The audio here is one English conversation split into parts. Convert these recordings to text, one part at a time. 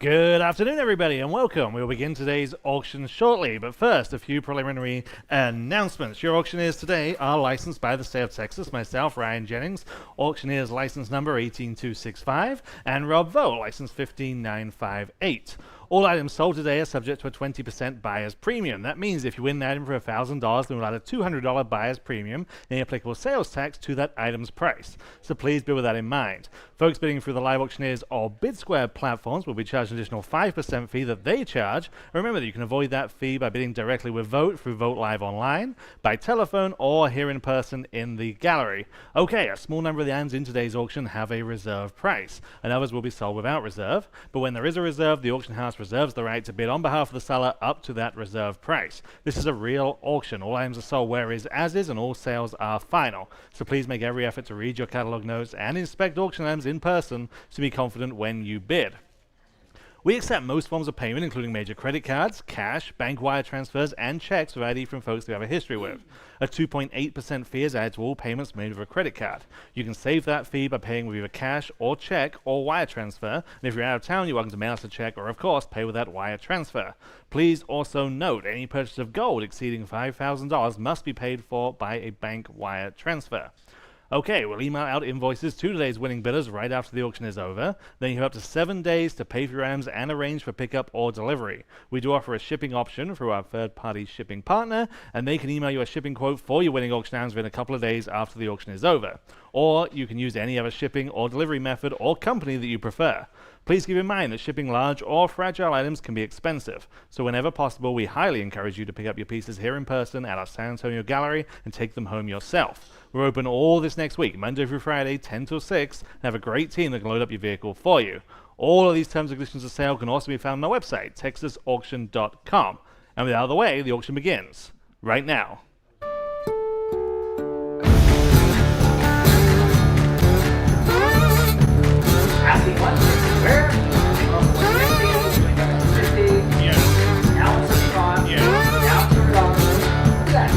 Good afternoon, everybody, and welcome. We'll begin today's auction shortly, but first, a few preliminary announcements. Your auctioneers today are licensed by the state of Texas, myself, Ryan Jennings, auctioneer's license number 18265, and Rob Vogt, license 15958. All items sold today are subject to a 20% buyer's premium. That means if you win an item for $1,000, then we'll add a $200 buyer's premium and the applicable sales tax to that item's price. So please bear with that in mind. Folks bidding through the live auctioneers or BidSquare platforms will be charged an additional 5% fee that they charge. Remember that you can avoid that fee by bidding directly with Vogt through Vogt Live online, by telephone, or here in person in the gallery. Okay, a small number of the items in today's auction have a reserve price, and others will be sold without reserve. But when there is a reserve, the auction house reserves the right to bid on behalf of the seller up to that reserve price. This is a real auction. All items are sold where is as is, and all sales are final. So please make every effort to read your catalog notes and inspect auction items in person to be confident when you bid. We accept most forms of payment, including major credit cards, cash, bank wire transfers, and checks with ID from folks we have a history with. A 2.8% fee is added to all payments made with a credit card. You can save that fee by paying with either cash or check or wire transfer, and if you're out of town, you're welcome to mail us a check or, of course, pay with that wire transfer. Please also note, any purchase of gold exceeding $5,000 must be paid for by a bank wire transfer. Okay, we'll email out invoices to today's winning bidders right after the auction is over. Then you have up to 7 days to pay for your items and arrange for pickup or delivery. We do offer a shipping option through our third-party shipping partner, and they can email you a shipping quote for your winning auction items within a couple of days after the auction is over. Or you can use any other shipping or delivery method or company that you prefer. Please keep in mind that shipping large or fragile items can be expensive, so whenever possible, we highly encourage you to pick up your pieces here in person at our San Antonio gallery and take them home yourself. We're open all this next week, Monday through Friday, 10 till 6, and have a great team that can load up your vehicle for you. All of these terms and conditions of sale can also be found on our website, texasauction.com. And with that out of the way, the auction begins right now. Asking one, where? From 150, 250, now it's $75, now $200. What's that?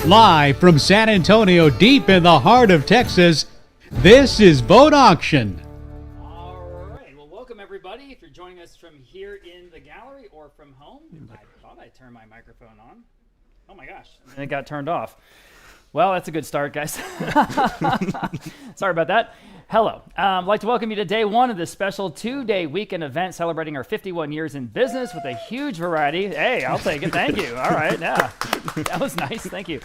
Live from San Antonio, deep in the heart of Texas, this is Vogt Auction. All right. Well, welcome everybody. If you're joining us from here in the gallery or from home, I thought I turned my microphone on. Oh my gosh. And it got turned off. Well, that's a good start, guys. Sorry about that. Hello. I'd like to welcome you to day one of this special 2-day weekend event celebrating our 51 years in business with a huge variety. Hey, I'll take it. Thank you. All right. Yeah. That was nice. Thank you.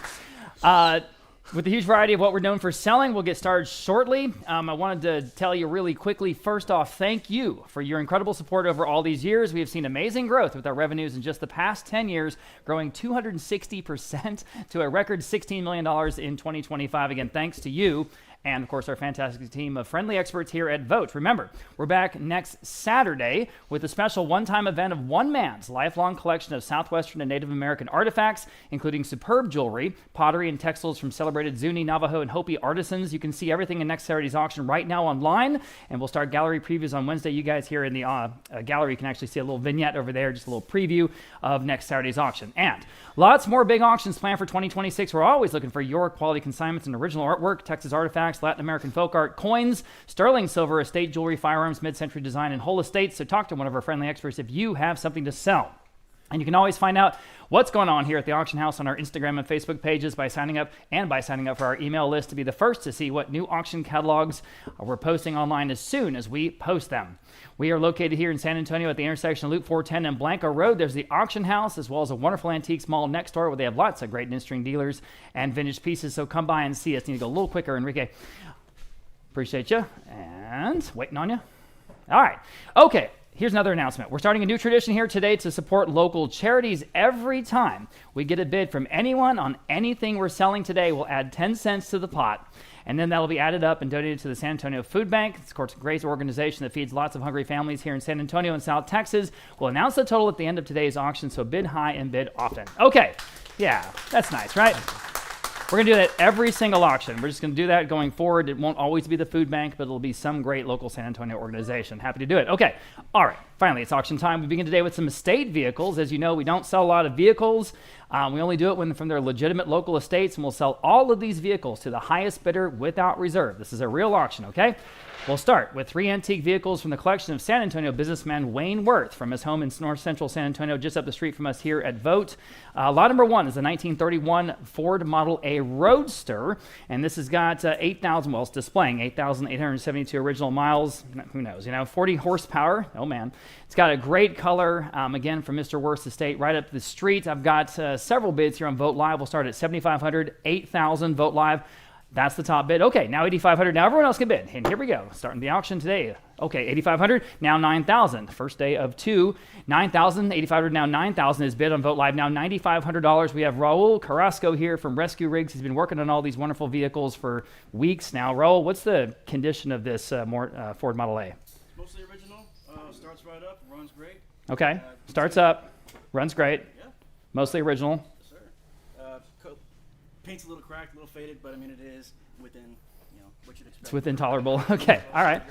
With a huge variety of what we're known for selling, we'll get started shortly. I wanted to tell you really quickly, first off, thank you for your incredible support over all these years. We have seen amazing growth with our revenues in just the past 10 years, growing 260% to a record $16 million in 2025. Again, thanks to you. And, of course, our fantastic team of friendly experts here at Vogt. Remember, we're back next Saturday with a special one-time event of one man's lifelong collection of Southwestern and Native American artifacts, including superb jewelry, pottery, and textiles from celebrated Zuni, Navajo, and Hopi artisans. You can see everything in next Saturday's auction right now online, and we'll start gallery previews on Wednesday. You guys here in the gallery can actually see a little vignette over there, just a little preview of next Saturday's auction. And lots more big auctions planned for 2026. We're always looking for your quality consignments and original artwork, Texas artifacts, Latin American folk art, coins, sterling silver, estate jewelry, firearms, mid-century design, and whole estates. So talk to one of our friendly experts if you have something to sell. And you can always find out what's going on here at the auction house on our Instagram and Facebook pages by signing up for our email list to be the first to see what new auction catalogs we're posting online as soon as we post them. We are located here in San Antonio at the intersection of Loop 410 and Blanco Road. There's the auction house as well as a wonderful antiques mall next door where they have lots of great in-string dealers and vintage pieces. So come by and see us. Need to go a little quicker, Enrique. Appreciate you. And waiting on you. All right. Okay. Here's another announcement. We're starting a new tradition here today to support local charities. Every time we get a bid from anyone on anything we're selling today, we'll add 10 cents to the pot. And then that'll be added up and donated to the San Antonio Food Bank. It's, of course, a great organization that feeds lots of hungry families here in San Antonio and South Texas. We'll announce the total at the end of today's auction, so bid high and bid often. Okay. Yeah, that's nice, right? We're going to do that every single auction. We're just going to do that going forward. It won't always be the food bank, but it'll be some great local San Antonio organization. Happy to do it. Okay. All right. Finally, it's auction time. We begin today with some estate vehicles. As you know, we don't sell a lot of vehicles. We only do it when from their legitimate local estates, and we'll sell all of these vehicles to the highest bidder without reserve. This is a real auction, okay? We'll start with 3 antique vehicles from the collection of San Antonio businessman Wayne Worth from his home in north central San Antonio, just up the street from us here at Vogt. Lot number 1 is a 1931 Ford Model A Roadster, and this has got 8,000, well, it's displaying 8,872 original miles. Who knows, 40 horsepower. Oh, man. It's got a great color, again, from Mr. Worth's estate right up the street. I've got several bids here on Vote Live. We'll start at $7,500, $8,000, Vote Live. That's the top bid. Okay, now $8,500. Now everyone else can bid. And here we go. Starting the auction today. Okay, $8,500. Now $9,000. First day of 2. $9,000. $8,500. Now $9,000 is bid on Vote Live. Now $9,500. We have Raul Carrasco here from Rescue Rigs. He's been working on all these wonderful vehicles for weeks now. Raul, what's the condition of this Ford Model A? It's mostly original. Starts right up. Runs great. Okay. Starts up. Runs great. Yeah. Mostly original. Yes, sir. Paint's a little cracked, a little faded, but I mean it is within, what you'd expect. It's within tolerable. Okay. All right.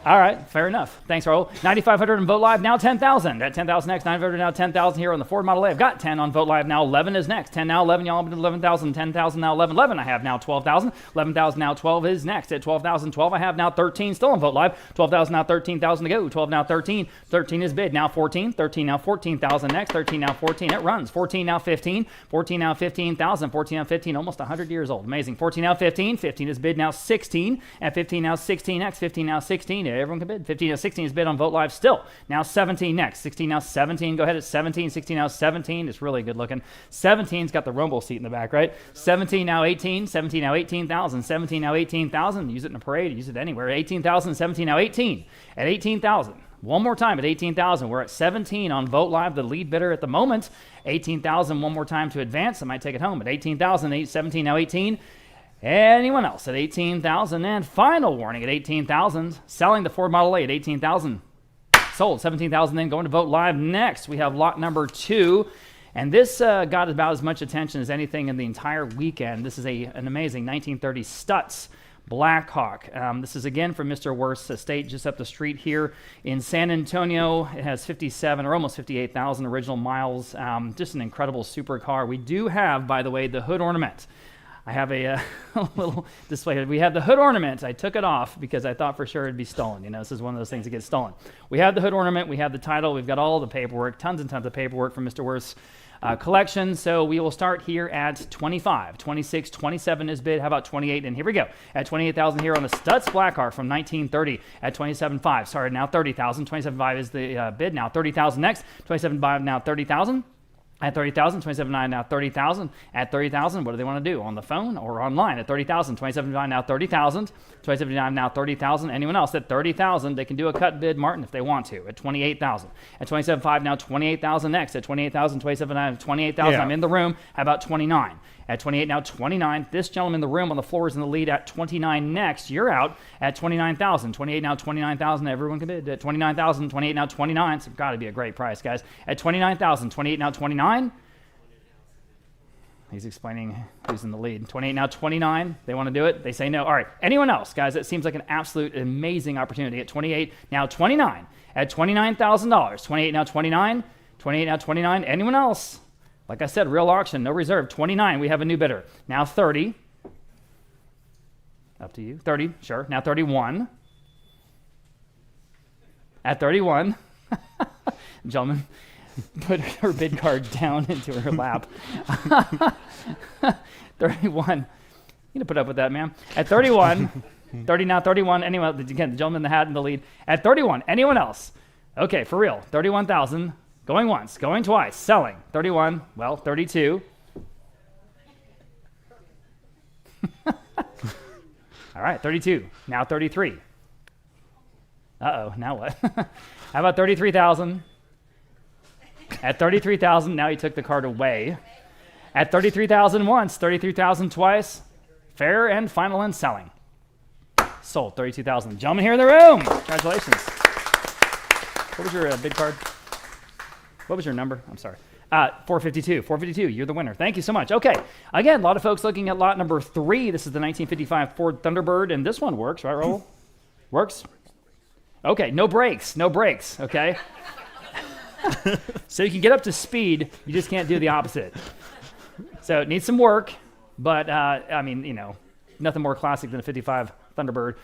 All right. Fair enough. Thanks, Raul. $9,500 on Vote Live. Now $10,000. At $10,000 next. $9,500 now $10,000 here on the Ford Model A. I've got 10 on Vote Live now. 11 is next. 10 now 11. Y'all have been $11,000. 10,000 now 11. 11 I have now 12,000. 11,000 now 12 is next. At 12,000 12 I have now 13 still on Vote Live. 12,000 now 13,000 to go. 12 now 13. 13 is bid. Now 14. 13 now 14,000 next. 13 now 14. It runs. 14 now 15. 14 now 15,000. 14 now 15. Almost 100 years old. Amazing. 14 now 15. 15 is bid now 16. At 15 now 16 next. 15 now 16. Everyone can bid. 15 now 16 is bid on Vote Live still. Now 17 next. 16 now 17. Go ahead at 17. 16 now 17. It's really good looking. 17's got the rumble seat in the back, right? 17 now 18. 17 now 18,000. 17 now 18,000. Use it in a parade. Use it anywhere. 18,000. 17 now 18. At 18,000. One more time at 18,000. We're at 17 on Vote Live, the lead bidder at the moment. 18,000 one more time to advance. I might take it home at 18,000. 17 now 18. Anyone else at 18,000? And final warning at 18,000. Selling the Ford Model A at 18,000. Sold. 17,000 then going to Vote Live next. We have lot number 2. And this got about as much attention as anything in the entire weekend. This is an amazing 1930 Stutz Blackhawk. This is again from Mr. Worth's estate just up the street here in San Antonio. It has 57 or almost 58,000 original miles. Just an incredible supercar. We do have, by the way, the hood ornament. I have a little display. We have the hood ornament. I took it off because I thought for sure it'd be stolen. This is one of those things that gets stolen. We have the hood ornament. We have the title. We've got all the paperwork, tons and tons of paperwork from Mr. Worth's collection. So we will start here at 25, 26, 27 is bid. How about 28? And here we go. At 28,000 here on the Stutz Blackhawk from 1930 at 27.5. Sorry, now 30,000. 27.5 is the bid. Now 30,000 next. 27.5 now 30,000. At 30,000, 27.9 now 30,000. At 30,000, what do they want to do? On the phone or online? At 30,000, 27.9 now 30,000. 27.9 now 30,000. Anyone else at 30,000, they can do a cut bid, Martin, if they want to. At 28,000. At 27.5 now 28,000 next. At 28,000, 27.9, 28,000. Yeah. I'm in the room. How about 29? At 28 now 29. This gentleman in the room on the floor is in the lead at 29 next. You're out at 29,000. 28 now 29,000. Everyone can bid at 29,000. 28 now 29. It's got to be a great price, guys. At 29,000. 28 now 29. He's explaining who's in the lead. 28 now 29. They want to do it. They say no. All right. Anyone else, guys? That seems like an absolute amazing opportunity. At 28 now 29. At $29,000. 28 now 29. 28 now 29. Anyone else? Like I said, real auction, no reserve. 29, we have a new bidder. Now 30. Up to you. 30, sure. Now 31. At 31. Gentlemen, put her bid card down into her lap. 31. You need to put up with that, ma'am. At 31. 30 now 31. Anyone, again, the gentleman in the hat in the lead. At 31, anyone else? Okay, for real. 31,000. Going once, going twice, selling. 31, well, 32. All right, 32. Now 33. Uh-oh, now what? How about 33,000? At 33,000, now he took the card away. At 33,000 once, 33,000 twice. Fair and final and selling. Sold, 32,000. Gentlemen here in the room, congratulations. What was your bid card? What was your number? I'm sorry. 452. 452. You're the winner. Thank you so much. Okay. Again, a lot of folks looking at lot number 3. This is the 1955 Ford Thunderbird, and this one works, right, Raul? Works? Okay. No brakes. No brakes. Okay. So you can get up to speed. You just can't do the opposite. So it needs some work, but I mean, you know, nothing more classic than a 55 Thunderbird.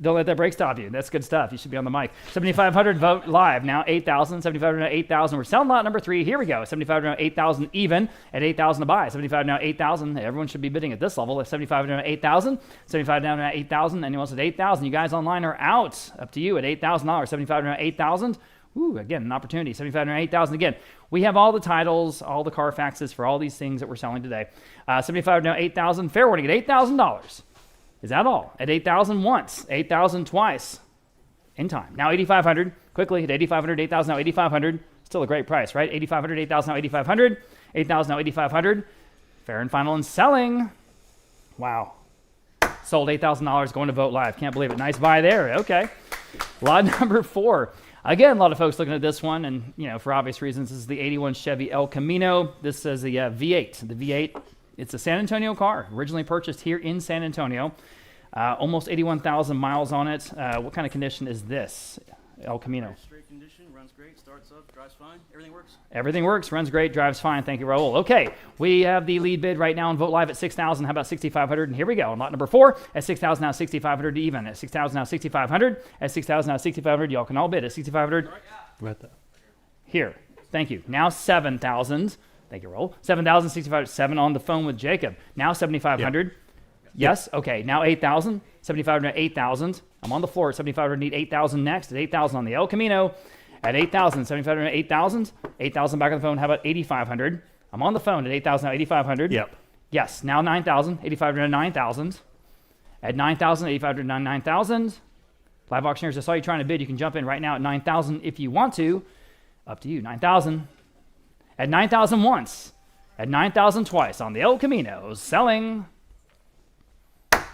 Don't let that brake stop you. That's good stuff. You should be on the mic. 7,500 vote live. Now 8,000. 7,500 now 8,000. We're selling lot number 3. Here we go. 7,500 now 8,000 even at 8,000 to buy. 75 now 8,000. Everyone should be bidding at this level. 75 now 8,000. 75 now 8,000. Anyone else at 8,000? You guys online are out. Up to you at $8,000. 75 now 8,000. Ooh, again, an opportunity. 75 now 8,000. Again, we have all the titles, all the Carfaxes for all these things that we're selling today. 75 now 8,000. Fair warning at $8,000. Is that all? At 8,000 once, 8,000 twice, in time. Now 8,500, quickly, at 8,500, 8,000 now 8,500. Still a great price, right? 8,500, 8,000 now 8,500, 8,000 now 8,500. Fair and final and selling. Wow. Sold $8,000 going to Vote Live. Can't believe it. Nice buy there. Okay. Lot number 4. Again, a lot of folks looking at this one, and you know, for obvious reasons, this is the 81 Chevy El Camino. This is the V8. The V8. It's a San Antonio car, originally purchased here in San Antonio. Almost 81,000 miles on it. What kind of condition is this El Camino? Straight condition, runs great, starts up, drives fine, everything works. Everything works, runs great, drives fine. Thank you, Raul. Okay, we have the lead bid right now on Vote Live at 6,000. How about 6,500? And here we go. On lot number 4 at 6,000 now 6,500 even. At 6,000 now 6,500. At 6,000 now 6,500. Y'all can all bid at 6,500. Right there. Here. Thank you. Now 7,000. Thank you, Raul. 7,000, 6,500. 7 on the phone with Jacob. Now 7,500. Yep. Yes. Okay. Now 8,000. 7,500 to 8,000. I'm on the floor at 7,500. Need 8,000 next. At 8,000 on the El Camino. At 8,000. 7,500 to 8,000. 8,000 back on the phone. How about 8,500? I'm on the phone at 8,000 now 8,500. Yep. Yes. Now 9,000. 8,500 to 9,000. At 9,000. 8,500 to 9,000. Live auctioneers, I saw you trying to bid. You can jump in right now at 9,000 if you want to. Up to you. 9,000. At 9,000 once. At 9,000 twice on the El Camino. Selling.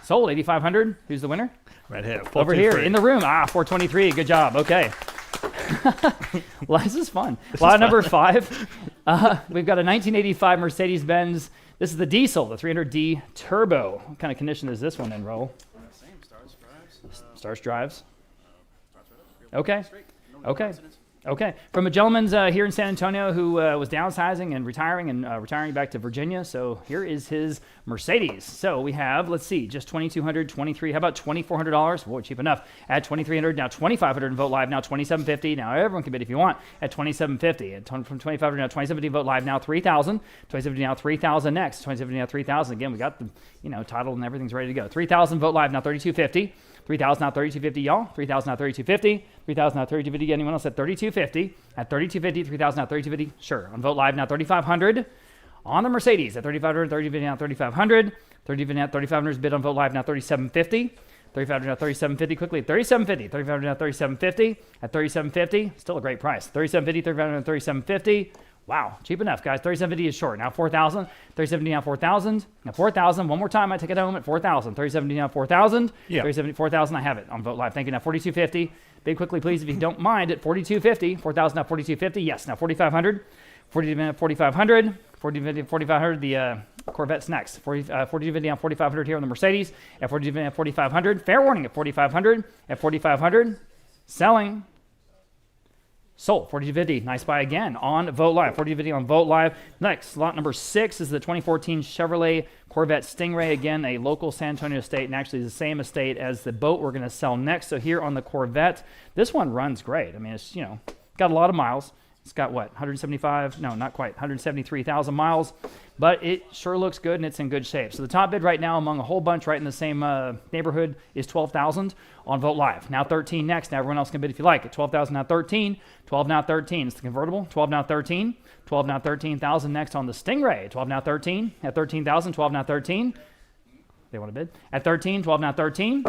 Sold 8,500. Who's the winner? Right here. Over here in the room. 423. Good job. Okay. Well, this is fun. Lot number 5. We've got a 1985 Mercedes-Benz. This is the diesel, the 300D Turbo. What kind of condition is this one in, Roll? Same, starts, drives. Starts, drives. Starts right up. Okay. Straight. No Okay. accidents. Okay. From a gentleman here in San Antonio who was downsizing and retiring back to Virginia. So here is his Mercedes. So we have, let's see, just $2,200, $2,300. How about $2,400? Whoa, cheap enough. At $2,300, now $2,500 in Vote Live, now $2,750. Now everyone can bid if you want at $2,750. From $2,500 now $2,750 Vote Live, now $3,000. $2,750 now $3,000 next. $2,750 now $3,000. Again, we got the title and everything's ready to go. $3,000 Vote Live, now $3,250. 3,000 now 3,250, y'all. 3,000 now 3,250. 3,000 now 3,250. Anyone else at 3,250? At 3,250, 3,000 now 3,250. Sure. On Vote Live now 3,500. On the Mercedes at 3,500, 3,250 now 3,500. 3,250 now 3,500 is bid on Vote Live now 3,750. 3,500 now 3,750. Quickly 3,750. 3,500 now 3,750. At 3,750, still a great price. 3,750, 3,500 now 3,750. Wow, cheap enough, guys. 3,750 is short. Now 4,000. 3,750 now 4,000. Now 4,000. One more time. I take it home at 4,000. 3,750 now 4,000. Yeah. 3,750, 4,000. I have it on Vote Live. Thank you. Now 4,250. Bid quickly, please, if you don't mind. At 4,250. 4,000 now 4,250. Yes. Now 4,500. 4,500. 4,500. The Corvette's next. 4,250 now 4,500 here on the Mercedes. At 4,250 now 4,500. Fair warning at 4,500. At 4,500. Selling. Sold. 4,250. Nice buy again on Vote Live. 4,250 on Vote Live. Next, lot number 6 is the 2014 Chevrolet Corvette Stingray. Again, a local San Antonio estate, and actually the same estate as the boat we're going to sell next. So here on the Corvette, this one runs great. I mean, it's, got a lot of miles. It's got what, 175? No, not quite. 173,000 miles. But it sure looks good and it's in good shape. So the top bid right now among a whole bunch right in the same neighborhood is $12,000 on Vote Live. Now 13 next. Now everyone else can bid if you like. At $12,000 now 13. 12 now 13. It's the convertible. 12 now 13. 12 now 13,000 next on the Stingray. 12 now 13. At 13,000. 12 now 13. They want to bid. At 13. 12 now 13.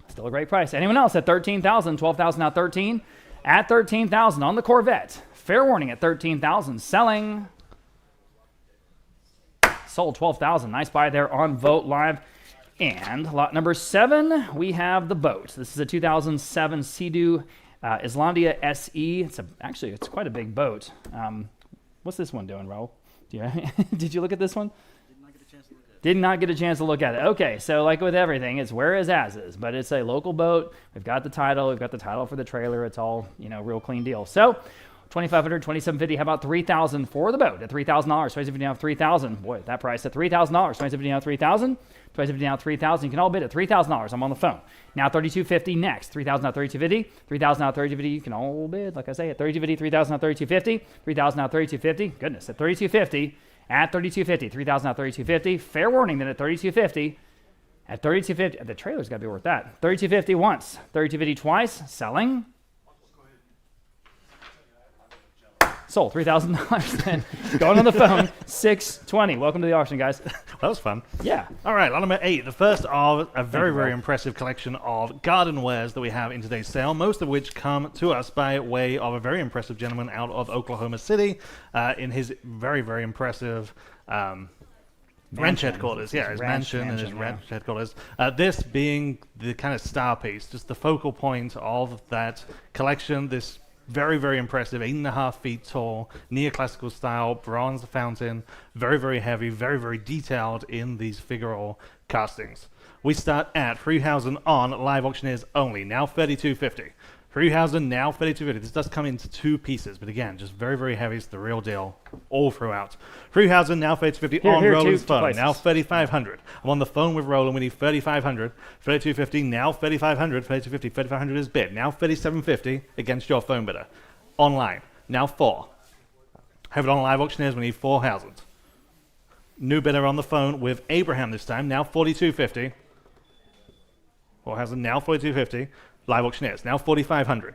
Still a great price. Anyone else at 13,000. 12,000 now 13. At 13,000 on the Corvette. Fair warning at 13,000. Selling. Sold 12,000. Nice buy there on Vote Live. And lot number 7, we have the boat. This is a 2007 Sea-Doo Islandia SE. Actually, it's quite a big boat. What's this one doing, Raul? Did you look at this one? Did not get a chance to look at it. Okay, so like with everything, it's where is as is, but it's a local boat. We've got the title. We've got the title for the trailer. It's all, real clean deal. So, $2,500, $2,750. How about $3,000 for the boat at $3,000? $2,750 now, $3,000. Boy, that price at $3,000. $2,750 now, $3,000. $2,750 now, $3,000. You can all bid at $3,000. I'm on the phone. Now $3,250 next. $3,000 now, $3,250. $3,000 now, $3,250. You can all bid, like I say, at $3,250. $3,000 now, $3,250. $3,000 now, $3,250. Goodness, at $3,250. At $3,250. $3,000 now, $3,250. Fair warning then at $3,250. At $3,250. The trailer's got to be worth that. $3,250 once. $3,250 twice. Selling. Sold. $3,000 then. Going on the phone. $620. Welcome to the auction, guys. That was fun. Yeah. All right, lot number 8. The first of a very, very impressive collection of garden wares that we have in today's sale, most of which come to us by way of a very impressive gentleman out of Oklahoma City in his very, very impressive ranch headquarters. Yeah, his mansion and his ranch headquarters. This being the kind of star piece, just the focal point of that collection, this very, very impressive, 8.5 feet tall, neoclassical style, bronze fountain, very, very heavy, very, very detailed in these figural castings. We start at $3,000 on live auctioneers only, now $3,250. $3,000 now $3,250. This does come into 2 pieces, but again, just very, very heavy. It's the real deal all throughout. $3,000 now $3,250 on Roland's phone. Now $3,500. I'm on the phone with Roland. We need $3,500. $3,250 now $3,500. $3,250. $3,500 is bid. Now $3,750 against your phone bidder. Online. Now 4. Have it on live auctioneers. We need 4,000. New bidder on the phone with Abraham this time. Now $4,250. 4,000 now $4,250. Live auctioneers, now $4,500.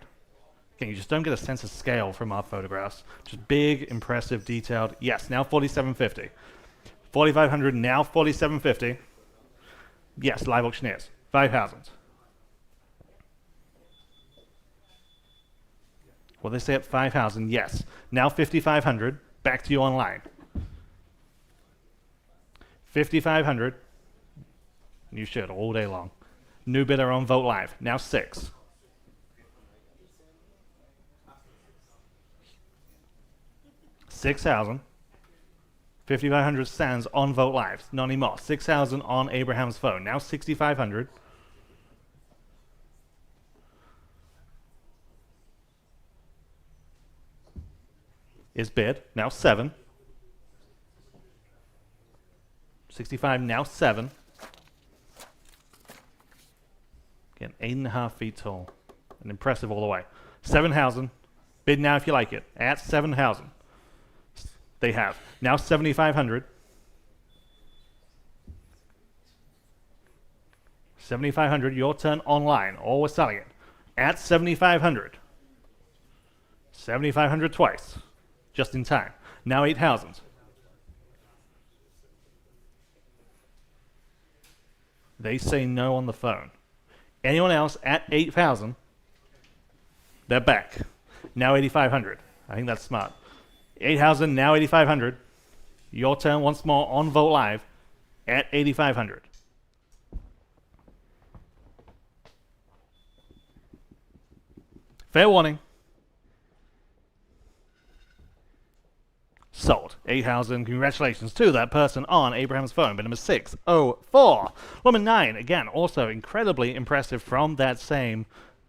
Again, you just don't get a sense of scale from our photographs. Just big, impressive, detailed. Yes, now $4,750. $4,500, now $4,750. Yes, live auctioneers, 5,000. Well, they say at 5,000, yes. Now $5,500, back to you online. $5,500, you should all day long. New bidder on Vogt Live. Now 6. $6,000. $5,500 stands on Vogt Live. Not anymore. $6,000 on Abraham's phone. Now $6,500. Is bid. Now 7. 65. Now 7. Again, 8.5 feet tall and impressive all the way. 7,000. Bid now if you like it. At 7,000. They have. Now 7,500. 7,500. Your turn online. Or we're selling it. At 7,500. 7,500 twice. Just in time. Now 8,000. They say no on the phone. Anyone else at 8,000, they're back. Now 8,500. I think that's smart. 8,000, now 8,500. Your turn once more on Vogt Live at 8,500. Fair warning. Sold. 8,000. Congratulations to that person on Abraham's phone. But number 604. Number 9. Again, also incredibly impressive from that same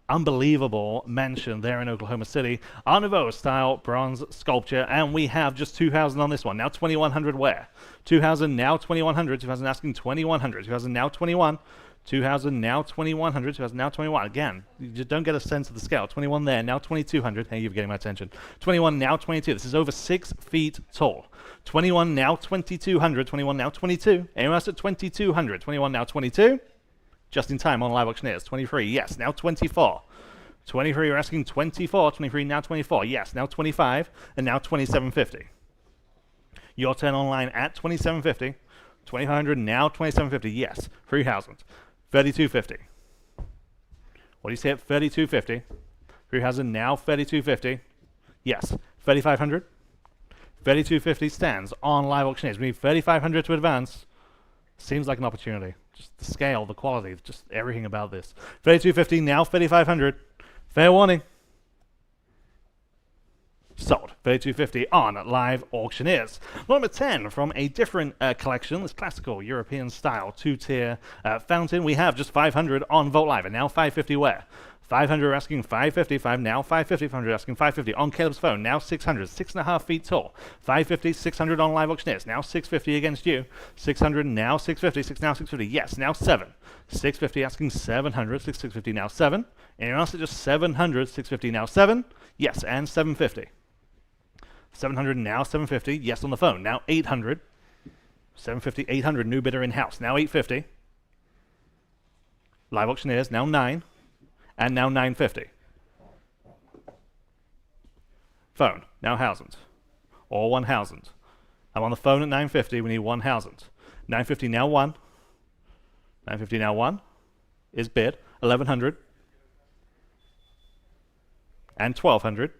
unbelievable mansion there in Oklahoma City. Art Nouveau style bronze sculpture. And we have just 2,000 on this one. Now 2,100 where? 2,000 now 2,100. 2,000 asking 2,100. 2,000 now 21. 2,000 now 2,100. 2,000 now 21. Again, you just don't get a sense of the scale. 21 there, now 2,200. Hey, you're getting my attention. 21 now 22. This is over 6 feet tall. 21 now 2,200. 21 now 22. Anyone else at 2,200? 21 now 22. Just in time on live auctioneers. 23. Yes, now 24. 23. You're asking 24. 23 now 24. Yes, now 25. And now 2,750. Your turn online at 2,750. 2,500 now 2,750. Yes, 3,000. 3,250. What do you say at 3,250? 3,000 now 3,250. Yes, 3,500. 3,250 stands on live auctioneers. We need 3,500 to advance. Seems like an opportunity. Just the scale, the quality, just everything about this. 3,250 now 3,500. Fair warning. Sold. 3250 on Live Auctioneers. Number 10 from a different collection, this classical European style two-tier fountain. We have just 500 on Vogt Live, and now 550 where? 500 asking 550, 5 now 550, 500 asking 550 on Caleb's phone, now 600, 6.5 feet tall. 550, 600 on Live Auctioneers, now 650 against you. 600 now 650, 6 now 650, yes, now 7. 650 asking 700, 650 now 7. Anyone else at just 700, 650 now 7, yes, and 750. 700 now 750, yes on the phone, now 800. 750, 800, new bidder in-house, now 850. Live Auctioneers, now 9. And now 950. Phone, now 1,000. Or 1,000. I'm on the phone at 950, we need 1,000. 950 now 1. 950 now 1 is bid. 1,100. And 1,200.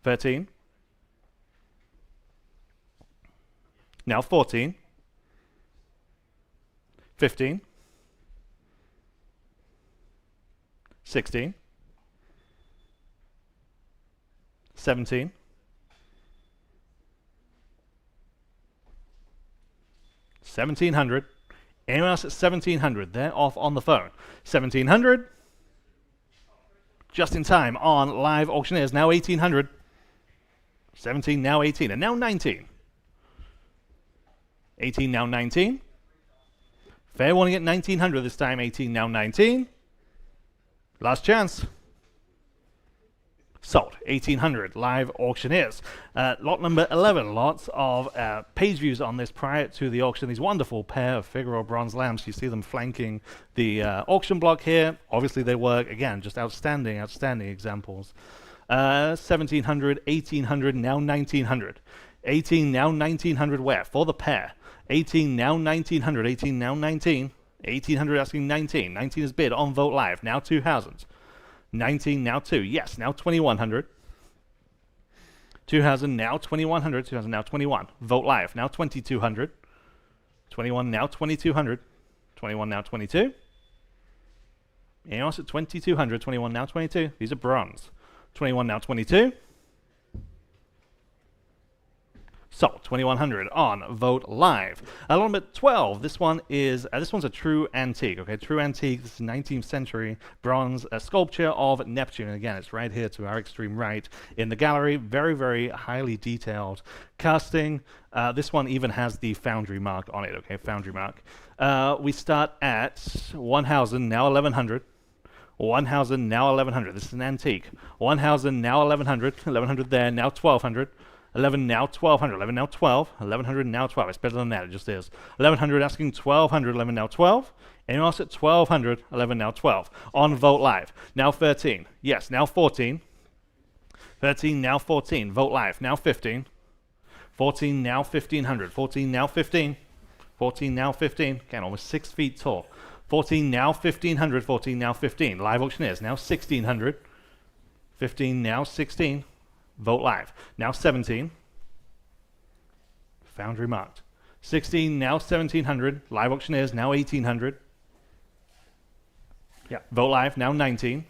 13. Now 14. 15. 16, 17, 1,700. Anyone else at 1,700? They're off on the phone. 1,700. Just in time on Live Auctioneers. Now 1,800. 17 now 18, and now 19. 18 now 19. Fair warning at 1,900 this time. 18 now 19. Last chance. Sold. 1,800 Live Auctioneers. Lot number 11. Lots of page views on this prior to the auction. These wonderful pair of Figaro bronze lamps. You see them flanking the auction block here. Obviously they work. Again, just outstanding, outstanding examples. 1,700, 1,800, now 1,900. 18 now 1,900 where? For the pair. 18 now 1,900. 18 now 19. 1,800 asking 19. 19 is bid on Vogt Live. Now 2,000. 19 now 2. Yes, now 2,100. 2,000 now 2,100. 2,000 now 21. Vogt Live. Now 2,200. 21 now 2,200. 21 now 22. Anyone else at 2,200. 21 now 22. These are bronze. 21 now 22. Sold. 2,100 on Vogt Live. Lot number 12. This one is this one's a true antique. Okay, true antique. This is 19th century bronze sculpture of Neptune. And again, it's right here to our extreme right in the gallery. Very, very highly detailed casting. This one even has the foundry mark on it. Okay, foundry mark. We start at 1,000 now 1,100. 1,000 now 1,100. This is an antique. 1,000 now 1,100. 1,100 there. Now 1,200. 11 now 1,200. 11 now 12. 1,100 now 12. It's better than that. It just is. 1,100 asking 1,200. 11 now 12. Anyone else at 1,200? 11 now 12. On Vogt Live. Now 13. Yes. Now 14. 13 now 14. Vogt Live. Now 15. 14 now 1,500. 14 now 15. 14 now 15. Again, almost 6 feet tall. 14 now 1,500. 14 now 15. Live Auctioneers. Now 1,600. 15 now 16. Vogt Live. Now 17. Foundry marked. 16 now 1,700. Live Auctioneers. Now 1,800. Yeah. Vogt Live. Now 19.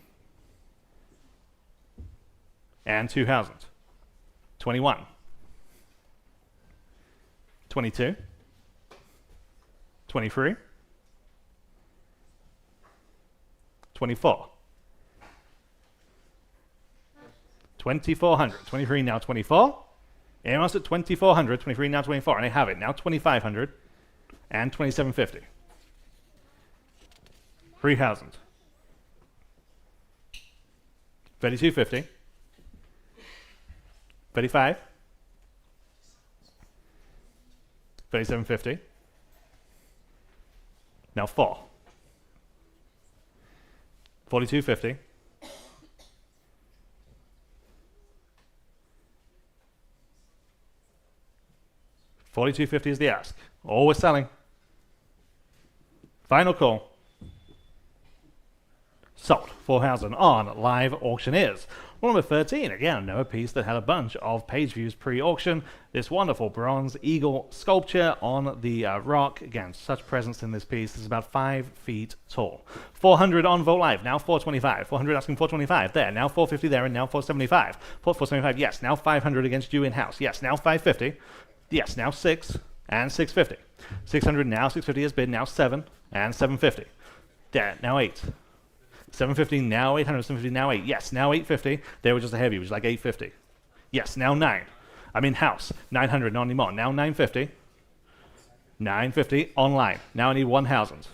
And 2,000. 21. 22. 23. 24. 2,400. 23 now 24. Anyone else at 2,400? 23 now 24. And I have it. Now 2,500. And 2,750. 3,000. 3,250. 35. 3,750. Now 4. 4,250. 4,250 is the ask. All we're selling. Final call. Sold. 4,000 on Live Auctioneers. Number 13, again, another piece that had a bunch of page views pre-auction. This wonderful bronze eagle sculpture on the rock. Again, such presence in this piece. It's about 5 feet tall. 400 on Vogt Live, now 425. 400 asking 425 there, now 450 there, and now 475. 475, yes, now 500 against you in-house. Yes, now 550. Yes, now 6 and 650. 600 now, 650 is bid, now 7 and 750. There, now 8. 750 now 800, 750 now 8. Yes, now 850. They were just a heavy, which was like 850. Yes, now 9. I'm in house. 900, not anymore. Now 950. 950 online. Now I need 1,000.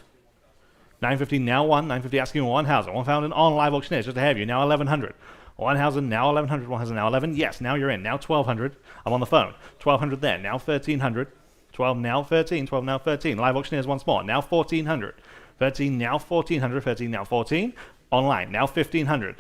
950 now 1. 950 asking 1,000. 1,000 on live auctioneers, just a heavy. Now 1,100. 1,000 now 1,100. 1,000 now 11. Yes, now you're in. Now 1,200. I'm on the phone. 1,200 there. Now 1,300. 12 now 13. 12 now 13. Live auctioneers once more. Now 1,400. 13 now 1,400, 13 now 14, online now 1,500,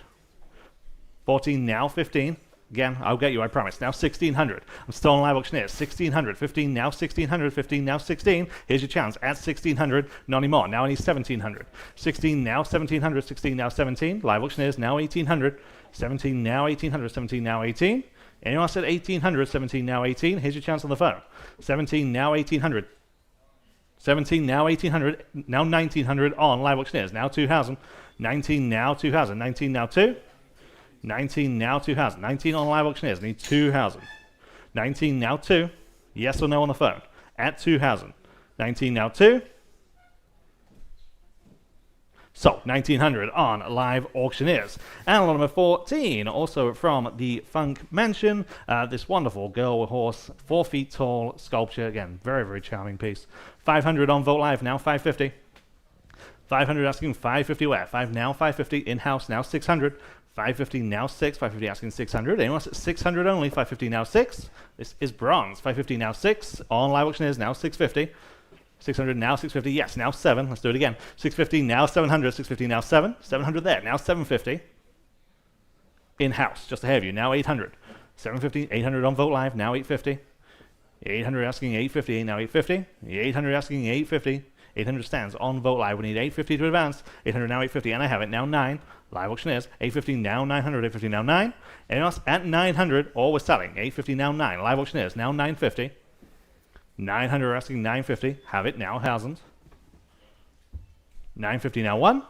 14 now 15, again I'll get you, I promise, now 1,600, I'm still on live auctioneers, 1,600, 15 now 1,600, 15 now 16, here's your chance at 1,600, not anymore, now I need 1,700, 16 now 1,700, 16 now 17, live auctioneers now 1,800, 17 now 1,800, 17 now 18, anyone else at 1,800, 17 now 18, here's your chance on the phone, 17 now 1,800, 17 now 1,800, now 1,900 on live auctioneers, now 2,000, 19 now 2,000, 19 now 2, 19 now 2,000, 19 on live auctioneers, need 2,000, 19 now 2, yes or no on the phone, at 2,000, 19 now 2, so 1,900 on live auctioneers. And number 14, also from the Funk Mansion, this wonderful girl with horse, 4 feet tall sculpture, again, very, very charming piece. 500 on Vogt Live, now 550. 500 asking 550 where? 5 now 550, in-house now 600. 550 now 6, 550 asking 600. Anyone else at 600 only, 550 now 6. This is bronze, 550 now 6, on live auctioneers now 650. 600 now 650, yes, now 7. Let's do it again. 650 now 700, 650 now 7. 700 there, now 750. In-house, just ahead of you, now 800. 750, 800 on Vogt Live, now 850. 800 asking 850, now 850. 800 asking 850. 800 stands on Vogt Live. We need 850 to advance. 800 now 850, and I have it now 9. Live auctioneers, 850 now 900, 850 now 9. Anyone else at 900, or we're selling. 850 now 9. Live auctioneers, now 950. 900 asking 950, have it now 1,000. 950 now 1.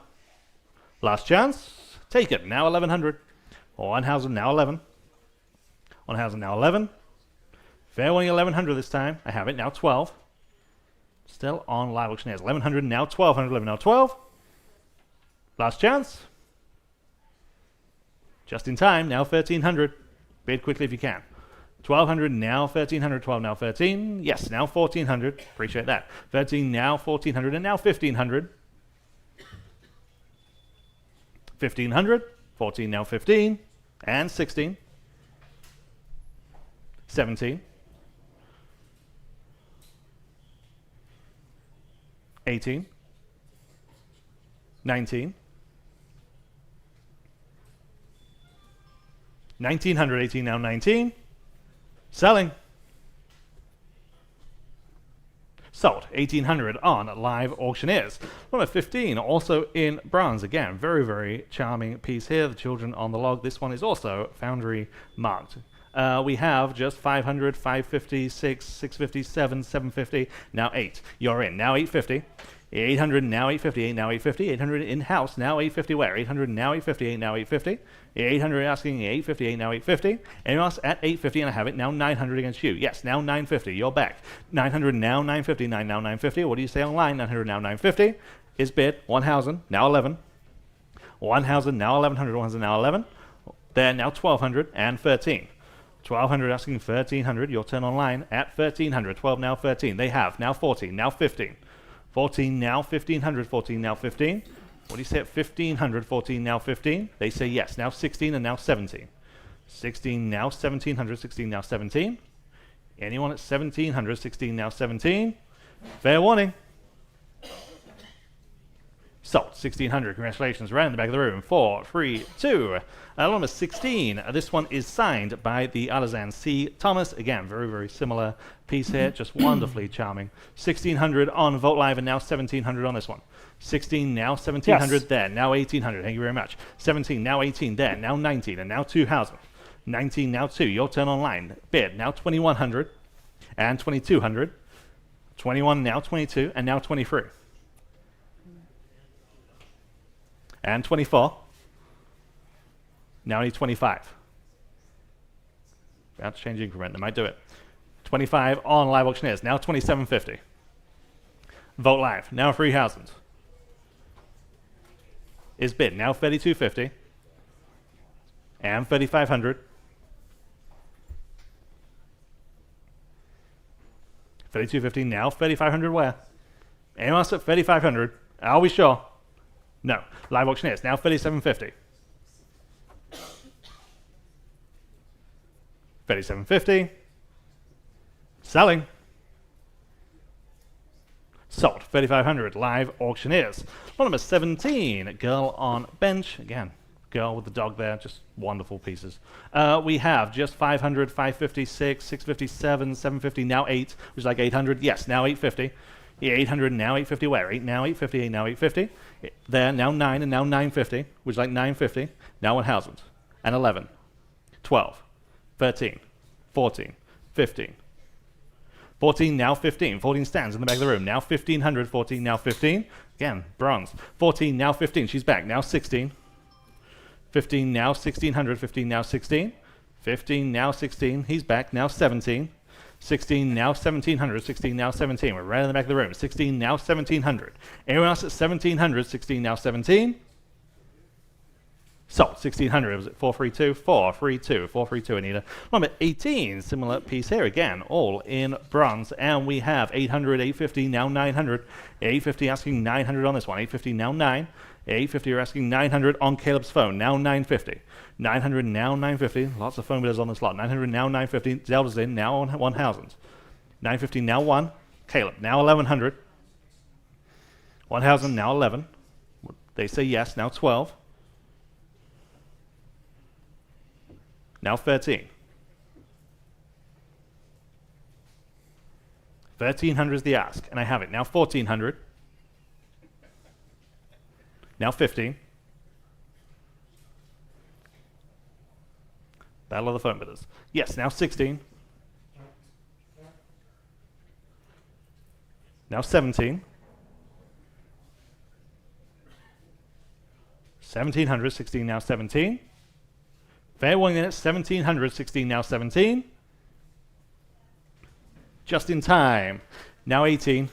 Last chance, take it, now 1,100. 1,000 now 11. 1,000 now 11. Fair winning 1,100 this time, I have it now 12. Still on live auctioneers, 1,100 now 1,200, 11 now 12. Last chance. Just in time, now 1,300. Bid quickly if you can. 1,200 now 1,300, 12 now 13. Yes, now 1,400. Appreciate that. 13 now 1,400, and now 1,500. 1,500. 14 now 15. And 16. 17. 18. 19. 1,900, 18 now 19. Selling. Sold. 1,800 on live auctioneers. Number 15, also in bronze. Again, very, very charming piece here. The children on the log. This one is also foundry marked. We have just 500, 550, 6, 650, 7, 750, now 8. You're in. Now 850. 800 now 850, 8 now 850, 800 in-house, now 850 where? 800 now 850, 8 now 850, 800 asking 850, 8 now 850, anyone else at 850, and I have it now 900 against you. Yes, now 950, you're back. 900 now 950, 9 now 950, what do you say online? 900 now 950, is bid, 1,000, now 11, 1,000 now 1,100, 1,000 now 11, there now 1,200 and 13. 1,200 asking 1,300, your turn online at 1,300, 12 now 13, they have, now 14, now 15. 14 now 1,500, 14 now 15. What do you say at 1,500, 14 now 15? They say yes, now 16 and now 17. 16 now 1,700, 16 now 17. Anyone at 1,700, 16 now 17. Fair warning. Sold. 1600. Congratulations. Right in the back of the room. 4, 3, 2. Number 16. This one is signed by the artisan C. Thomas. Again, very, very similar piece here. Just wonderfully charming. 1600 on Vote Live and now 1700 on this one. 16 now, 1700 Yes. there. Now 1800. Thank you very much. 17 now 18 there. Now 19 and now 2000. 19 now 2. Your turn online. Bid now 2100 and 2200. 21 now 22 and now 23. And 24. Now I need 25. About to change increment. I might do it. 25 on Live Auctioneers. Now 2750. Vote Live. Now 3000. Is bid. Now 3250. And 3500. 3250. Now 3500 where? Anyone else at 3500? Are we sure? No. Live Auctioneers. Now 3750. 3750. Selling. Sold. 3500. Live Auctioneers. Number 17. Girl on bench. Again, girl with the dog there. Just wonderful pieces. We have just 500, 556, 657, 750, now 8. Which is like 800. Yes, now 850. Yeah, 800 now 850 where? 8 now 850, 8 now 850. There, now 9 and now 950, which is like 950. Now 1000 and 11, 12, 13, 14, 15. 14 now 15. 14 stands in the back of the room. Now 1500, 14 now 15. Again, bronze. 14 now 15. She's back. Now 16. 15 now 1600, 15 now 16. 15 now 16. He's back. Now 17. 16 now 1700, 16 now 17. We're right in the back of the room. 16 now 1700. Anyone else at 1700? 16 now 17. So 1600. Was it 432? 432. 432. Anita. Number 18. Similar piece here again. All in bronze. And we have 800, 850, now 900. 850 asking 900 on this one. 850 now 9. 850 are asking 900 on Caleb's phone. Now 950. 900 now 950. Lots of phone bidders on the slot. 900 now 950. Zelda's in now on 1000. 950 now 1. Caleb now 1100. 1000 now 11. They say yes. Now 12. Now 13. 1300 is the ask, and I have it. Now 1400. Now 15. Battle of the phone bidders. Yes, now 16. Now 17. 1700, 16 now 17. Fair 1 minute, 1700, 16 now 17. Just in time. Now 18.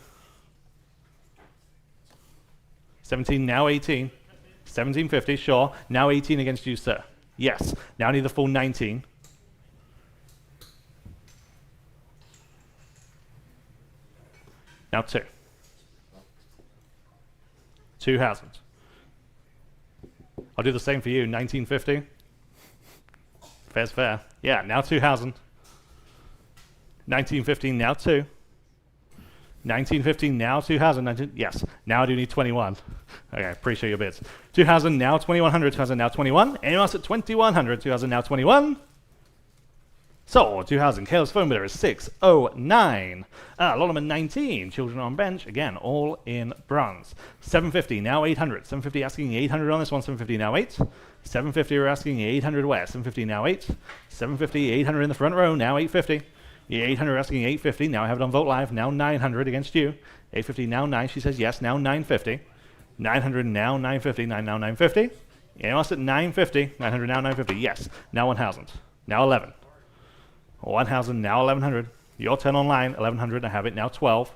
17 now 18. 1750, sure. Now 18 against you, sir. Yes. Now I need the full 19. Now 2. 2000. I'll do the same for you. 1950. Fair's fair. Yeah, now 2000. 1915, now 2. 1915, now 2000. 19, yes, now I do need 21. Okay, appreciate your bids. 2000, now 2100. 2000, now 21. Anyone else at 2100? 2000, now 21. So, 2000. Caleb's phone bidder is 609. Lot number 19. Children on bench. Again, all in bronze. 750, now 800. 750 asking 800 on this one. 750, now 8. 750 are asking 800 where? 750, now 8. 750, 800 in the front row. Now 850. 800 asking 850. Now I have it on Vote Live. Now 900 against you. 850 now 9. She says yes. Now 950. 900 now 950. 9 now 950. Anyone else at 950? 900 now 950. Yes. Now 1000. Now 11. 1000 now 1100. Your turn online. 1100. I have it. Now 12.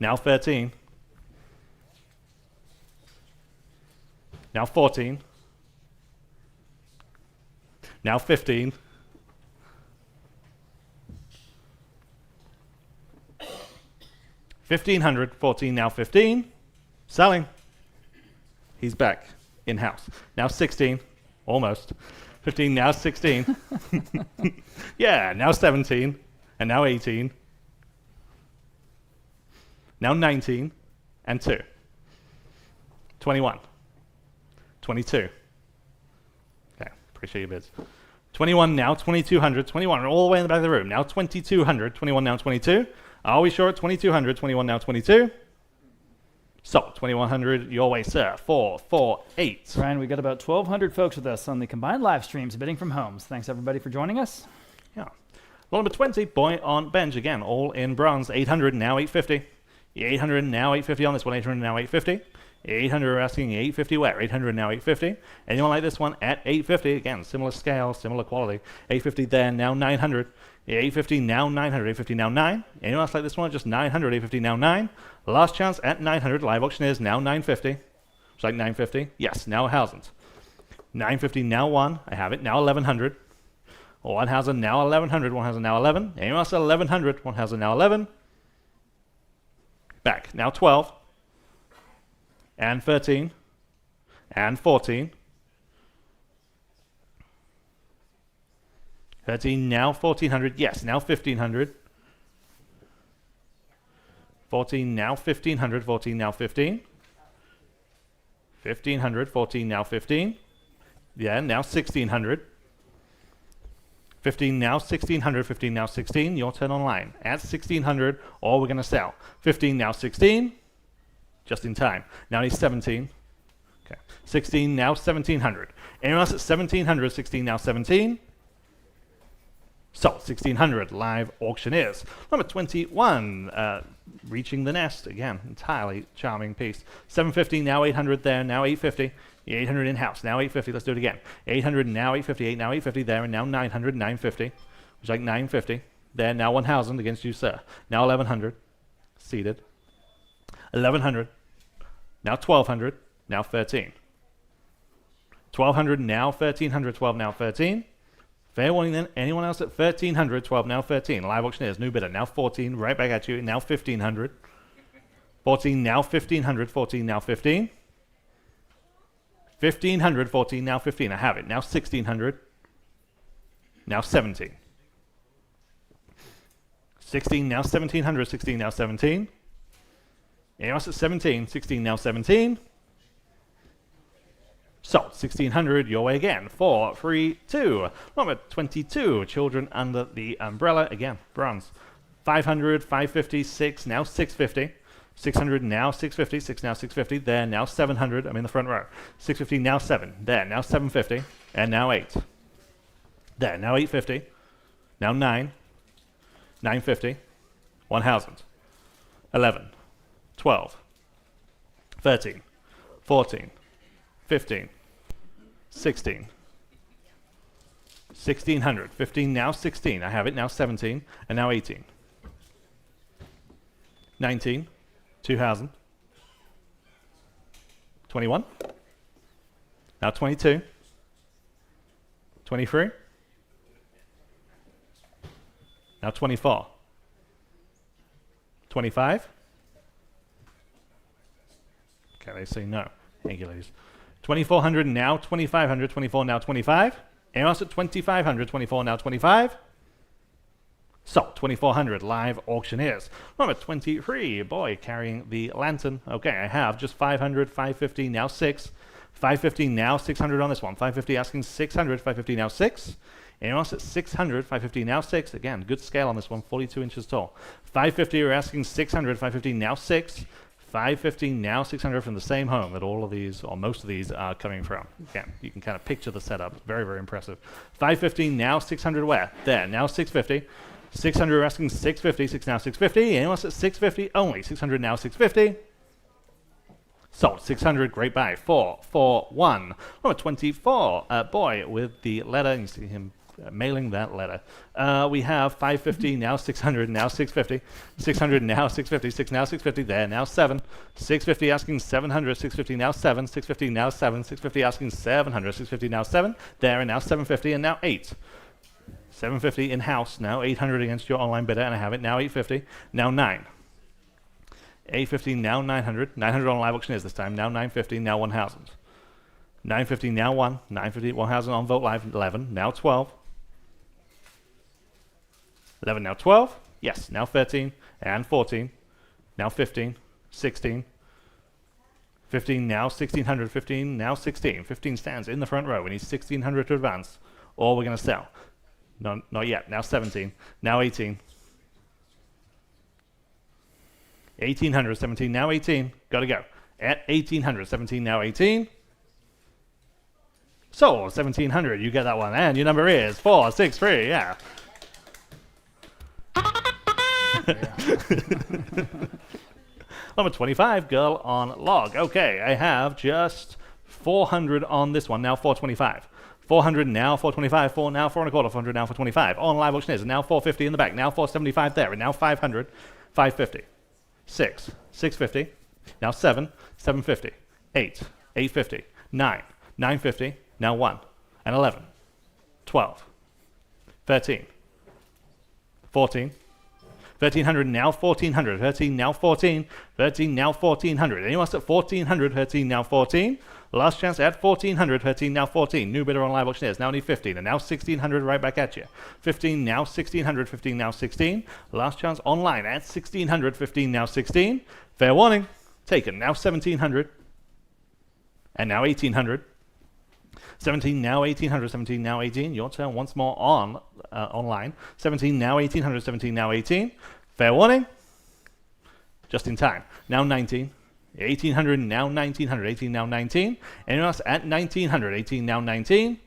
Now 13. Now 14. Now 15. 1500, 14, now 15. Selling. He's back in-house. Now 16, almost. 15, now 16. Yeah, now 17, and now 18. Now 19, and 2. 21, 22. Okay, appreciate your bids. 21 now, 2200, 21 all the way in the back of the room. Now 2200, 21 now 22. Are we sure at 2200, 21 now 22? So 2100 your way, sir. 448. Ryan, we got about 1,200 folks with us on the combined live streams bidding from homes. Thanks everybody for joining us. Yeah. Lot number 20, boy on bench again, all in bronze. 800 now 850. 800 now 850 on this one. 800 now 850. 800 are asking 850 where? 800 now 850. Anyone like this one at 850? Again, similar scale, similar quality. 850 there, now 900. 850 now 900. 850 now 9. Anyone else like this one? Just 900. 850 now 9. Last chance at 900. Live auction is now 950. It's like 950. Yes, now 1,000. 950 now 1. I have it. Now 1,100. 1,000 now 1,100. 1,000 now 11. Anyone else at 1,100? 1,000 now 11. Back. Now 12. And 13. And 14. 13 now 1,400. Yes, now 1,500. 14 now 1,500. 14 now 15. 1,500. 14 now 15. Yeah, now 1,600. 15 now 1,600. 15 now 16. Your turn online. At 1,600, or we're going to sell. 15 now 16. Just in time. Now he's 17. Okay. 16 now 1,700. Anyone else at 1,700? 16 now 17. So 1,600 live auctioneers. Number 21, reaching the nest again. Entirely charming piece. 750 now 800 there. Now 850. 800 in house. Now 850. Let's do it again. 800 now 850. 8 now 850 there, and now 900. 950. Which is like 950. There now 1,000 against you, sir. Now 1,100. Seated. 1,100. Now 1,200. Now 13. 1,200 now 1,300. 12 now 13. Fair warning then, anyone else at 1,300, 12 now 13. Live auctioneers, new bidder, now 14, right back at you, now 1,500. 14 now 1,500, 14 now 15. 1,500, 14 now 15, I have it, now 1,600. Now 17. 16 now 1,700, 16 now 17. Anyone else at 17, 16 now 17. So, 1,600, your way again. 4, 3, 2. Number 22, children under the umbrella. Again, bronze. 500, 550, 6, now 650. 600, now 650, 6, now 650. There, now 700. I'm in the front row. 650, now 7. There, now 750. And now 8. There, now 850. Now 9. 950. 1,000. 11. 12. 13. 14. 15, 16, 1,600, 15, now 16, I have it, now 17, and now 18, 19, 2,000, 21, now 22, 23, now 24, 25, okay, they say no, thank you ladies. 2,400 now 2,500, 24 now 25. Anyone else at 2,500, 24 now 25. So 2,400 live auctioneers. Number 23, boy carrying the lantern. Okay, I have just 500, 550 now 6. 550 now 600 on this one. 550 asking 600, 550 now 6. Anyone else at 600, 550 now 6. Again, good scale on this one, 42 inches tall. 550 are asking 600, 550 now 6. 550 now 600 from the same home that all of these, or most of these, are coming from. Again, you can kind of picture the setup. Very, very impressive. 550 now 600 where? There, now 650. 600 asking 650, 6 now 650. Anyone else at 650 only? 600 now 650. Sold. 600, great buy. 4, 4, 1. Number 24, boy with the letter. You see him mailing that letter. We have 550 now 600 now 650. 600 now 650. 6 now 650. There now 7. 650 asking 700. 650 now 7. 650 now 7. 650 asking 700. 650 now 7. There and now 750 and now 8. 750 in house now 800 against your online bidder, and I have it now 850. Now 9. 850 now 900. 900 on live auctioneers this time. Now 950. Now 1,000. 950 now 1. 950 1,000 on Vote Live 11. Now 12. 11 now 12. Yes, now 13 and 14. Now 15, 16, 15 now, 1600, 15 now, 16. 15 stands in the front row. We need 1600 to advance, or we're going to sell. No, not yet. Now 17. Now 18. 1800, 17, now 18. Got to go. At 1800, 17, now 18. So 1700, you get that one, and your number is 463. Yeah. Number 25, girl on log. Okay, I have just 400 on this one. Now 425. 400 now, 425, 4 now, 4 and a quarter, 400 now, 425. On live auctioneers, and now 450 in the back. Now 475 there, and now 500, 550. 6, 650. Now 7, 750. 8, 850. 9, 950. Now 1, and 11, 12, 13, 14, 1300 now 1400, 13 now 14, 13 now 1400. Anyone else at 1400, 13 now 14. Last chance at 1400, 13 now 14. New bidder on live auctioneers, now need 15, and now 1600 right back at you. 15 now 1600, 15 now 16. Last chance online at 1600, 15 now 16. Fair warning, taken, now 1700, and now 1800. 17 now 1800, 17 now 18. Your turn once more on online. 17 now 1800, 17 now 18. Fair warning. Just in time. Now 19. 1800 now 1900, 18 now 19. Anyone else at 1900, 18 now 19.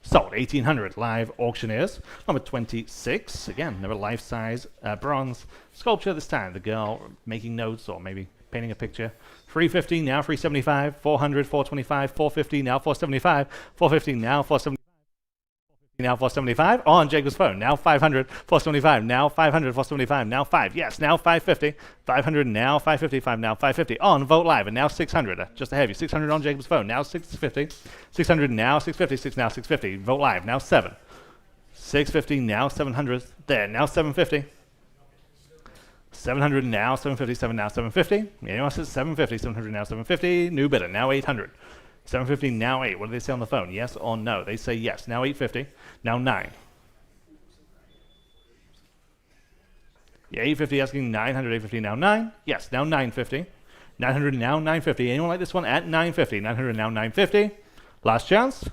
Sold 1800 live auctioneers. Number 26. Again, another life-size bronze sculpture this time. The girl making notes or maybe painting a picture. 350 now 375, 400, 425, 450 now 475, 450 now 475, now 475 on Jacob's phone. Now 500, 475, now 500, 475, now 5. Yes, now 550, 500 now 550, 5 now 550 on Vote Live, and now 600. Just ahead of you, 600 on Jacob's phone. Now 650, 600 now 650, 6 now 650. Vote Live now 7, 650 now 700 there. Now 750. 700 now, 757 now, 750. Anyone else at 750, 700 now, 750. New bidder, now 800. 750 now 8. What do they say on the phone? Yes or no? They say yes. Now 850. Now 9. Yeah, 850 asking 900, 850 now 9. Yes, now 950. 900 now 950. Anyone like this one at 950? 900 now 950. Last chance.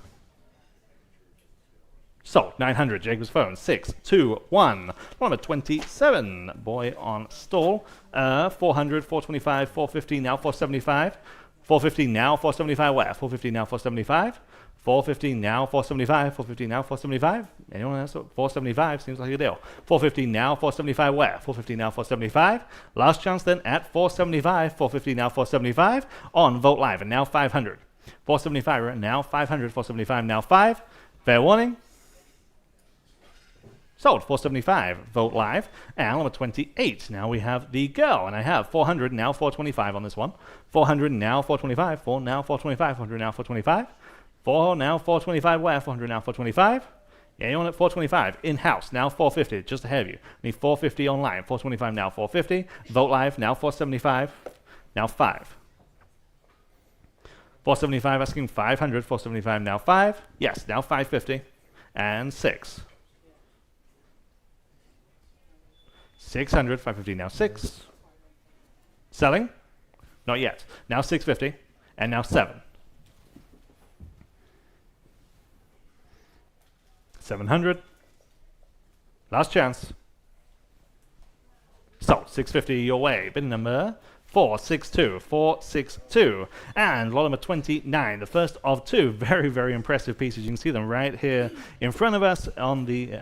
Sold. 900. Jacob's phone. 6, 2, 1. Number 27. Boy on stall. 400, 425, 450 now 475. 450 now 475. Where? 450 now 475. 450 now 475. 450 now 475. Anyone else? 475 seems like a deal. 450 now 475. Where? 450 now 475. Last chance then at 475. 450 now 475 on Vote Live, and now 500. 475 now 500. 475 now 5. Fair warning. Sold. 475. Vote Live. And number 28. Now we have the girl, and I have 400 now 425 on this one. 400 now 425. 4 now 425. 400 now 425. 4 now 425. Where? 400 now 425. Anyone at 425 in house now 450. Just ahead of you. Need 450 online. 425 now 450. Vote Live now 475. Now 5. 475 asking 500. 475 now 5. Yes. Now 550 and 6. 600, 550 now 6. Selling? Not yet. Now 650 and now 7. 700. Last chance. Sold. 650 your way. Bid number 462. 462. And lot number 29. The first of two very, very impressive pieces. You can see them right here in front of us on the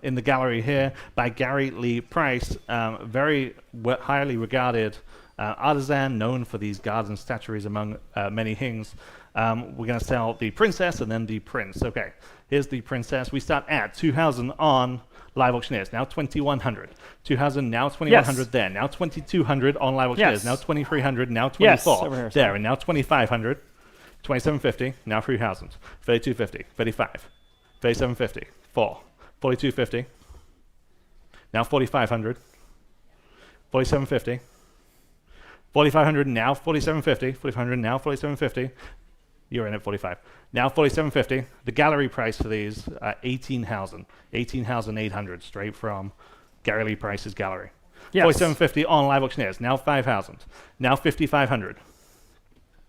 in the gallery here by Gary Lee Price. Very highly regarded artisan, known for these garden statuaries among many things. We're going to sell the princess and then the prince. Okay, here's the princess. We start at 2,000 on live auctioneers. Now 2,100. 2,000. Now 2,100. Yes. There. Now 2,200 on live auctioneers. Yes. Now 2,300. Now 24. Yes, over here, there. And now 2,500. 2,750. Now 3,000. 3,250. 35. 3,750. 4. 4,250. Now 4,500. 4,750. 4,500 now 4,750. 4,500 now 4,750. You're in at 45. Now 4,750. The gallery price for these 18,000. 18,800 straight from Gary Lee Price's gallery. Yes. 4750 on live auctioneers. Now 5,000. Now 5,500.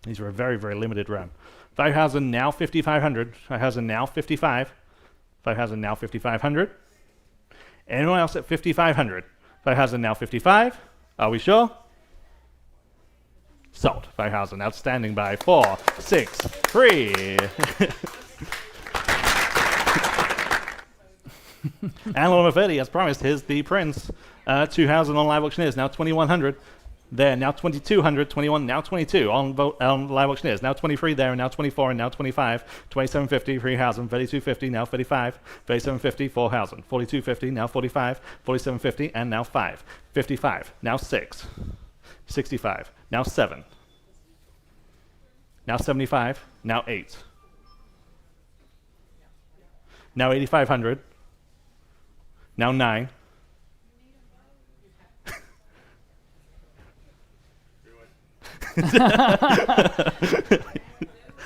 These are a very, very limited run. 5,000 now 5,500. 5,000 now 55. 5,000 now 5,500. Anyone else at 5,500? 5,000 now 55. Are we sure? Sold. 5,000. Outstanding by 4, 6, 3. And Lord of 30, as promised, here's the Prince. 2,000 on live auctioneers. Now 2,100. There, now 2,200, 21, now 22 on live auctioneers. Now 23 there, and now 24, and now 25, 2750, 3,000, 3250, now 35, 3750, 4,000, 4250, now 45, 4750, and now 5, 55, now 6, 65, now 7, now 75, now 8, now 8,500, now 9.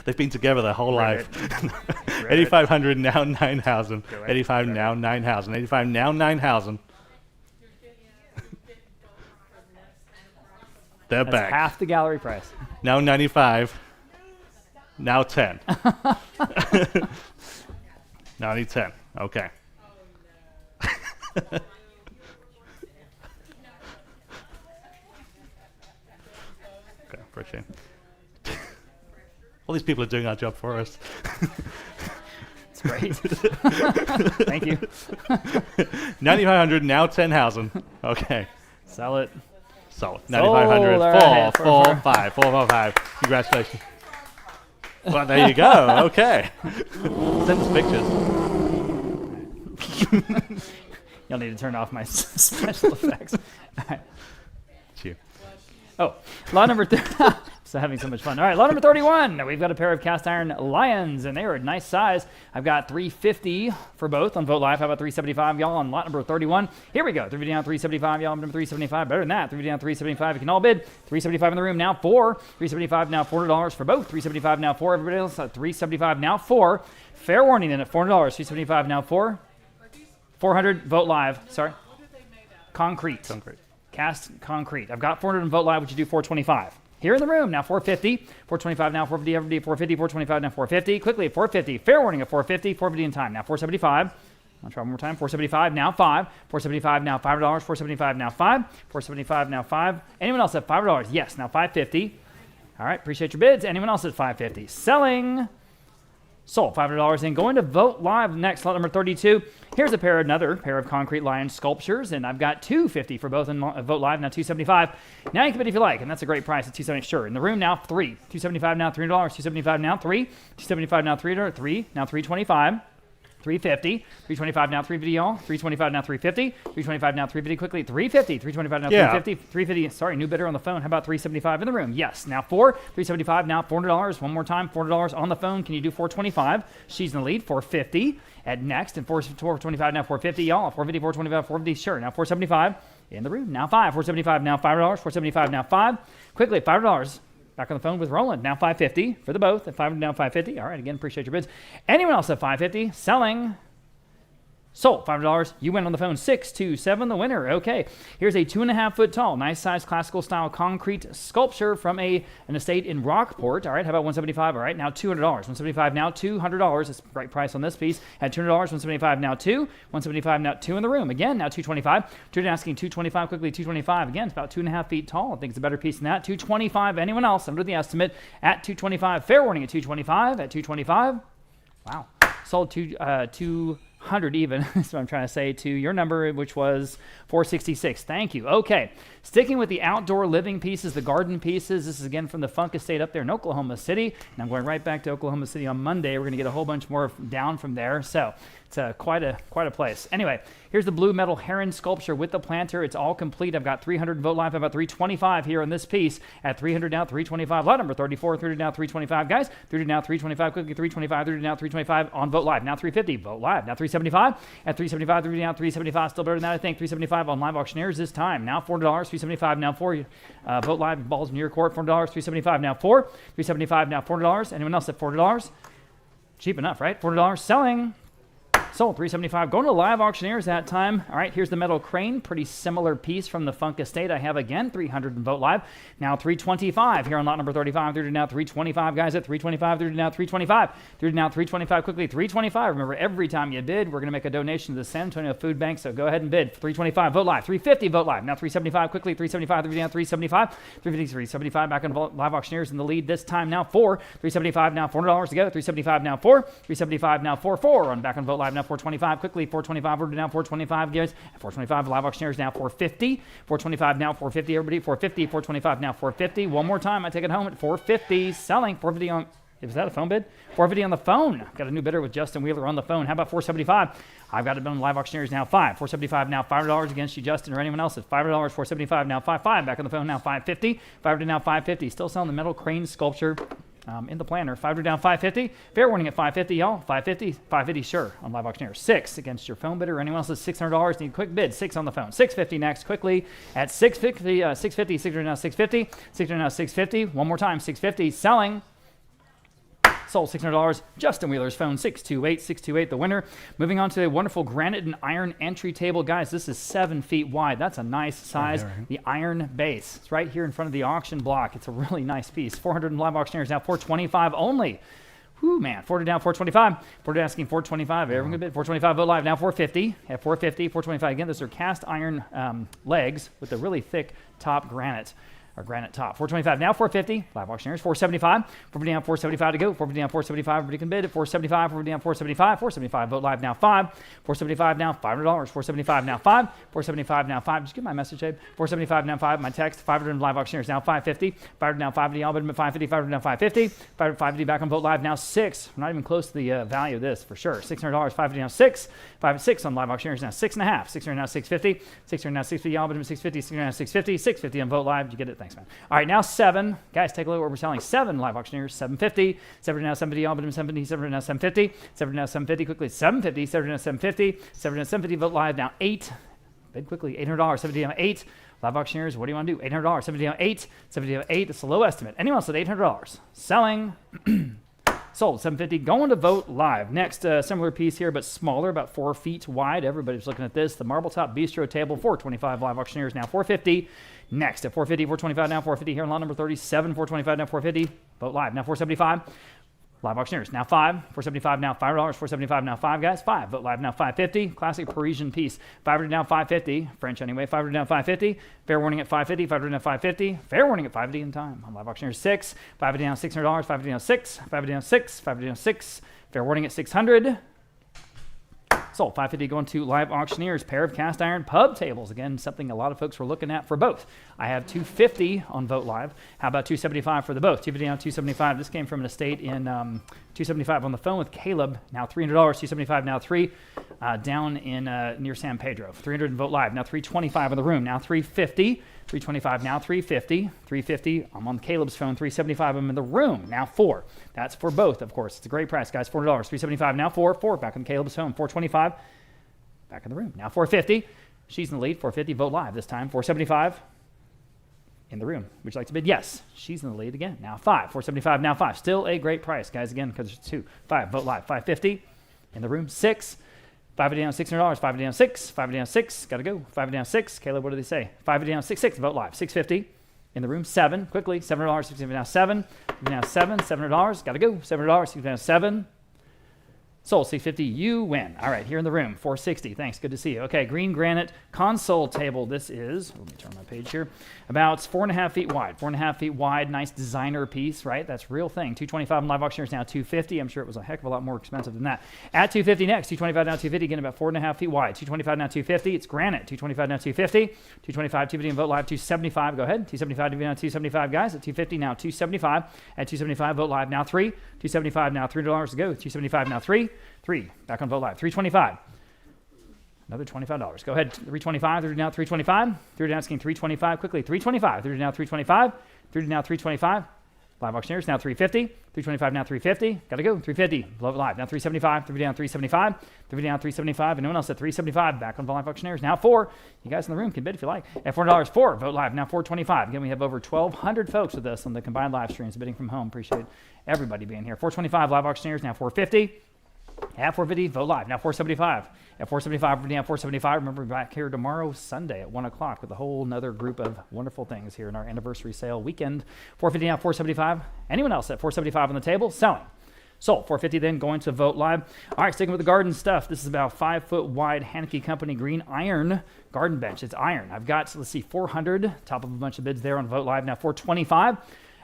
They've been together their whole life. 8,500 now 9,000. 85 now 9,000. 85 now 9,000. They're That's back. half the gallery price. Now 95. Now 10. Now I need 10. Okay. Okay, appreciate it. All these people are doing our job for us. It's great. Thank you. 9,500 now 10,000. Okay. Sell it. So 9,500. All right. 4, 5. 4, 4, 5. Congratulations. Well, there you go. Okay. Send us pictures. You'll need to turn off my special effects. All right. Cheers. Oh, lot number so having so much fun. All right, lot number 31. Now we've got a pair of cast iron lions, and they are a nice size. I've got 350 for both on Vote Live. How about 375, y'all, on lot number 31? Here we go. 350 down, 375, y'all. Number 375. Better than that. 350 down, 375. You can all bid. 375 in the room now. 4. 375 now. $400 for both. 375 now. 4. Everybody else at 375 now. 4. Fair warning then at $400. 375 now. 4. 400. Vote Live. Sorry. Concrete. Cast concrete. I've got 400 on Vote Live, which you do 425. Here in the room, now 450, 425 now, 450, 450, 425 now, 450. Quickly, 450. Fair warning at 450, 450 in time. Now 475. I'll try one more time. 475 now, 5. 475 now, $5. 475 now, 5. 475 now, 5. Anyone else at $5? Yes, now 550. All right, appreciate your bids. Anyone else at 550? Selling. Sold. $500 in. Going to Vote Live next, lot number 32. Here's another pair of concrete lion sculptures, and I've got 250 for both in Vote Live, now 275. Now you can bid if you like, and that's a great price at 270. Sure. In the room now, 3. 275 now, $300. 275 now, 3. 275 now, $3. 3. Now 325. 350, 325 now, 350, y'all. 325 now, 350, 325 now, 350 quickly, 350, 325 now, 350, 350. Sorry, new bidder on the phone. How about 375 in the room? Yes. Now 4, 375 now, $400. One more time, $400 on the phone. Can you do 425? She's in the lead. 450 at next, and 425 now, 450, y'all. 450, 425, 450. Sure. Now 475 in the room. Now 5, 475 now, $5. 475 now, 5. Quickly, $5. Back on the phone with Roland. Now 550 for the both. At 5 now 550. All right, again, appreciate your bids. Anyone else at 550? Selling. Sold. $5. You win on the phone. 627, the winner. Okay. Here's a 2.5 foot tall, nice size classical style concrete sculpture from an estate in Rockport. All right. How about 175? All right. Now $200. 175 now, $200. That's the right price on this piece. At $200, 175 now 2. 175 now 2 in the room. Again, now 225. You're asking 225 quickly. 225. Again, it's about 2.5 feet tall. I think it's a better piece than that. 225. Anyone else under the estimate at 225? Fair warning at 225. At 225. Wow. Sold 200 even. That's what I'm trying to say, to your number, which was 466. Thank you. Okay. Sticking with the outdoor living pieces, the garden pieces. This is again from the Funk Estate up there in Oklahoma City. And I'm going right back to Oklahoma City on Monday. We're going to get a whole bunch more down from there. So it's quite a place. Anyway, here's the blue metal heron sculpture with the planter. It's all complete. I've got 300 Vote Live, about 325 here on this piece. At 300 now, 325. Lot number 34, 300 now, 325. Guys, 300 now, 325. Quickly, 325, 300 now, 325 on Vote Live. Now 350. Vote Live. Now 375. At 375, 300 now, 375. Still better than that, I think. 375 on Live Auctioneers this time. Now $4. 375 now 4. Vote Live. Balls in your court. $4. 375 now 4. 375 now $4. Anyone else at $4? Cheap enough, right? $4. Selling. Sold. 375. Going to live auctioneers that time. All right, here's the metal crane. Pretty similar piece from the Funk Estate. I have again 300 in Vote Live. Now 325 here on lot number 35. Through to now 325, guys, at 325. Through to now 325. Through to now 325 quickly. 325. Remember, every time you bid, we're going to make a donation to the San Antonio Food Bank, so go ahead and bid. 325. Vote Live. 350. Vote Live. Now 375 quickly. 375. Through to now 375. 350. 375. Back on live auctioneers in the lead this time. Now 4. 375. Now $400 to go. 375. Now 4. 375. Now 4. 4 on back on Vote Live. Now 425 quickly. 425 over to now 425, guys. 425 live auctioneers now 450. 425 now 450. Everybody 450. 425 now 450. One more time. I take it home at 450. Selling 450 on. Was that a phone bid? 450 on the phone. Got a new bidder with Justin Wheeler on the phone. How about 475? I've got it on live auctioneers now 5. 475 now $5 against you, Justin, or anyone else. It's $5. 475 now 55. Back on the phone now 550. 550 now 550. Still selling the metal crane sculpture. In the planner, 500 down 550. Fair warning at 550, y'all. 550, 550, sure, on live auctioneer. 6 against your phone bidder. Anyone else is $600? Need a quick bid. 6 on the phone. 650 next, quickly at 650. 650, 600 now 650. 600 now 650. One more time, 650. Selling. Sold $600. Justin Wheeler's phone 628. 628, the winner. Moving on to a wonderful granite and iron entry table. Guys, this is 7 feet wide. That's a nice size. The iron base. It's right here in front of the auction block. It's a really nice piece. 400 in live auctioneers now 425 only. Whew, man. 40 down 425. 40 asking 425. Everyone good bid. 425 Vote Live now 450. At 450, 425 again. Those are cast iron legs with a really thick top granite. Or granite top. 425 now 450. Live auctioneers 475. 450 down 475 to go. 450 down 475. Everybody can bid at 475. 450 down 475. 475 Vote Live now 5. 475 now $500. 475 now 5. 475 now 5. Just get my message, Abe. 475 now 5. My text. 500 in live auctioneers now 550. 500 now 550. Y'all bid at 550. 500 now 550. 550 back on Vote Live now 6. We're not even close to the value of this for sure. $600. 550 now 6. 5 on live auctioneers now 6.5. 600 now 650. 600 now 650. Y'all bid at 650. 600 now 650. 650 on Vote Live. You get it. Thanks, man. All right, now 7. Guys, take a look at what we're selling. 7 live auctioneers, 750. 7 now 750. Y'all bid at 750. 7 now 750. 7 now 750. Quickly, 750. 7 now 750. 7 now 750. Vote Live now 8. Bid quickly. $800. 70 down 8. Live auctioneers, what do you want to do? $800. 70 down 8. 70 down 8. That's a low estimate. Anyone else at $800? Selling. Sold. 750. Going to Vote Live. Next, similar piece here, but smaller, about 4 feet wide. Everybody's looking at this. The marble top bistro table, 425 live auctioneers now 450. Next, at 450, 425 now 450 here on lot number 37. 425 now 450. Vote Live now 475. Live auctioneers now 5. 475 now $5. 475 now 5, guys. 5. Vote Live now 550. Classic Parisian piece. 500 now 550. French anyway. 500 now 550. Fair warning at 550. 500 now 550. Fair warning at 550 in time. On live auctioneers 6. 550 now $600. 550 now 6. 550 now 6. 550 now 6. Fair warning at 600. Sold. 550 going to live auctioneers. Pair of cast iron pub tables. Again, something a lot of folks were looking at for both. I have 250 on Vote Live. How about 275 for the both? 250 on 275. This came from an estate in 275 on the phone with Caleb. Now $300. 275 now 3 down in near San Pedro. 300 in Vote Live. Now 325 in the room. Now 350. 325 now 350. 350. I'm on Caleb's phone. 375 I'm in the room. Now 4. That's for both, of course. It's a great price, guys. $400. 375 now 4. 4 back on Caleb's phone. 425 back in the room. Now 450. She's in the lead. 450. Vote Live this time. 475 in the room. Would you like to bid? Yes. She's in the lead again. Now 5. 475 now 5. Still a great price, guys. Again, because there's 2. 5. Vote Live. 550 in the room. 6. 5 down $600. 5 down 6. 5 down 6. Got to go. 5 down 6. Caleb, what do they say? 5 down 6. 6. Vote Live. 650 in the room. 7. Quickly. $7. 6 down 7. Now 7. $700. Got to go. $7. 6 down 7. Sold. 650. You win. All right. Here in the room. 460. Thanks. Good to see you. Okay. Green granite console table. This is, let me turn my page here, about 4.5 feet wide. 4.5 feet wide. Nice designer piece, right? That's real thing. 225 in live auctioneers now 250. I'm sure it was a heck of a lot more expensive than that. At 250 next. 225 now 250. Again, about 4.5 feet wide. 225 now 250. It's granite. 225 now 250. 225, 250 and Vote Live. 275. Go ahead. 275 now 275, guys. At 250 now 275. At 275, Vote Live now 3. 275 now $3 to go. 275 now 3. 3. Back on Vote Live. 325. Another $25. Go ahead. 325. 30 now 325. 30 down asking 325 quickly. 325. 30 now 325. 30 now 325. Live auctioneers now 350. 325 now 350. Got to go. 350. Vote Live. Now 375. 3 down 375. 3 down 375. And no one else at 375. Back on live auctioneers. Now 4. You guys in the room can bid if you like. At $4. 4. Vote Live. Now 425. Again, we have over 1,200 folks with us on the combined live streams bidding from home. Appreciate everybody being here. 425. Live auctioneers. Now 450. At 450, vote live. Now 475. At 475, we're down 475. Remember, we're back here tomorrow, Sunday at 1 o'clock with a whole nother group of wonderful things here in our anniversary sale weekend. 450 now 475. Anyone else at 475 on the table? Selling. Sold. 450 then going to vote live. All right, sticking with the garden stuff. This is about 5 foot wide Haneke Company green iron garden bench. It's iron. I've got, let's see, 400. Top of a bunch of bids there on vote live. Now 425.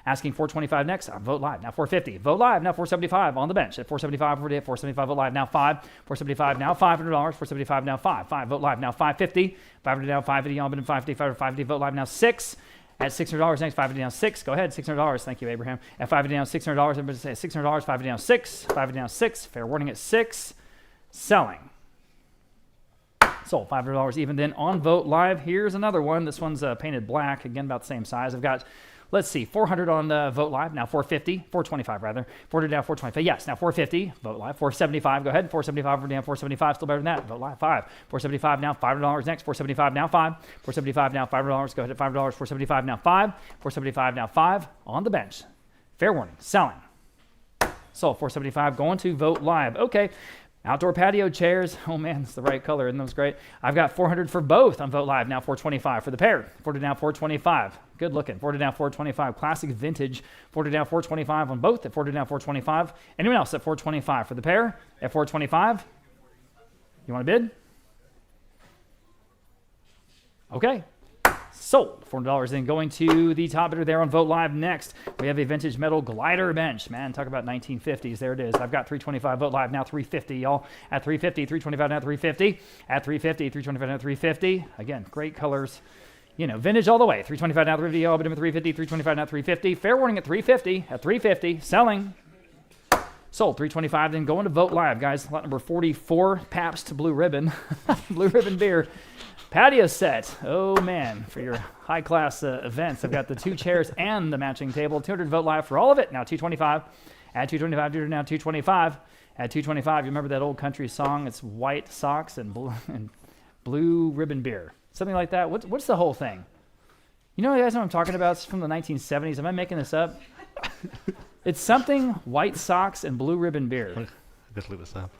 Asking 425 next. Vote live. Now 450. Vote live. Now 475 on the bench. At 475, 475 vote live. Now 5. 475 now $500. 475 now 5. 5 vote live. Now 550. 500 now 550. All bid in 550. 550 vote live. Now 6. At $600 next. 550 down 6. Go ahead. $600. Thank you, Abraham. At 550 down $600. Everybody say $600. 550 down 6. 550 down 6. Fair warning at 6. Selling. Sold. $500 even then on vote live. Here's another one. This one's painted black. Again, about the same size. I've got, let's see, 400 on vote live. Now 450, 425 rather. 400 down 425. Yes, now 450. Vote live. 475. Go ahead. 475 over down 475. Still better than that. Vote live. 5. 475 now $500 next. 475 now 5. 475 now $500. Go ahead at $5. 475 now 5. 475 now 5 on the bench. Fair warning. Selling. Sold. 475 going to vote live. Okay. Outdoor patio chairs. Oh man, it's the right color. Isn't those great? I've got 400 for both on vote live. Now 425 for the pair. 400 now 425. Good looking. 400 now 425. Classic vintage. 400 now 425 on both. At 400 now 425. Anyone else at 425 for the pair? At 425. You want to bid? Okay. Sold. $400 then going to the top bidder there on vote live. Next, we have a vintage metal glider bench. Man, talk about 1950s. There it is. I've got 325 vote live now 350, y'all. At 350, 325 now 350. At 350, 325 now 350. Again, great colors. You know, vintage all the way. 325 now 350, y'all. Bid him at 350, 325 now 350. Fair warning at 350. At 350, selling. Sold. 325 then going to vote live, guys. Lot number 44, Pabst Blue Ribbon. Blue Ribbon beer. Patio set. Oh, man. For your high-class events, I've got the 2 chairs and the matching table. 200 vote live for all of it. Now 225. At 225, now 225. At 225, you remember that old country song? It's white socks and blue ribbon beer. Something like that. What's the whole thing? You guys know what I'm talking about? It's from the 1970s. Am I making this up? It's something white socks and blue ribbon beer. Just look this up.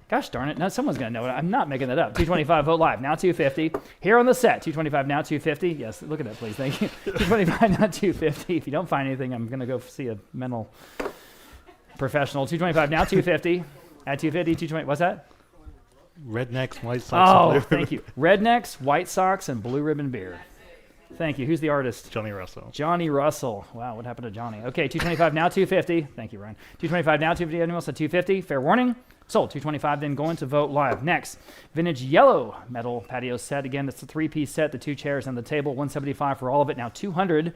Gosh darn it. Now someone's going to know it. I'm not making that up. 225 vote live. Now 250. Here on the set. 225 now 250. Yes, look at that, please. Thank you. 225 now 250. If you don't find anything, I'm going to go see a mental professional. 225 now 250. At 250, 220. What's that? Rednecks, White Sox. Oh, and blue thank you. Rednecks, White Sox, and Blue Ribbon Beer. Thank you. Who's the artist? Johnny Russell. Johnny Russell. Wow, what happened to Johnny? Okay, 225 now 250. Thank you, Ryan. 225 now 250. Anyone else at 250? Fair warning. Sold. 225 then going to vote live. Next, vintage yellow metal patio set. Again, it's a 3-piece set, the 2 chairs and the table. 175 for all of it. Now 200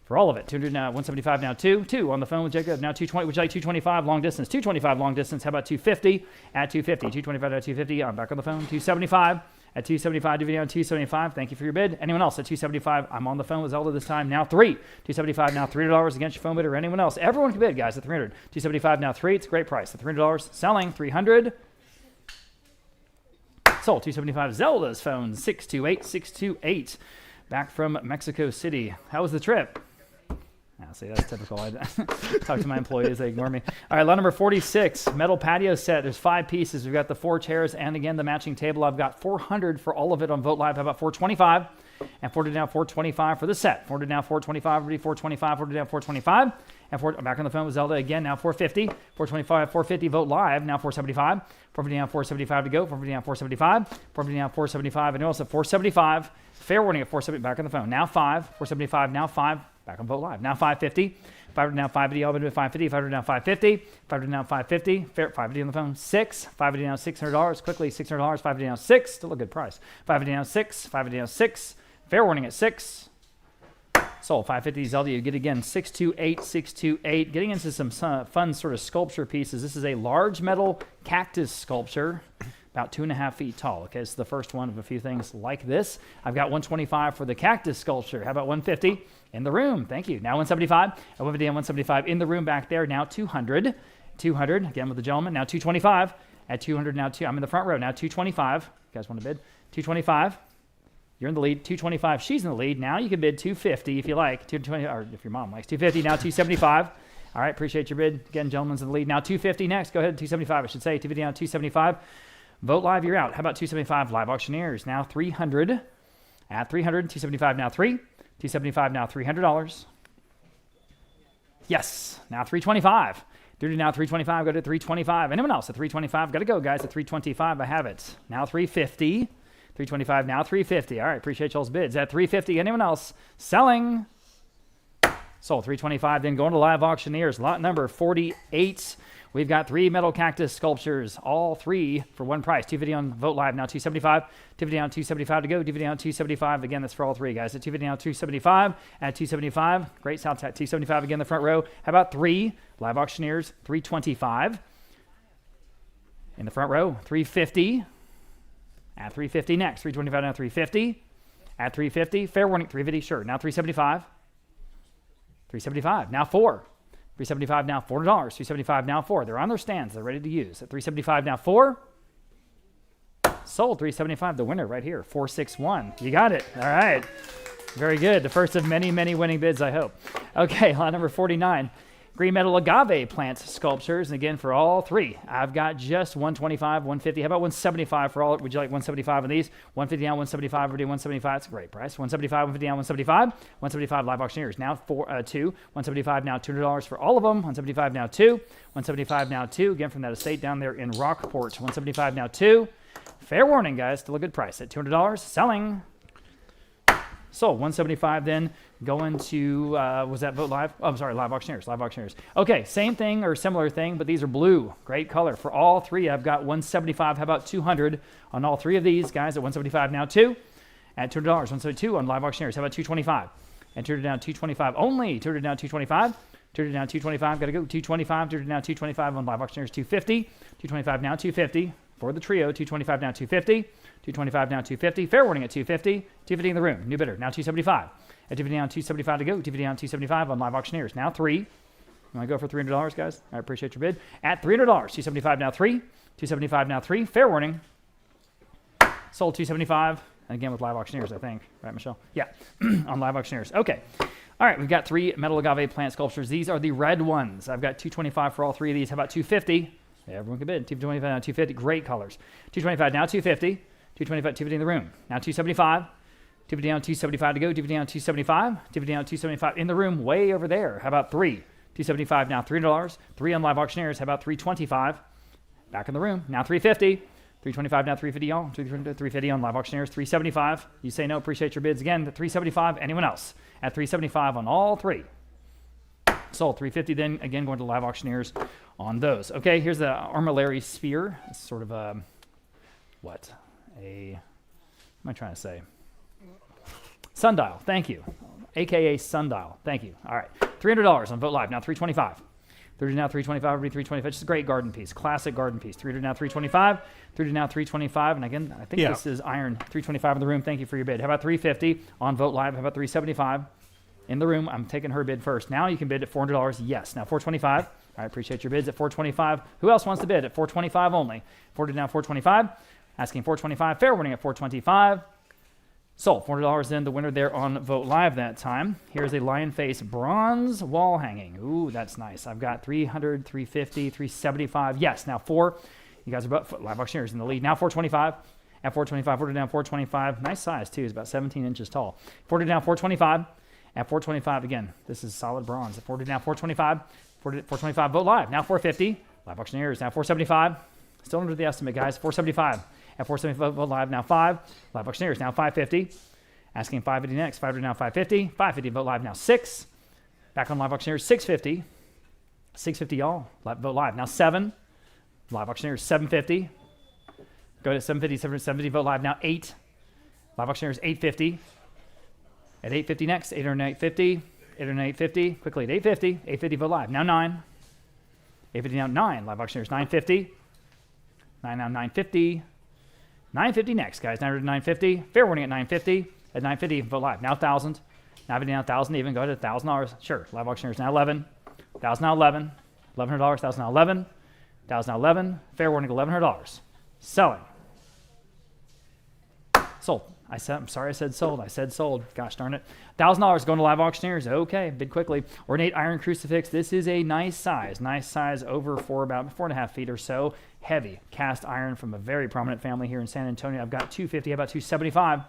for all of it. 200 now, 175 now 2 on the phone with Jacob. Now 220. Would you like 225 long distance? 225 long distance. How about 250 at 250? 225 at 250. I'm back on the phone. 275 at 275. DVD on 275. Thank you for your bid. Anyone else at 275? I'm on the phone with Zelda this time. Now 3. 275 now $3 against your phone bidder. Anyone else? Everyone can bid, guys, at 300. 275 now 3. It's a great price. At $300. Selling 300. Sold. 275. Zelda's phone 628. Back from Mexico City. How was the trip? See, that's typical. I talk to my employees, they ignore me. All right, lot number 46, metal patio set. There's 5 pieces. We've got the 4 chairs and, again, the matching table. I've got 400 for all of it on Vote Live. How about 425? And 400 now 425 for the set. 400 now 425, already 425, 400 now 425. And I'm back on the phone with Zelda again, now 450. 425, 450, Vote Live, now 475. 450 now 475 to go. 450 now 475. 450 now 475. And also 475. Fair warning at 470, back on the phone. Now 5. 475, now 5. Back on Vote Live. Now 550. 500 now 550. All been at 550. 500 now 550. 500 now 550. Fair 550 on the phone. 6. 550 now $600. Quickly $600. 550 now 6. Still a good price. 550 now 6. 550 now 6. Fair warning at 6. Sold. 550 Zelda. You get again 628. Getting into some fun sort of sculpture pieces. This is a large metal cactus sculpture. About 2.5 feet tall. Okay, this is the first one of a few things like this. I've got 125 for the cactus sculpture. How about 150 in the room? Thank you. Now 175. At 150 and 175 in the room back there. Now 200. 200 again with the gentleman. Now 225. At 200 now 2. I'm in the front row. Now 225. You guys want to bid? 225. You're in the lead. 225. She's in the lead. Now you can bid 250 if you like. 220, or if your mom likes 250. Now 275. All right, appreciate your bid. Again, gentlemen's in the lead. Now 250 next. Go ahead, 275, I should say. 250 down, 275. Vote live, you're out. How about 275 live auctioneers? Now 300. At 300, 275 now 3. 275 now $300. Yes, now 325. 30 now 325, go to 325. Anyone else at 325? Got to go, guys, at 325. I have it. Now 350. 325 now 350. All right, appreciate y'all's bids. At 350, anyone else? Selling. Sold 325, then going to live auctioneers. Lot number 48. We've got 3 metal cactus sculptures, all 3 for one price. 250 on Vote Live, now 275. 250 down, 275 to go. 250 down, 275. Again, that's for all 3, guys. At 250 down, 275. At 275, great South at 275 again, the front row. How about 3 live auctioneers? 325 in the front row. 350. At 350 next. 325 now 350. At 350, fair warning. 350, sure. Now 375. 375. Now 4. 375 now $4. 375 now 4. They're on their stands. They're ready to use. At 375 now 4. Sold 375. The winner right here. 461. You got it. All right. Very good. The first of many, many winning bids, I hope. Okay, lot number 49. Green metal agave plant sculptures. And again, for all 3, I've got just 125, 150. How about 175 for all? Would you like 175 on these? 150 down, 175. We're doing 175. It's a great price. 175, 150 down, 175. 175 live auctioneers. Now 2. 175 now $200 for all of them. 175 now 2. 175 now 2. Again, from that estate down there in Rockport. 175 now 2. Fair warning, guys. Still a good price at $200. Selling. Sold 175 then going to, was that Vote Live? Oh, I'm sorry, live auctioneers. Okay, same thing or similar thing, but these are blue. Great color. For all 3, I've got 175. How about 200 on all 3 of these, guys? At 175 now 2. At $200. 172 on live auctioneers. How about 225? And 200 down 225 only. 200 down 225. 200 down 225. Got to go. 225. 200 down 225 on live auctioneers. 250. 225 now 250 for the trio. 225 now 250. 225 now 250. Fair warning at 250. 250 in the room. New bidder. Now 275. At 250 down 275 to go. 250 down 275 on live auctioneers. Now 3. You want to go for $300, guys? I appreciate your bid. At $300. 275 now 3. 275 now 3. Fair warning. Sold 275. And again with live auctioneers, I think. Right, Michelle? Yeah. On live auctioneers. Okay. All right. We've got 3 metal agave plant sculptures. These are the red ones. I've got 225 for all 3 of these. How about 250? Yeah, everyone can bid. 225 now 250. Great colors. 225 now 250. 225, 250 in the room. Now 275. 250 down, 275 to go. 250 down, 275. 250 down, 275 in the room, way over there. How about 3? 275 now $300. 3 on live auctioneers. How about 325? Back in the room. Now 350. 325 now 350 on. 350 on live auctioneers. 375. You say no. Appreciate your bids again. 375. Anyone else? At 375 on all 3. Sold 350. Then again going to live auctioneers on those. Okay, here's the armillary sphere. It's sort of a what? What am I trying to say? Sundial, thank you. AKA sundial, thank you. All right, $300 on Vote Live, now 325. 30 now 325, everybody 325. Just a great garden piece, classic garden piece. 300 now 325, 30 now 325, and again, I think this is iron. 325 in the room, thank you for your bid. How about 350 on Vote Live? How about 375 in the room? I'm taking her bid first. Now you can bid at $400, yes. Now 425, I appreciate your bids at 425. Who else wants to bid at 425 only? 40 now 425. Asking 425, fair warning at 425. Sold $400 then, the winner there on Vote Live that time. Here's a lion face bronze wall hanging. Ooh, that's nice. I've got 300, 350, 375. Yes, now 4. You guys are about live auctioneers in the lead. Now 425. At 425, 40 down 425. Nice size too, it's about 17 inches tall. 40 down 425. At 425 again, this is solid bronze. At 40 down 425. 425 Vote Live. Now 450. Live auctioneers now 475. Still under the estimate, guys. 475. At 475 Vote Live, now 5. Live auctioneers, now 550. Asking 550 next. 500 now 550. 550 Vote Live, now 6. Back on live auctioneers, 650. 650 y'all. Vote Live, now 7. Live auctioneers, 750. Go to 750, 770 Vote Live, now 8. Live auctioneers, 850. At 850 next. 800 850. 800 850. Quickly at 850. 850 Vote Live, now 9. 850 now 9. Live auctioneers, 950. 9 now 950. 950 next, guys. 900 950. Fair warning at 950. At 950, Vote Live. Now 1,000. Now 1,000 even. Go ahead at $1,000. Sure. Live auctioneers now 11. 1,000 now 11. $1,100. 1,000 now 11. 1,000 now 11. Fair warning $1,100. Selling. Sold. I'm sorry I said sold. I said sold. Gosh darn it. $1,000 going to live auctioneers. Okay, bid quickly. Ornate iron crucifix. This is a nice size. Nice size over about 4.5 feet or so. Heavy cast iron from a very prominent family here in San Antonio. I've got 250. How about 275?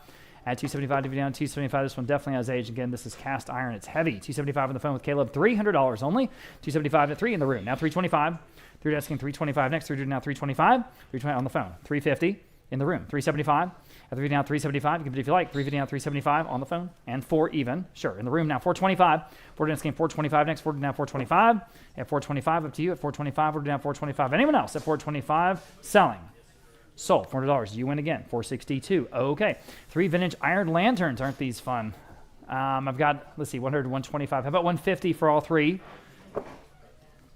At 275, divvy down 275. This one definitely has age. Again, this is cast iron. It's heavy. 275 on the phone with Caleb. $300 only. 275 at 3 in the room. Now 325. Through asking 325 next. Through now 325. 320 on the phone. 350 in the room. 375. At 3 down 375. You can bid if you like. 350 down 375 on the phone. And 4 even. Sure. In the room now 425. 4 down asking 425 next. 4 down 425. At 425 up to you. At 425. 4 down 425. Anyone else at 425? Selling. Sold. $400. You win again. 462. Okay. 3 vintage iron lanterns. Aren't these fun? I've got, let's see, 100, 125. How about 150 for all 3?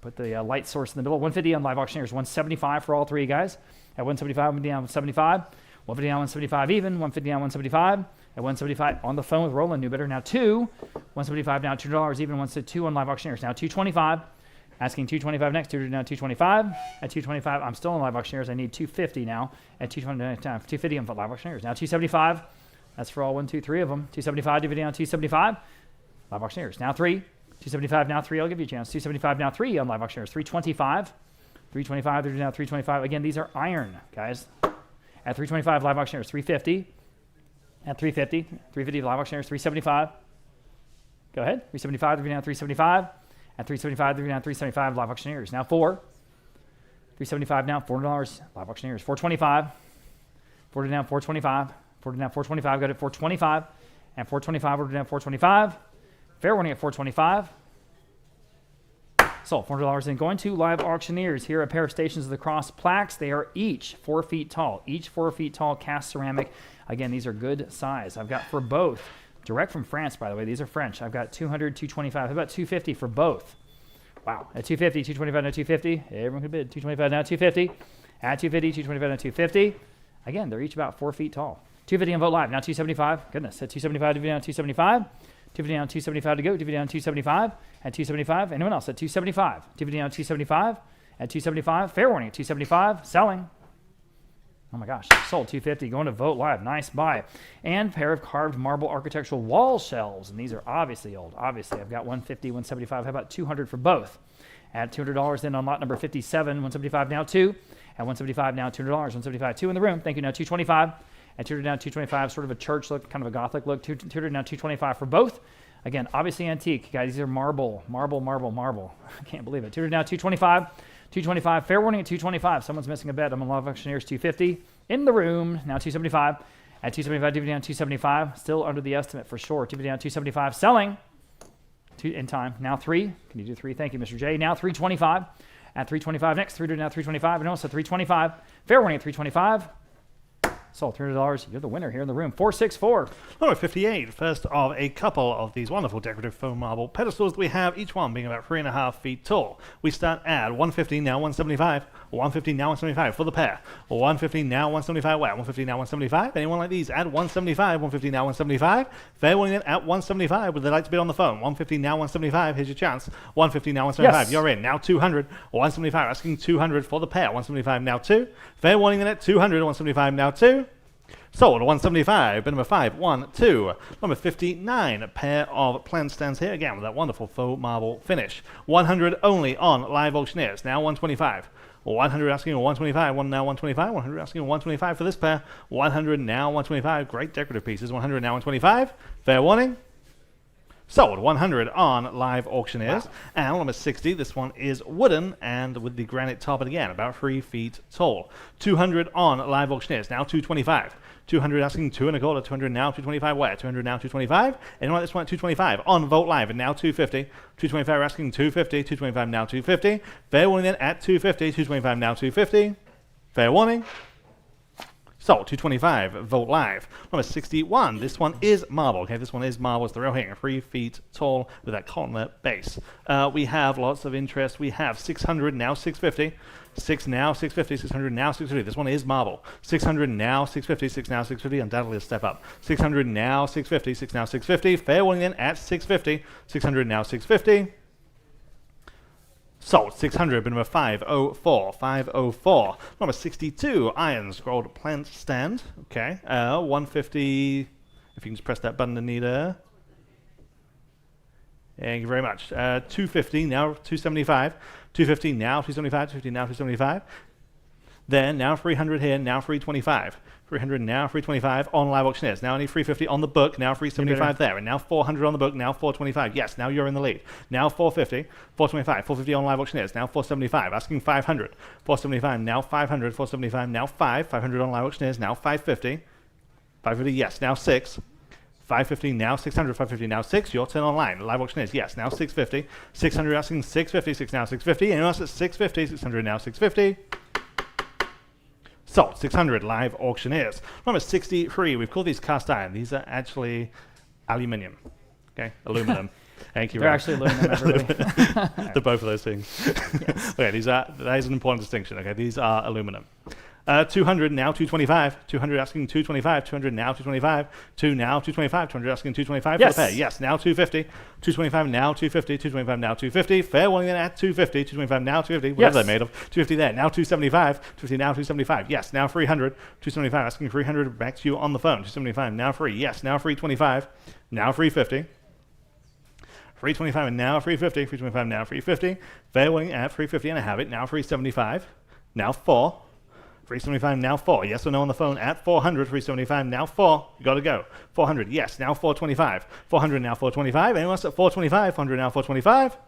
Put the light source in the middle. 150 on live auctioneers. 175 for all 3 guys. At 175, 150 down 175. 150 down 175 even. 150 down 175. At 175 on the phone with Roland, new bidder. Now 2. 175 now $2 even. 162 on live auctioneers. Now 225. Asking 225 next. 2 down 225. At 225, I'm still on live auctioneers. I need 250 now. At 250 on live auctioneers. Now 275. That's for all 1, 2, 3 of them. 275 dividend on 275. Live auctioneers. Now 3. 275 now 3. I'll give you a chance. 275 now 3 on live auctioneers. 325. 325. They're now 325. Again, these are iron, guys. At 325 live auctioneers. 350. At 350. 350 live auctioneers. 375. Go ahead. 375. They're now 375. At 375, they're now 375 live auctioneers. Now 4. 375 now $400 live auctioneers. 425. 4 down 425. 4 down 425. Got it 425. And 425. We're down 425. Fair warning at 425. Sold. $400 in. Going to live auctioneers. Here are a pair of Stations of the Cross plaques. They are each 4 feet tall. Each 4 feet tall cast ceramic. Again, these are good size. I've got for both. Direct from France, by the way. These are French. I've got 200, 225. How about 250 for both? Wow. At 250, 225 now 250. Everyone can bid. 225 now 250. At 250, 225 now 250. Again, they're each about 4 feet tall. 250 on Vote Live. Now 275. Goodness. At 275, divvy down 275. Divvy down 275 to go. Divvy down 275. At 275. Anyone else at 275? Divvy down 275. At 275. Fair warning at 275. Selling. Oh my gosh, sold 250, going to Vote Live, nice buy. And pair of carved marble architectural wall shelves, and these are obviously old. Obviously, I've got 150, 175, how about 200 for both? Add $200 then on lot number 57, 175 now 2. At 175 now $200, 175 2 in the room. Thank you, now 225. At 200 now 225, sort of a church look, kind of a Gothic look. 200 now 225 for both. Again, obviously antique, guys, these are marble. I can't believe it. 200 now 225. 225, fair warning at 225. Someone's missing a bet. I'm on live auctioneers 250 in the room. Now 275. At 275, divvy down 275. Still under the estimate for sure. Divvy down 275. Selling. In time. Now 3. Can you do 3? Thank you, Mr. J. Now 325. At 325 next. 3 to now 325. And also 325. Fair warning at 325. Sold $300. You're the winner here in the room. 464. Number 58. First of a couple of these wonderful decorative foam marble pedestals that we have, each one being about 3.5 feet tall. We start at 150, now 175. 150, now 175 for the pair. 150, now 175. Wow, 150, now 175. Anyone like these at 175? 150, now 175. Fair warning at 175. Would they like to bid on the phone? 150, now 175. Here's your chance. 150, now 175. Yes. You're in. Now 200. 175. Asking 200 for the pair. 175, now 2. Fair warning then at 200. 175, now 2. Sold 175, bid number 5, 1, 2. Number 59, a pair of plant stands here again with that wonderful faux marble finish. 100 only on live auctioneers. Now 125. 100 asking 125, one now 125. 100 asking 125 for this pair. 100 now 125. Great decorative pieces. 100 now 125. Fair warning. Sold 100 on live auctioneers. Wow. And number 60, this one is wooden and with the granite top again, about 3 feet tall. 200 on live auctioneers. Now 225. 200 asking 2 and a quarter. 200 now 225. Where? 200 now 225. Anyone like this one at 225 on Vote Live and now 250. 225 asking 250. 225 now 250. Fair warning then at 250. 225 now 250. Fair warning. Sold 225, Vote Live. Number 61, this one is marble. Okay, this one is marble. It's the real thing, 3 feet tall with that columnar base. We have lots of interest. We have 600, now 650. 6 now 650, 600 now 650. This one is marble. 600 now 650, 6 now 650. Undoubtedly a step up. 600 now 650, 6 now 650. Fair warning then at 650. 600 now 650. Sold. 600. Bid number 504. 504. Number 62. Iron scrolled plant stand. Okay. 150. If you can just press that button, Anita. Thank you very much. 250. Now 275. 250. Now 275. 250. Now 275. Then now 300 here. Now 325. 300 now, 325 on live auctioneers. Now only 350 on the book, now 375 there. And now 400 on the book, now 425. Yes, now you're in the lead. Now 450, 425, 450 on live auctioneers. Now 475, asking 500. 475, now 500, 475, now 500 on live auctioneers. Now 550. 550, yes, now 6. 550, now 600, 550, now 6. Your turn online. Live auctioneers, yes, now 650. 600, asking 650, 6 now 650. Anyone else at 650, 600 now 650. Sold. 600 live auctioneers. Number 63. We've called these cast iron. These are actually aluminium. Okay, aluminum. Thank you. They're actually aluminum, everybody. They're both of those things. Yes. Okay, that is an important distinction. Okay, these are aluminum. 200 now 225. 200 asking 225. 200 now 225. 2 now 225. 200 asking 225 Yes. for the pair. Yes, now 250. 225 now 250. 225 now 250. Fair warning then at 250. 225 now 250. Whatever Yes. they're made of. 250 there. Now 275. 250 now 275. Yes, now 300. 275 asking 300 back to you on the phone. 275 now free. Yes, now 325. Now 350. 325 and now 350. 325 now 350. Fair warning at 350 and I have it. Now 375. Now 4. 375 now 4. Yes or no on the phone at 400. 375 now 4. You got to go. 400. Yes. Now 425. 400 now 425. Anyone else at 425? 400 now 425.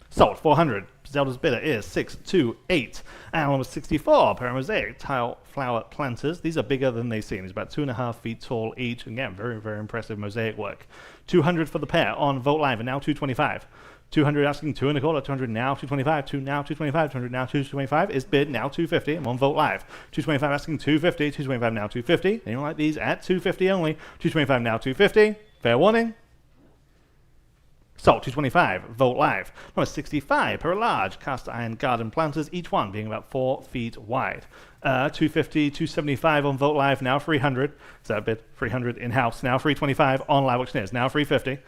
Sold. 400. Zelda's bidder is 628. And number 64. Pair of mosaic tile flower planters. These are bigger than they seem. It's about 2.5 feet tall each. Again, very, very impressive mosaic work. 200 for the pair on Vogt Live and now 225. 200 asking 2 and a quarter, 200 now 225, 2 now 225, 200 now 225 is bid now 250. I'm on Vogt Live. 225 asking 250, 225 now 250. Anyone like these at 250 only? 225 now 250. Fair warning. Sold. 225. Vogt Live. Number 65. Pair of large cast iron garden planters, each one being about 4 feet wide. 250, 275 on Vogt Live. Now 300. Is that a bid? 300 in house. Now 325 on live auctioneers. Now 350.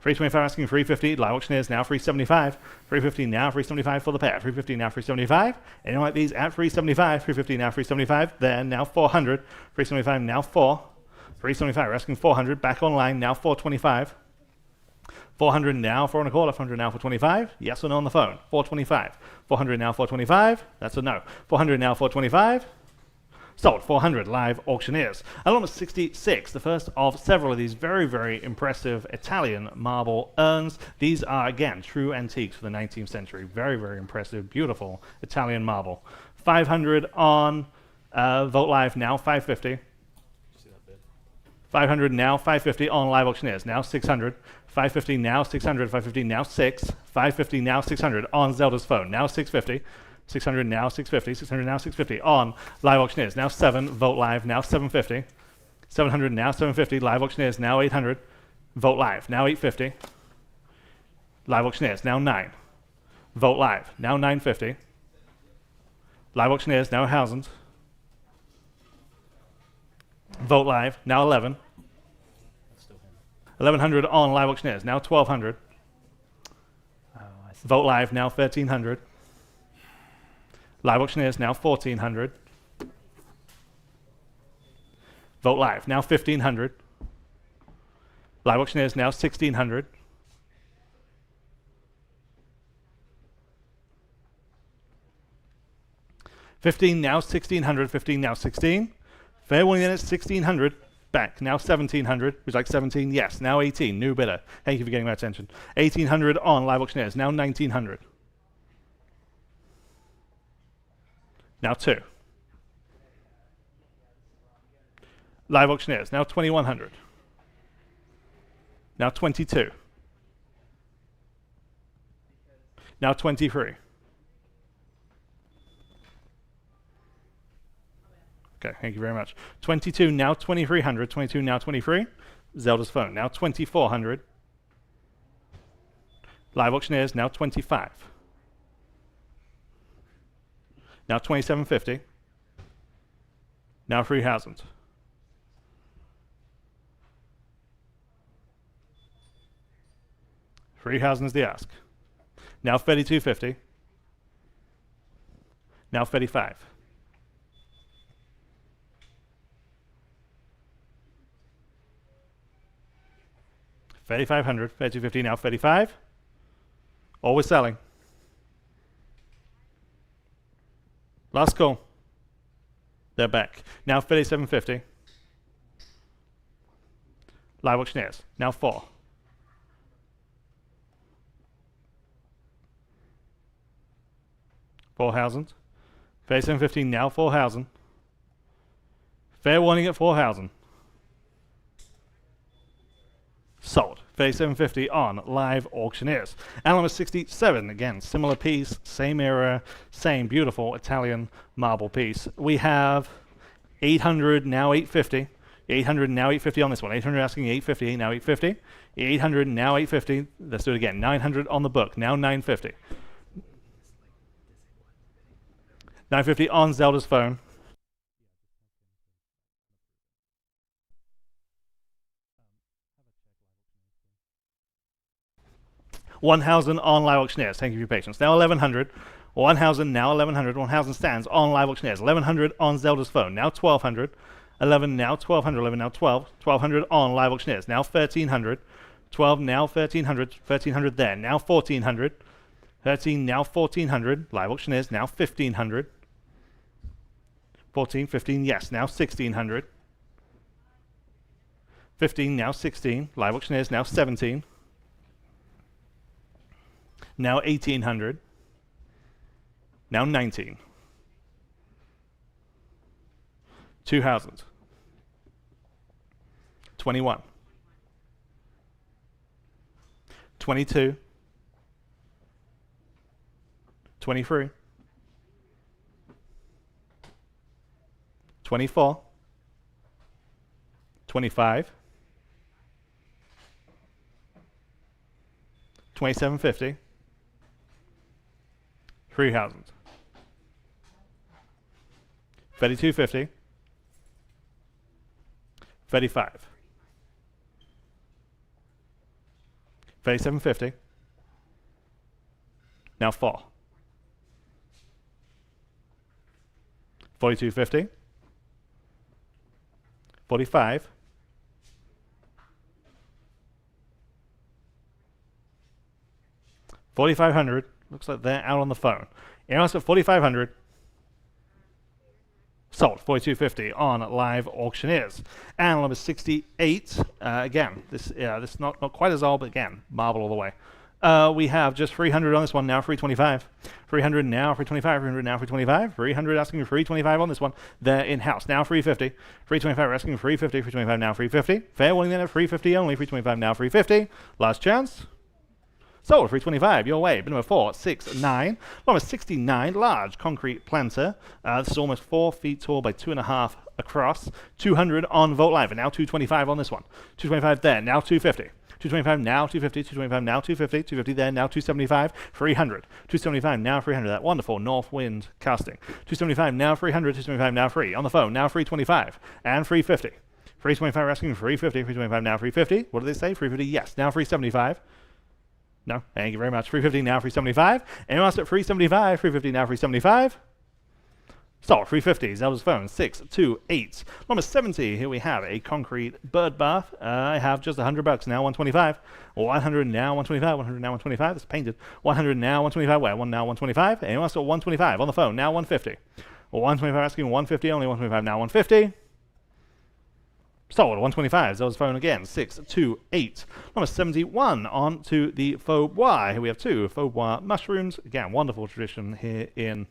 325 asking 350, live auctioneers now 375, 350 now 375 for the pair, 350 now 375, anyone like these at 375, 350 now 375, then now 400, 375 now 4, 375 asking 400, back online now 425, 400 now 4 and a quarter, 400 now 425, yes or no on the phone, 425, 400 now 425, that's a no, 400 now 425, sold. 400 live auctioneers. And number 66, the first of several of these very, very impressive Italian marble urns. These are, again, true antiques for the 19th century. Very, very impressive, beautiful Italian marble. 500 on Vogt Live, now 550. 500 now 550 on live auctioneers, now 600. 550 now 600, 550 now 6. 550 now 600 on Zelda's phone, now 650. 600 now 650, 600 now 650 on live auctioneers, now 7. Vogt Live, now 750. 700 now 750, live auctioneers, now 800. Vogt Live, now 850. Live auctioneers, now 9. Vogt Live, now 950. Live auctioneers, now 1,000. Vogt Live, now 11. 1,100 on live auctioneers, now 1,200. Vogt Live, now 1,300. Live auctioneers, now 1,400. Vogt Live, now 1,500. Live auctioneers, now 1,600. $15 now 1,600. 15 now 16. Fair warning then it's 1,600. Back now 1,700. Would you like 17? Yes. Now 18. New bidder. Thank you for getting my attention. 1,800 on live auctioneers. Now 1,900. Now 2. Live auctioneers, now 2,100. Now 22. Now 23. Okay, thank you very much. 22, now 2,300. 22, now 23. Zelda's phone, now 2,400. Live auctioneers, now 25. Now 2,750. Now 3,000. $3,000 is the ask. Now 32.50. Now 35. $3,500, 32.50, now 35. Always selling. Last call. They're back. Now 37.50. Live auctioneers. Now 4. $4,000. 37.50, now 4,000. Fair warning at 4,000. Sold. 37.50 on live auctioneers. Animal 67, again, similar piece, same era, same beautiful Italian marble piece. We have 800, now 850. 800, now 850 on this one. 800 asking 850, now 850. 800, now 850. Let's do it again. 900 on the book, now 950. 950 on Zelda's phone. $1,000 on live auctioneers. Thank you for your patience. Now 1,100. 1,000, now 1,100. 1,000 stands on live auctioneers. 1,100 on Zelda's phone. Now 1,200. 11, now 1,200. 11, now 12. 1,200 on live auctioneers. Now 1,300. 12, now 1,300. 1,300 there. Now 1,400. 13, now 1,400. Live auctioneers. Now 1,500. 14, 15, yes. Now 1,600. 15, now 16. Live auctioneers. Now 17. Now 1,800. Now 19. 2,000. 21. 22. 23. 24. 25. 27.50. 3,000. 32.50. 35. 37.50. Now 4. 42.50. 45. 4,500. Looks like they're out on the phone. Anyone else at 4,500? Sold. 42.50 on live auctioneers. And number 68. Again, this not quite as old, but again, marble all the way. We have just 300 on this one, now 325. 300 now 325. 300 now 325. 300 asking for 325 on this one. They're in-house. Now 350. 325 asking for 350. 325 now 350. Fair warning then at 350 only. 325 now 350. Last chance. Sold. 325 your way. Bid number 469. Number 69. Large concrete planter. This is almost 4 feet tall by 2.5 across. 200 on Vogt Live. And now 225 on this one. 225 there. Now 250. 225 now 250, 225 now 250, 250 there, now 275, 300, 275 now 300, that wonderful north wind casting. 275 now 300, 275 now 3, on the phone, now 325, and 350. 325 asking for 350, 325 now 350, what do they say, 350, yes, now 375. No, thank you very much, 350 now 375, anyone else at 375, 350 now 375. Sold. 350, Zelda's phone, 628. Number 70, here we have a concrete bird bath. I have just $100, now 125. 100 now 125, 100 now 125, it's painted. 100 now 125, where? One now 125. Anyone else at 125, on the phone, now 150. 125 asking 150, only 125 now 150. Sold. 125, Zelda's phone again, 628. Number 71, on to the faux bois. Here we have 2 faux bois mushrooms. Again, wonderful tradition here in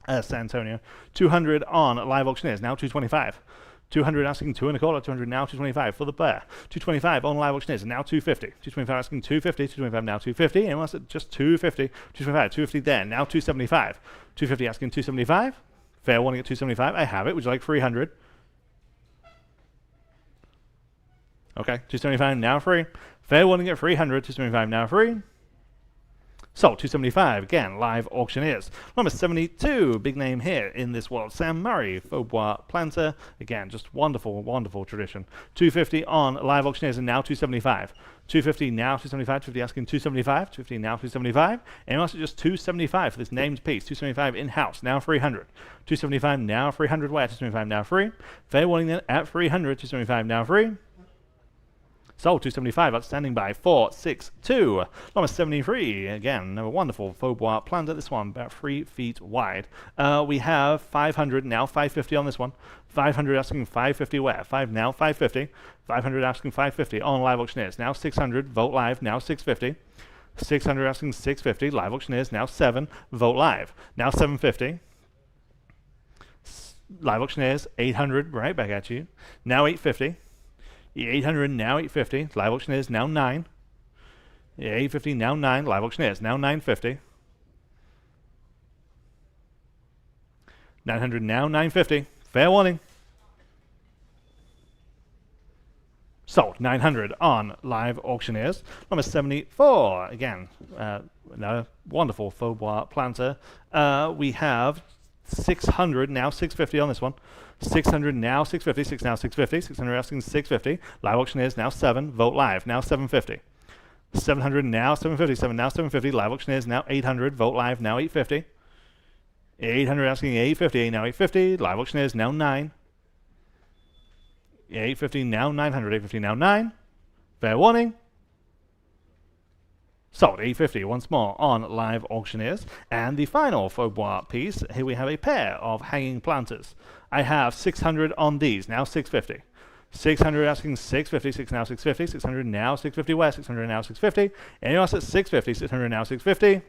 San Antonio. 200 on live auctioneers, now 225. 200 asking 2 and a quarter, 200 now 225 for the bear. 225 on live auctioneers, now 250. 225 asking 250, 225 now 250. Anyone else at just 250? 225, 250 there, now 275. 250 asking 275. Fair warning at 275. I have it. Would you like 300? Okay, 275 now free. Fair warning at 300. 275 now free. Sold 275. Again, live auctioneers. Number 72, big name here in this world, Sam Murray, Vogt planter. Again, just wonderful, wonderful tradition. 250 on live auctioneers and now 275. 250 now 275. 250 asking 275. 250 now 275. And also just 275 for this named piece. 275 in house now 300. 275 now 300 where? 275 now free. Fair warning then at 300. 275 now free. Sold 275, outstanding by 462. Number 73, again, another wonderful Vogt planter. This one about 3 feet wide. We have 500 now, 550 on this one. 500 asking 550 where? 5 now, 550. 500 asking 550 on live auctioneers. Now 600, Vogt live, now 650. 600 asking 650, live auctioneers, now 7, Vogt live, now 750. Live auctioneers, 800, right back at you. Now 850. 800 now 850. Live auctioneers now 9. 850 now 9. Live auctioneers now 950. 900 now 950. Fair warning. Sold 900 on live auctioneers. Number 74. Again, another wonderful Vogt planter. We have 600 now 650 on this one. 600 now 650, 6 now 650, 600 asking 650. Live auctioneers now 7, Vogt live now 750. 700 now 750, 7 now 750. Live auctioneers now 800, Vogt live now 850. 800 asking 850, 8 now 850. Live auctioneers now 9. 850 now 900, 850 now 9. Fair warning. Sold 850 once more on live auctioneers. And the final Vogt piece, here we have a pair of hanging planters. I have 600 on these, now 650. 600 asking 650, 6 now 650, 600 now 650 where? 600 now 650. Anyone else at 650, 600 now 650.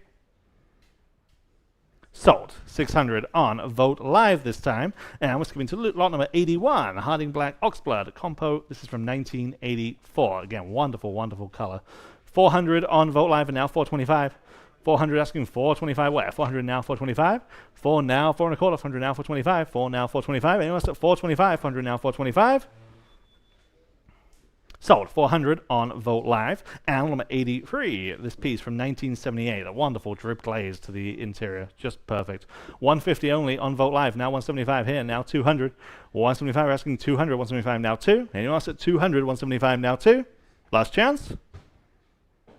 Sold 600 on Vogt live this time. And we're skipping to lot number 81, Harding Black Oxblood Compo. This is from 1984. Again, wonderful, wonderful color. 400 on Vogt live and now 425. 400 asking 425 where? 400 now 425. 4 now 4 and a quarter. 400 now 425. 4 now 425. Anyone else at 425? 400 now 425. Sold 400 on Vogt live. And number 83, this piece from 1978, a wonderful drip glaze to the interior, just perfect. 150 only on Vogt live, now 175 here, now 200. 175 asking 200, 175 now 2. Anyone else at 200, 175 now 2. Last chance.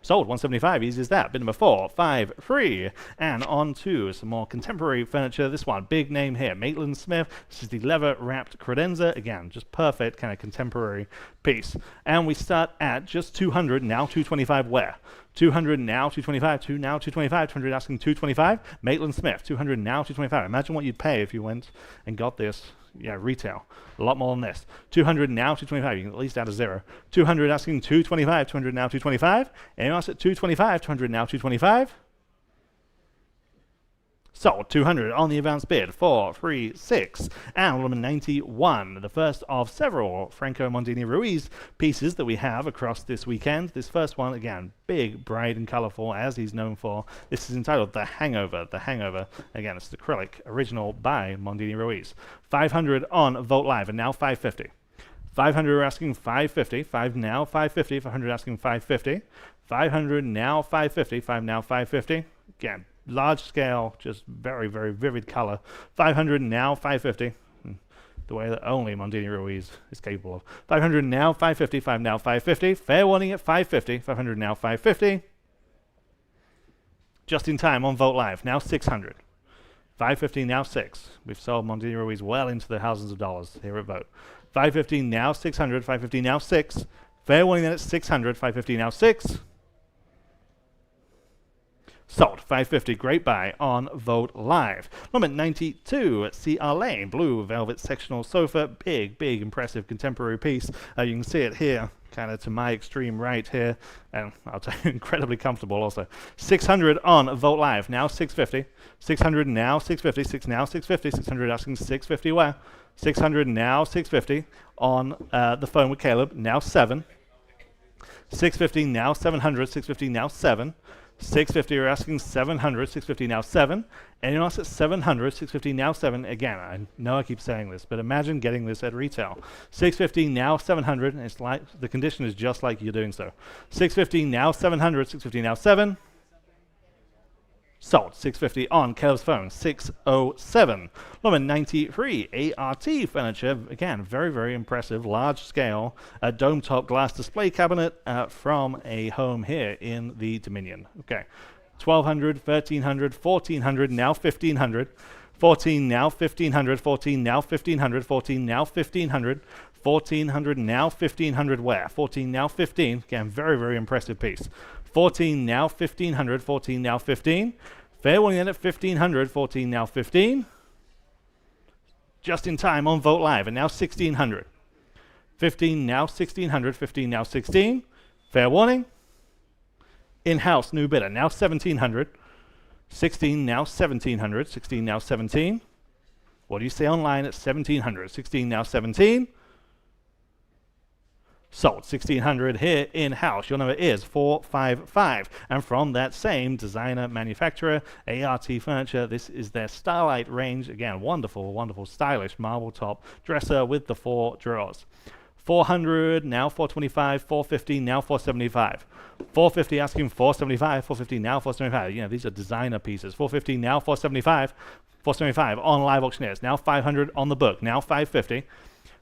Sold 175, easy as that. Bid number 453. And on to some more contemporary furniture. This one, big name here, Maitland Smith. This is the leather wrapped credenza. Again, just perfect kind of contemporary piece. And we start at just 200, now 225 where? 200 now 225, 2 now 225, 200 asking 225. Maitland Smith, 200 now 225. Imagine what you'd pay if you went and got this. Yeah, retail. A lot more than this. 200 now 225. You can at least add a 0. 200 asking 225. 200 now 225. Anyone else at 225? 200 now 225. Sold 200 on the advance bid. 436. And number 91. The first of several Franco Mondini Ruiz pieces that we have across this weekend. This first one, again, big, bright, and colorful, as he's known for. This is entitled The Hangover. The Hangover. Again, it's the acrylic, original by Mondini Ruiz. 500 on Vogt live, and now 550. 500 are asking 550. 5 now 550. 500 asking 550. 500 now 550. 5 now 550. Again, large scale, just very, very vivid color. 500 now 550. The way that only Mondini Ruiz is capable of. 500 now 550. 5 now 550. Fair warning at 550. 500 now 550. Just in time on Vogt live. Now 600. 550 now 6. We've sold Mondini Ruiz well into the thousands of dollars here at Vogt. 550 now 600. 550 now 6. Fair warning then at 600. 550 now 6. Sold 550, great buy on Vogt live. Number 92 at CR Lane, blue velvet sectional sofa, big, big, impressive contemporary piece. You can see it here, kind of to my extreme right here, and I'll tell you, incredibly comfortable also. 600 on Vogt live, now 650. 600 now 650, 6 now 650, 600 asking 650 where? 600 now 650 on the phone with Caleb, now 7. 650 now 700, 650 now 7. 650 are asking 700, 650 now 7. Anyone else at 700, 650 now 7. Again, I know I keep saying this, but imagine getting this at retail. 650 now 700, and it's like the condition is just like you're doing so. 650 now 700, 650 now 7. Sold. 650 on Caleb's phone. 607. Number 93, ART furniture. Again, very, very impressive. Large scale. A dome top glass display cabinet from a home here in the Dominion. Okay. 1200, 1300, 1400, now 1500. 14, now 1500. 14, now 1500. 14, now 1500. 1400, now 1500 where? 14, now 15. Again, very, very impressive piece. 14, now 1500. 14, now 15. Fair warning in at 1500. 14, now 15. Just in time on Vote Live, and now 1600. 15, now 1600. 15, now 16. Fair warning. In-house, new bidder, now 1700. 16, now 1700. 16, now 17. What do you say online at 1700? 16, now 17. Sold. 1600 here in-house. Your number is 455. And from that same designer manufacturer, ART Furniture, this is their Starlight range. Again, wonderful, wonderful, stylish marble top dresser with the 4 drawers. 400, now 425, 450, now 475. 450 asking 475, 450 now 475. You know, these are designer pieces. 450 now 475, 475 on Live Auctioneers. Now 500 on the book. Now 550.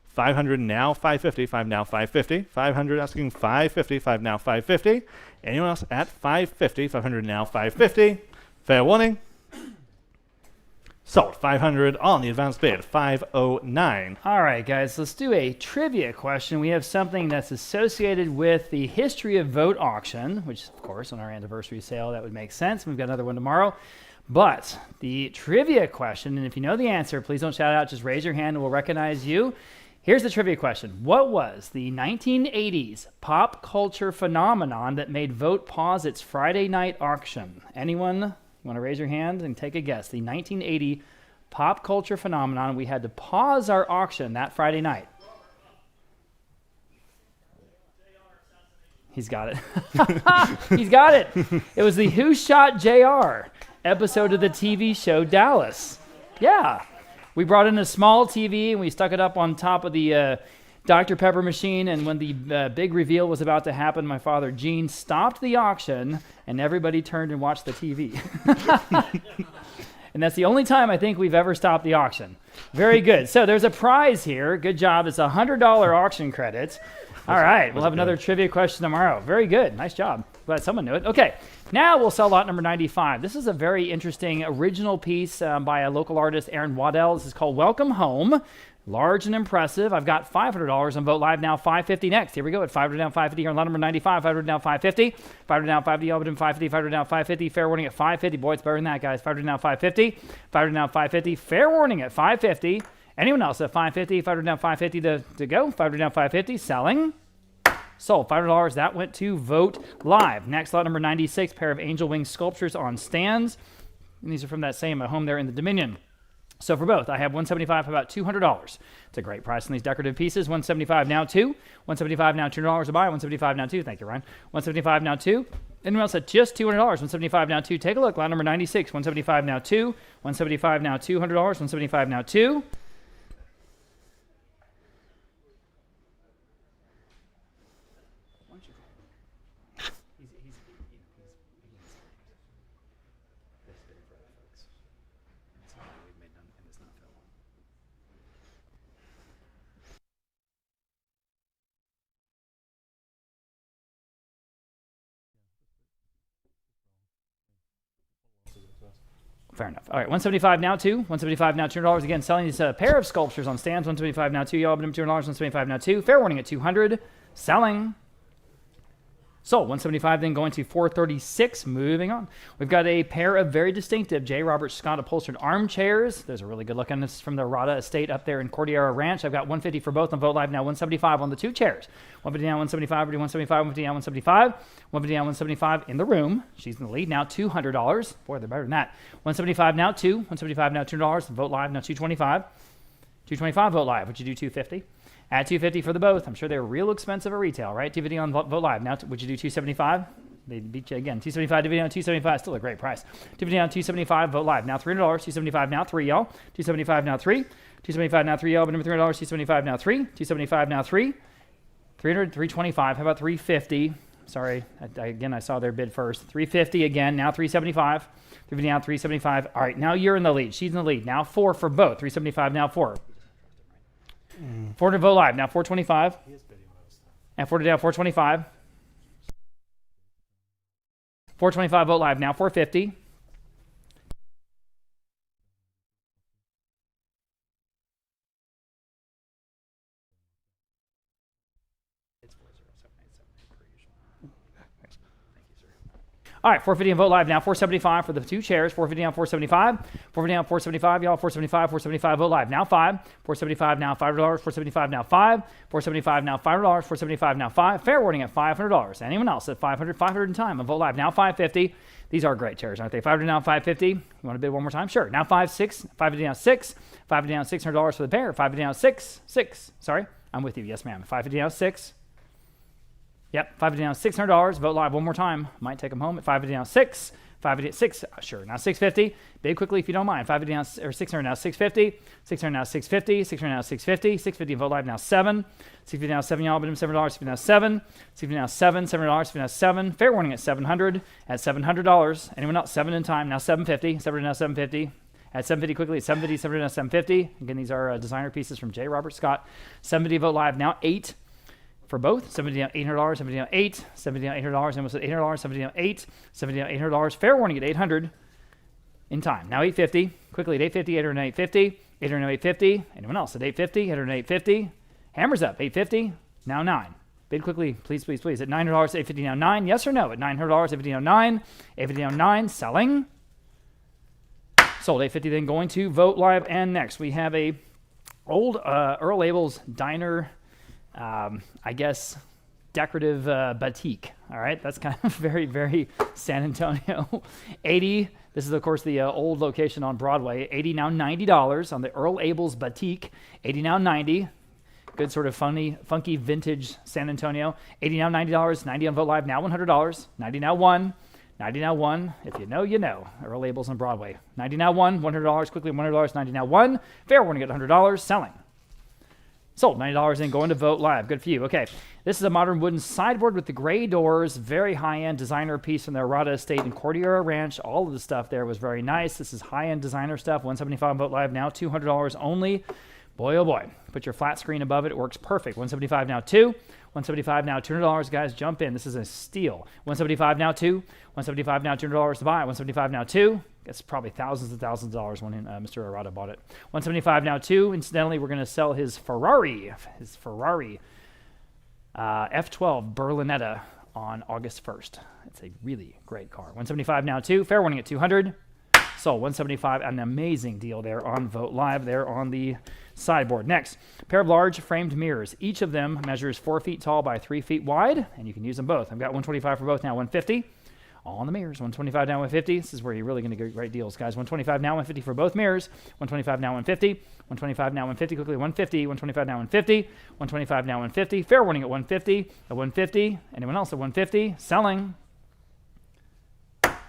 500 now 550, 5 now 550. 500 asking 550, 5 now 550. Anyone else at 550, 500 now 550. Fair warning. Sold. 500 on the advanced bid. 509. All right, guys, let's do a trivia question. We have something that's associated with the history of Vogt Auction, which, of course, on our anniversary sale, that would make sense. We've got another one tomorrow. But the trivia question, and if you know the answer, please don't shout out, just raise your hand and we'll recognize you. Here's the trivia question. What was the 1980s pop culture phenomenon that made Vogt pause its Friday night auction? Anyone want to raise your hand and take a guess? The 1980 pop culture phenomenon, we had to pause our auction that Friday night. He's got it. He's got it. It was the Who Shot JR episode of the TV show Dallas. Yeah. We brought in a small TV and we stuck it up on top of the Dr. Pepper machine, and when the big reveal was about to happen, my father, Gene, stopped the auction and everybody turned and watched the TV. And that's the only time I think we've ever stopped the auction. Very good. So there's a prize here. Good job. It's $100 auction credit. All right. We'll have another trivia question tomorrow. Very good. Nice job. Glad someone knew it. Okay. Now we'll sell lot number 95. This is a very interesting original piece by a local artist, Aaron Waddell. This is called Welcome Home. Large and impressive. I've got $500 on Vote Live now, $550 next. Here we go at $500 down, $550 here on lot number 95. $500 down, $550. $500 down, $550. Open $550. $500 down, $550. Fair warning at $550. Boy, it's better than that, guys. $500 down, $550. $500 down, $550. Fair warning at $550. Anyone else at $550? $500 down, $550 to go. $500 down, $550. Selling. Sold. $500. That went to Vote Live. Next, lot number 96, pair of angel wing sculptures on stands. And these are from that same home there in the Dominion. So for both, I have $175 for about $200. It's a great price on these decorative pieces. $175 now two. $175 now $200 to buy. $175 now two. Thank you, Ryan. $175 now two. Anyone else at just $200? $175 now two. Take a look. Lot number 96. $175 now two. $175 now $200. $175 now two. Fair enough. All right, $175 now two. $175 now $200. Again, selling these pair of sculptures on stands. $175 now two. Y'all open them $200. $175 now two. Fair warning at $200. Selling. Sold. $175 then going to $436. Moving on. We've got a pair of very distinctive J. Robert Scott upholstered armchairs. There's a really good look on this from the Rada estate up there in Cordillera Ranch. I've got $150 for both on Vote Live now. $175 on the two chairs. $150 now $175. $175. $150 now $175. $150 now $175 in the room. She's in the lead now. $200. Boy, they're better than that. $175 now two. $175 now $200. Vote Live now $225. $225 Vote Live. Would you do $250? At $250 for the both. I'm sure they're real expensive at retail, right? $250 on Vote Live. Now, would you do $275? They beat you again. $275 $250 on $275. Still a great price. $250 on $275. Vote Live. Now $300. $275 now three, y'all. $275 now three. $275 now three, y'all. But number $300. $275 now three. $275 now three. $300. $325. How about $350? Sorry. Again, I saw their bid first. 350 again. Now 375. 350 now 375. All right. Now you're in the lead. She's in the lead. Now 4 for both. 375 now 4. 400 Vogt Live. Now 425. And 40 down 425. 425 Vogt Live. Now 450. All right, 450 on Vogt Live now, 475 for the 2 chairs, 450 on 475, 450 on 475, y'all, 475, 475 Vogt Live now 5, 475 now $5, 475 now 5, 475 now $5, 475 now 5, fair warning at $500. Anyone else at 500, 500 in time on Vogt Live now 550. These are great chairs, aren't they? 500 now 550. You want to bid one more time? Sure. Now 5, 6, 550 down 6, 550 down $600 for the pair, 550 down 6, 6. Sorry, I'm with you. Yes, ma'am. 550 down 6. Yep, 550 down $600. Vogt Live one more time. Might take them home at 550 down 6. 550 6. Sure. Now 650. Bid quickly if you don't mind. 550 down or 600 now 650. 600 now 650. 600 now 650. 650 Vogt Live now 7. 650 now 7. Y'all bid him $7. 650 now 7. 650 now 7. $7. 650 now 7. Fair warning at 700. At $700. Anyone else? 7 in time. Now 750. 7 now 750. At 750 quickly at 750. 7 now 750. Again, these are designer pieces from J. Robert Scott. 750 Vogt Live now 8. For both, 70 down $800, 70 down 8, 70 down $800, almost at $800, 70 down 8, 70 down $800, fair warning at 800 in time. Now 850, quickly at 850, 800 850, 800 850, anyone else at 850, 800 850, hammers up, 850, now 9. Bid quickly, please, please, please, at $900, 850 now 9, yes or no, at $900, 850 now 9, 850 now 9, selling, sold, 850 then going to Vogt Live, and next we have a old Earl Abel's Diner, I guess, decorative batik. All right, that's kind of very, very San Antonio. 80. This is, of course, the old location on Broadway. 80 now $90 on the Earl Abel's batik. 80 now 90. Good sort of funky vintage San Antonio. 80 now $90. 90 on Vogt Live now $100. 90 now 1. 90 now 1. If you know, you know. Earl Abel's on Broadway. 90 now 1. $100 quickly. $100. 90 now 1. Fair warning at $100. Selling. Sold, $90 in, going to Vogt Live. Good for you. Okay, this is a modern wooden sideboard with the gray doors. Very high-end designer piece from the Arata Estate in Cordillera Ranch. All of the stuff there was very nice. This is high-end designer stuff. $175 on Vogt Live now, $200 only. Boy, oh boy. Put your flat screen above it. It works perfect. $175 now, 2. $175 now, $200. Guys, jump in. This is a steal. $175 now, 2. $175 now, $200 to buy. $175 now, 2. It's probably thousands and thousands of dollars when Mr. Arata bought it. $175 now, 2. Incidentally, we're going to sell his Ferrari F12 Berlinetta on August 1st. It's a really great car. $175 now, 2. Fair warning at $200. So $175, an amazing deal there on Vogt Live, there on the sideboard. Next, pair of large framed mirrors. Each of them measures 4 feet tall by 3 feet wide, and you can use them both. I've got $125 for both now, $150. All on the mirrors. $125 now, $150. This is where you're really going to get great deals, guys. $125 now, $150 for both mirrors. $125 now, $150. $125 now, $150. Quickly, $150. $125 now, $150. $125 now, $150. Fair warning at $150. At $150. Anyone else at $150? Selling.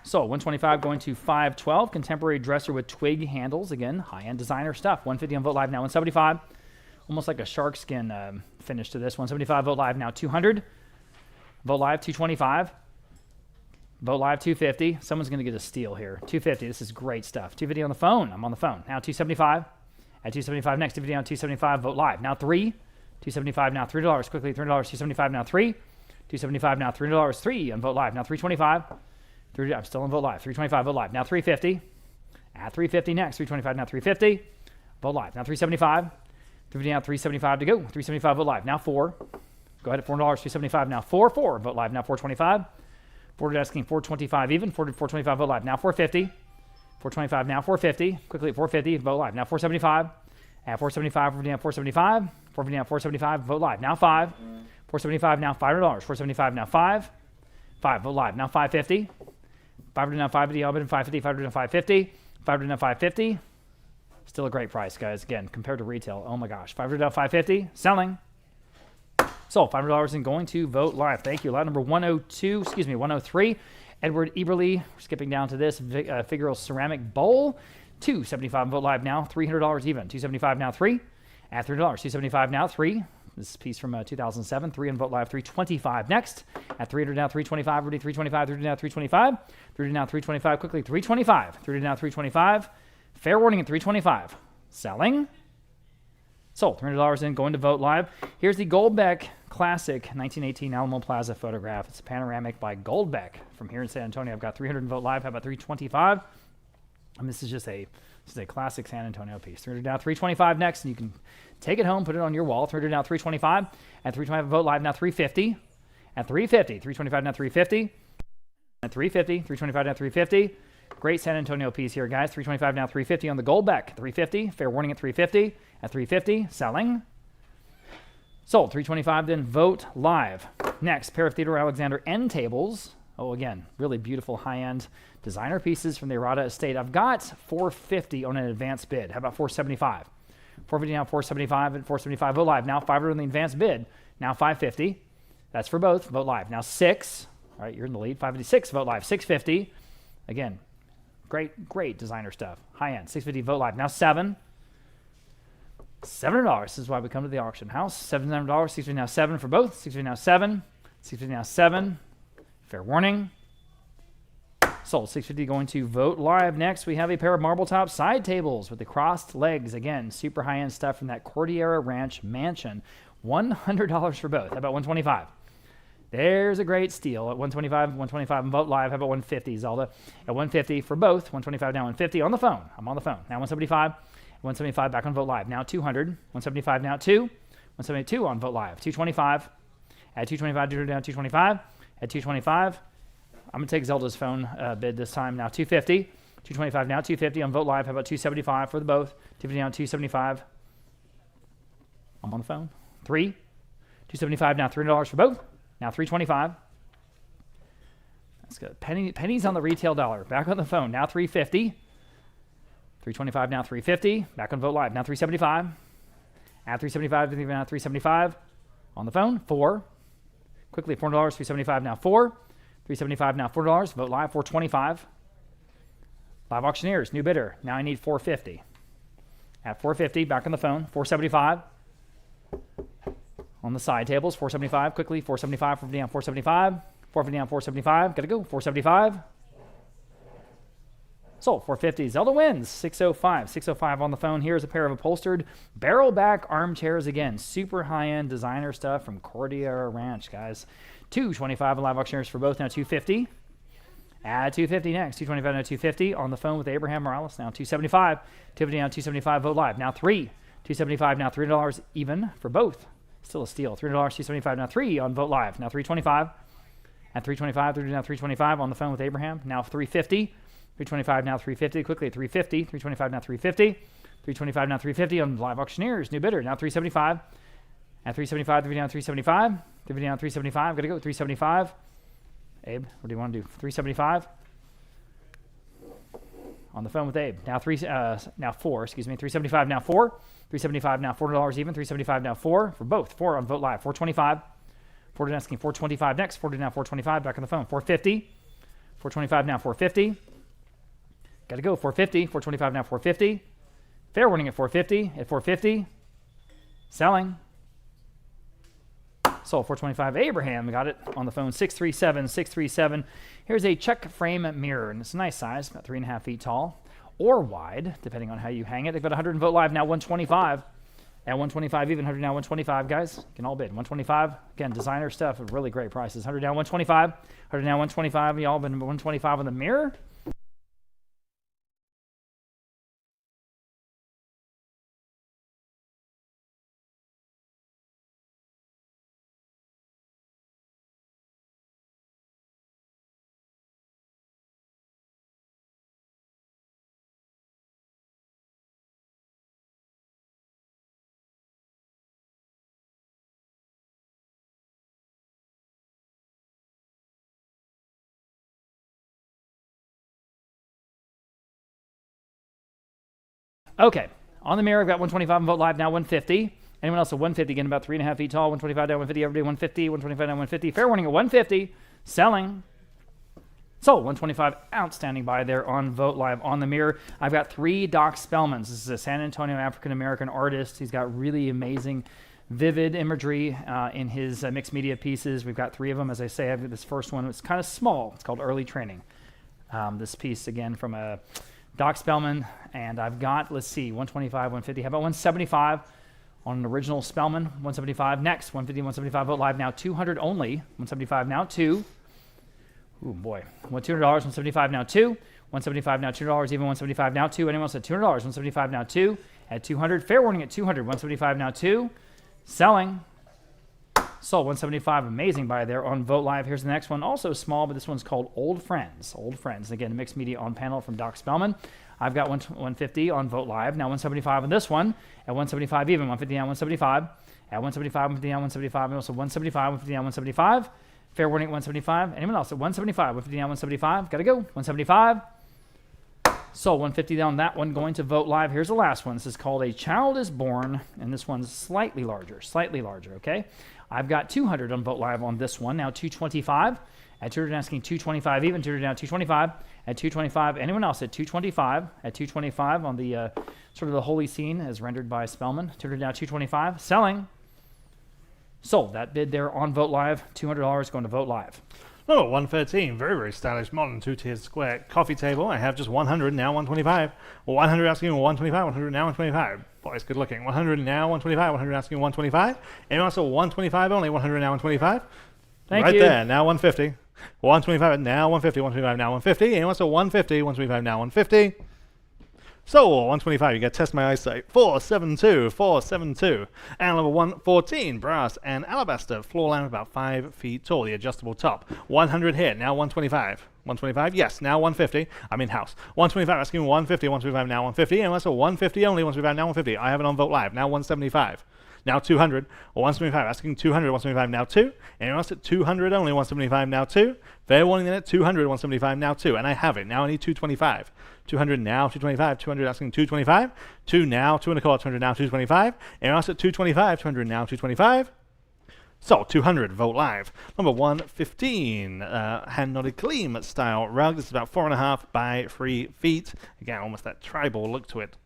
So $125 going to $512. Contemporary dresser with twig handles. Again, high-end designer stuff. $150 on Vogt Live now, $175. Almost like a shark skin finish to this. $175 Vogt Live now, $200. Vogt Live $225. Vogt Live $250. Someone's going to get a steal here. $250. This is great stuff. $250 on the phone. I'm on the phone. Now $275. At $275 next. $250 on $275. Vogt Live now 3. $275 now $3. Quickly $3. $275 now 3. $275 now $3. 3 on Vogt Live now $325. I'm still on Vogt Live. $325 Vogt Live now $350. At $350 next. $325 now $350. Vogt Live now $375. $350 now $375 to go. $375 Vogt Live now 4. Go ahead at $4. $375 now 4. Vogt Live now $425. Forward asking $425 even. $425 Vogt Live now $450. $425 now $450. Quickly at $450 Vogt Live now $475. At $475 $450 now $475. $450 now $475 Vogt Live now $5. $475 now $500. $475 now $5. $5 Vogt Live now $550. $500 now $550. I'll bid in $550. $500 now $550. $500 now $550. Still a great price, guys. Again, compared to retail. Oh my gosh. $500 now $550. Selling. So $500 in going to Vogt Live. Thank you. Lot number 103. Edward Eberly. We're skipping down to this figural ceramic bowl. $275 Vogt Live now. $300 even. $275 now 3. At $3. $275 now 3. This is a piece from 2007. 3 on Vote Live, 325. Next, at 300 now, 325. Rudy, 325. 300 now, 325. 300 now, 325. Quickly, 325. 300 now, 325. Fair warning at 325. Selling. Sold. $300 in, going to Vote Live. Here's the Goldbeck Classic 1918 Alamo Plaza photograph. It's a panoramic by Goldbeck from here in San Antonio. I've got 300 in Vote Live. How about 325? And this is just a classic San Antonio piece. 300 now, 325 next, and you can take it home, put it on your wall. 300 now, 325. At 325, Vote Live now, 350. At 350, 325 now, 350. At 350, 325 now, 350. Great San Antonio piece here, guys. 325 now, 350 on the Goldbeck. 350, fair warning at 350. At 350, selling. Sold. 325, then Vote Live. Next, pair of Theodore Alexander end tables. Oh, again, really beautiful high-end designer pieces from the Arata estate. I've got 450 on an advanced bid. How about 475? 450 now, 475, and 475 Vote Live. Now 500 on the advanced bid. Now 550. That's for both. Vote Live. Now 6. All right, you're in the lead. 556 Vote Live. 650. Again, great designer stuff. High-end. 650 Vote Live. Now 7. $700. This is why we come to the auction house. $700. 650 now 7 for both. 650 now 7. 650 now 7. Fair warning. Sold. 650 going to Vote Live. Next, we have a pair of marble top side tables with the crossed legs. Again, super high-end stuff from that Cordillera Ranch mansion. $100 for both. How about 125? There's a great steal at 125, 125 on Vote Live. How about 150, Zelda? At 150 for both. 125 now, 150 on the phone. I'm on the phone. Now 175. 175 back on Vote Live. Now 200. 175 now 2. 172 on Vote Live. 225. At 225, down 225. At 225. I'm going to take Zelda's phone bid this time. Now 250. 225 now 250 on Vote Live. How about 275 for the both? 250 now 275. I'm on the phone. 3. 275 now $300 for both. Now 325. That's good. Pennies on the retail dollar. Back on the phone. Now 350. 325 now 350. Back on Vote Live. Now 375. At 375. Now 375. On the phone. 4. Quickly $400. 375 now 4. 375 now $4. Vote Live. 425. Live auctioneers. New bidder. Now I need 450. At 450. Back on the phone. 475. On the side tables. 475. Quickly 475. 450 down 475. 450 down 475. Gotta go. 475. Sold. 450. Zelda wins. 605. 605 on the phone. Here's a pair of upholstered barrel back armchairs again. Super high-end designer stuff from Cordillera Ranch, guys. 225 live auctioneers for both. Now 250. Add 250 next. 225 now 250 on the phone with Abraham Morales. Now 275. 250 now 275. Vote Live. Now 3. 275 now $300 even for both. Still a steal. $300. 275 now 3 on Vote Live. Now 325. At 325. Now 325 on the phone with Abraham. Now 350. 325 now 350. Quickly at 350. 325 now 350. 325 now 350 on live auctioneers. New bidder. Now 375. At 375. 350 down 375. 350 down 375. Gotta go. 375. Abe, what do you want to do? 375. On the phone with Abe. Now 4. Excuse me. 375 now 4. 375 now $4 even. 375 now 4 for both. 4 on Vote Live. 425. 4 asking 425 next. 40 now 425. Back on the phone. 450. 425 now 450. Got to go. 450. 425 now 450. Fair warning at 450. At 450. Selling. Sold. 425. Abraham got it on the phone. 637. 637. Here's a check frame mirror, and it's a nice size, about 3.5 feet tall or wide, depending on how you hang it. They've got 100 in Vote Live now. 125. At 125 even. 100 now 125, guys. You can all bid. 125. Again, designer stuff at really great prices. 100 now 125. 100 now 125. Y'all been 125 on the mirror. Okay, on the mirror, I've got 125 on Vote Live, now 150. Anyone else at 150, again, about 3.5 feet tall, 125 down 150, everybody 150, 125 down 150. Fair warning at 150, selling. So, 125, outstanding buy there on Vote Live. On the mirror, I've got 3 Doc Spellmans. This is a San Antonio African-American artist. He's got really amazing vivid imagery in his mixed media pieces. We've got 3 of them. As I say, I've got this first one. It's kind of small. It's called Early Training. This piece, again, from a Doc Spellman. And I've got, let's see, 125, 150. How about 175 on an original Spellman? 175. Next, 150, 175. Vote live now. 200 only. 175 now. 2. Ooh, boy. $200. 175 now. 2. 175 now. $200. Even 175 now. 2. Anyone else at $200? 175 now. 2. At 200. Fair warning at 200. 175 now. 2. Selling. Sold. 175. Amazing buy there on Vote Live. Here's the next one. Also small, but this one's called Old Friends. Old Friends. Again, mixed media on panel from Doc Spellman. I've got 150 on Vote Live. Now 175 on this one. At 175 even. 150 now. 175. At 175. 150 now. 175. And also 175. 150 now. 175. Fair warning at 175. Anyone else at 175? 150 now. 175. Got to go. 175. Sold. 150 on that one. Going to Vote Live. Here's the last one. This is called A Child is Born, and this one's slightly larger. Slightly larger, okay? I've got 200 on Vote Live on this one. Now 225. At 200, asking 225 even. 200 now 225. At 225. Anyone else at 225? At 225 on the sort of the holy scene as rendered by Spellman. 200 now 225. Selling. Sold. That bid there on Vote Live. $200 going to Vote Live. Number 113, very, very stylish, modern, 2-tiered square coffee table. I have just 100, now 125. 100 asking 125, 100 now 125. Boy, it's good looking. 100 now 125, 100 asking 125. And also 125 only, 100 now 125. Thank right you. there, now 150. 125 now 150, 125 now 150. And also 150, 125 now 150. So 125, you got to test my eyesight. 472, 472. And number 114, brass and alabaster, floor lamp about 5 feet tall, the adjustable top. 100 here, now 125. 125, yes, now 150. I'm in house. 125, asking 150, 125 now 150. And also 150 only, 125 now 150. I have it on Vote Live, now 175. Now 200, 175, asking 200, 175 now 2. And else at 200 only, 175 now 2. Fair warning then at 200, 175 now 2. And I have it, now I need 225. 200 now 225, 200 asking 225. 2 now, 2 and a quarter, 200 now 225. And else at 225, 200 now 225. So 200, Vote Live. Number 115, hand knotted clean style rug. This is about 4.5 by 3 feet. Again, almost that tribal look to it.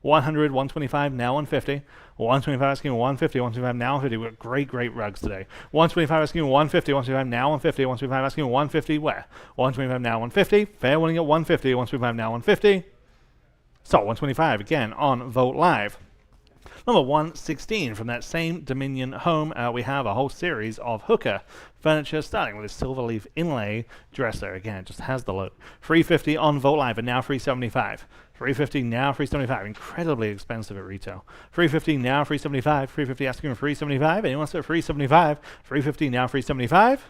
100, 125, now 150. 125 asking 150, 125 now 150. We've got great, great rugs today. 125 asking 150, 125 now 150. 125 asking 150, where? 125 now 150. Fair warning at 150, 125 now 150. So 125 again on Vote Live. Number 116, from that same Dominion home, we have a whole series of hooker furniture, starting with a silver leaf inlay dresser. Again, it just has the look. 350 on Vote Live, and now 375. 350 now 375. Incredibly expensive at retail. 350 now 375. 350 asking for 375. Anyone wants at 375? 350 now 375.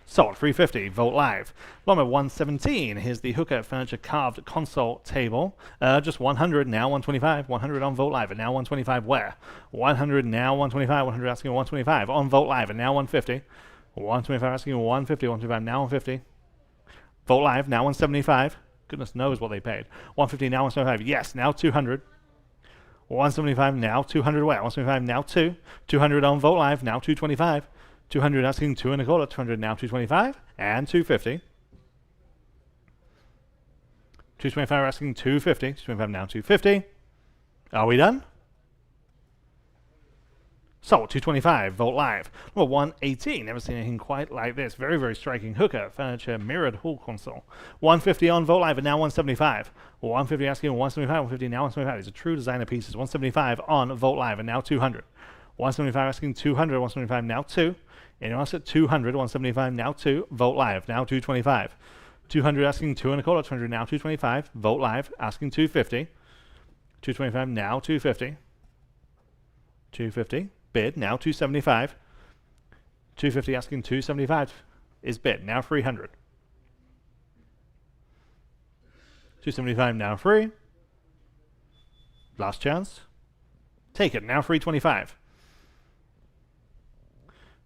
Sold. 350. Vote Live. Number 117. Here's the hooker furniture carved console table. Just 100 now 125. 100 on Vote Live, and now 125 where? 100 now 125. 100 asking 125 on Vote Live, and now 150. 125 asking 150. 125 now 150. Vote Live now 175. Goodness knows what they paid. 150 now 175. Yes, now 200. 175 now 200 where? 175 now 2. 200 on Vote Live, now 225. 200 asking 2 and a quarter. 200 now 225 and 250. 225 asking 250. 225 now 250. Are we done? So 225, Vote Live. Number 118, never seen anything quite like this. Very, very striking hooker furniture mirrored hall console. 150 on Vote Live, and now 175. 150 asking 175, 150 now 175. These are true designer pieces. 175 on Vote Live, and now 200. 175 asking 200, 175 now 2. Anyone else at 200, 175 now 2. Vote Live, now 225. 200 asking 2 and a quarter, 200 now 225. Vote Live, asking 250. 225 now 250. 250. Bid, now 275. 250 asking 275 is bid, now 300. 275 now free. Last chance. Take it, now 325.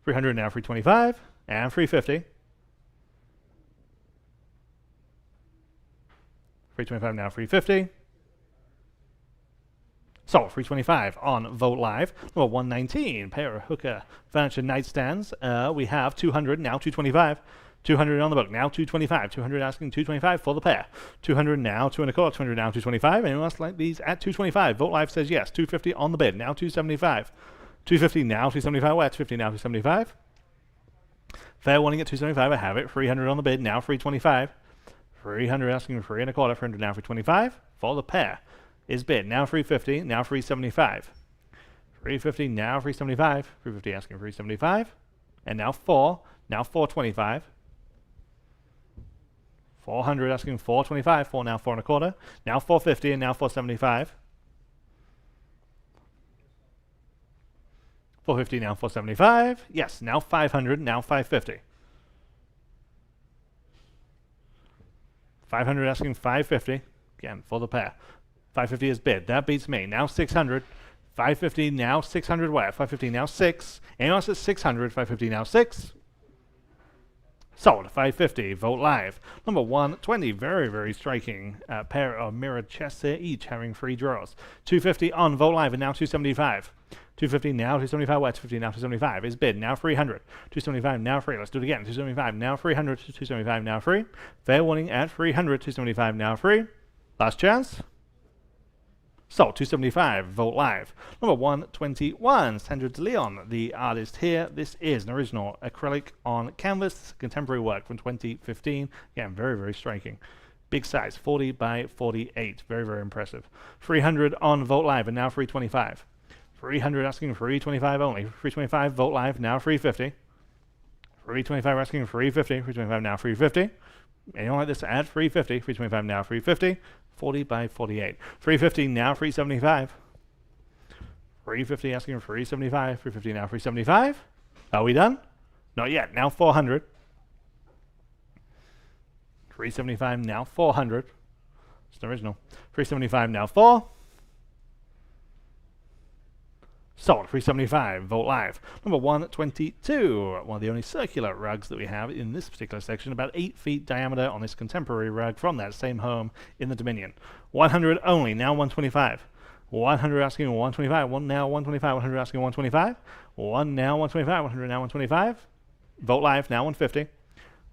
300 now 325 and 350. 325 now 350. So 325 on Vote Live. Number 119, pair of hooker furniture nightstands. We have 200 now 225. 200 on the book, now 225. 200 asking 225 for the pair. 200 now, 2 and a quarter, 200 now, 225. Anyone else like these at 225? Vote Live says yes. 250 on the bid, now 275. 250 now, 275. Where? 250 now, 275. Fair warning at 275. I have it. 300 on the bid, now 325. 300 asking 3 and a quarter, 300 now, 325 for the pair. Is bid now 350, now 375. 350 now, 375. 350 asking 375. And now 4, now 425. 400 asking 425, 4 now 4 and a quarter, now 450 and now 475. 450 now 475, yes, now 500, now 550. 500 asking 550, again for the pair. 550 is bid, that beats me, now 600. 550 now 600 where? 550 now 6, anyone else at 600, 550 now 6. Sold. 550. Vote Live. Number 120. Very, very striking pair of mirrored chests here, each having 3 drawers. 250 on Vote Live and now 275. 250 now, 275. Where? 250 now, 275. Is bid. Now 300. 275 now 3. Let's do it again. 275 now 300. 275 now 3. Fair warning at 300. 275 now 3. Last chance. Sold. 275. Vote Live. Number 121. Sandra De Leon, the artist here. This is an original acrylic on canvas, contemporary work from 2015. Again, very, very striking. Big size, 40 by 48. Very, very impressive. 300 on Vote Live and now 325. 300 asking 325 only. 325 Vote Live, now 350. 325 asking 350. 325 now 350. Anyone like this at 350? 325 now 350. 40 by 48. 350 now 375. 350 asking 375. 350 now 375. Are we done? Not yet. Now 400. 375 now 400. It's an original. 375 now 4. Sold. 375. Vote Live. Number 122. One of the only circular rugs that we have in this particular section. About 8 feet diameter on this contemporary rug from that same home in the Dominion. 100 only. Now 125. 100 asking 125. 1 now 125. 100 asking 125. 1 now 125. 100 now 125. Vote Live. Now 150.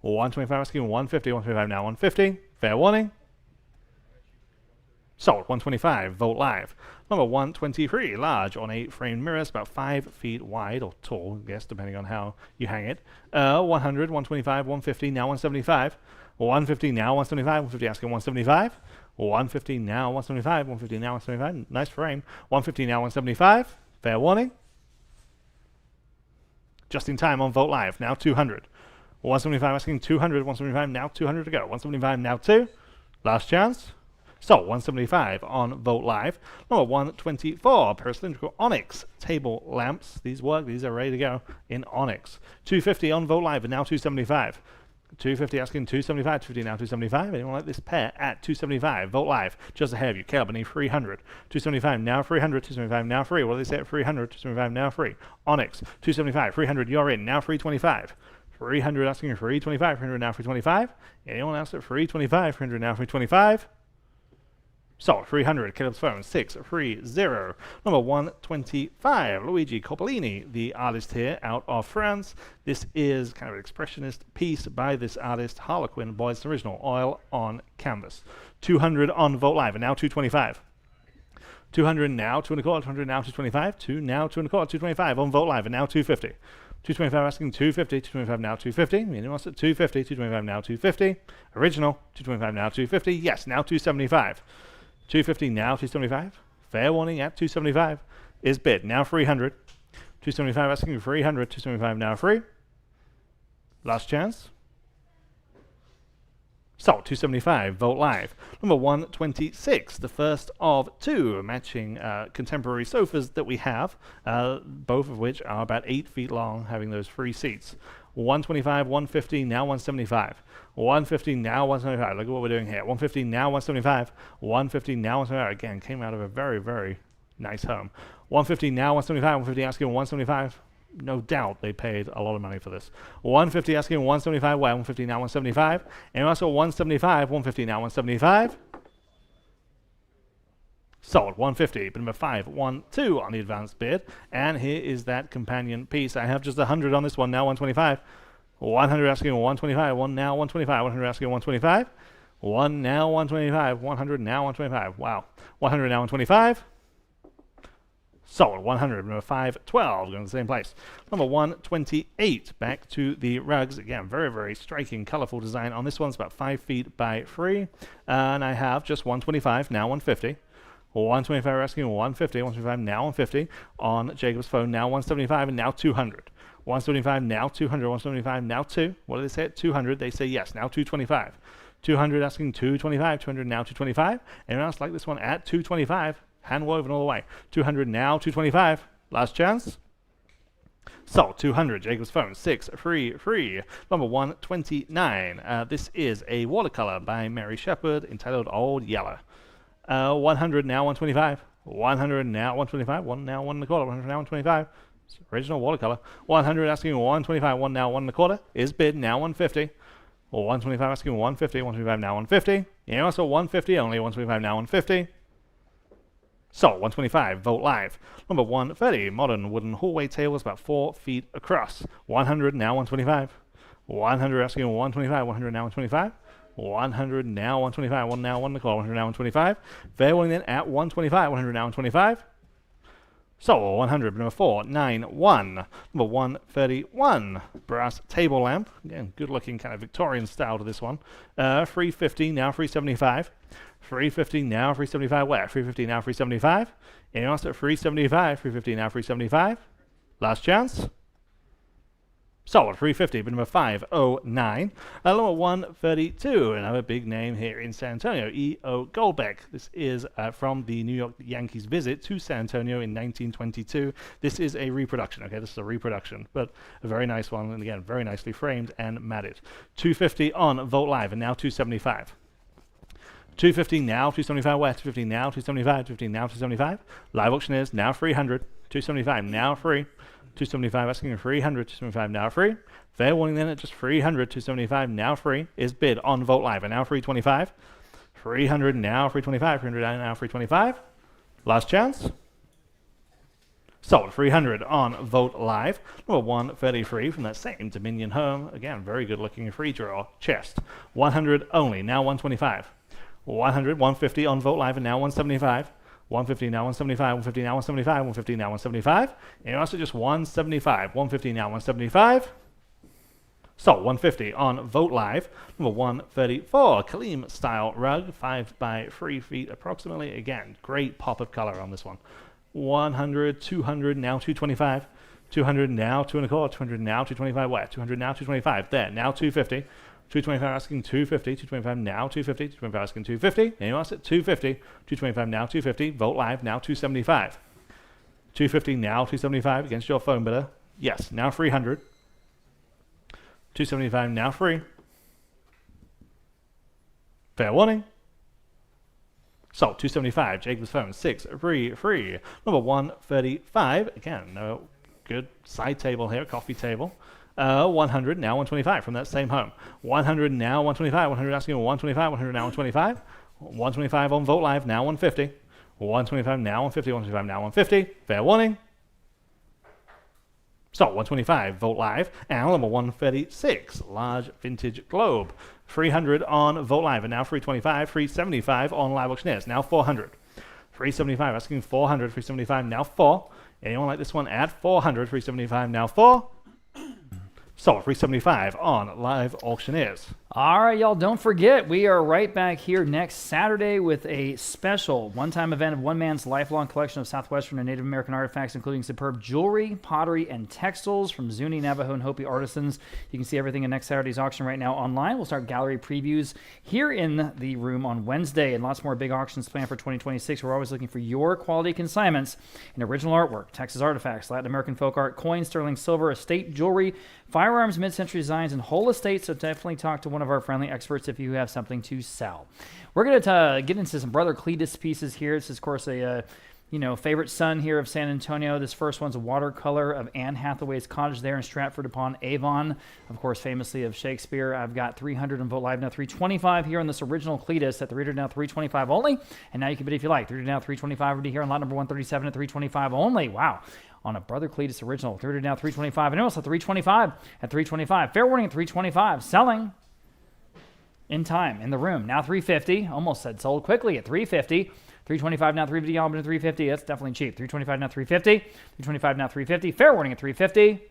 125 asking 150. 125 now 150. Fair warning. Sold. 125. Vote Live. Number 123. Large ornate frame mirrors, about 5 feet wide, or tall, I guess, depending on how you hang it. 100, 125, 150, now 175. 150 now 175. 150 asking 175. 150 now 175. 150 now 175. Nice frame. 150 now 175. Fair warning. Just in time on Vote Live. Now 200. 175 asking 200. 175 now 200 to go. 175 now 2. Last chance. So, 175 on Vote Live. Number 124, cylindrical onyx table lamps. These work, these are ready to go in onyx. 250 on Vote Live and now 275. 250 asking 275, 250 now 275. Anyone like this pair at 275? Vote Live, just ahead of you. Caleb, I need 300. 275 now 300, 275 now 3. What do they say at 300? 275 now 3. Onyx, 275, 300, you're in. Now 325. 300 asking 325, 300 now 325. Anyone else at 325, 300 now 325? So, 300, Caleb's phone, 630. Number 125, Luigi Coppolini, the artist here out of France. This is kind of an expressionist piece by this artist, Harlequin, Boyd's original, oil on canvas. 200 on Vote Live, and now 225. 200 now, 2 and a quarter, 200 now, 225. 2 now, 2 and a quarter, 225 on Vote Live, and now 250. 225 asking 250, 225 now 250. Anyone else at 250, 225 now 250. Original, 225 now 250. Yes, now 275. 250 now 275. Fair warning at 275 is bid. Now 300. 275 asking 300. 275 now 3. Last chance. So 275. Vote Live. Number 126. The first of 2 matching contemporary sofas that we have, both of which are about 8 feet long, having those 3 seats. 125, 150, now 175. 150, now 175. Look at what we're doing here. 150, now 175. 150, now 175. Again, came out of a very, very nice home. 150, now 175. 150 asking 175. No doubt they paid a lot of money for this. 150 asking 175. Well, 150, now 175. And also 175. 150, now 175. Sold. 150, but number 512 on the advanced bid. And here is that companion piece. I have just 100 on this one, now 125. 100 asking 125. 1 now 125. 100 asking 125. 1 now 125. 100 now 125. Wow. 100 now 125. Sold. 100. Number 512 going to the same place. Number 128 back to the rugs. Again, very, very striking, colorful design on this one. It's about 5 feet by 3. And I have just 125, now 150. 125 asking 150. 125 now 150 on Jacob's phone. Now 175 and now 200. 175 now 200. 175 now 2. What do they say at 200? They say yes. Now 225. 200 asking 225. 200 now 225. Anyone else like this one at 225? Hand woven all the way. 200 now, 225. Last chance. So 200. Jacob's phone. 633. Number 129. This is a watercolor by Mary Shepard entitled Old Yeller. 100 now, 125. 100 now, 125. 1 now, 1 1/4. 100 now, 125. It's original watercolor. 100 asking 125. 1 now, 1 1/4 is bid. Now 150. 125 asking 150. 125 now 150. And also 150 only. 125 now 150. So, 125, Vogt Live. Number 130, modern wooden hallway tables about 4 feet across. 100 now 125. 100 asking 125. 100 now 125. 100 now 125. 1 now 1 1/4. 100 now 125. Fair warning then at 125. 100 now 125. So, 100, number 491. Number 131, brass table lamp. Again, good looking kind of Victorian style to this one. 350, now 375. 350, now 375. Where? 350, now 375. Anyone else at 375? 350, now 375. Last chance. Solid 350, but number 509. Number 132, another big name here in San Antonio, E.O. Goldbeck. This is from the New York Yankees visit to San Antonio in 1922. This is a reproduction, okay? This is a reproduction, but a very nice one, and again, very nicely framed and matted. 250 on Vogt Live, and now 275. 250 now, 275 where? 250 now, 275, 250 now, 275. Live auctioneers, now 300. 275 now free. 275 asking 300, 275 now free. Fair warning then at just 300, 275 now free is bid on Vogt Live, and now 325. 300 now 325, 300 now 325. Last chance. Sold 300 on Vogt Live. Number 133 from that same Dominion home. Again, very good looking free draw chest. 100 only, now 125. 100, 150 on Vogt Live, and now 175. 150 now 175, 150 now 175, 150 now 175, and also just 175, 150 now 175. So 150 on Vogt Live. Number 134, Kaleem style rug, 5 by 3 feet approximately. Again, great pop of color on this one. 100, 200 now 225, 200 now 2 1/4, 200 now 225 where? 200 now 225 there, now 250. 225 asking 250, 225 now 250, 225 asking 250. Anyone else at 250, 225 now 250. Vogt Live now 275. 250 now 275 against your phone bidder. Yes, now 300. 275 now free. Fair warning. So 275, Jacob's phone 633. Number 135. Again, no good side table here, coffee table. 100 now 125 from that same home. 100 now 125. 100 asking 125. 100 now 125. 125 on Vogt Live now 150. 125 now 150. 125 now 150. Fair warning. So 125 Vogt Live, and number 136 large vintage globe. 300 on Vogt Live, and now 325. 375 on Live Auctioneers. Now 400. 375 asking 400. 375 now 4. Anyone like this one at 400? 375 now 4. So 375 on Live Auctioneers. All right, y'all, don't forget, we are right back here next Saturday with a special one-time event of one man's lifelong collection of Southwestern and Native American artifacts, including superb jewelry, pottery, and textiles from Zuni, Navajo, and Hopi artisans. You can see everything in next Saturday's auction right now online. We'll start gallery previews here in the room on Wednesday, and lots more big auctions planned for 2026. We're always looking for your quality consignments in original artwork, Texas artifacts, Latin American folk art, coins, sterling silver, estate jewelry, firearms, mid-century designs, and whole estates, so definitely talk to one of our friendly experts if you have something to sell. We're going to get into some Brother Cletus pieces here. This is, of course, a favorite son here of San Antonio. This first one's a watercolor of Anne Hathaway's cottage there in Stratford-upon-Avon, of course, famously of Shakespeare. I've got 300 on Vogt Live, now 325 here on this original Cletus at the reader, now 325 only. And now you can bid if you like. The reader now 325 already here on lot number 137 at 325 only. Wow. on a Brother Cletus original. Third now 325. And also 325 at 325. Fair warning at 325. Selling in time in the room. Now 350. Almost said sold quickly at 350. 325 now 350. All but 350. That's definitely cheap. 325 now 350. 325 now 350. Fair warning at 350.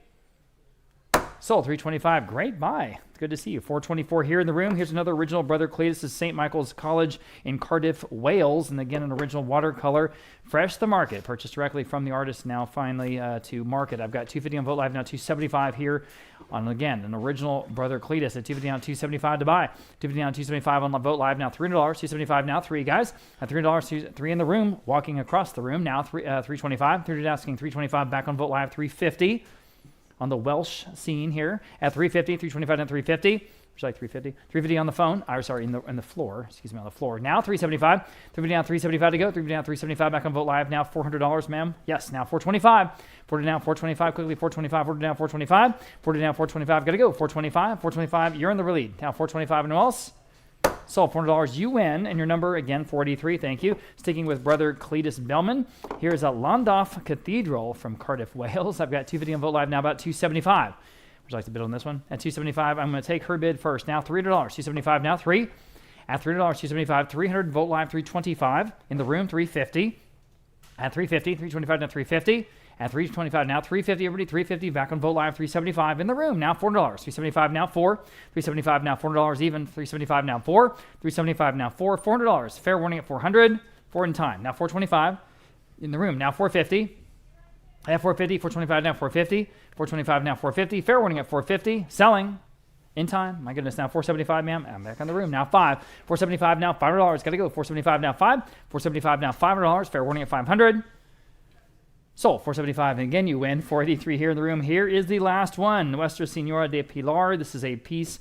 Sold 325. Great buy. It's good to see you. 424 here in the room. Here's another original Brother Cletus' St. Michael's College in Cardiff, Wales. And again, an original watercolor. Fresh to the market. Purchased directly from the artist now finally to market. I've got 250 on Vogt Live now 275 here on, again, an original Brother Cletus at 250 down 275 to buy. 250 down 275 on Vogt Live now $300. 275 now 3 guys. At $300, 3 in the room. Walking across the room now 325. 300 asking 325 back on Vogt Live 350. On the Welsh scene here at 350, 325 and 350. Would you like 350? 350 on the phone. Sorry, in the floor. Excuse me, on the floor. Now 375. 350 down 375 to go. 350 down 375 back on Vogt Live. Now $400, ma'am. Yes, now 425. 40 down 425 quickly. 425. 40 down 425. 40 down 425. Got to go. 425. 425. You're in the lead. Now 425 and who else? Sold $400. You win, and your number again 483. Thank you. Sticking with Brother Cletus Bellman. Here's a Llandaff Cathedral from Cardiff, Wales. I've got 250 on Vogt Live now, about 275. Would you like to bid on this one? At 275, I'm going to take her bid first. Now $300. 275 now 3. At $300, 275, 300 Vogt Live 325 in the room 350. At 350, 325 now 350. At 325 now 350. Everybody 350 back on Vogt Live 375 in the room. Now $400. 375 now 4. 375 now $400 even. 375 now 4. 375 now 4. $400. Fair warning at 400. 4 in time. Now 425 in the room. Now 450. At 450. 425 now 450. 425 now 450. Fair warning at 450. Selling in time. My goodness. Now 475, ma'am. I'm back on the room. Now 5. 475 now $500. Got to go. 475 now 5. 475 now $500. Fair warning at 500. Sold 475, and again you win 483 here in the room. Here is the last one, Nuestra Senora de Pilar. This is a piece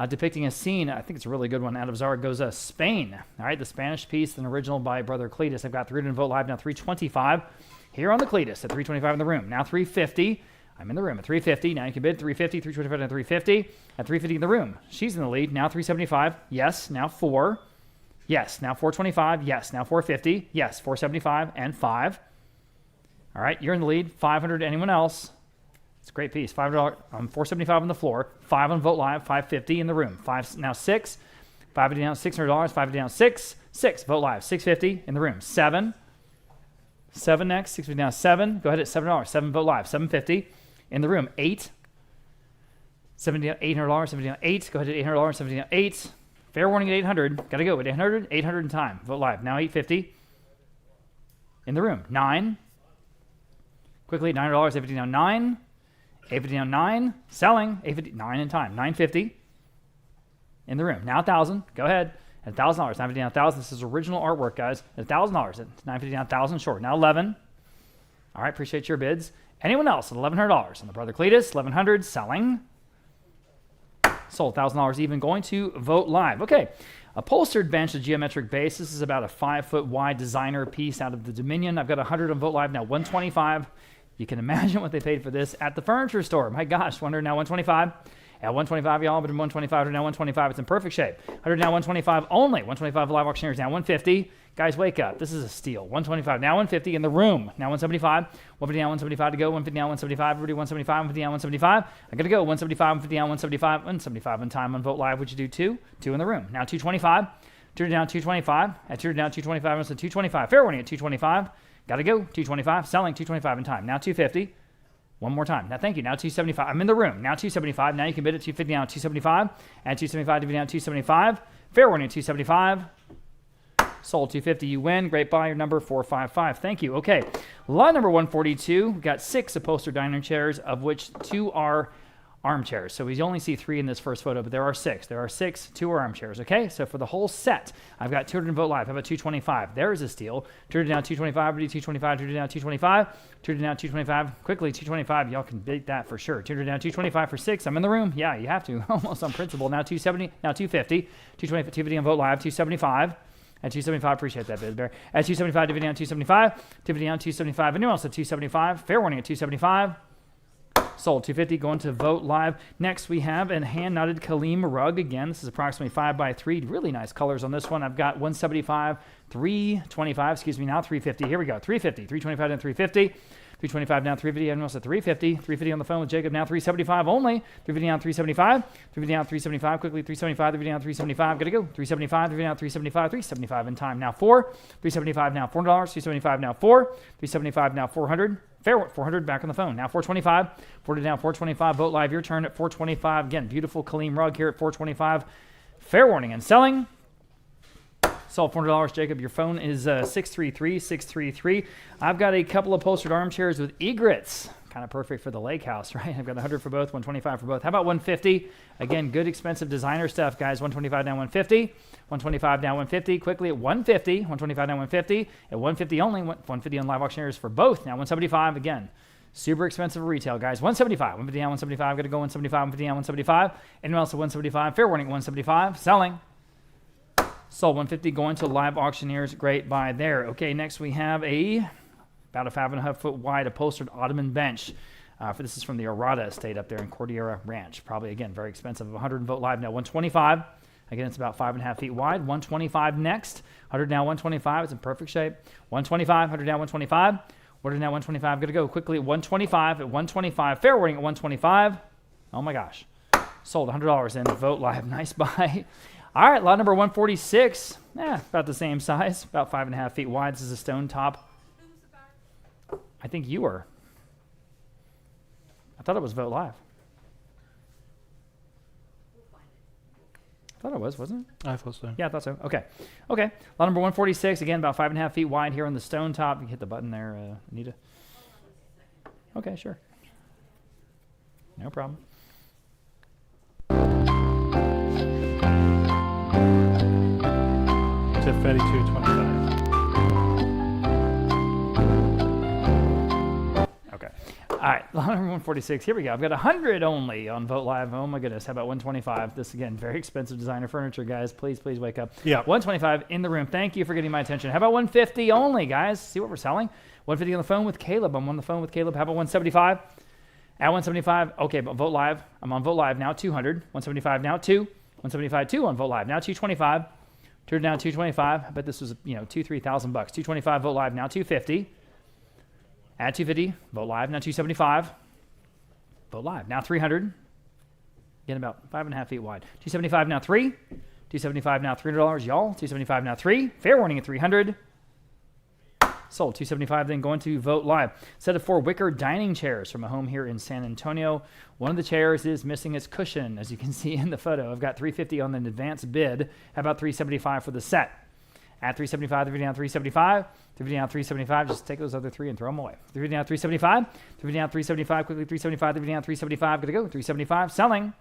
depicting a scene. I think it's a really good one out of Zaragoza, Spain. All right, the Spanish piece, an original by Brother Cletus. I've got 300 Vogt Live now 325 here on the Cletus at 325 in the room. Now 350. I'm in the room at 350. Now you can bid 350, 325 and 350 at 350 in the room. She's in the lead. Now 375. Yes. Now 4. Yes. Now 425. Yes. Now 450. Yes. 475 and 5. All right, you're in the lead. 500. Anyone else? It's a great piece. $5. 475 on the floor. 5 on Vogt Live. 550 in the room. 5 now 6. 550 down $600. 550 down 6. 6 Vogt Live. 650 in the room. 7. 7 next. 650 down 7. Go ahead at $7. 7 Vogt Live. 750 in the room. 8. 70 down $800. 70 down 8. Go ahead at $800. 70 down 8. Fair warning at 800. Got to go at 800. 800 in time. Vogt Live. Now 850 in the room. 9. Quickly, $9, 850 down 9, 850 down 9, selling, 850, 9 in time, 950 in the room. Now 1,000, go ahead, at $1,000, 950 down 1,000. This is original artwork, guys. At $1,000, at 950 down 1,000 short. Now 11. All right, appreciate your bids. Anyone else at $1,100 on the Brother Cletus, 1,100, selling. Sold $1,000 even, going to Vogt Live. Okay, upholstered bench, a geometric base. This is about a 5-foot wide designer piece out of the Dominion. I've got 100 on Vogt Live now, 125. You can imagine what they paid for this at the furniture store. My gosh, 100 now 125. At 125, y'all, but in 125 to now 125. It's in perfect shape. 100 now 125 only. 125 live auctioneers now 150. Guys, wake up. This is a steal. 125 now 150 in the room. Now 175. 150 now 175 to go. 150 now 175. Everybody 175. 150 now 175. I got to go. 175. 150 now 175. 175 in time on Vogt Live. Would you do 2? 2 in the room. Now 225. 2 down 225. At 2 down 225. I'm 225. Fair warning at 225. Got to go. 225. Selling 225 in time. Now 250. One more time. Now, thank you. Now 275. I'm in the room. Now 275. Now you can bid at 250 now 275. At 275 to be down 275. Fair warning at 275. Sold 250. You win. Great buy. Your number 455. Thank you. Okay. Lot number 142. We've got 6 upholstered dining chairs, of which 2 are armchairs. So we only see 3 in this first photo, but there are 6. There are 6, 2 are armchairs, okay? So for the whole set, I've got 200 Vogt Live. How about 225? There's a steal. 200 down 225, 225, 200 down 225, 200 down 225. Quickly, 225. Y'all can beat that for sure. 200 down 225 for 6. I'm in the room. Yeah, you have to. Almost on principle. Now 270, now 250. 220, 250 on Vogt Live, 275. At 275, appreciate that, Biz Bear. At 275, dividend down 275. Dividend down 275. Anyone else at 275? Fair warning at 275. Sold 250, going to Vogt Live. Next, we have a hand-knotted Kalim rug. Again, this is approximately 5 by 3. Really nice colors on this one. I've got 175, 325, excuse me, now 350. Here we go, 350, 325 and 350. 325 now, 350. Anyone else at 350? 350 on the phone with Jacob now, 375 only. 350 down, 375. 350 down, 375. Quickly, 375. 350 down, 375. Gotta go. 375. 350 down, 375. 375 in time. Now 4. 375 now, $4. 375 now, 4. 375 now, 400. Fair 400 back on the phone. Now 425. 40 down, 425. Vote live. Your turn at 425. Again, beautiful Kaleem rug here at 425. Fair warning and selling. Sold $400, Jacob. Your phone is 633-633. I've got a couple of upholstered armchairs with egrets. Kind of perfect for the lake house, right? I've got 100 for both, 125 for both. How about 150? Again, good expensive designer stuff, guys. 125 down, 150. 125 down, 150. Quickly at 150. 125 down, 150. At 150 only. 150 on live auctioneers for both. Now 175 again. Super expensive retail, guys. 175. 150 down, 175. Got to go 175. 150 down, 175. Anyone else at 175? Fair warning, 175. Selling. Sold 150 going to live auctioneers. Great buy there. Okay, next we have about a 5.5 foot wide upholstered ottoman bench. This is from the Arata estate up there in Cordillera Ranch. Probably, again, very expensive. 100 vote live now. 125. Again, it's about 5.5 feet wide. 125 next. 100 now, 125. It's in perfect shape. 125. 100 now, 125. 100 now, 125. Going to go quickly at 125. At 125. Fair warning at 125. Oh my gosh. Sold $100 in. Vote live. Nice buy. All right, lot number 146. About the same size, about 5.5 feet wide. This is a stone top. I think you were. I thought it was Vote Live. I thought it was, wasn't it? I thought so. Yeah, I thought so. Okay. Lot number 146. Again, about 5.5 feet wide here on the stone top. You can hit the button there, Anita. Okay, sure. No problem. To 32.25. Okay. All right, lot number 146. Here we go. I've got 100 only on Vote Live. Oh my goodness. How about 125? This again, very expensive designer furniture, guys. Please wake up. Yeah. 125 in the room. Thank you for getting my attention. How about 150 only, guys? See what we're selling? 150 on the phone with Caleb. I'm on the phone with Caleb. How about 175? At 175. Okay, but Vote Live. I'm on Vote Live now. 200. 175 now. 2. 175 2 on Vote Live now. 225. Turned down 225. I bet this was, $2,000-3,000. 225 Vote Live now. 250. At 250. Vote Live now. 275. Vote Live now. 300. Again, about 5.5 feet wide. 275 now. 3. 275 now. $300, y'all. 275 now. 3. Fair warning at 300. Sold. 275 then going to Vote Live. Set of 4 wicker dining chairs from a home here in San Antonio. One of the chairs is missing its cushion, as you can see in the photo. I've got 350 on an advance bid. How about 375 for the set? At 375, 350 down 375, 350 down 375. Just take those other 3 and throw them away. 350 down 375, 350 down 375. Quickly 375, 350 down 375. Got to go. 375. Selling.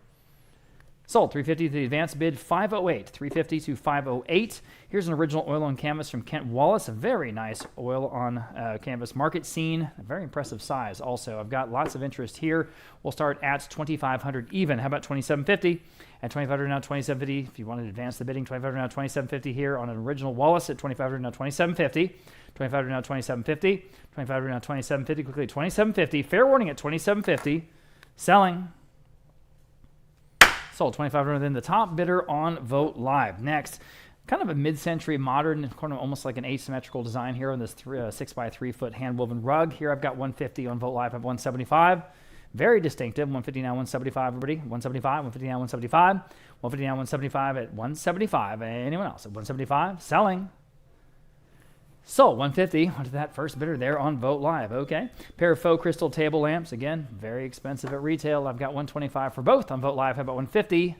Sold. 350 to the advance bid. 508. 350 to 508. Here's an original oil on canvas from Kent Wallace. A very nice oil on canvas. Market scene. A very impressive size also. I've got lots of interest here. We'll start at 2,500 even. How about 2,750? At 2,500 now, 2,750. If you want to advance the bidding, 2,500 now, 2,750 here on an original Wallace at 2,500 now, 2,750. 2,500 now, 2,750. 2,500 now, 2,750. Quickly, 2,750. Fair warning at 2,750. Selling. Sold. 2,500 then the top bidder on Vote Live. Next, kind of a mid-century modern, kind of almost like an asymmetrical design here on this 6 by 3 foot hand-woven rug. Here I've got 150 on Vote Live. I have 175. Very distinctive. 150 now, 175, everybody. 175, 150 now, 175. 150 now, 175 at 175. Anyone else at 175? Selling. Sold. 150. On to that first bidder there on Vote Live. Okay. Pair of faux crystal table lamps. Again, very expensive at retail. I've got 125 for both on Vote Live. How about 150?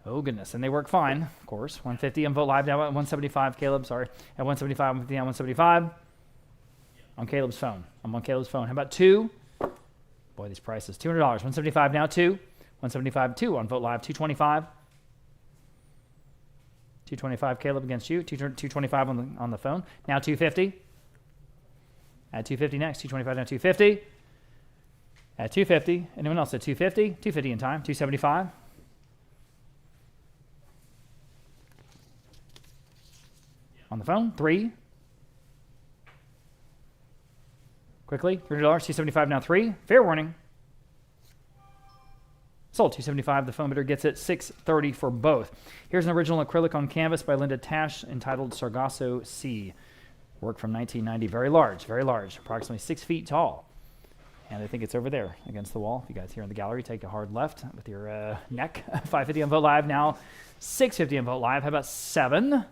Oh, goodness. And they work fine, of course. 150 on Vote Live now at 175. Caleb, sorry. At 175, 150 now, 175. On Caleb's phone. I'm on Caleb's phone. How about 2? Boy, these prices. $200. 175 now, 2. 175, 2 on Vote Live. 225. 225, Caleb, against you. 225 on the phone. Now 250. At 250 next. 225 now, 250. At 250. Anyone else at 250? 250 in time. 275. On the phone. 3. Quickly. $300. 275 now, 3. Fair warning. Sold. 275. The phone bidder gets it. 630 for both. Here's an original acrylic on canvas by Linda Tash entitled Sargasso Sea. Work from 1990. Very large. Approximately 6 feet tall. And I think it's over there against the wall. If you guys here in the gallery, take a hard left with your neck. 550 on Vote Live. Now 650 on Vote Live. How about 7?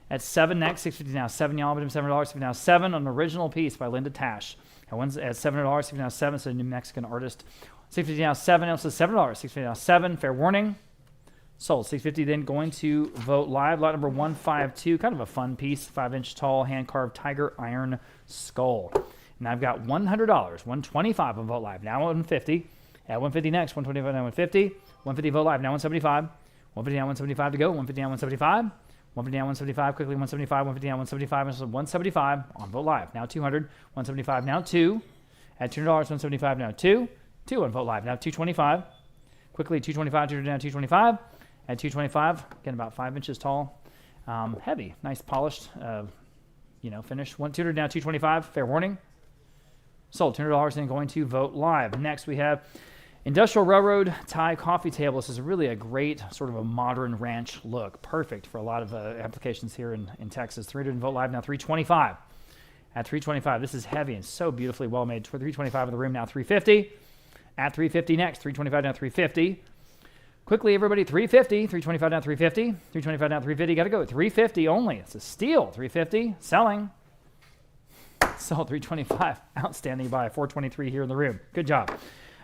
At 7 next. 650 now. 7 y'all. But $7. Now 7 on an original piece by Linda Tash. At $7. 650 now 7. So a New Mexican artist. 650 now 7. Also $7. 650 now 7. Fair warning. Sold. 650 then going to Vote Live. Lot number 152. Kind of a fun piece. 5-inch tall hand-carved tiger iron skull. And I've got $100, $125 on Vote Live. Now 150. At 150 next, 125 now 150. 150 Vote Live now 175. 150 now 175 to go. 150 now 175. 150 now 175 quickly. 175. 150 now 175. 175 on Vote Live. Now 200. 175 now 2. At $200, 175 now 2. 2 on Vote Live. Now 225. Quickly 225. 200 now 225. At 225, again about 5 inches tall. Heavy, nice polished, finish. 200 now 225. Fair warning. Sold. $200 and going to Vote Live. Next we have Industrial Railroad Thai Coffee Table. This is really a great sort of a modern ranch look. Perfect for a lot of applications here in Texas. 300 and Vote Live now 325. At 325, this is heavy and so beautifully well made. 325 in the room now 350. At 350 next, 325 now 350. Quickly everybody, 350. 325 now 350. 325 now 350. Got to go. 350 only. It's a steal. 350 selling. Sold. 325. Outstanding buy. 423 here in the room. Good job.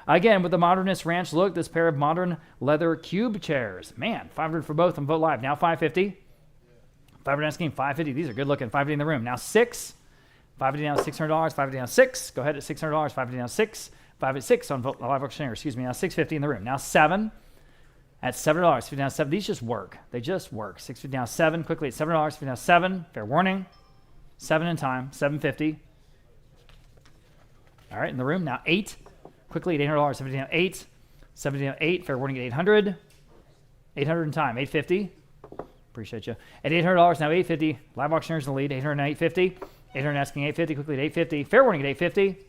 Again, with the modernist ranch look, this pair of modern leather cube chairs. Man, 500 for both on Vote Live. Now 550. 500 asking 550. These are good looking. 550 in the room. Now 6. 550 now $600. 550 now 6. Go ahead at $600. 550 now 6. 5 at 6 on Vote Live Auctioneer. Excuse me. Now 650 in the room. Now 7. At $7. 650 now 7. These just work. They just work. 650 now 7. Quickly at $7. 650 now 7. Fair warning. 7 in time. 750. All right, in the room now 8. Quickly at $800. 750 now 8. 750 now 8. Fair warning at 800. 800 in time. 850. Appreciate you. At $800 now 850. Live Auctioneers in the lead. 800 now 850. 800 asking 850. Quickly at 850. Fair warning at 850.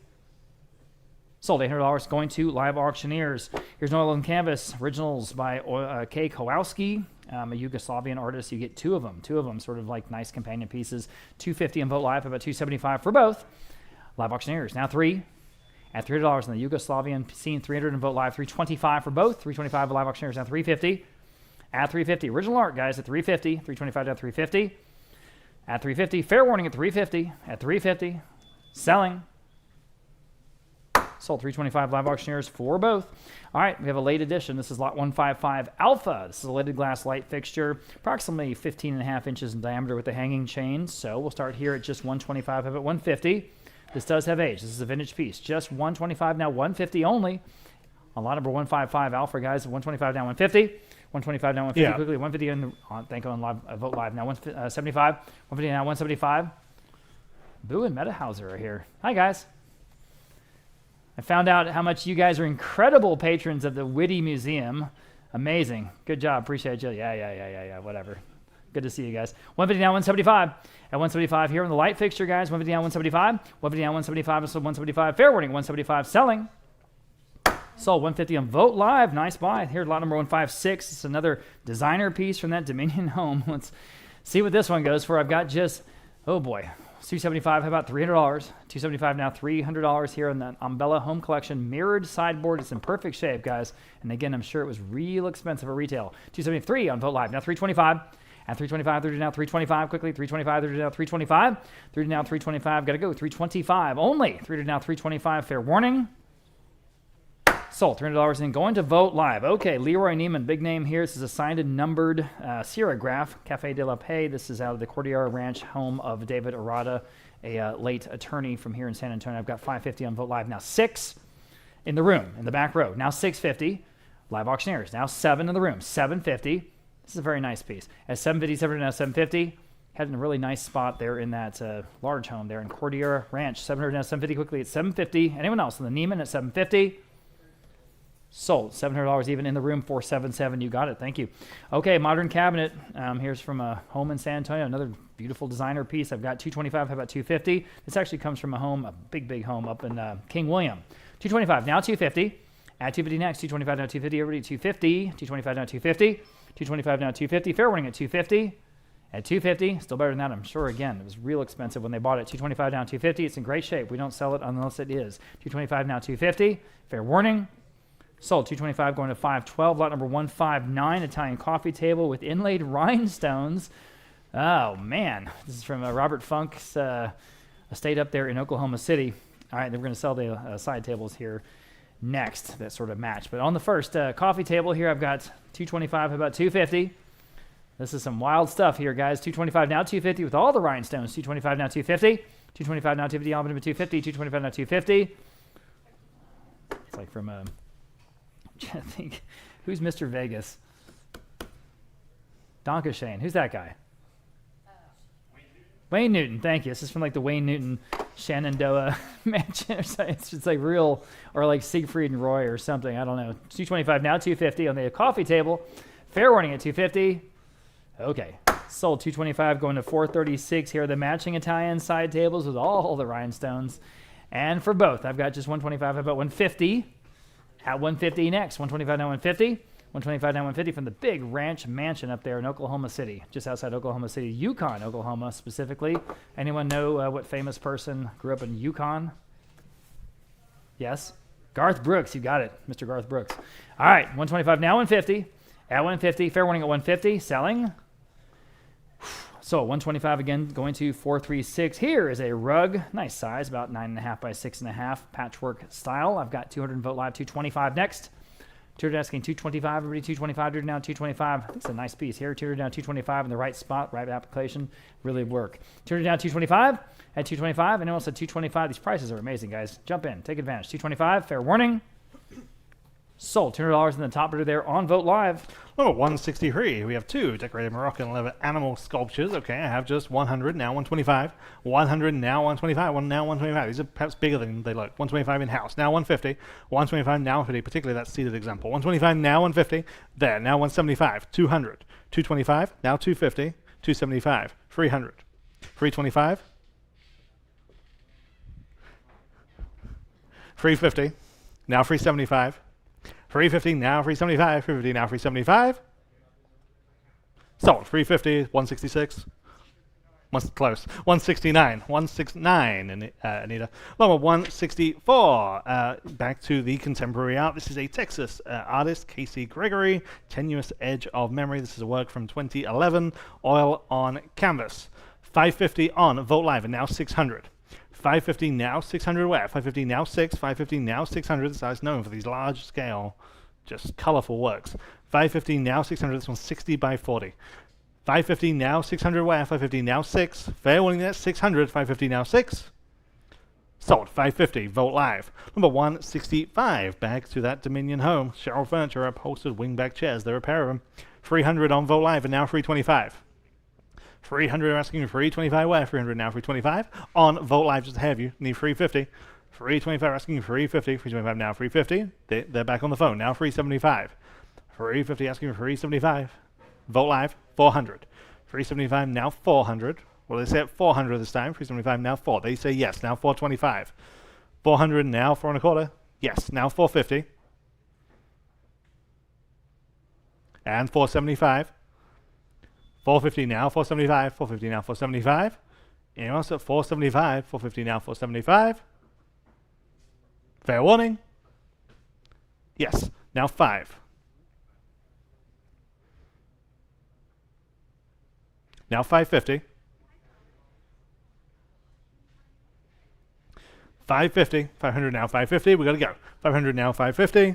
Sold. $800 going to Live Auctioneers. Here's an oil and canvas originals by K. Kowalski, a Yugoslavian artist. You get 2 of them. 2 of them sort of like nice companion pieces. 250 on Vote Live, about 275 for both. Live Auctioneers. Now 3. At $300 in the Yugoslavian scene, 300 in Vote Live, 325 for both. 325 Live Auctioneers. Now 350. At 350. Original art, guys, at 350. 325 down 350. At 350. Fair warning at 350. At 350. Selling. Sold. 325 Live Auctioneers for both. All right, we have a late edition. This is lot 155 Alpha. This is a lidded glass light fixture, approximately 15.5 inches in diameter with a hanging chain. So we'll start here at just 125, have it 150. This does have age. This is a vintage piece. Just 125 now, 150 only. On lot number 155 Alpha, guys, 125 now, 150. 125 now, 150 quickly. 150 thank you on live, Vote Live now, 175. 150 now, 175. Boo and Metahauser are here. Hi, guys. I found out how much you guys are incredible patrons of the Whitty Museum. Amazing. Good job. Appreciate you. Yeah. Whatever. Good to see you guys. 150 now, 175. At 175 here on the light fixture, guys. 150 now, 175. 150 now, 175. So 175. Fair warning. 175 selling. Sold. 150 on Vote Live. Nice buy. Here, lot number 156. It's another designer piece from that Dominion home. Let's see what this one goes for. I've got just, oh boy. $275, how about $300? $275 now, $300 here on the Umbella Home Collection mirrored sideboard. It's in perfect shape, guys. And again, I'm sure it was real expensive at retail. $273 on Vote Live. Now $325. At $325, $30 now, $325 quickly. $325, $30 now, $325. $30 now, $325. Got to go. $325 only. $300 now, $325. Fair warning. Sold. $300 in. Going to Vote Live. Okay, Leroy Neiman, big name here. This is a signed and numbered Sierrograph, Cafe de la Paix. This is out of the Cordillera Ranch, home of David Arata, a late attorney from here in San Antonio. I've got $550 on Vote Live. Now 6 in the room, in the back row. Now $650. Live Auctioneers. Now 7 in the room. $750. This is a very nice piece. At $750, now $750. Had a really nice spot there in that large home there in Cordillera Ranch. $700 now, $750 quickly at $750. Anyone else? On the Neiman at $750. Sold. $700 even in the room. $477. You got it. Thank you. Okay, modern cabinet. Here's from a home in San Antonio. Another beautiful designer piece. I've got $225. How about $250? This actually comes from a home, a big home up in King William. $225. Now $250. At $250 next. $225 now $250. Everybody $250. $225 now $250. $225 now $250. Fair warning at $250. At 250, still better than that, I'm sure. Again, it was real expensive when they bought it. 225 down 250. It's in great shape. We don't sell it unless it is. 225 now 250. Fair warning. Sold. 225 going to 512. Lot number 159, Italian coffee table with inlaid rhinestones. Oh man, this is from Robert Funk's estate up there in Oklahoma City. All right, then we're going to sell the side tables here next that sort of match. But on the first coffee table here, I've got 225, about 250. This is some wild stuff here, guys. 225 now 250 with all the rhinestones. 225 now 250. 225 now 250. All of them 250. 225 now 250. It's like from I think, who's Mr. Vegas? Donka Shane. Who's that guy? Wayne Newton. Thank you. This is from like the Wayne Newton Shenandoah mansion or something. It's just like real, or like Siegfried and Roy or something. I don't know. 225 now 250 on the coffee table. Fair warning at 250. Okay, sold. 225 going to 436. Here are the matching Italian side tables with all the rhinestones. And for both, I've got just 125, about 150. At 150 next. 125 now 150. 125 now 150 from the big ranch mansion up there in Oklahoma City, just outside Oklahoma City, Yukon, Oklahoma specifically. Anyone know what famous person grew up in Yukon? Yes? Garth Brooks, you got it, Mr. Garth Brooks. All right, 125 now 150. At 150, fair warning at 150, selling. So 125 again, going to 436. Here is a rug, nice size, about 9.5 by 6.5, patchwork style. I've got 200 Vogt Live 225 next. 200 asking 225, everybody 225, 200 down 225. It's a nice piece here. 200 down 225 in the right spot, right application, really work. 200 down 225 at 225. Anyone else at 225? These prices are amazing, guys. Jump in, take advantage. 225, fair warning. Sold. $200 in the top bidder there on Vogt Live. Number 163, we have two decorated Moroccan leather animal sculptures. Okay, I have just 100, now 125. 100, now 125, now 125. These are perhaps bigger than they look. 125 in-house, now 150. 125, now 150, particularly that seated example. 125, now 150. There, now 175. 200. 225, now 250. 275. 300. 325. 350. Now 375. 350 now 375, 350 now 375. Sold. 350, 166. Close. 169, 169, Anita. Number 164. Back to the contemporary art. This is a Texas artist, Casey Gregory. Tenuous Edge of Memory. This is a work from 2011. Oil on canvas. 550 on Vogt Live, and now 600. 550 now 600 where? 550 now 6, 550 now 600. This is known for these large scale, just colorful works. 550 now 600. This one's 60 by 40. 550 now 600 where? 550 now 6. Fair warning there, 600. 550 now 6. Sold. 550 Vogt Live. Number 165. Back to that Dominion home. Cheryl Furniture upholstered wingback chairs. There are a pair of them. 300 on Vogt Live, and now 325. 300 asking 325 where? 300 now 325 on Vogt Live, just ahead of you. Need 350. 325 asking 350. 325 now 350. They're back on the phone now. 375. 350 asking 375. Vogt Live 400. 375 now 400. Well, they say at 400 this time. 375 now 4. They say yes. Now 425. 400 now 4 and a quarter. Yes. Now 450. And 475. 450 now, 475, 450 now, 475. Anyone else at 475, 450 now, 475. Fair warning. Yes, now 5. Now 550. 550, 500 now, 550. We gotta go. 500 now, 550.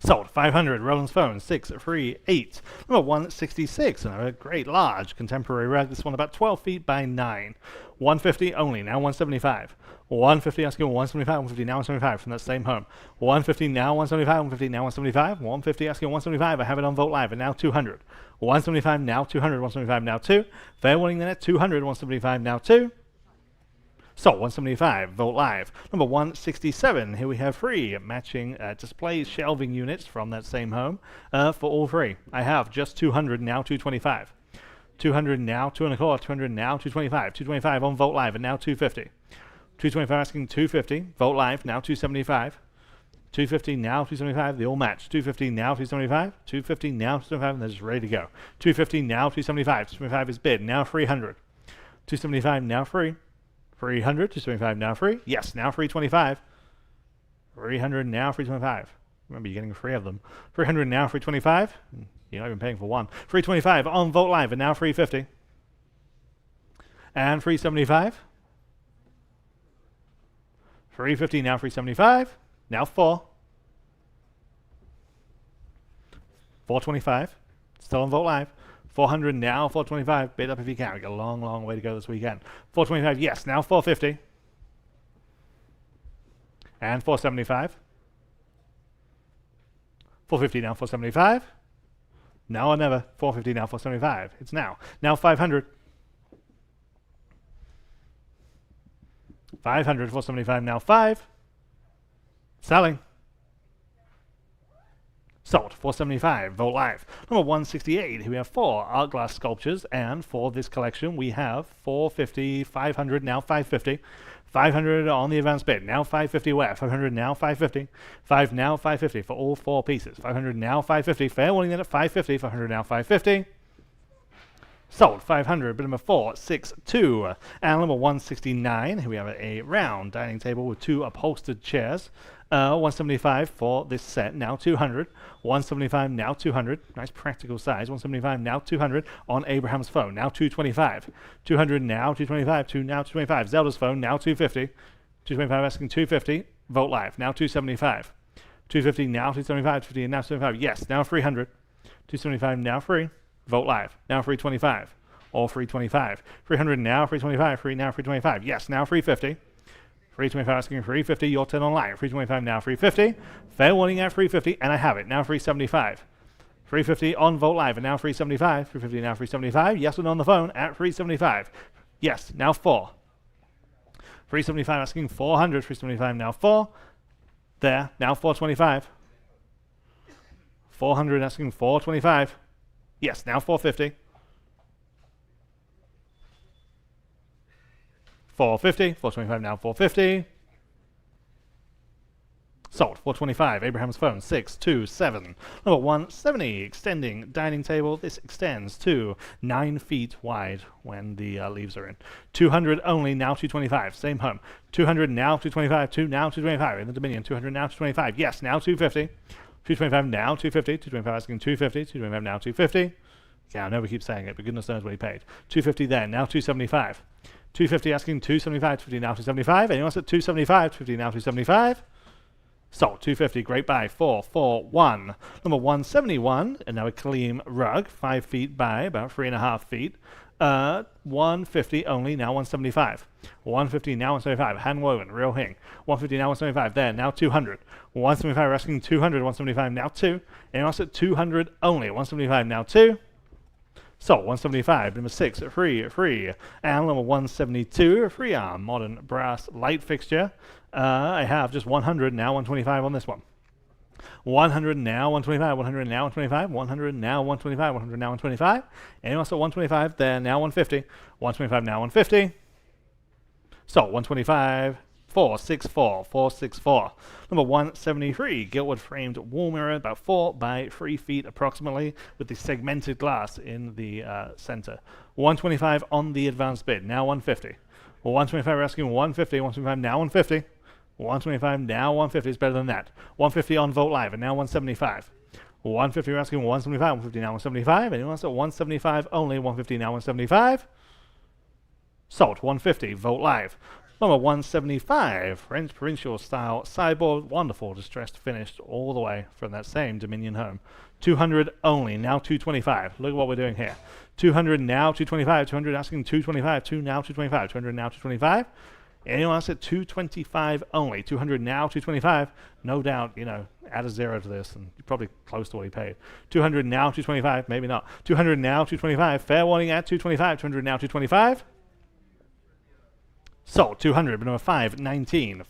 Sold. 500. Roland's phone. 638. Number 166. Another great large contemporary rug. This one about 12 feet by 9. 150 only. Now 175. 150 asking 175. 150 now 175 from that same home. 150 now 175. 150 now 175. 150 asking 175. I have it on Vogt Live. And now 200. 175 now 200. 175 now 2. Fair warning then at 200. 175 now 2. So 175 Vogt Live. Number 167. Here we have 3 matching display shelving units from that same home for all 3. I have just 200 now 225. 200 now 2 and a quarter. 200 now 225. 225 on Vogt Live, and now 250. 225 asking 250. Vogt Live now 275. 250 now, 275, they all match. 250 now, 275, 250 now, 275, and they're just ready to go. 250 now, 275, 275 is bid, now 300. 275 now free. 300, 275 now free. Yes, now free 25. 300 now, free 25. Remember, you're getting 3 of them. 300 now, free 25. You're not even paying for 1. Free 25 on Vogt Live, and now free 50. And free 75. 350 now, free 75. Now 4. 425. Still on Vogt Live. 400 now, 425. Bid up if you can. We've got a long, long way to go this weekend. 425, yes. Now 450. And 475. 450 now, 475. Now or never. 450 now, 475. It's now. Now 500. 500, 475 now 5. Selling. Sold. 475. Vogt Live. Number 168. Here we have 4 art glass sculptures, and for this collection we have 450, 500 now 550. 500 on the advanced bid. Now 550 where? 500 now 550. 5 now 550 for all 4 pieces. 500 now 550. Fair warning then at 550. 500 now 550. Sold. 500. Bid number 462. And number 169. Here we have a round dining table with 2 upholstered chairs. 175 for this set. Now 200. 175 now 200. Nice practical size. 175 now 200 on Abraham's phone. Now 225. 200 now 225. 2 now 225. Zelda's phone now 250. 225 asking 250. Vogt Live. Now 275. 250 now 275. 250 now 275. Yes. Now 300. 275 now free. Vogt Live. Now free 25. All free 25. 300 now, free 25. Free now, free 25. Yes, now free 50. Free 25 asking free 50. Your turn online. Free 25 now, free 50. Fair warning at free 50. And I have it. Now free 75. Free 50 on Vogt Live. And now free 75. Free 50 now, free 75. Yes, and on the phone at free 75. Yes, now 4. Free 75 asking 400. Free 75 now 4. There. Now 425. 400 asking 425. Yes, now 450. 450. 425 now 450. Sold. 425. Abraham's phone. 627. Number 170. Extending dining table. This extends to 9 feet wide when the leaves are in. 200 only. Now 225. Same home. 200 now 225. 2 now 225. In the Dominion. 200 now 225. Yes, now 250. 225 now 250. 225 asking 250. 225 now 250. Yeah, I know we keep saying it, but goodness knows what he paid. 250 then, now 275. 250 asking 275, 250 now 275. Anyone else at 275, 250 now 275. Sold. 250, great buy. 441. Number 171, and now a Kaleem rug, 5 feet by about 3.5 feet. 150 only, now 175. 150 now 175. Hand woven, real hing. 150 now 175. There, now 200. 175 asking 200. 175 now 2. Anyone else at 200 only. 175 now 2. So 175, number 6, free. And number 172, free arm, modern brass light fixture. I have just 100, now 125 on this one. 100 now 125, 100 now 125, 100 now 125, 100 now 125. Anyone else at 125, there, now 150. 125 now 150. So 125. 464. Number 173, giltwood framed wall mirror, about 4 by 3 feet approximately, with the segmented glass in the center. 125 on the advanced bid, now 150. 125 we're asking 150, 125 now 150. 125 now 150 is better than that. 150 on Vogt Live, and now 175. 150 we're asking 175, 150 now 175. Anyone else at 175 only, 150 now 175. Sold. 150, Vogt Live. Number 175, French provincial style sideboard, wonderful, distressed finished all the way from that same Dominion home. 200 only, now 225. Look at what we're doing here. 200 now 225, 200 asking 225, 2 now 225, 200 now 225. Anyone else at 225 only, 200 now 225. No doubt, add a 0 to this and you're probably close to what he paid. 200 now 225, maybe not. 200 now 225, fair warning at 225, 200 now 225. Sold. 200, but number 519.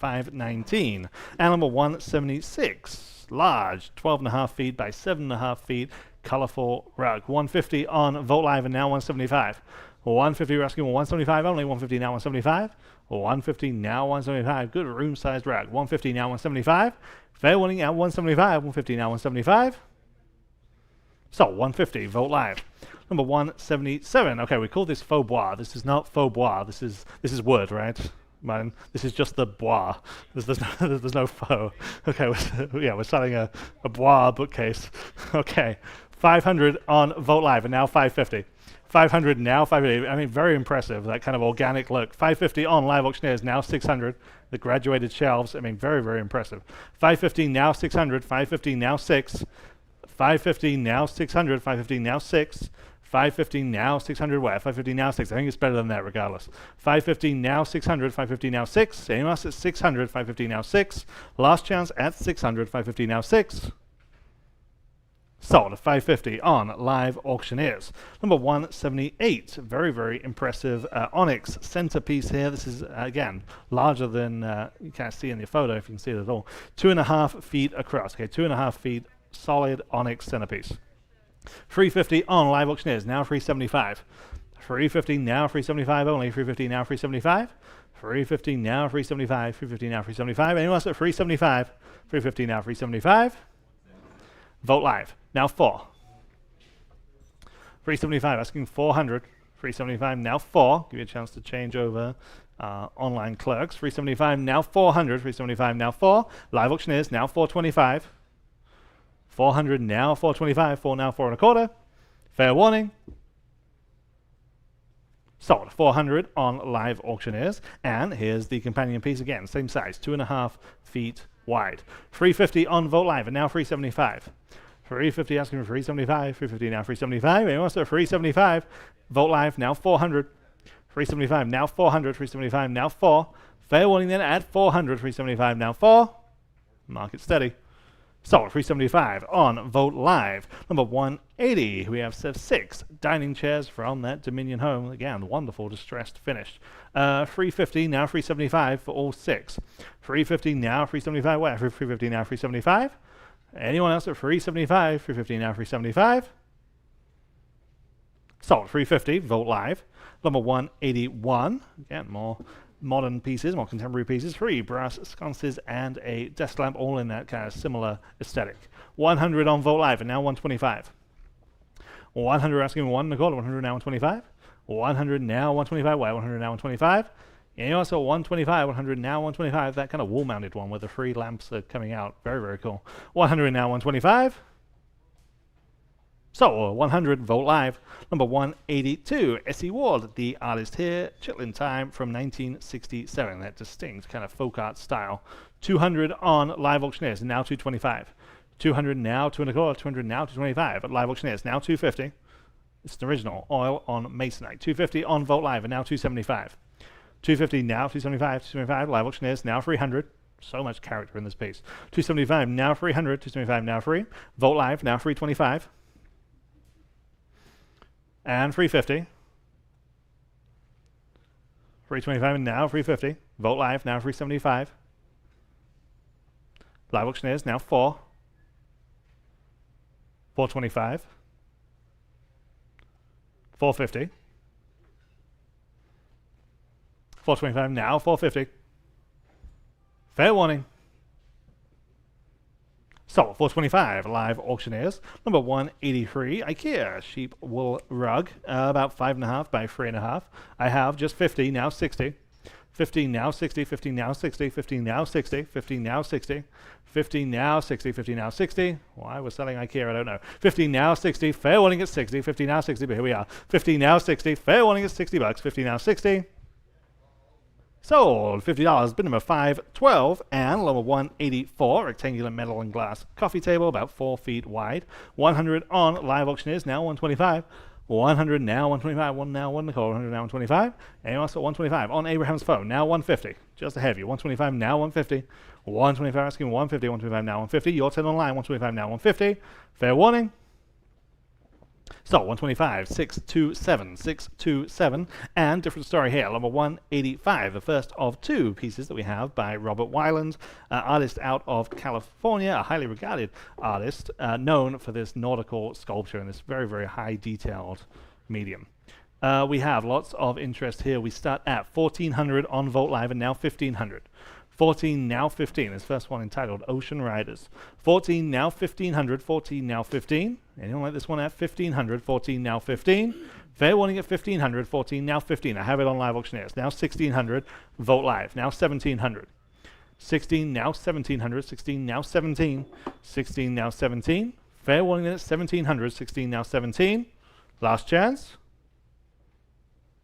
And number 176, large, 12.5 feet by 7.5 feet, colorful rug. 150 on Vogt Live, and now 175. 150, we're asking 175 only, 150 now 175. 150 now 175. Good room-sized rug. 150 now 175. Fair warning at 175. 150 now 175. So 150. Vote live. Number 177. Okay, we call this faux bois. This is not faux bois. This is wood, right? Man, this is just the bois. There's no faux. Okay, we're selling a bois bookcase. Okay, 500 on Vote Live, and now 550. 500 now, 550. I mean, very impressive, that kind of organic look. 550 on Live Auctioneers, now 600. The graduated shelves, I mean, very, very impressive. 550 now 600, 550 now 6. 550 now 600, 550 now 6. 550 now 600 where? 550 now 6. I think it's better than that regardless. 550 now 600, 550 now 6. Anyone else at 600, 550 now 6. Last chance at 600, 550 now 6. Sold at 550 on Live Auctioneers. Number 178. Very, very impressive onyx centerpiece here. This is, again, larger than you can't see in the photo if you can see it at all. 2.5 feet across. Okay, 2.5 feet solid onyx centerpiece. 350 on Live Auctioneers, now 375. 350 now 375 only. 350 now 375. 350 now 375. 350 now 375. Anyone else at 375? 350 now 375. Vote Live. Now 4. 375 asking 400. 375 now 4. Give you a chance to change over online clerks. 375 now 400. 375 now 4. Live Auctioneers now 425. 400 now 425. 4 now 4.25. Fair warning. Sold 400 on Live Auctioneers. And here's the companion piece again. Same size, 2.5 feet wide. 350 on Vote Live and now 375. 350 asking for 375. 350 now 375. Anyone else at 375? Vote Live now 400. 375 now 400. 375 now 4. Fair warning then at 400. 375 now 4. Market steady. Sold 375 on Vote Live. Number 180, we have 6 dining chairs from that Dominion home. Again, wonderful distressed finish. 350 now 375 for all 6. 350 now 375 where? 350 now 375. Anyone else at 375? 350 now 375. Sold 350. Vote Live. Number 181. Again, more modern pieces, more contemporary pieces. 3 brass sconces and a desk lamp, all in that kind of similar aesthetic. 100 on Vote Live and now 125. 100 asking 1 1/4. 100 now 125. 100 now 125. Why? 100 now 125. And you also 125. 100 now 125. That kind of wall-mounted one where the 3 lamps are coming out. Very, very cool. 100 now 125. So, 100, Vote Live. Number 182, S.E. Ward, the artist here, Chitlin Time from 1967, that distinct kind of folk art style. 200 on Live Auctioneers, now 225. 200 now 2.25, 200 now 225 at Live Auctioneers, now 250. It's an original, oil on masonite. 250 on Vote Live, and now 275. 250 now 275, 275, Live Auctioneers, now 300. So much character in this piece. 275 now 300, 275 now 3. Vote Live, now 325. And 350. 325 and now 350. Vote Live, now 375. Live Auctioneers, now 4. 425. 450. 425 now, 450. Fair warning. So, 425, Live Auctioneers. Number 183, IKEA sheep wool rug, about 5.5 by 3.5. I have just 50, now 60. 50 now 60, 50 now 60, 50 now 60, 50 now 60, 50 now 60, 50 now 60. Why we're selling IKEA, I don't know. 50 now 60, fair warning at 60, 50 now 60, but here we are. 50 now 60, fair warning at $60, 50 now 60. Sold $50, bid number 512, and number 184, rectangular metal and glass coffee table, about 4 feet wide. 100 on Live Auctioneers, now 125. 100 now 125, 1 now 1 1/4, 100 now 125. Anyone else at 125 on Abraham's phone, now 150. Just ahead of you, 125 now 150. 125 asking 150, 125 now 150. Your turn online, 125 now 150. Fair warning. So, 125, 627, 627, and different story here, number 185, the first of 2 pieces that we have by Robert Weiland, artist out of California, a highly regarded artist, known for this nautical sculpture in this very, very high detailed medium. We have lots of interest here. We start at 1400 on Vogt Live and now 1500. 14, now 15. This first one entitled Ocean Riders. 14, now 1500. 14, now 15. Anyone like this one at 1500? 14, now 15. Fair warning at 1500. 14, now 15. I have it on Live Auctioneers. Now 1600. Vogt Live. Now 1700. 16, now 1700. 16, now 17. 16, now 17. Fair warning at 1700. 16, now 17. Last chance.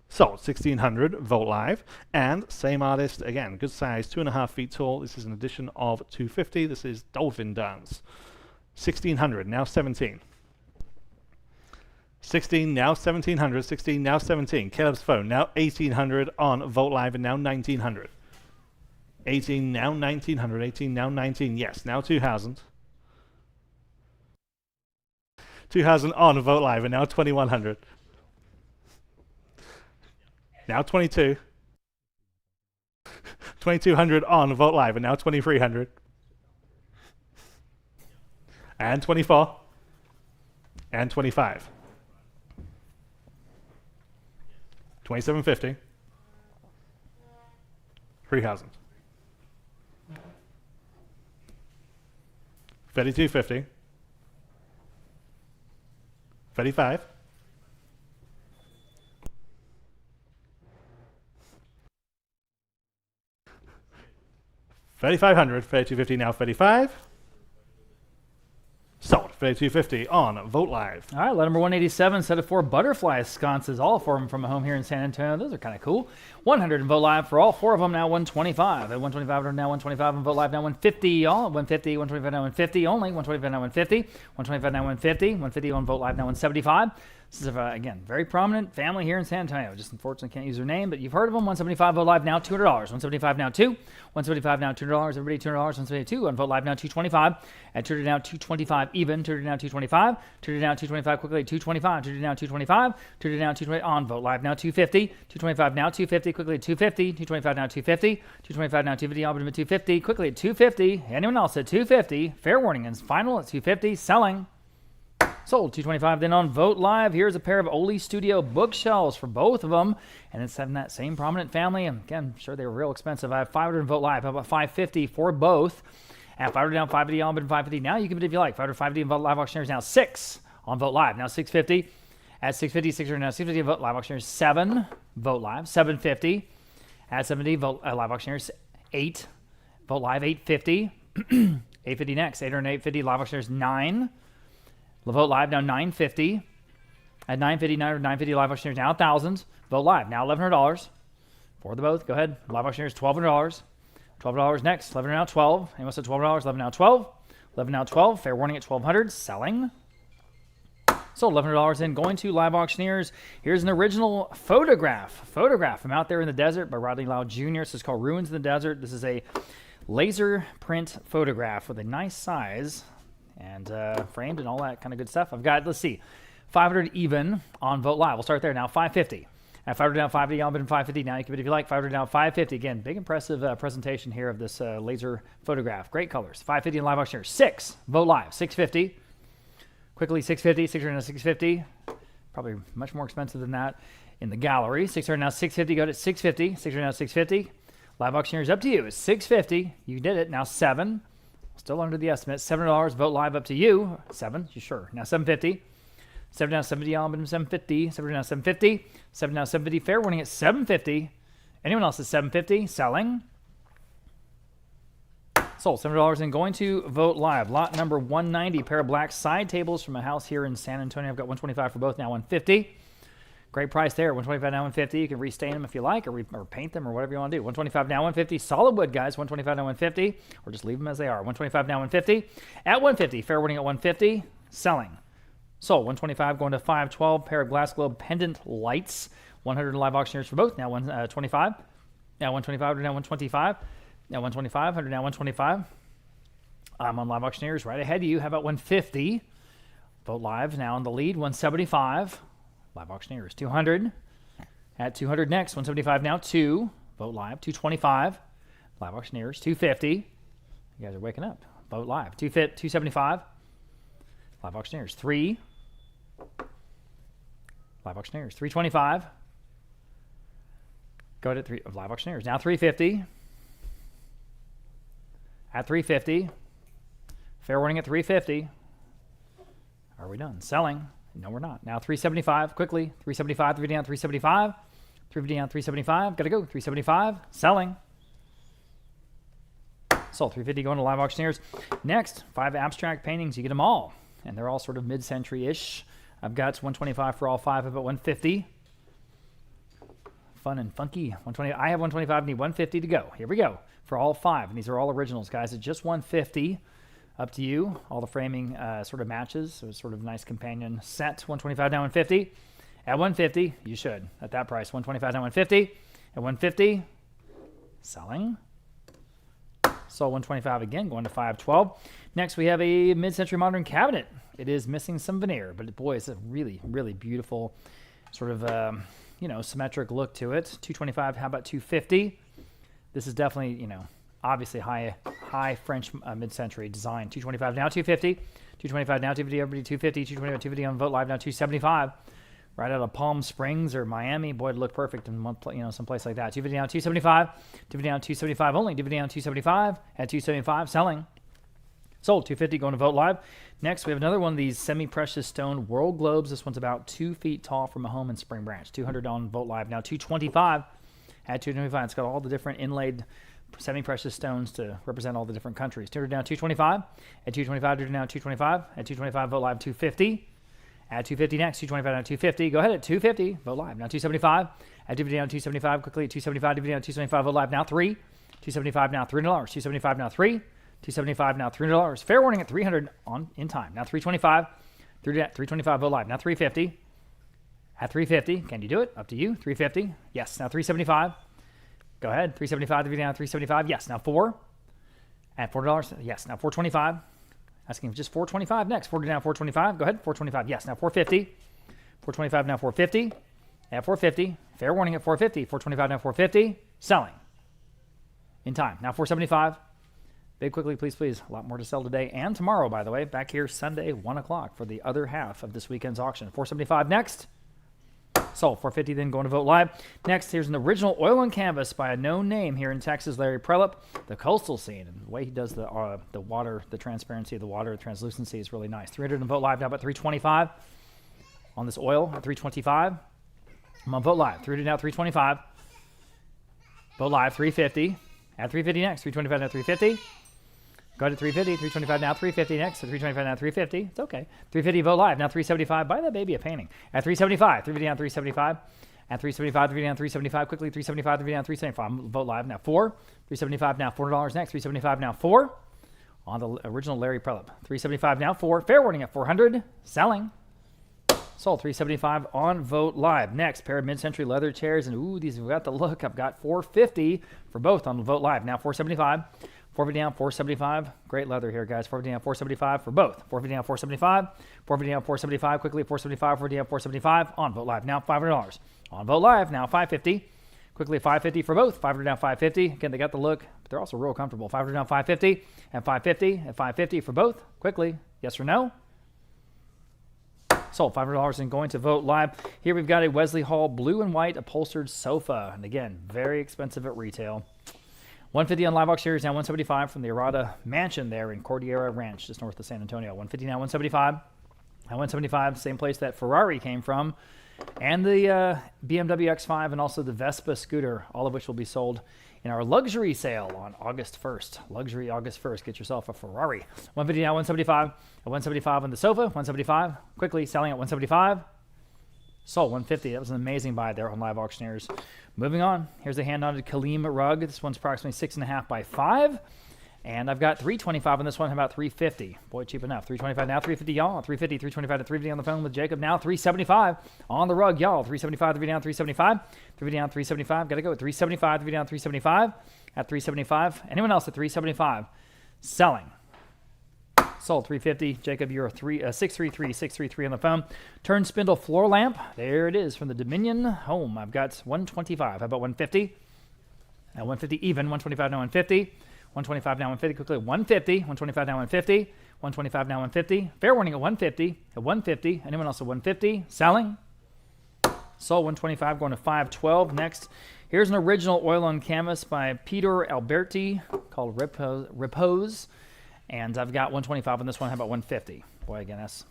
Sold 1600 Vogt Live, and same artist again, good size, 2.5 feet tall. This is an edition of 250. This is Dolphin Dance. 1600 now 17. 16 now 1700. 16 now 17. Caleb's Phone now 1800 on Vogt Live and now 1900. 18 now 1900. 18 now 19. Yes, now 2000. 2000 on Vogt Live and now 2100. Now 22. 2200 on Vogt Live and now 2300. And 24. And 25. 2750. 3000. 3250. 35. 3500, 3250 now 35. Sold, 3250 on Vogt Live. All right, lot number 187, set of 4 butterfly sconces, all 4 of them from a home here in San Antonio. Those are kind of cool. 100 in Vogt Live for all 4 of them, now 125. At 125 now 125 in Vogt Live, now 150 all. 150, 125 now 150 only. 125 now 150. 125 now 150. 150 on Vogt Live now 175. This is, again, very prominent family here in San Antonio. Just unfortunately can't use their name, but you've heard of them. 175 Vogt Live now $200. 175 now 2. 175 now $200. Everybody $200. 172 on Vogt Live now 225. At $200 now 225 even. $200 now 225. $200 now 225 quickly. 225. $200 now 225. $200 now 220 on Vogt Live now 250. 225 now 250 quickly. 250. 225 now 250. 225 now 250. All but 250 quickly. 250. Anyone else at 250? Fair warning is final at 250. Selling. Sold 225 then on Vogt Live. Here's a pair of Oli Studio bookshelves for both of them. And it's having that same prominent family. And again, I'm sure they were real expensive. I have 500 in Vogt Live. How about 550 for both? At 500 down, 550 on, but 550 now. You can bid if you like. 500, 550 in Vogt Live Auctioneers now 6 on Vogt Live. Now 650. At 650, 600 now 650 Vogt Live Auctioneers 7. Vogt Live 750. At 70 Vogt Live Auctioneers 8. Vogt Live 850. 850 next. 800 and 850 Live Auctioneers 9. Vogt Live now 950. At 950, 900, 950 Live Auctioneers now 1,000. Vogt Live now $1,100 for the both. Go ahead. Live Auctioneers $1,200. $12 next. 11 now 12. Anyone said $12? 11 now 12. 11 now 12. Fair warning at 1,200. Selling. Sold $1,100 in. Going to Live Auctioneers. Here's an original photograph. Photograph from Out There in the Desert by Rodney Lau Jr. This is called Ruins in the Desert. This is a laser print photograph with a nice size and framed and all that kind of good stuff. I've got, let's see, 500 even on Vogt Live. We'll start there now. 550. At 500 down 550, I'll bid in 550 now. You can bid if you like. 500 down 550. Again, big impressive presentation here of this laser photograph. Great colors. 550 in Live Auctioneers. 6. Vogt Live. 650. Quickly 650. 600 now 650. Probably much more expensive than that in the gallery. 600 now 650. Go to 650. 600 now 650. Live Auctioneers up to you. 650. You did it. Now 7. Still under the estimate. $7. Vogt Live up to you. 7. You sure? Now 750. 7 down 70 on, but 750. 7 down 750. 7 down 750. Fair warning at 750. Anyone else at 750? Selling. Sold $7 and going to Vogt Live. Lot number 190. Pair of black side tables from a house here in San Antonio. I've got 125 for both now. 150. Great price there. 125 now 150. You can restain them if you like, or paint them, or whatever you want to do. 125 now 150. Solid wood, guys. 125 now 150, or just leave them as they are. 125 now 150. At 150. Fair warning at 150. Selling. Sold 125 going to 512. Pair of glass globe pendant lights. 100 Live Auctioneers for both. Now 125. Now 125. Now 125. Now 125. 100 now 125. I'm on Live Auctioneers right ahead of you. How about 150? Vogt Live now in the lead. 175. Live Auctioneers 200. At 200 next. 175 now 2. Vogt Live 225. Live Auctioneers 250. You guys are waking up. Vogt Live 275. Live Auctioneers 3. Live auctioneers. 325. Go to live auctioneers. Now 350. At 350. Fair warning at 350. Are we done? Selling. No, we're not. Now 375. Quickly. 375. 350 down. 375. 350 down. 375. Got to go. 375. Selling. Sold. 350 going to live auctioneers. Next, 5 abstract paintings. You get them all. And they're all sort of mid-century-ish. I've got 125 for all 5 of it. 150. Fun and funky. 120. I have 125. Need 150 to go. Here we go. For all 5. And these are all originals, guys. It's just 150. Up to you. All the framing sort of matches. So it's sort of nice companion set. 125 down 150. At 150, you should. At that price. 125 down 150. At 150. Selling. Sold 125 again, going to 512. Next, we have a mid-century modern cabinet. It is missing some veneer, but boy, it's a really, really beautiful sort of, symmetric look to it. 225, how about 250? This is definitely, obviously high French mid-century design. 225 now 250. 225 now 250, everybody 250. 225, 250 on Vote Live now 275. Right out of Palm Springs or Miami, boy, it'd look perfect in one, some place like that. 250 down, 275. 250 down, 275 only. 250 down, 275. At 275, selling. Sold. 250 going to Vote Live. Next, we have another one of these semi-precious stone world globes. This one's about 2 feet tall from a home in Spring Branch. 200 on Vote Live. Now 225. At 225, it's got all the different inlaid semi-precious stones to represent all the different countries. 200 down, 225. At 225, 200 down, 225. At 225, Vote Live, 250. At 250 next, 225 down 250. Go ahead at 250. Vote Live. Now 275. At 250 down 275. Quickly at 275. 250 down 275. Vote Live. Now 3. 275 now $300. 275 now 3. 275 now $300. Fair warning at 300 on in time. Now 325. 325. Vote Live. Now 350. At 350. Can you do it? Up to you. 350. Yes. Now 375. Go ahead. 375. 350 down 375. Yes. Now 4. At $4. Yes. Now 425. Asking for just 425 next. 40 down 425. Go ahead. 425. Yes. Now 450. 425 now 450. At 450. Fair warning at 450. 425 now 450. Selling. In time. Now 475. Bid quickly, please, please. A lot more to sell today and tomorrow, by the way. Back here Sunday, 1 o'clock for the other half of this weekend's auction. 475 next. Sold. 450 then going to Vote Live. Next, here's an original oil on canvas by a known name here in Texas, Larry Prelup. The coastal scene and the way he does the water, the transparency of the water, the translucency is really nice. 300 on Vote Live now, about 325 on this oil at 325. I'm on Vote Live. 300 now, 325. Vote Live, 350. At 350 next. 325 now, 350. Go ahead to 350. 325 now, 350 next. So 325 now, 350. It's okay. 350 Vote Live now, 375. Buy that baby a painting. At 375. 350 down, 375. At 375, 350 down, 375. Quickly, 375, 350 down, 375. Vote Live now, 4. 375 now, $400 next. 375 now, 4. On the original Larry Prelup. 375 now, 4. Fair warning at 400. Selling. Sold. 375 on Vote Live. Next, pair of mid-century leather chairs. And ooh, these have got the look. I've got 450 for both on Vote Live. Now 475. 450 down, 475. Great leather here, guys. 450 down, 475 for both. 450 down, 475. 450 down, 475. Quickly, 475. 450 down, 475 on Vote Live. Now $500 on Vote Live. Now 550. Quickly, 550 for both. 500 down, 550. Again, they got the look, but they're also real comfortable. 500 down, 550 and 550 and 550 for both. Quickly, yes or no? Sold. $500 and going to Vote Live. Here we've got a Wesley Hall blue and white upholstered sofa. And again, very expensive at retail. 150 on Live Auctioneers, now 175 from the Arada Mansion there in Cordillera Ranch, just north of San Antonio. 150 now 175. Now 175, same place that Ferrari came from. And the BMW X5 and also the Vespa scooter, all of which will be sold in our luxury sale on August 1st. Luxury August 1st. Get yourself a Ferrari. 150 now 175. At 175 on the sofa. 175. Quickly selling at 175. Sold 150. That was an amazing buy there on Live Auctioneers. Moving on. Here's a hand-knotted Kaleem rug. This one's approximately 6.5 by 5. And I've got 325 on this one. How about 350? Boy, cheap enough. 325 now, 350 y'all. 350, 325 to 350 on the phone with Jacob. Now 375 on the rug, y'all. 375, 350 down, 375. 350 down, 375. Got to go with 375, 350 down, 375. At 375. Anyone else at 375? Selling. Sold 350. Jacob, you're a 633, 633 on the phone. Turn spindle floor lamp. There it is from the Dominion home. I've got 125. How about 150? Now 150 even. 125 now 150. 125 now 150. Quickly 150. 125 now 150. 125 now 150. Fair warning at 150. At 150. Anyone else at 150? Selling. Sold 125, going to 512. Next, here's an original oil on canvas by Peter Alberti called Repose. And I've got 125 on this one. How about 150? Boy, again, that's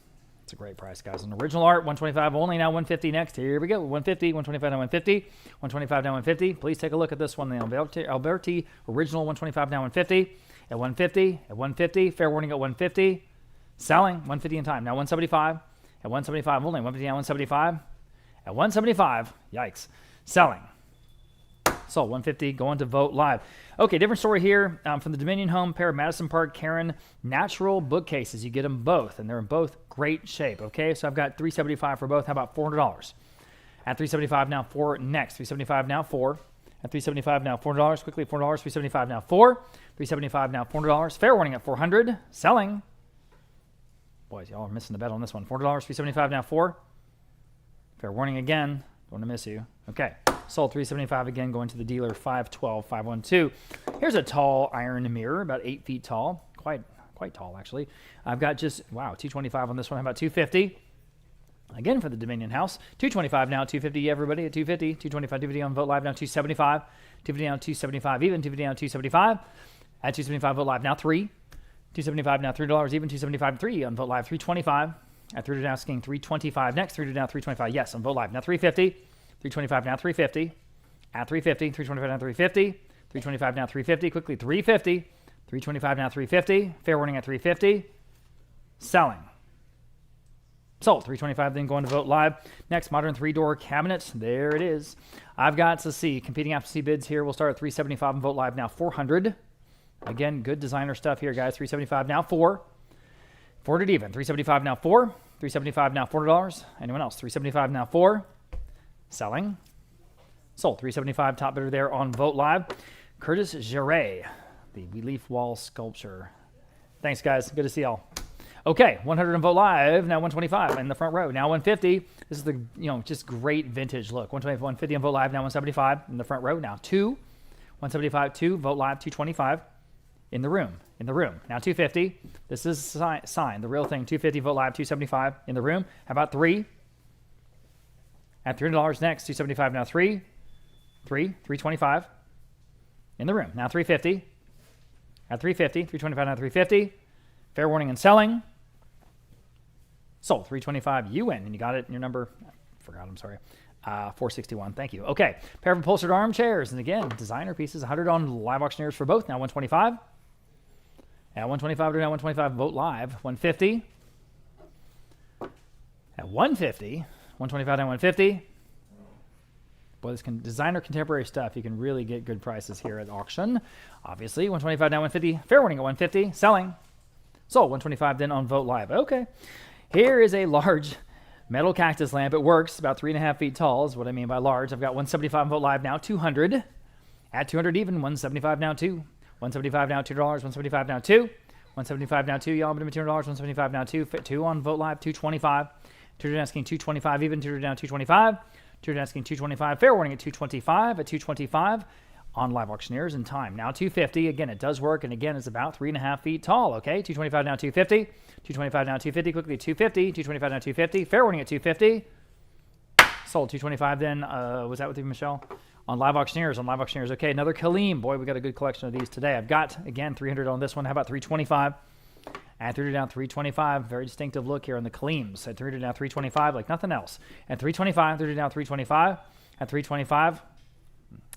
a great price, guys. An original art, 125 only, now 150 next. Here we go, 150, 125 now 150, 125 now 150. Please take a look at this one, the Alberti original 125 now 150, at 150, at 150, fair warning at 150, selling, 150 in time, now 175, at 175 only, 150 now 175, at 175, yikes, selling. So 150 going to Vogt Live. Okay, different story here from the Dominion Home, pair of Madison Park Karen natural bookcases. You get them both, and they're in both great shape. Okay, so I've got $375 for both. How about $400? At $375 now, $4 next. $375 now, $4. At $375 now, $400. Quickly, $4. $375 now, $4. $375 now, $400. Fair warning at $400. Selling. Boys, y'all are missing the bet on this one. $4. $375 now, $4. Fair warning again. Don't want to miss you. Okay. Sold $375 again, going to the dealer, 512, 512. Here's a tall iron mirror, about 8 feet tall. Quite tall, actually. I've got just, wow, $225 on this one. How about $250? Again for the Dominion House. $225 now, $250, everybody at $250. $225, $250 on Vogt Live now, $275. $250 now, $275 even. $250 now, $275. At $275, Vogt Live now, $3. $275 now, $3 even. $275, $3 on Vogt Live, $325. At $3 now, asking $325 next. $3 now, $325, yes, on Vogt Live now, $350. $325 now, $350. At $350, $325 now, $350. $325 now, $350. Quickly, $350. $325 now, $350. Fair warning at $350. Selling. Sold. $325 then going to Vogt Live. Next, modern 3-door cabinet. There it is. I've got, let's see, competing absentee bids here. We'll start at $375 on Vogt Live now, $400. Again, good designer stuff here, guys. $375 now, $4. $400 even. $375 now, $4. $375 now, $400. Anyone else? $375 now, $4. Selling. Sold. $375 top bidder there on Vogt Live. Curtis Giray, the relief wall sculpture. Thanks, guys. Good to see y'all. Okay, 100 on Vogt Live. Now 125 in the front row. Now 150. This is the, just great vintage look. 125, 150 on Vogt Live. Now 175 in the front row. Now 2. 175, 2. Vogt Live, 225 in the room. In the room. Now 250. This is signed. The real thing. 250 Vogt Live, 275 in the room. How about 3? At $300 next, $275 now, 3, $325 in the room. Now 350. At 350, 325 now, 350. Fair warning and selling. Sold. 325. You win, and you got it in your number. I forgot. I'm sorry. 461. Thank you. Okay. Pair of upholstered armchairs, and again, designer pieces. 100 on Live Auctioneers for both. Now 125. At 125 to now 125. Vogt Live. 150. At 150. 125 down 150. Boy, this designer contemporary stuff, you can really get good prices here at auction. Obviously, 125 down 150. Fair warning at 150. Selling. Sold. 125 then on Vogt Live. Okay. Here is a large metal cactus lamp. It works. About 3.5 feet tall is what I mean by large. I've got 175 on Vogt Live now. 200. At 200 even. 175 now 2. 175 now $2. 175 now 2. 175 now 2. Y'all been $200. 175 now 2. 2 on Vogt Live. 225. $200 asking 225 even. $200 down 225. $200 asking 225. Fair warning at 225. At 225 on Live Auctioneers in time. Now 250. Again, it does work. And again, it's about 3.5 feet tall. Okay. 225 now 250. 225 now 250. Quickly 250. 225 now 250. Fair warning at 250. Sold. 225 then. Was that with you, Michelle? On Live Auctioneers. On Live Auctioneers. Okay. Another Kaleem. Boy, we got a good collection of these today. I've got, again, 300 on this one. How about 325? At 300 down 325, very distinctive look here on the Kaleems. At 300 down 325, like nothing else. At 325, 300 down 325. At 325,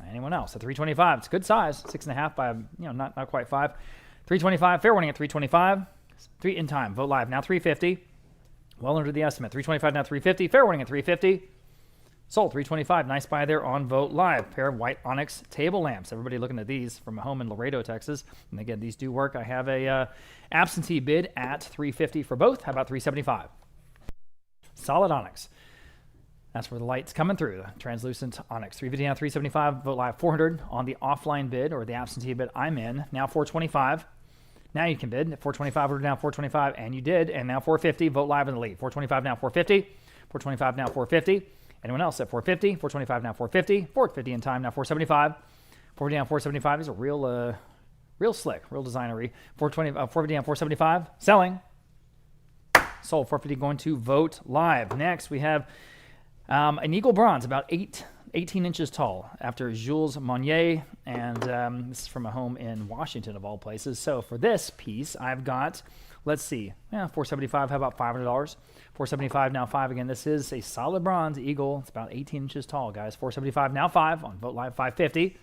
anyone else? At 325, it's a good size, 6.5 by not quite 5. 325, fair warning at 325. 3 in time. Vogt Live now 350. Well under the estimate. 325 now 350. Fair warning at 350. Sold. 325. Nice buy there on Vogt Live. Pair of white onyx table lamps. Everybody looking at these from a home in Laredo, Texas. And again, these do work. I have a absentee bid at 350 for both. How about 375? Solid onyx. That's where the light's coming through. Translucent onyx. 350 now 375. Vogt Live 400 on the offline bid or the absentee bid I'm in. Now 425. Now you can bid. 425 order now 425, and you did. And now 450. Vogt Live in the lead. 425 now 450. 425 now 450. Anyone else at 450? 425 now 450. 450 in time now 475. 450 now 475 is a real slick, real designery. 450 now 475. Selling. Sold. 450 going to Vogt Live. Next we have An Eagle bronze, about 18 inches tall, after Jules Monnier, and this is from a home in Washington, of all places. So for this piece, I've got, let's see, $475. How about $500? $475 now 5 again. This is a solid bronze Eagle. It's about 18 inches tall, guys. $475 now 5 on Vote Live. $550.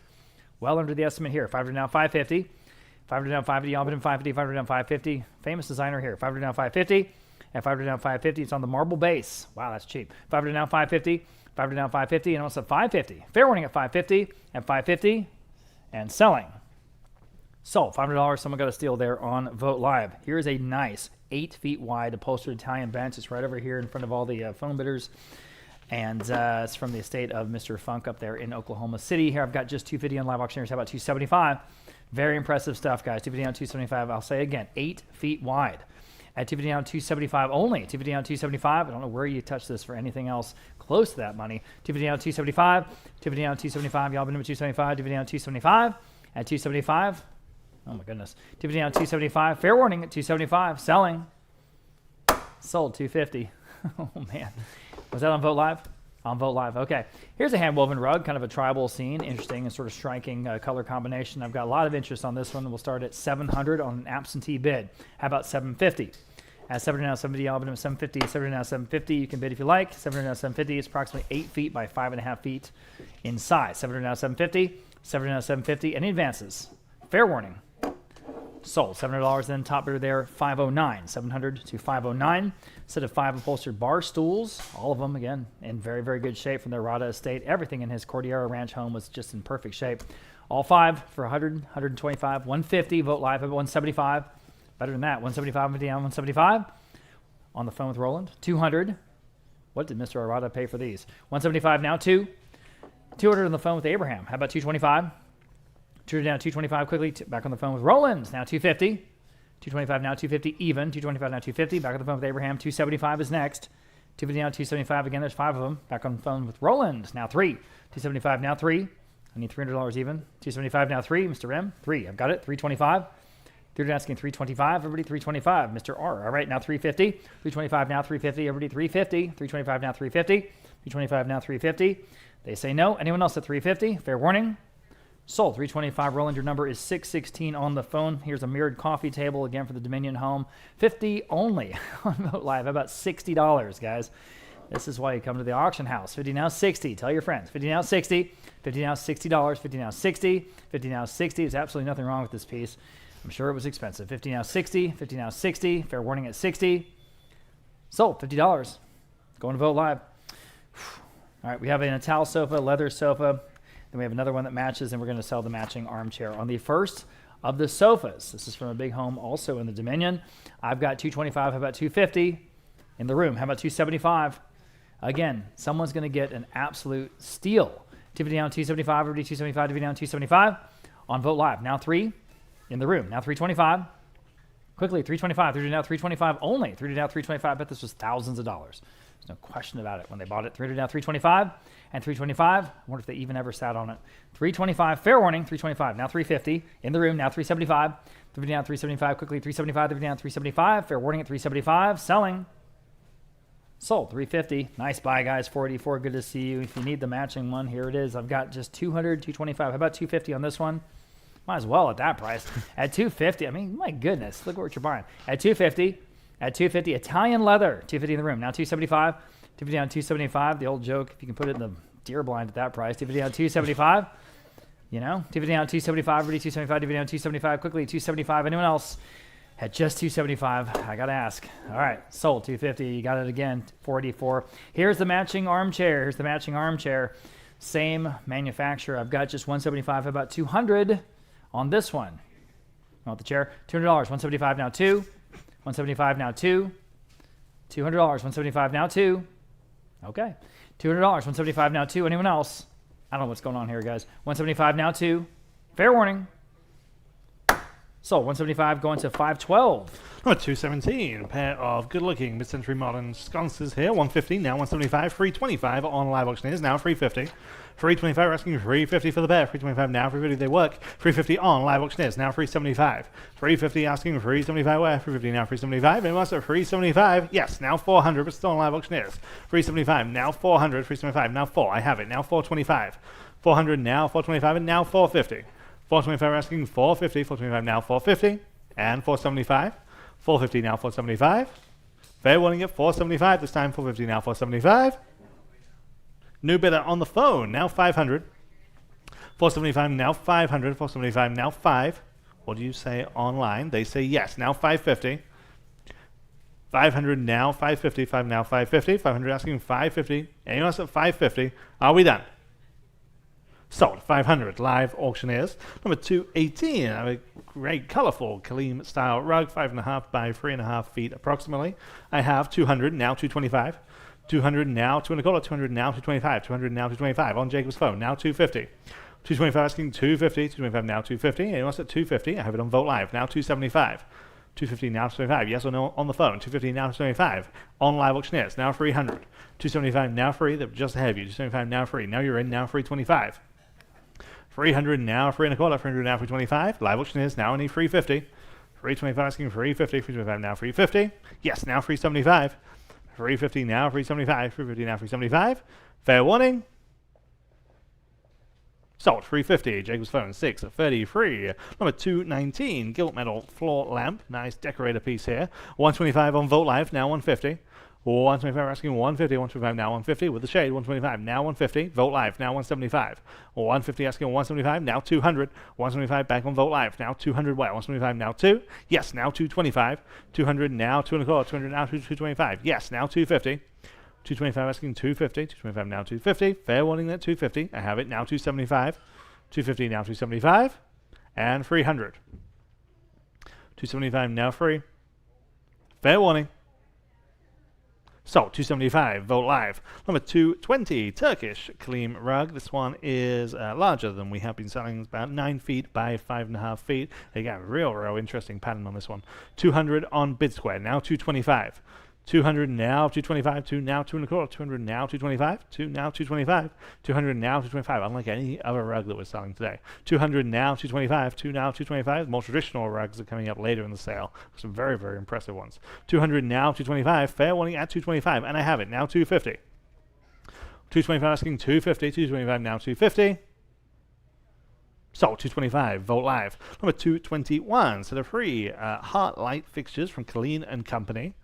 Well under the estimate here. $500 now $550. $500 down $550. Y'all been $550. $500 down $550. Famous designer here. $500 down $550. And $500 down $550. It's on the marble base. Wow, that's cheap. $500 down $550. $500 down $550. And also $550. Fair warning at $550 and $550 and selling. So $500. Someone got a steal there on Vote Live. Here's a nice 8 feet wide upholstered Italian bench. It's right over here in front of all the phone bidders. And it's from the estate of Mr. Funk up there in Oklahoma City. Here I've got just $250 on Live Auctioneers. How about $275? Very impressive stuff, guys. $250 on $275. I'll say again, 8 feet wide. At $250 on $275 only. $250 on $275. I don't know where you touch this for anything else close to that money. $250 on $275. $250 on $275. Y'all been to $275. $250 on $275. At $275. Oh my goodness. $250 on $275. Fair warning at $275. Selling. Sold $250. Oh man. Was that on Vote Live? On Vote Live. Okay. Here's a hand-woven rug, kind of a tribal scene. Interesting and sort of striking color combination. I've got a lot of interest on this one. We'll start at $700 on an absentee bid. How about $750? At $700 now $750, I'll bid at $750. $700 now $750. You can bid if you like. $700 now $750. It's approximately 8 feet by 5.5 feet in size. $700 now $750. $700 now $750. Any advances? Fair warning. Sold. $700, then top bidder there, $509. $700 to $509. Set of 5 upholstered bar stools. All of them, again, in very, very good shape from their Rada estate. Everything in his Cordillera Ranch home was just in perfect shape. All 5 for $100, $125, $150. Vote Live at $175. Better than that. $175, $50 down, $175. On the phone with Roland. $200. What did Mr. Arada pay for these? $175 now, 2. $200 on the phone with Abraham. How about $225? $200 down, $225 quickly. Back on the phone with Roland. Now $250. $225 now, $250 even. $225 now, $250. Back on the phone with Abraham. $275 is next. $250 now, $275 again. There's 5 of them. Back on the phone with Roland. Now 3. $275 now 3. I need $300 even. $275 now 3. Mr. M. 3. I've got it. $325. They're asking $325. Everybody $325. Mr. R. All right, now $350. $325 now $350. Everybody $350. $325 now $350. $325 now $350. They say no. Anyone else at $350? Fair warning. Sold. $325. Roland, your number is 616 on the phone. Here's a mirrored coffee table again for the Dominion home. $50 only on Vote Live. How about $60, guys? This is why you come to the auction house. $50 now, $60. Tell your friends. $50 now, $60. $50 now, $60. $50 now, $60. $50 now, $60. There's absolutely nothing wrong with this piece. I'm sure it was expensive. $50 now, $60. $50 now, $60. Fair warning at $60. Sold. $50. Going to Vote Live. All right, we have an Natal sofa, leather sofa. Then we have another one that matches, and we're going to sell the matching armchair on the first of the sofas. This is from a big home also in the Dominion. I've got $225. How about $250 in the room? How about $275? Again, someone's going to get an absolute steal. $250 down, $275. Everybody $275. $250 down, $275 on Vote Live. Now 3 in the room. Now $325. Quickly, $325. $3 now, $325 only. $3 down, $325. I bet this was thousands of dollars. There's no question about it when they bought it. $3 down, $325 and $325. I wonder if they even ever sat on it. $325. Fair warning. $325. Now $350 in the room. Now $375. $3 down, $375. Quickly, $375. $3 down, $375. Fair warning at $375. Selling. Sold. $350. Nice buy, guys. $484. Good to see you. If you need the matching one, here it is. I've got just $200, $225. How about $250 on this one? Might as well at that price. At $250. I mean, my goodness. Look what you're buying. At $250. At $250, Italian leather, $250 in the room. Now $275, $250 down, $275. The old joke, if you can put it in the deer blind at that price. $250 down, $275. You know, $250 down, $275. Ready, $275. $250 down, $275. Quickly, $275. Anyone else at just $275? I gotta ask. All right, sold. $250. You got it again. $484. Here's the matching armchair. Here's the matching armchair. Same manufacturer. I've got just $175. About $200 on this one. Want the chair? $200. $175 now 2. $175 now 2. $200. $175 now 2. Okay. $200. $175 now 2. Anyone else? I don't know what's going on here, guys. $175 now 2. Fair warning. So 175 going to 512. Number 217, a pair of good-looking mid-century modern sconces here. 150, now 175, 325 on live auctioneers, now 350. 325 asking 350 for the pair. 325 now, 350 they work. 350 on live auctioneers, now 375. 350 asking 375 where? 350 now, 375. Anyone else at 375? Yes, now 400, but still on live auctioneers. 375 now, 400. 375 now 4. I have it now 425. 400 now, 425, and now 450. 425 asking 450. 425 now 450 and 475. 450 now 475. Fair warning at 475 this time. 450 now 475. New bidder on the phone, now 500. 475 now 500. 475 now 5. What do you say online? They say yes, now 550. 500 now 550. 5 now 550. 500 asking 550. Anyone else at 550? Are we done? Sold. 500 live auctioneers. Number 218, a great colorful Kaleem style rug, 5.5 by 3.5 feet approximately. I have 200 now 225. 200 now 2.25. 200 now 225. 200 now 225 on Jacob's phone, now 250. 225 asking 250. 225 now 250. Anyone else at 250? I have it on Vote Live, now 275. 250 now 225. Yes or no on the phone. 250 now 225 on live auctioneers, now 300. 275 now free. They're just ahead of you. 275 now free. Now you're in, now 325. 300 now 3.25. 300 now 325. Live auctioneers now only 350. 325 asking 350. 325 now 350. Yes, now 375. 350 now 375. 350 now 375. Fair warning. Sold. 350. Jacob's phone 633. Number 219. Gilt metal floor lamp. Nice decorator piece here. 125 on Vote Live. Now 150. 125 asking 150. 125 now 150 with the shade. 125 now 150. Vote Live now 175. 150 asking 175 now 200. 175 back on Vote Live now 200. Where? 175 now 2. Yes, now 225. 200 now 2.25. 200 now 225. Yes, now 250. 225 asking 250. 225 now 250. Fair warning at 250. I have it now 275. 250 now 275. And 300. 275 now free. Fair warning. So, 275, Vote Live. Number 220, Turkish Kaleem rug. This one is larger than we have been selling. It's about 9 feet by 5.5 feet. Again, real interesting pattern on this one. 200 on Bid Square, now 225. 200 now 225, 2 now 2.25, 200 now 225, 2 now 225, 200 now 225, unlike any other rug that we're selling today. 200 now 225, 2 now 225. More traditional rugs are coming up later in the sale. Some very impressive ones. 200 now 225, fair warning at 225, and I have it now 250. 225 asking 250, 225 now 250. Sold. 225, Vote Live. Number 221, so the free heart light fixtures from Colleen and Company.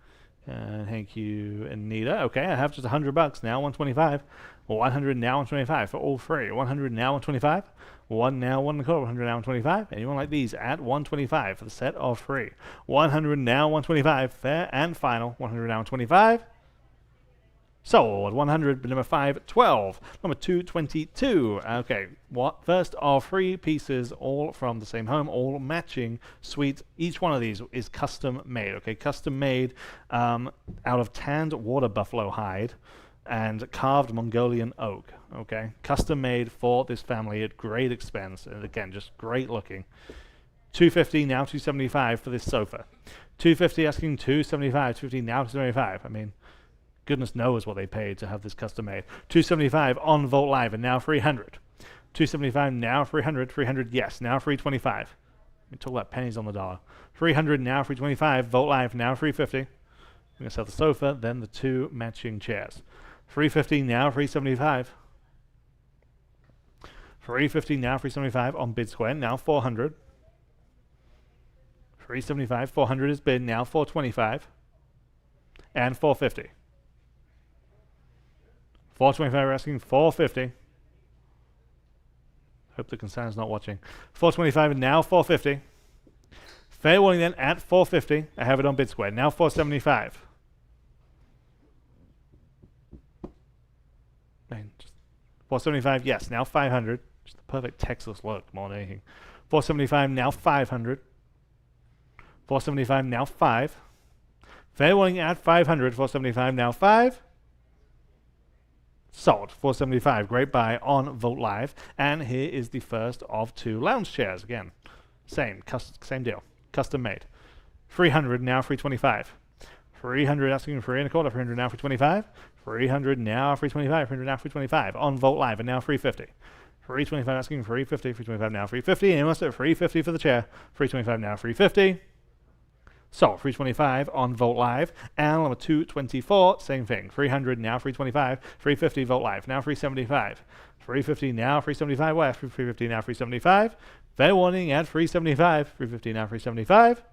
Thank you, Anita. Okay, I have just $100 now, 125. 100 now, 125 for all three. 100 now, 125. 1 now, 1.25. 100 now, 125. Anyone like these at 125 for the set of three. 100 now, 125. Fair and final. 100 now, 125. Sold. 100, number 512. Number 222. Okay, what? First of three pieces, all from the same home, all matching suites. Each one of these is custom made. Okay, custom made out of tanned water buffalo hide and carved Mongolian oak. Okay, custom made for this family at great expense, and again, just great looking. 250 now, 275 for this sofa. 250 asking 275. 250 now, 275. I mean, goodness knows what they paid to have this custom made. 275 on Vote Live, and now 300. 275 now 300. 300 yes, now 325. We talk about pennies on the dollar. 300 now 325. Vote Live now 350. We're going to sell the sofa, then the two matching chairs. 350 now 375. 350 now 375 on Bid Square, now 400. 375, 400 is bid, now 425. And 450. 425 are asking 450. Hope the consignment's not watching. 425 and now 450. Fair warning then at 450. I have it on Bid Square. Now 475. Man, just 475, yes. Now 500. Just the perfect Texas look more than anything. 475 now 500. 475 now 5. Fair warning at 500. 475 now 5. Sold. 475. Great buy on Vote Live. And here is the first of two lounge chairs. Again, same deal. custom made. 300 now, 325. 300 asking 325, 300 now, 325. 300 now, 325, 300 now, 325 on Vogt Live, and now 350. 325 asking 350, 325 now, 350, and almost at 350 for the chair. 325 now, 350. So 325 on Vogt Live, and number 224, same thing. 300 now, 325, 350 Vogt Live, now 375. 350 now, 375 where? 350 now, 375. Fair warning at 375. 350 now, 375.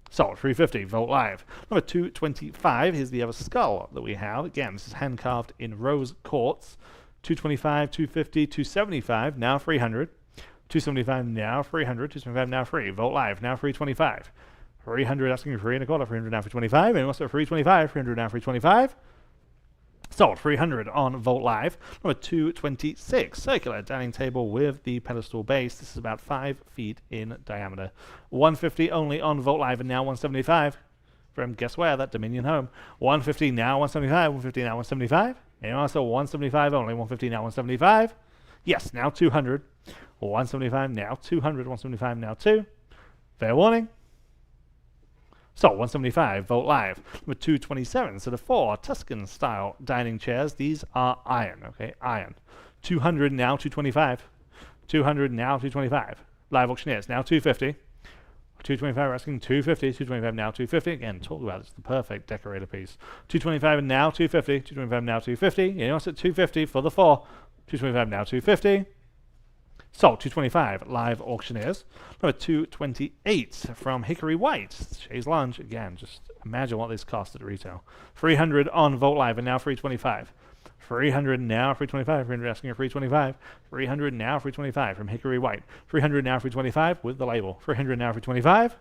So 350 Vogt Live. Number 225, here's the other skull that we have. Again, this is hand carved in rose quartz. 225, 250, 275, now 300. 275 now 300, 275 now 3. Vogt Live, now 325. 300 asking 325, 300 now 325, and also 325, 300 now 325. So 300 on Vogt Live. Number 226, circular dining table with the pedestal base. This is about 5 feet in diameter. 150 only on Vogt Live, and now 175 from guess where? That Dominion home. 150 now 175, 150 now 175, and also 175 only. 150 now 175. Yes, now 200. 175 now 200. 175 now 2. Fair warning. So 175 Vogt Live. Number 227. So the 4 Tuscan style dining chairs. These are iron. Okay, iron. 200 now 225. 200 now 225. Live auctioneers now 250. 225 asking 250. 225 now 250. Again, talk about it's the perfect decorator piece. 225 and now 250. 225 now 250. You know, it's at 250 for the 4. 225 now 250. So 225 live auctioneers. Number 228 from Hickory White Chaise Lounge. Again, just imagine what this cost at retail. 300 on Vogt Live, and now 325. 300 now 325. 300 asking for 325. 300 now 325 from Hickory White. 300 now 325 with the label. 300 now 325.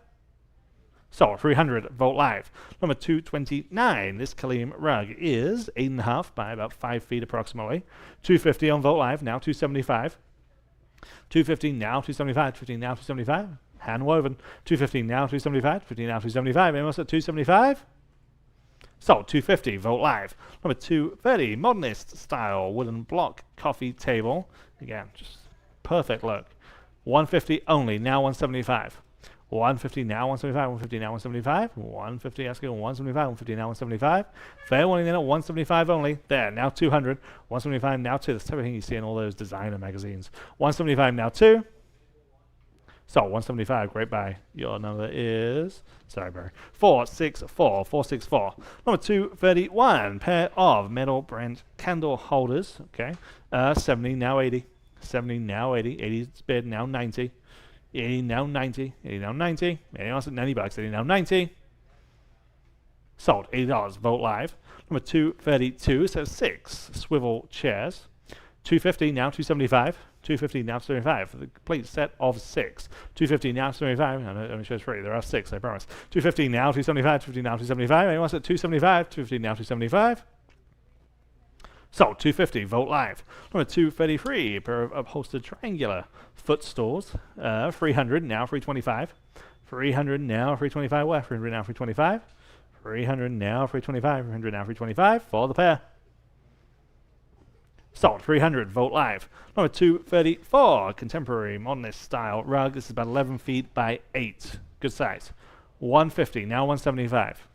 So 300 Vogt Live. Number 229. This Kaleem rug is 8.5 by about 5 feet approximately. 250 on Vogt Live, now 275. 250 now 275. 250 now 275. Hand woven. 250 now 275. 250 now 275. Almost at 275. So 250 Vogt Live. Number 230 modernist style wooden block coffee table. Again, just perfect look. 150 only. Now 175. 150 now 175. 150 now 175. 150 asking 175. 150 now 175. Fair warning then at 175 only. There, now 200. 175 now 2. That's the type of thing you see in all those designer magazines. 175 now 2. So 175, great buy. Your number is, sorry, Barry, 464, 464. Number 231, pair of metal brand candle holders. Okay, 70 now 80, 70 now 80, 80 bid now 90, 80 now 90, 80 now 90. Anyone else at 90 bucks? 80 now 90. Sold $80. Vogt Live. Number 232, so 6 swivel chairs. 250 now 275. 250 now 275 for the complete set of 6. 250 now 275. No, it only shows 3. There are 6, I promise. 250 now 275. 250 now 275. Anyone else at 275? 250 now 275. So 250 Vogt Live. Number 233, a pair of upholstered triangular footstools. 300 now 325. 300 now 325. Where? 300 now 325. 300 now 325. 300 now 325 for the pair. Sold 300 Vogt Live. Number 234, contemporary modernist style rug. This is about 11 feet by 8. Good size. 150 now 175.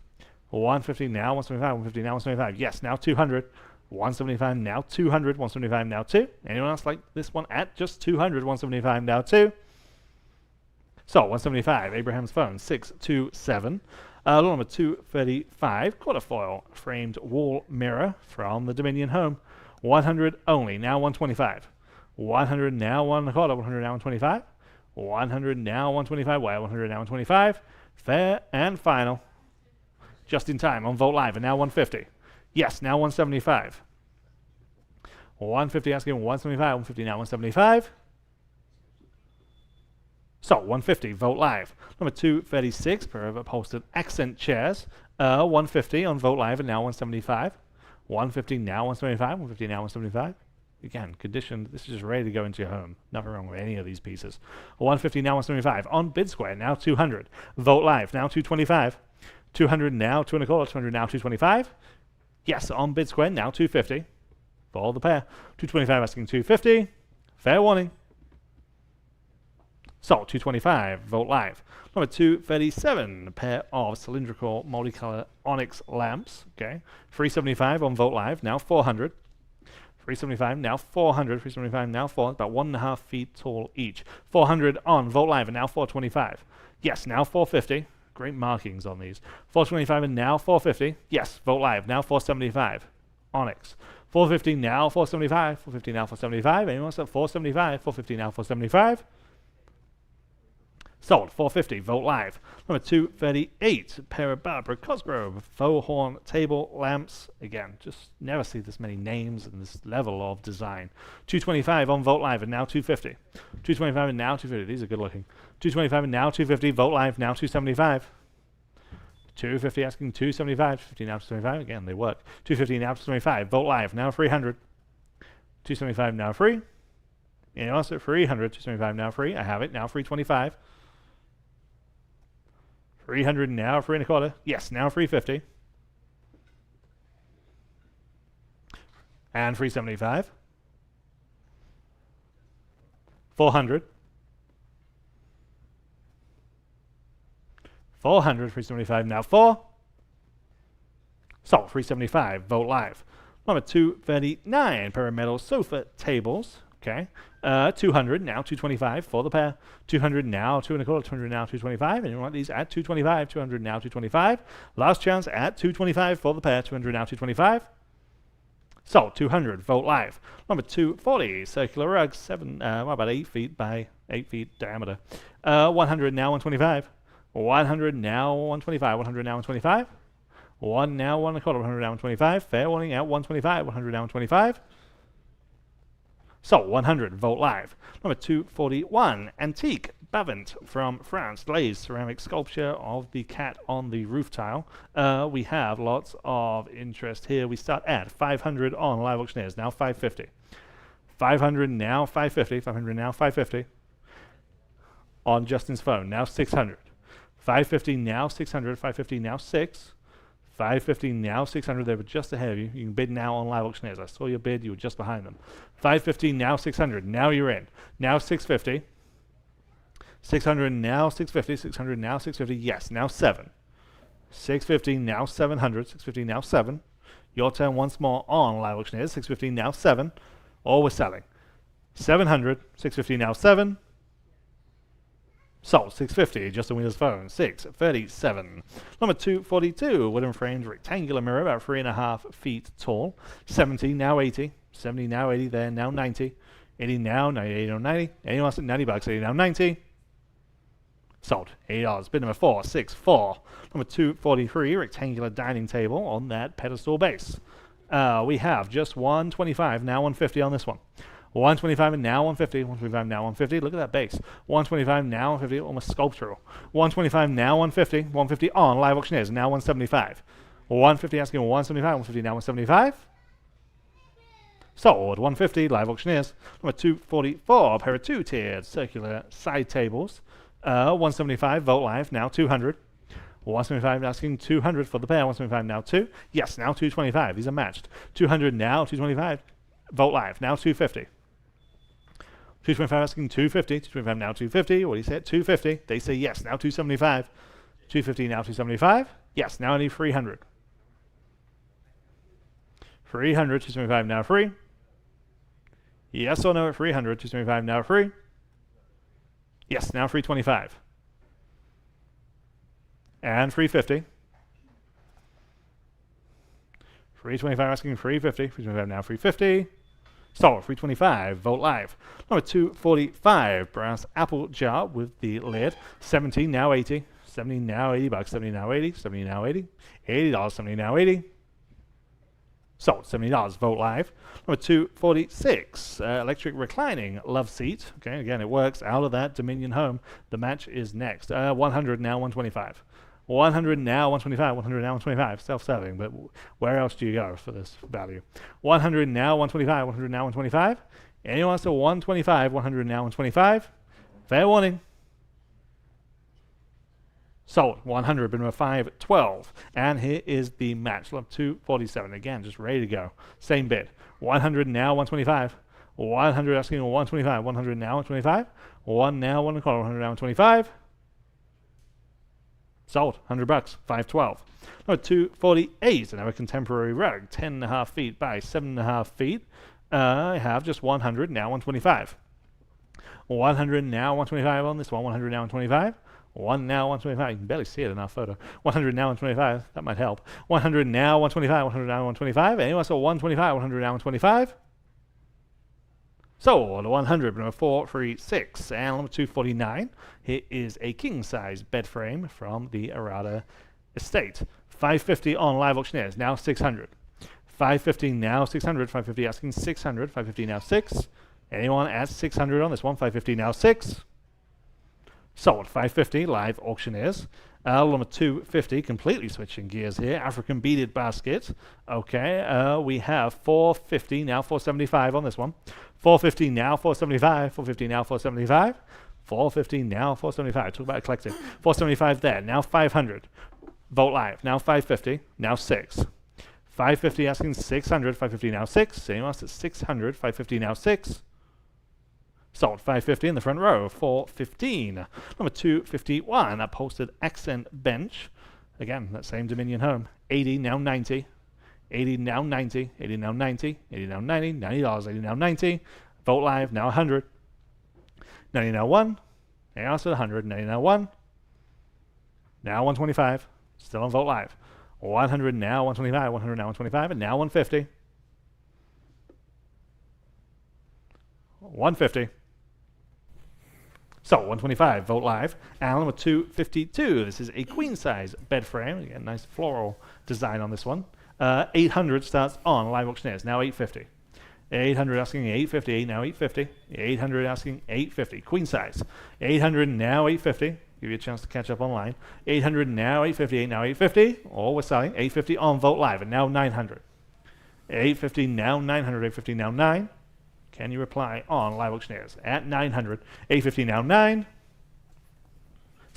150 now 175. 150 now 175. Yes, now 200. 175 now 200. 175 now 2. Anyone else like this one at just 200? 175 now 2. So 175 Abraham's phone 627. Number 235, quarterfoil framed wall mirror from the Dominion home. 100 only, now 125. 100 now 1 quarter, 100 now 125. 100 now 125, well, 100 now 125. Fair and final. Just in time on Vogt Live, and now 150. Yes, now 175. 150 asking 175, 150 now 175. So 150 Vogt Live. Number 236, pair of upholstered accent chairs. 150 on Vogt Live, and now 175. 150 now 175, 150 now 175. Again, conditioned. This is just ready to go into your home. Nothing wrong with any of these pieces. 150 now 175. On Bid Square, now 200. Vogt Live, now 225. 200 now 2 and a quarter. 200 now 225. Yes, on Bid Square, now 250. For the pair. 225 asking 250. Fair warning. Sold. 225. Vote live. Number 237, a pair of cylindrical multicolor onyx lamps. Okay. 375 on Vote Live. Now 400. 375, now 400. 375, now 4. About 1.5 feet tall each. 400 on Vote Live, and now 425. Yes, now 450. Great markings on these. 425 and now 450. Yes, Vote Live. Now 475. Onyx. 450 now 475. 450 now 475. Anyone else at 475? 450 now 475. Sold. 450. Vote live. Number 238. Pair of Barbara Cosgrove faux horn table lamps. Again, just never see this many names and this level of design. 225 on Vote Live and now 250. 225 and now 250. These are good looking. 225 and now 250. Vote Live now 275. 250 asking 275. 250 now 275. Again, they work. 250 now 275. Vote Live now 300. 275 now free. And also 300. 275 now free. I have it now 325. 300 now, 3.25. Yes, now 350. And 375. 400. 400, 375 now 4. Sold. 375. Vote live. Number 239. Pair of metal sofa tables. Okay. 200 now 225 for the pair. 200 now 2.25. 200 now 225. And you want these at 225. 200 now 225. Last chance at 225 for the pair. 200 now 225. Sold. 200. Vote live. Number 240. Circular rug. About 8 feet by 8 feet diameter. 100 now 125. 100 now 125. 100 now 125. 1 now 1.25. 100 now 125. Fair warning at 125. 100 now 125. So 100. Vote live. Number 241. Antique Bavant from France. Glazed ceramic sculpture of the cat on the roof tile. We have lots of interest here. We start at 500 on Live Auctioneers. Now 550. 500 now 550. 500 now 550. On Justin's phone. Now 600. 550 now 600. 550 now 6. 550 now 600. They were just ahead of you. You can bid now on Live Auctioneers. I saw your bid. You were just behind them. 550 now 600. Now you're in. Now 650. 600 now 650. 600 now 650. Yes. Now 7. 650 now 700. 650 now 7. Your turn once more on Live Auctioneers. 650 now 7. All we're selling. 700. 650 now 7. Sold. 650. Justin Wheeler's phone. 637. Number 242. Wooden framed rectangular mirror about 3.5 feet tall. 70 now 80. 70 now 80. There now 90. 80 now 90. 80 now 90. Anyone else at $90? 80 now 90. Sold. $80. Bid number 464. Number 243. Rectangular dining table on that pedestal base. We have just 125 now 150 on this one. 125 and now 150. 125 now 150. Look at that base. 125 now 150. Almost sculptural. 125 now 150. 150 on Live Auctioneers. Now 175. 150 asking 175. 150 now 175. Sold. 150 Live Auctioneers. Number 244. Pair of 2-tiered circular side tables. 175. Vote live. Now 200. 175 asking 200 for the pair. 175 now 2. Yes. Now 225. These are matched. 200 now 225. Vote live. Now 250. 225 asking 250. 225 now 250. What do you say at 250? They say yes. Now 275. 250 now 275. Yes. Now I need 300. 300. 275 now free. Yes or no at 300. 275 now free. Yes. Now 325. And 350. 325 asking 350. 325 now 350. Sold. 325. Vote live. Number 245. Brass apple jar with the lid. 70 now 80. 70 now $80. 70 now 80. 70 now 80. $80. 70 now 80. Sold. $70. Vote live. Number 246. Electric reclining love seat. Okay, again, it works out of that Dominion home. The match is next. 100 now 125. 100 now 125. 100 now 125. Self-serving, but where else do you go for this value? 100 now 125. 100 now 125. Anyone else to 125? 100 now 125. Fair warning. Sold. 100. Bid number 512. And here is the match. Love 247. Again, just ready to go. Same bid. 100 now 125. 100 asking 125. 100 now, 125. 1 now, 1 1/4. 100 now, 125. Sold. $100. 512. Number 248. Another contemporary rug. 10.5 feet by 7.5 feet. I have just 100 now, 125. 100 now, 125 on this one. 100 now, 125. 1 now, 125. You can barely see it in our photo. 100 now, 125. That might help. 100 now, 125. 100 now, 125. Anyone saw 125? 100 now, 125. Sold. 100. Number 436. And number 249. It is a king-size bed frame from the Arata estate. 550 on live auctioneers. Now 600. 550 now 600. 550 asking 600. 550 now 6. Anyone at 600 on this one? 550 now 6. Sold. 550 live auctioneers. Number 250, completely switching gears here. African beaded basket. Okay, we have 450 now 475 on this one. 450 now 475. 450 now 475. 450 now 475. Talk about eclectic. 475 there. Now 500. Vote live. Now 550. Now 6. 550 asking 600. 550 now 6. Anyone else at 600? 550 now 6. Sold. 550 in the front row. 415. Number 251, upholstered accent bench. Again, that same Dominion home. 80 now 90. 80 now 90. 80 now 90. 80 now 90. $90. 80 now 90. Vote live. Now 100. 90 now 1. And also 100. 90 now 1. Now 125. Still on vote live. 100 now 125. 100 now 125. And now 150. 150. So 125, vote live. And number 252. This is a queen size bed frame. You get a nice floral design on this one. 800 starts on live auctioneers. Now 850. 800 asking 850. Now 850. 800 asking 850. Queen size. 800 now 850. Give you a chance to catch up online. 800 now 850. Now 850. Oh, we're selling 850 on vote live. And now 900. 850 now 900. 850 now 9. Can you reply on live auctioneers at 900? 850 now 9.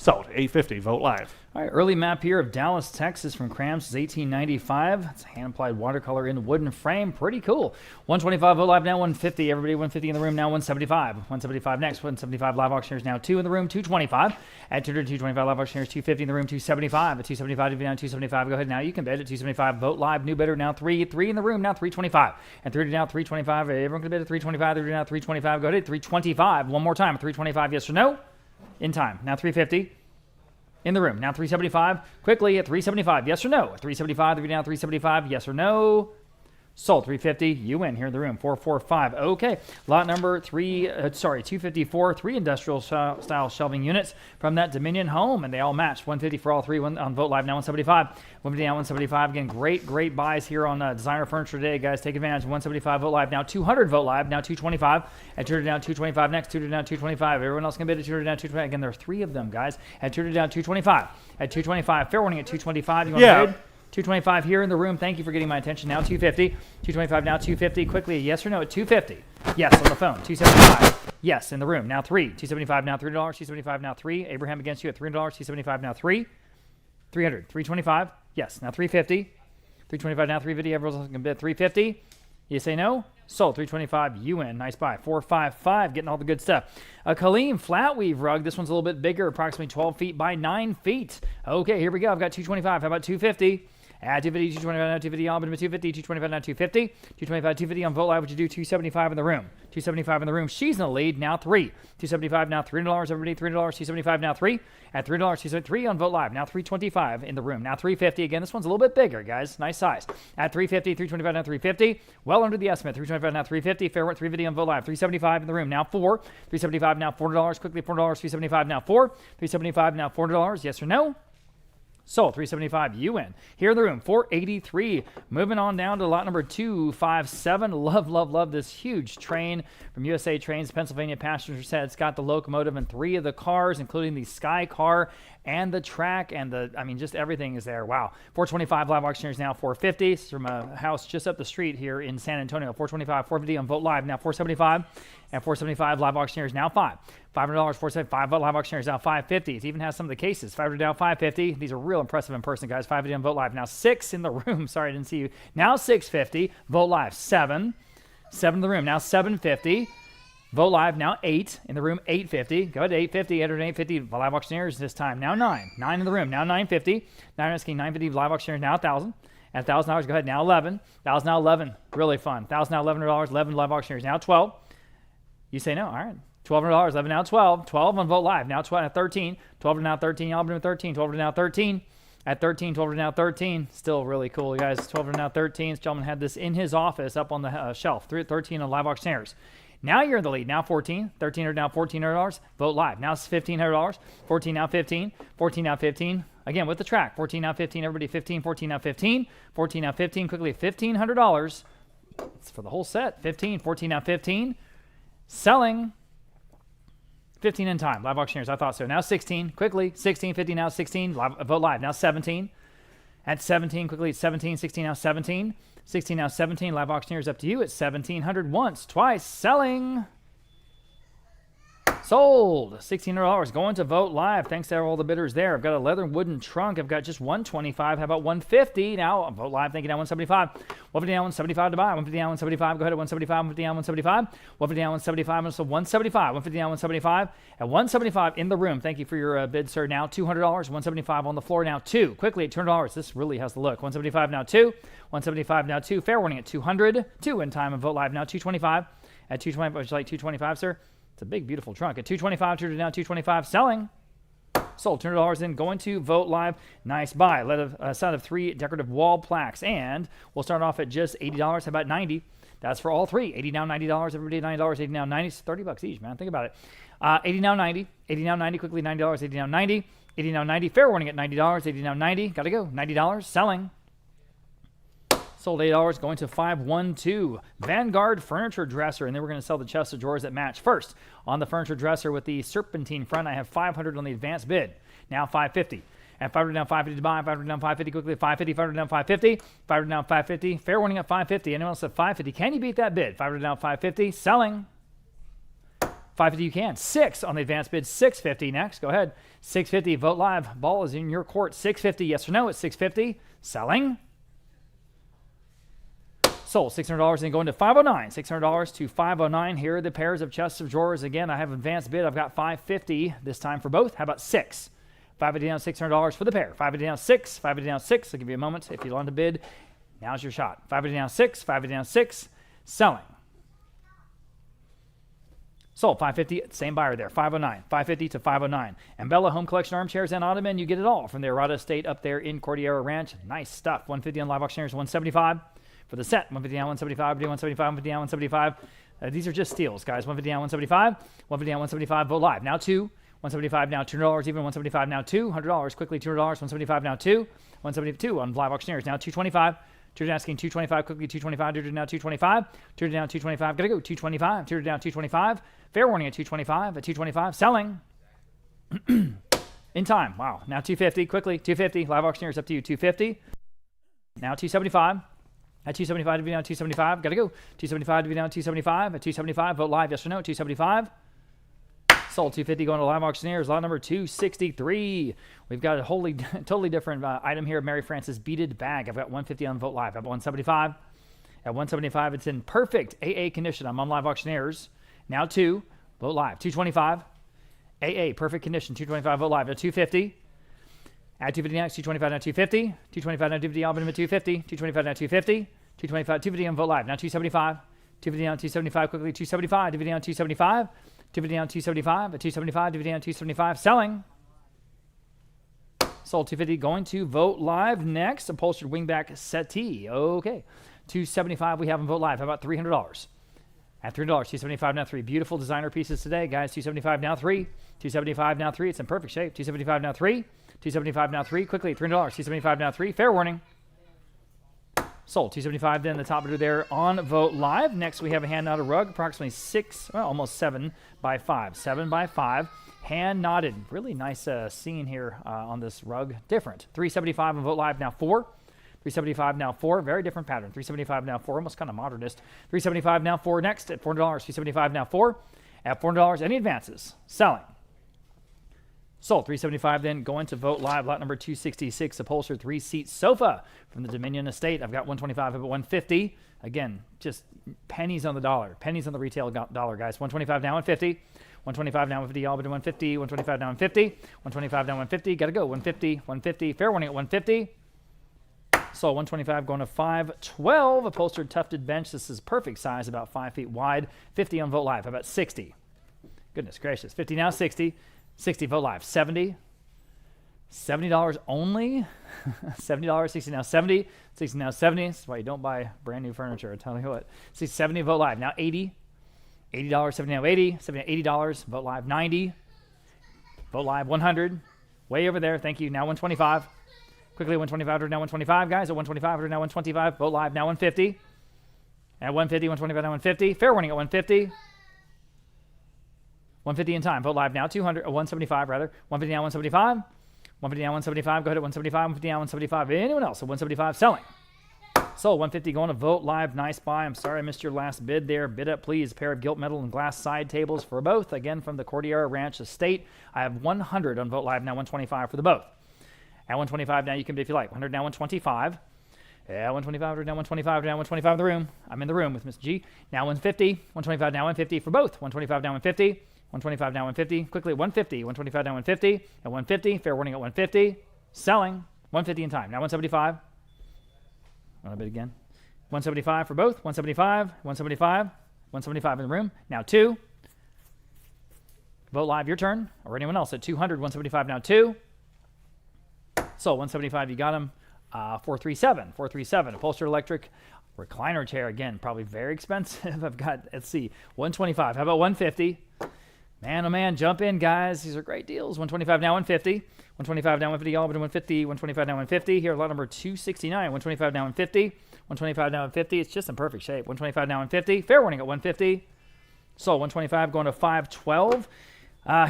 Sold. 850. Vote live. All right, early map here of Dallas, Texas from Cramps is 1895. It's a hand-applied watercolor in the wooden frame. Pretty cool. 125, vote live now 150. Everybody 150 in the room now 175. 175 next. 175 live auctioneers now 2 in the room 225. At 225 live auctioneers 250 in the room 275. At 275 now 275. Go ahead now. You can bid at 275. Vote live. New bidder now 3. 3 in the room now 325. And 3 now 325. Everyone can bid at 325. 3 now 325. Go ahead at 325. One more time. 325. Yes or no? In time. Now 350. In the room. Now 375. Quickly at 375. Yes or no? 375. 3 down 375. Yes or no? Sold. 350. You win here in the room. 445. Okay. Lot number 254. 3 industrial style shelving units from that Dominion home. And they all matched. 150 for all 3 on vote live. Now 175. 150 now 175. Again, great buys here on designer furniture today, guys. Take advantage. 175 vote live. Now 200 vote live. Now 225. At 200 down 225 next. 200 down 225. Everyone else can bid at 200 down 225. Again, there are 3 of them, guys. At 200 down 225. At 225. Fair warning at 225. You want to bid? 225 here in the room. Thank you for getting my attention. Now 250. 225 now 250. Quickly, yes or no at 250. Yes, on the phone. 275. Yes, in the room. Now 3. 275 now $3. 275 now 3. Abraham against you at $3. 275 now 3. 300. 325. Yes, now 350. 325 now 350. Everyone's going to bid 350. You say no? Sold. 325. You win. Nice buy. 455. Getting all the good stuff. A Kaleem flat weave rug. This one's a little bit bigger, approximately 12 feet by 9 feet. Okay, here we go. I've got 225. How about 250? Add 250, 225 now 250 on, but 250, 225 now 250, 225, 250 on vote live. Would you do 275 in the room? 275 in the room. She's in the lead. Now 3. 275 now $3. Everybody $3. 275 now 3. At $3, 273 on vote live. Now 325 in the room. Now 350. Again, this one's a little bit bigger, guys. Nice size. At 350, 325 now 350. Well under the estimate. 325 now 350. Fair 350 on vote live. 375 in the room. Now 4. 375 now $4. Quickly $4. 375 now 4. 375 now $4. Yes or no? Sold. 375. You win. Here in the room. 483. Moving on down to lot number 257. Love this huge train from USA Trains, Pennsylvania passenger set. It's got the locomotive and 3 of the cars, including the Sky car and the track and just everything is there. Wow. 425 live auctioneers now 450. This is from a house just up the street here in San Antonio. 425, 450 on vote live. Now 475 and 475 live auctioneers now 5. $500, 475 live auctioneers now 550. It even has some of the cases. 500 down 550. These are real impressive in person, guys. 550 on vote live. Now 6 in the room. Sorry, I didn't see you. Now 650. Vote live. 7. 7 in the room, now 750. Vote live, now 8 in the room, 850. Go ahead to 850, entered 850. Live auctioneers this time, now 9. 9 in the room, now 950. 9 asking 950. Live auctioneers now 1,000. At $1,000, go ahead, now 11. 1,000 now 11, really fun. 1,000 now $11. 11 live auctioneers now 12. You say no, all right. $1,200, 11 now 12. 12 on Vote Live, now 12 at 13. 12 to now 13, y'all been 13. 12 to now 13. At 13, 12 to now 13. Still really cool, you guys. 12 to now 13. This gentleman had this in his office up on the shelf. 13 on live auctioneers. Now you're in the lead. Now 14. 1,300 now $1,400. Vote Live. Now it's $1,500. 14 now 15. 14 now 15. Again with the track. 14 now 15. Everybody 15. 14 now 15. 14 now 15. Quickly $1,500. It's for the whole set. 15. 14 now 15. Selling. 15 in time. Live auctioneers. I thought so. Now 16. Quickly. 16. 50 now 16. Vote Live. Now 17. At 17. Quickly. 17. 16 now 17. 16 now 17. Live auctioneers up to you at 1,700 once, twice. Selling. Sold. $1,600 going to Vote Live. Thanks to all the bidders there. I've got a leather wooden trunk. I've got just $125. How about $150? Now Vote Live. Thank you. Now $175. $150 down $175 to buy. $150 down $175. Go ahead at $175. $150 down $175. $150 down $175. So $175. $150 down $175. At $175 in the room. Thank you for your bid, sir. Now $200. $175 on the floor. Now 2. Quickly at $200. This really has the look. $175 now 2. $175 now 2. Fair warning at $200. 2 in time and Vote Live. Now $225. At $225. Would you like $225, sir? It's a big, beautiful trunk. At $225, $200 down, $225, selling. Sold. $200 in, going to Vote Live. Nice buy. Set of 3 decorative wall plaques. And we'll start off at just $80. How about $90? That's for all 3. $80 now, $90. Everybody $90. $80 now, $90. It's $30 each, man. Think about it. $80 now, $90. $80 now, $90. Quickly, $90. $80 now, $90. $80 now, $90. Fair warning at $90. $80 now, $90. Got to go. $90. Selling. Sold $8, going to 512. Vanguard furniture dresser, and then we're going to sell the chest of drawers that match. First, on the furniture dresser with the serpentine front, I have 500 on the advanced bid. Now 550. At 500 down 550 to buy, 500 down 550 quickly, 550, 500 down 550, 500 down 550. Fair warning at 550. Anyone else at 550? Can you beat that bid? 500 down 550. Selling. 550 you can. 6 on the advanced bid. 650 next. Go ahead. 650. Vote Live. Ball is in your court. 650. Yes or no at 650. Selling. Sold. $600 and going to 509. $600 to 509. Here are the pairs of chests of drawers. Again, I have advanced bid. I've got 550 this time for both. How about 6? 550 down, $600 for the pair. 550 down 6. 550 down 6. I'll give you a moment if you want to bid. Now's your shot. 550 down 6. 550 down 6. Selling. Sold. 550. Same buyer there. 509. 550 to 509. And Bella Home Collection armchairs and ottoman. You get it all from the Arata Estate up there in Cordillera Ranch. Nice stuff. 150 on live auctioneers. 175. For the set, 150 down, 175, 175, 150 down, 175. These are just steals, guys. 150 down, 175, 150 down, 175. Vote Live. Now 2. 175 now, $200 even. 175 now 2. $100 quickly. $200. 175 now 2. 172 on live auctioneers. Now 225. Tutor asking 225 quickly. 225. Tutor now 225. Tutor down 225. Gotta go. 225. Tutor down 225. Fair warning at 225. At 225. Selling. In time. Wow. Now 250 quickly. 250. Live auctioneers up to you. 250. Now 275. At 275 to be down 275. Got to go. 275 to be down 275. At 275. Vote Live. Yes or no. 275. Sold. 250 going to live auctioneers. Lot number 263. We've got a totally different item here. Mary Frances beaded bag. I've got 150 on Vote Live. I've got 175. At 175, it's in perfect AA condition. I'm on live auctioneers. Now 2. Vote Live. 225. AA. Perfect condition. 225. Vote Live. At 250. At 250 next, 225 now 250, 225 now 250, Albany 250, 225 now 250, 225, 250 on Vote Live, now 275, 250 down 275 quickly, 275, 250 down 275, 250 down 275, at 275, 250 down 275, selling. Sold. 250 going to Vote Live next, upholstered wingback settee. Okay, 275 we have on Vote Live. How about $300? At $300, 275 now 3. Beautiful designer pieces today, guys. 275 now 3, 275 now 3. It's in perfect shape. 275 now 3. 275 now 3. Quickly, $300. 275 now 3. Fair warning. Sold. 275 then the top bidder there on Vote Live. Next we have a hand knotted rug, approximately 6, well, almost 7 by 5. 7 by 5. Hand knotted. Really nice scene here on this rug. Different. 375 on Vote Live now 4. 375 now 4. Very different pattern. 375 now 4. Almost kind of modernist. 375 now 4 next at $400. 375 now 4. At $400. Any advances? Selling. Sold. 375 then going to Vote Live. Lot number 266, upholstered 3-seat sofa from the Dominion Estate. I've got 125 up at 150. Again, just pennies on the dollar. Pennies on the retail dollar, guys. 125 now 150. 125 now 150. All but 150. 125 now 150. 125 now 150. Got to go. 150. 150. Fair warning at 150. So 125 going to 512. Upholstered tufted bench. This is perfect size, about 5 feet wide. 50 on Vote Live. How about 60? Goodness gracious. 50 now 60. 60 Vote Live. 70. $70 only. $70. 60 now 70. 60 now 70. That's why you don't buy brand new furniture. I'm telling you what. 70 Vote Live. Now 80. $80. 70 now 80. 70 now $80. Vote Live 90. Vote Live 100. Way over there. Thank you. Now 125. Quickly 125 now 125, guys. At 125 now 125. Vote Live now 150. At 150, 125 now 150. Fair warning at 150. 150 in time. Vote Live now 200. 175 rather. 150 now 175. 150 now 175. Go ahead at 175. 150 now 175. Anyone else at 175 selling? Sold. 150 going to Vote Live. Nice buy. I'm sorry I missed your last bid there. Bid up, please. A pair of gilt metal and glass side tables for both. Again, from the Cordillera Ranch Estate. I have 100 on Vote Live now 125 for the both. At 125 now you can bid if you like. 100 now 125. Yeah, 125 now 125 now 125 in the room. I'm in the room with Miss G. Now 150. 125 now 150 for both. 125 now 150. 125 now 150. Quickly 150. 125 now 150. At 150. Fair warning at 150. Selling. 150 in time. Now 175. Want to bid again? 175 for both. 175. 175. 175 in the room. Now 2. Vote Live, your turn. Or anyone else at 200. 175 now 2. So 175, you got him. 437. 437. Upholstered electric recliner chair. Again, probably very expensive. I've got, let's see, 125. How about 150? Man, oh man, jump in, guys. These are great deals. 125 now 150. 125 now 150. All but 150. 125 now 150. Here, lot number 269. 125 now 150. 125 now 150. It's just in perfect shape. 125 now 150. Fair warning at 150. So 125 going to 512.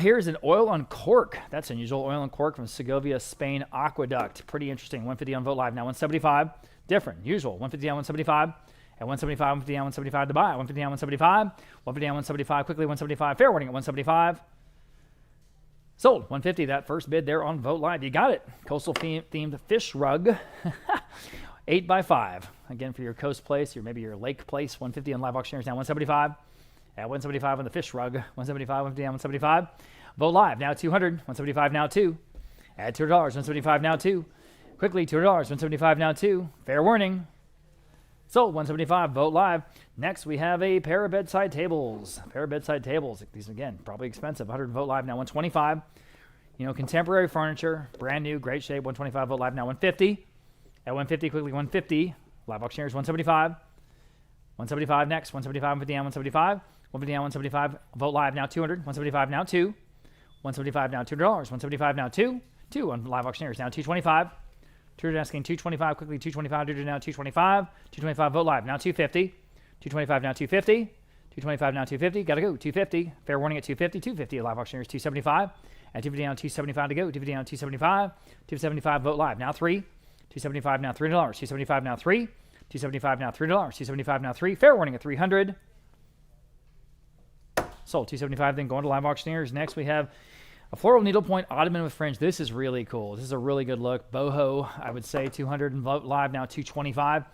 Here's an oil on cork. That's unusual. Oil on cork from Segovia, Spain Aqueduct. Pretty interesting. 150 on Vote Live. Now 175. Different. Usual. 150 down 175. At 175, 150 down 175 to buy. 150 down 175. 150 down 175. Quickly 175. Fair warning at 175. Sold. 150. That first bid there on Vote Live. You got it. Coastal themed fish rug. 8x5. Again, for your coast place, or maybe your lake place. 150 on Live Auctioneers. Now 175. At 175 on the fish rug. 175, 150 down 175. Vote Live. Now 200. 175 now 2. Add $200. 175 now 2. Quickly $200. 175 now 2. Fair warning. Sold. 175. Vote Live. Next, we have a pair of bedside tables. A pair of bedside tables. These, again, probably expensive. 100 Vote Live. Now 125. You know, contemporary furniture. Brand new. Great shape. 125. Vote Live. Now 150. At 150, quickly 150. Live Auctioneers. 175. 175 next. 175. 150 down 175. 150 down 175. Vote Live. Now 200. 175 now 2. 175 now $200. 175 now 2. 2 on Live Auctioneers. Now 225. 200 asking 225. Quickly 225. 200 now 225. 225 Vote Live. Now 250. 225 now 250. 225 now 250. Got to go. 250. Fair warning at 250. 250 at Live Auctioneers. 275. At 250 down 275 to go. 250 down 275. 275 Vote Live. Now 3. 275 now $3. 275 now 3. 275 now $3. 275 now 3. Fair warning at 300. Sold. 275 then going to Live Auctioneers. Next we have a floral needlepoint ottoman with fringe. This is really cool. This is a really good look. Boho, I would say 200 and Vote Live now 225.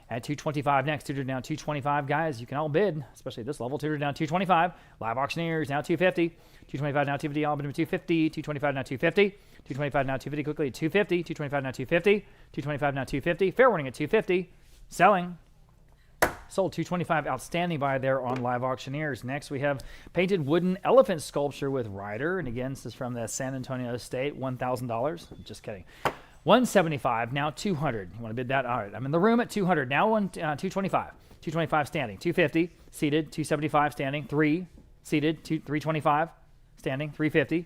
At 225 next, 200 now 225. Guys, you can all bid, especially at this level. 200 now 225. Live Auctioneers now 250. 225 now 250. All but 250. 225 now 250. 225 now 250. Quickly 250. 225 now 250. 225 now 250. Fair warning at 250. Selling. Sold. 225. Outstanding buy there on Live Auctioneers. Next, we have painted wooden elephant sculpture with rider. And again, this is from the San Antonio Estate. $1,000. Just kidding. 175. Now 200. You want to bid that? All right. I'm in the room at 200. Now 225. 225 standing. 250. Seated. 275 standing. 3. Seated. 325 standing. 350.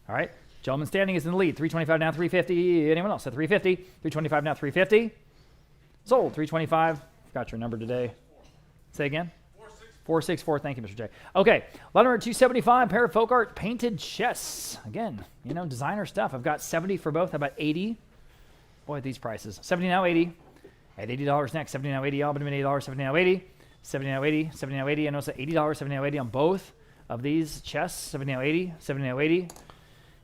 All right. Gentleman standing is in the lead. 325 now 350. Anyone else at 350? 325 now 350. Sold. 325. Got your number today. Say again? 464. Thank you, Mr. J. Okay. Lot number 275, pair of folk art painted chests. Again, you know, designer stuff. I've got 70 for both. How about 80? Boy, these prices. 70 now 80. At $80 next. 70 now 80. All but $80. 70 now 80. 70 now 80. 70 now 80. I know it's at $80. 70 now 80 on both of these chests. 70 now 80. 70 now 80.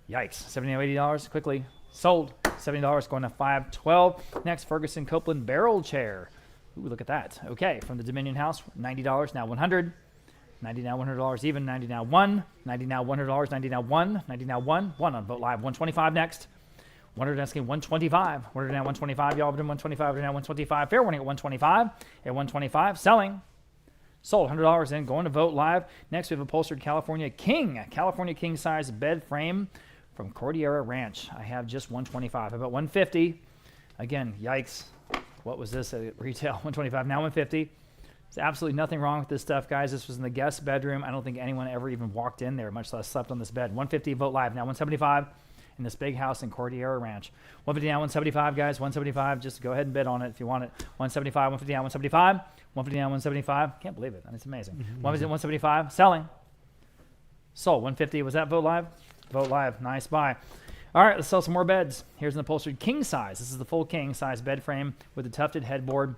Yikes. $70, $80 quickly. Sold. $70 going to $512. Next, Ferguson Copeland barrel chair. Ooh, look at that. Okay, from the Dominion House, $90, now $100. $90 now, $100 even, $90 now, $1. $90 now, $100, $90 now, $1. $90 now, $1. $1 on Vote Live, $125 next. $100 asking $125. $100 now, $125. Y'all been $125, $100 now, $125. Fair warning at $125. At $125, selling. Sold $100 in, going to Vote Live. Next, we have upholstered California King size bed frame from Cordillera Ranch. I have just $125. How about $150? Again, yikes. What was this at retail? $125, now $150. There's absolutely nothing wrong with this stuff, guys. This was in the guest bedroom. I don't think anyone ever even walked in there, much less slept on this bed. $150, Vote Live, now $175 in this big house in Cordillera Ranch. $150 now, $175, guys. $175, just go ahead and bid on it if you want it. $175, $150 now, $175. $150 now, $175. Can't believe it. It's amazing. $175, selling. Sold. $150, was that Vote Live? Vote Live, nice buy. All right, let's sell some more beds. Here's an upholstered king size. This is the full king size bed frame with a tufted headboard.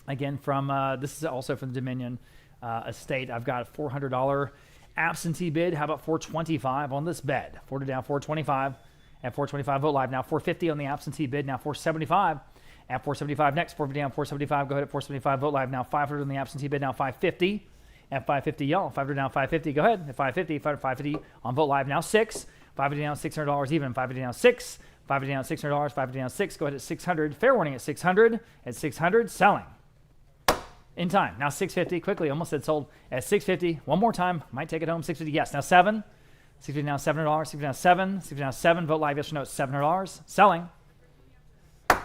Again, from this is also from the Dominion estate. I've got a $400 absentee bid. How about $425 on this bed? $40 down, $425. At $425, Vote Live. Now $450 on the absentee bid. Now $475. At $475 next. $450 down, $475. Go ahead at $475. Vote Live. Now $500 on the absentee bid. Now $550. At $550, y'all. $500 down, $550. Go ahead at $550. $550 on Vote Live. Now $6. $550 down, $600 even. $550 down, $6. $550 down, $600. $550 down, $6. Go ahead at $600. Fair warning at $600. At $600, selling. In time. Now $650. Quickly, almost said sold at $650. One more time. Might take it home. $650. Yes. Now $7. $650 now $700. $650 now $7. $650 now $7. Vote Live. Yes or no? It's $700. Selling.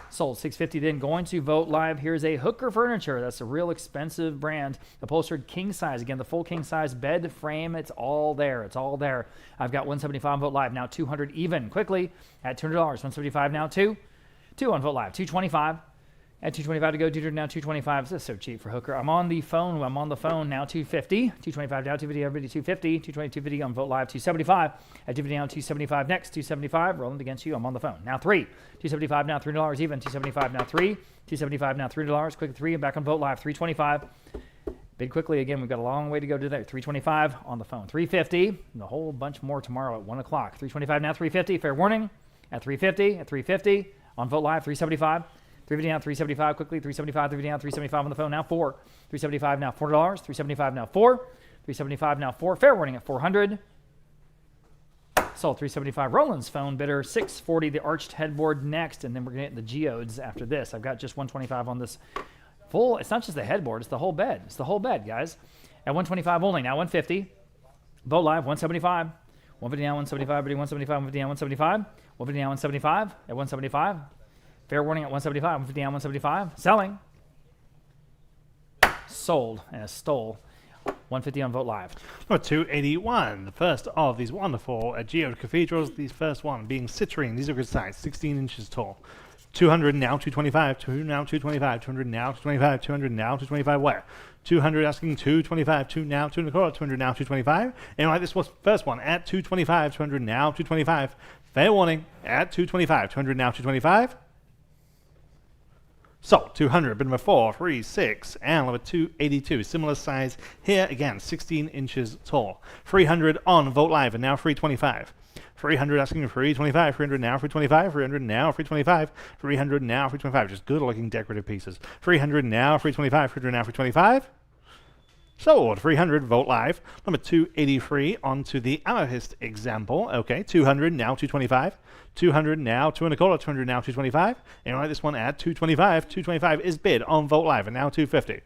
Sold. $650. Then going to Vote Live. Here's a Hooker Furniture. That's a real expensive brand. Upholstered king size. Again, the full king size bed frame. It's all there. It's all there. I've got $175 Vote Live. Now $200 even. Quickly at $200. $175 now $2. $2 on Vote Live. $225. At $225 to go, $200 now $225. This is so cheap for Hooker. I'm on the phone now. $250. $225 down. $250. Everybody $250. $220. $250 on Vote Live. $275. At $250 down. $275 next. $275. Rolling against you. I'm on the phone now. $3. $275 now $3 even. $275 now $3. $275 now $3. Quick $3 and back on Vote Live. $325. Bid quickly again. We've got a long way to go to there. $325 on the phone. $350. And a whole bunch more tomorrow at 1 o'clock. $325 now $350. Fair warning. At $350. At $350 on Vote Live. $375. $350 down, $375 quickly, $375, $350 down, $375 on the phone, now $4. $375 now $4, $375 now $4, $375 now $4. Fair warning at $400. Sold $375. Roland's phone bidder, $640. The arched headboard next, and then we're going to get the geodes after this. I've got just $125 on this full. It's not just the headboard, it's the whole bed. It's the whole bed, guys. At $125 only, now $150. Vote Live, $175. $150 down, $175, $175, $150 down, $175. $150 down, $175 at $175. Fair warning at $175. $150 down, $175. Selling. Sold and stole. $150 on Vote Live. Number 281. The first of these wonderful geode cathedrals. The first one being citrine. These are good size. 16 inches tall. 200 now, 225. 200 now, 225. 200 now, 225. 200 now, 225. Where? 200 asking 225. 2 now, 2 and a quarter. 200 now, 225. And like this was first one at 225. 200 now, 225. Fair warning at 225. 200 now, 225. So, 200, bid number 4, 3, 6, and number 282. Similar size here, again, 16 inches tall. 300 on Vote Live, and now 325. 300 asking for 325, 300 now, 325, 300 now, 325, 300 now, 325. Just good looking decorative pieces. 300 now, 325, 300 now, 325. Sold. 300, Vote Live. Number 283 onto the amethyst example. Okay, 200 now, 225. 200 now, 2 and a quarter. 200 now, 225. And right, this one at 225. 225 is bid on Vote Live, and now 250.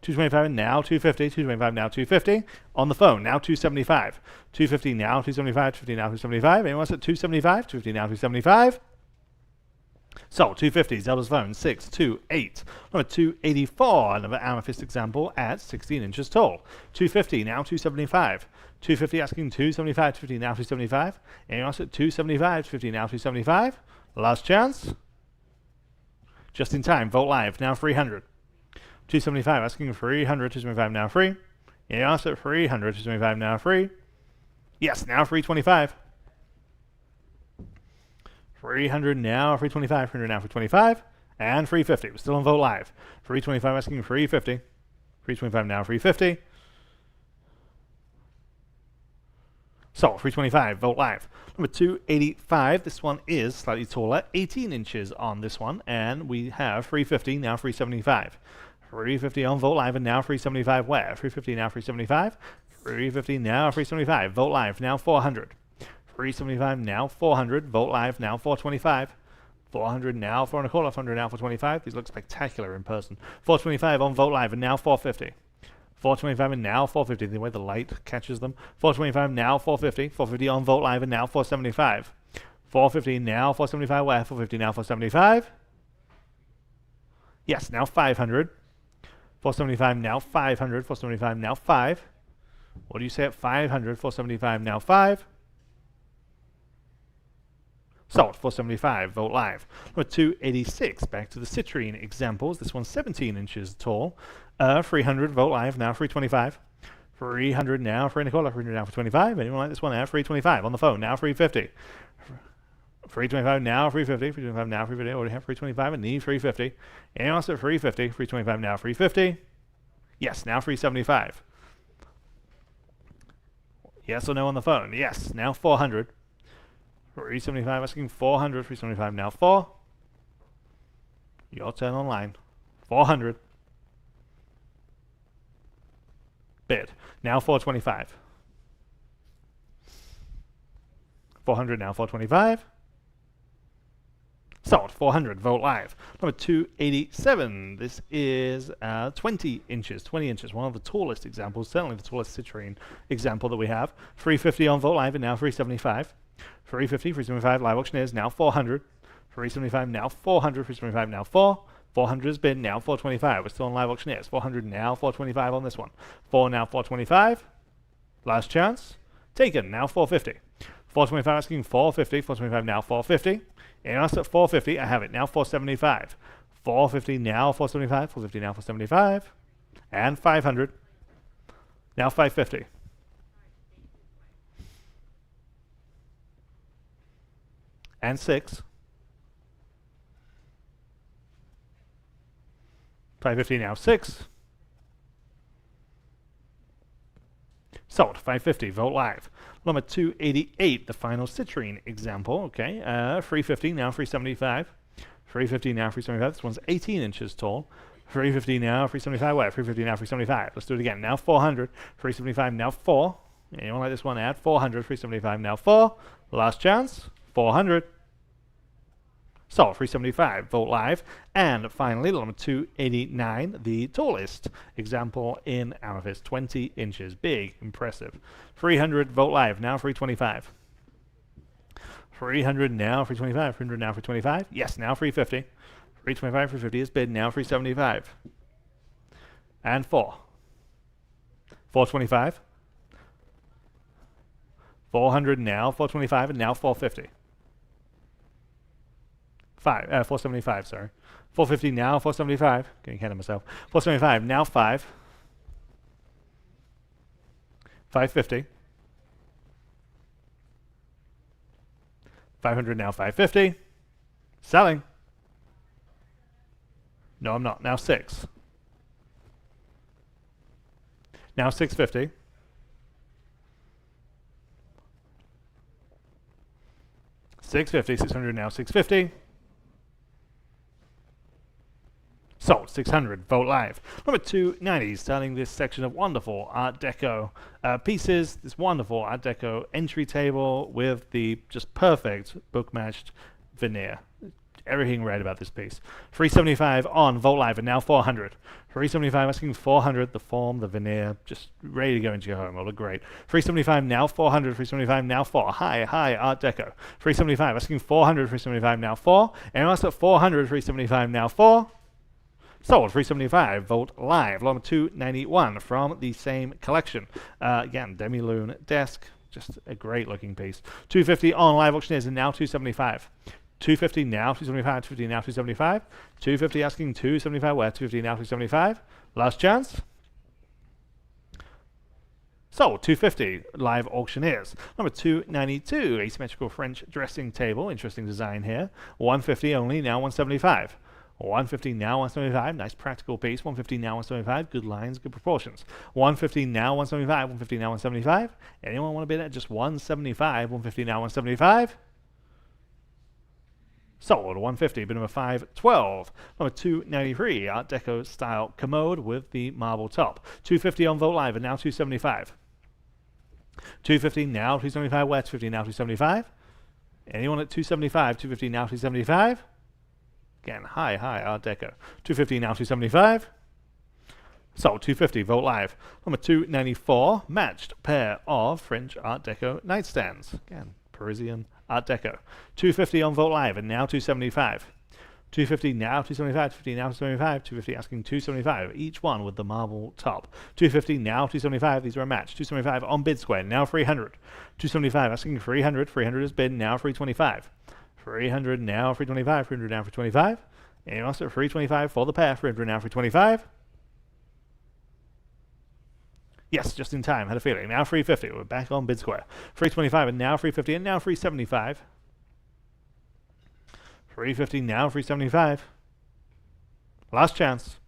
225 now, 250. 225 now, 250. On the phone, now 275. 250 now, 275. 250 now, 275. Anyone else at 275? 250 now, 275. So, 250, Zelda's phone, 628. Number 284, another amethyst example at 16 inches tall. 250, now 275. 250 asking 275, 250 now 275. Anyone else at 275, 250 now 275. Last chance. Just in time, Vote Live, now 300. 275 asking 300, 275 now free. Anyone else at 300, 275 now free. Yes, now 325. 300 now, 325, 300 now, 325, and 350. We're still on Vote Live. 325 asking 350. 325 now, 350. Sold. 325. Vote live. Number 285. This one is slightly taller. 18 inches on this one. And we have 350, now 375. 350 on Vote Live and now 375 where? 350 now 375. 350 now 375. Vote Live now 400. 375 now 400. Vote Live now 425. 400 now 4 and a quarter. 400 now 425. These look spectacular in person. 425 on Vote Live and now 450. 425 and now 450. The way the light catches them. 425 now 450. 450 on Vote Live and now 475. 450 now 475 where? 450 now 475. Yes, now 500. 475 now 500. 475 now 5. What do you say at 500? 475 now 5. Sold. 475. Vote live. Number 286. Back to the citrine examples. This one's 17 inches tall. 300. Vote live. Now 325. 300 now 3 and a quarter. 300 now for 25. Anyone like this one? Now 325 on the phone. Now 350. 325 now 350. 325 now 350. Already have 325 and need 350. Anyone else at 350? 325 now 350. Yes. Now 375. Yes or no on the phone? Yes. Now 400. 375 asking 400. 375 now 4. Your turn online. 400. Bid. Now 425. 400 now 425. Sold. 400. Vote live. Number 287. This is 20 inches. 20 inches. One of the tallest examples. Certainly the tallest citrine example that we have. 350 on Vote Live and now 375. 350. 375 live auctioneers. Now 400. 375 now 400. 375 now 4. 400 has been now 425. We're still on live auctioneers. 400 now 425 on this one. 4 now 425. Last chance. Taken. Now 450. 425 asking 450. 425 now 450. And us at 450, I have it now 475. 450 now 475. 450 now 475. And 500. Now 550. And 6. 550 now 6. Sold. 550. Vote live. Number 288, the final citrine example. Okay, 350 now 375. 350 now 375. This one's 18 inches tall. 350 now 375. Where? 350 now 375. Let's do it again. Now 400. 375 now 4. Anyone like this one? Add 400. 375 now 4. Last chance. 400. Sold. 375. Vote live. And finally, number 289, the tallest example in amethyst. 20 inches. Big. Impressive. 300. Vote live. Now 325. 300 now 325. 300 now 325. Yes, now 350. 325. 350 is bid. Now 375. And 4. 425. 400 now 425 and now 450. 475, sorry. 450 now, 475. Getting ahead of myself. 475 now 5. 550. 500 now 550. Selling. No, I'm not. Now 6. Now 650. 650. 600 now 650. Sold. 600. Vote live. Number 290, starting this section of wonderful Art Deco pieces. This wonderful Art Deco entry table with the just perfect book-matched veneer. Everything right about this piece. 375 on Vote Live and now 400. 375 asking 400. The form, the veneer, just ready to go into your home. It'll look great. 375 now 400. 375 now 4. High Art Deco. 375 asking 400. 375 now 4. And also at 400. 375 now 4. Sold. 375. Vote live. Number 291 from the same collection. Again, Demi-Lune desk. Just a great looking piece. 250 on live auctioneers and now 275. 250 now 275. 250 now 275. 250 asking 275. Where? 250 now 275. Last chance. Sold. 250 live auctioneers. Number 292, asymmetrical French dressing table. Interesting design here. 150 only. Now 175. 150 now 175. Nice practical piece. 150 now 175. Good lines, good proportions. 150 now 175. 150 now 175. Anyone want to bid at just 175? 150 now 175. Sold. 150. Bid number 512. Number 293. Art Deco style commode with the marble top. 250 on Vote Live and now 275. 250 now 275. Where? 250 now 275. Anyone at 275? 250 now 275. Again, high Art Deco. 250 now 275. Sold. 250. Vote Live. Number 294. Matched pair of French Art Deco nightstands. Again, Parisian Art Deco. 250 on Vote Live and now 275. 250 now 275. 250 now 275. 250 asking 275. Each one with the marble top. 250 now 275. These are a match. 275 on Bid Square. Now 300. 275 asking 300. 300 is bid. Now 325. 300 now 325. 300 now 325. And also 325 for the pair. 300 now 325. Yes, just in time. Had a feeling. Now 350. We're back on Bid Square. 325 and now 350 and now 375. 350 now 375. Last chance.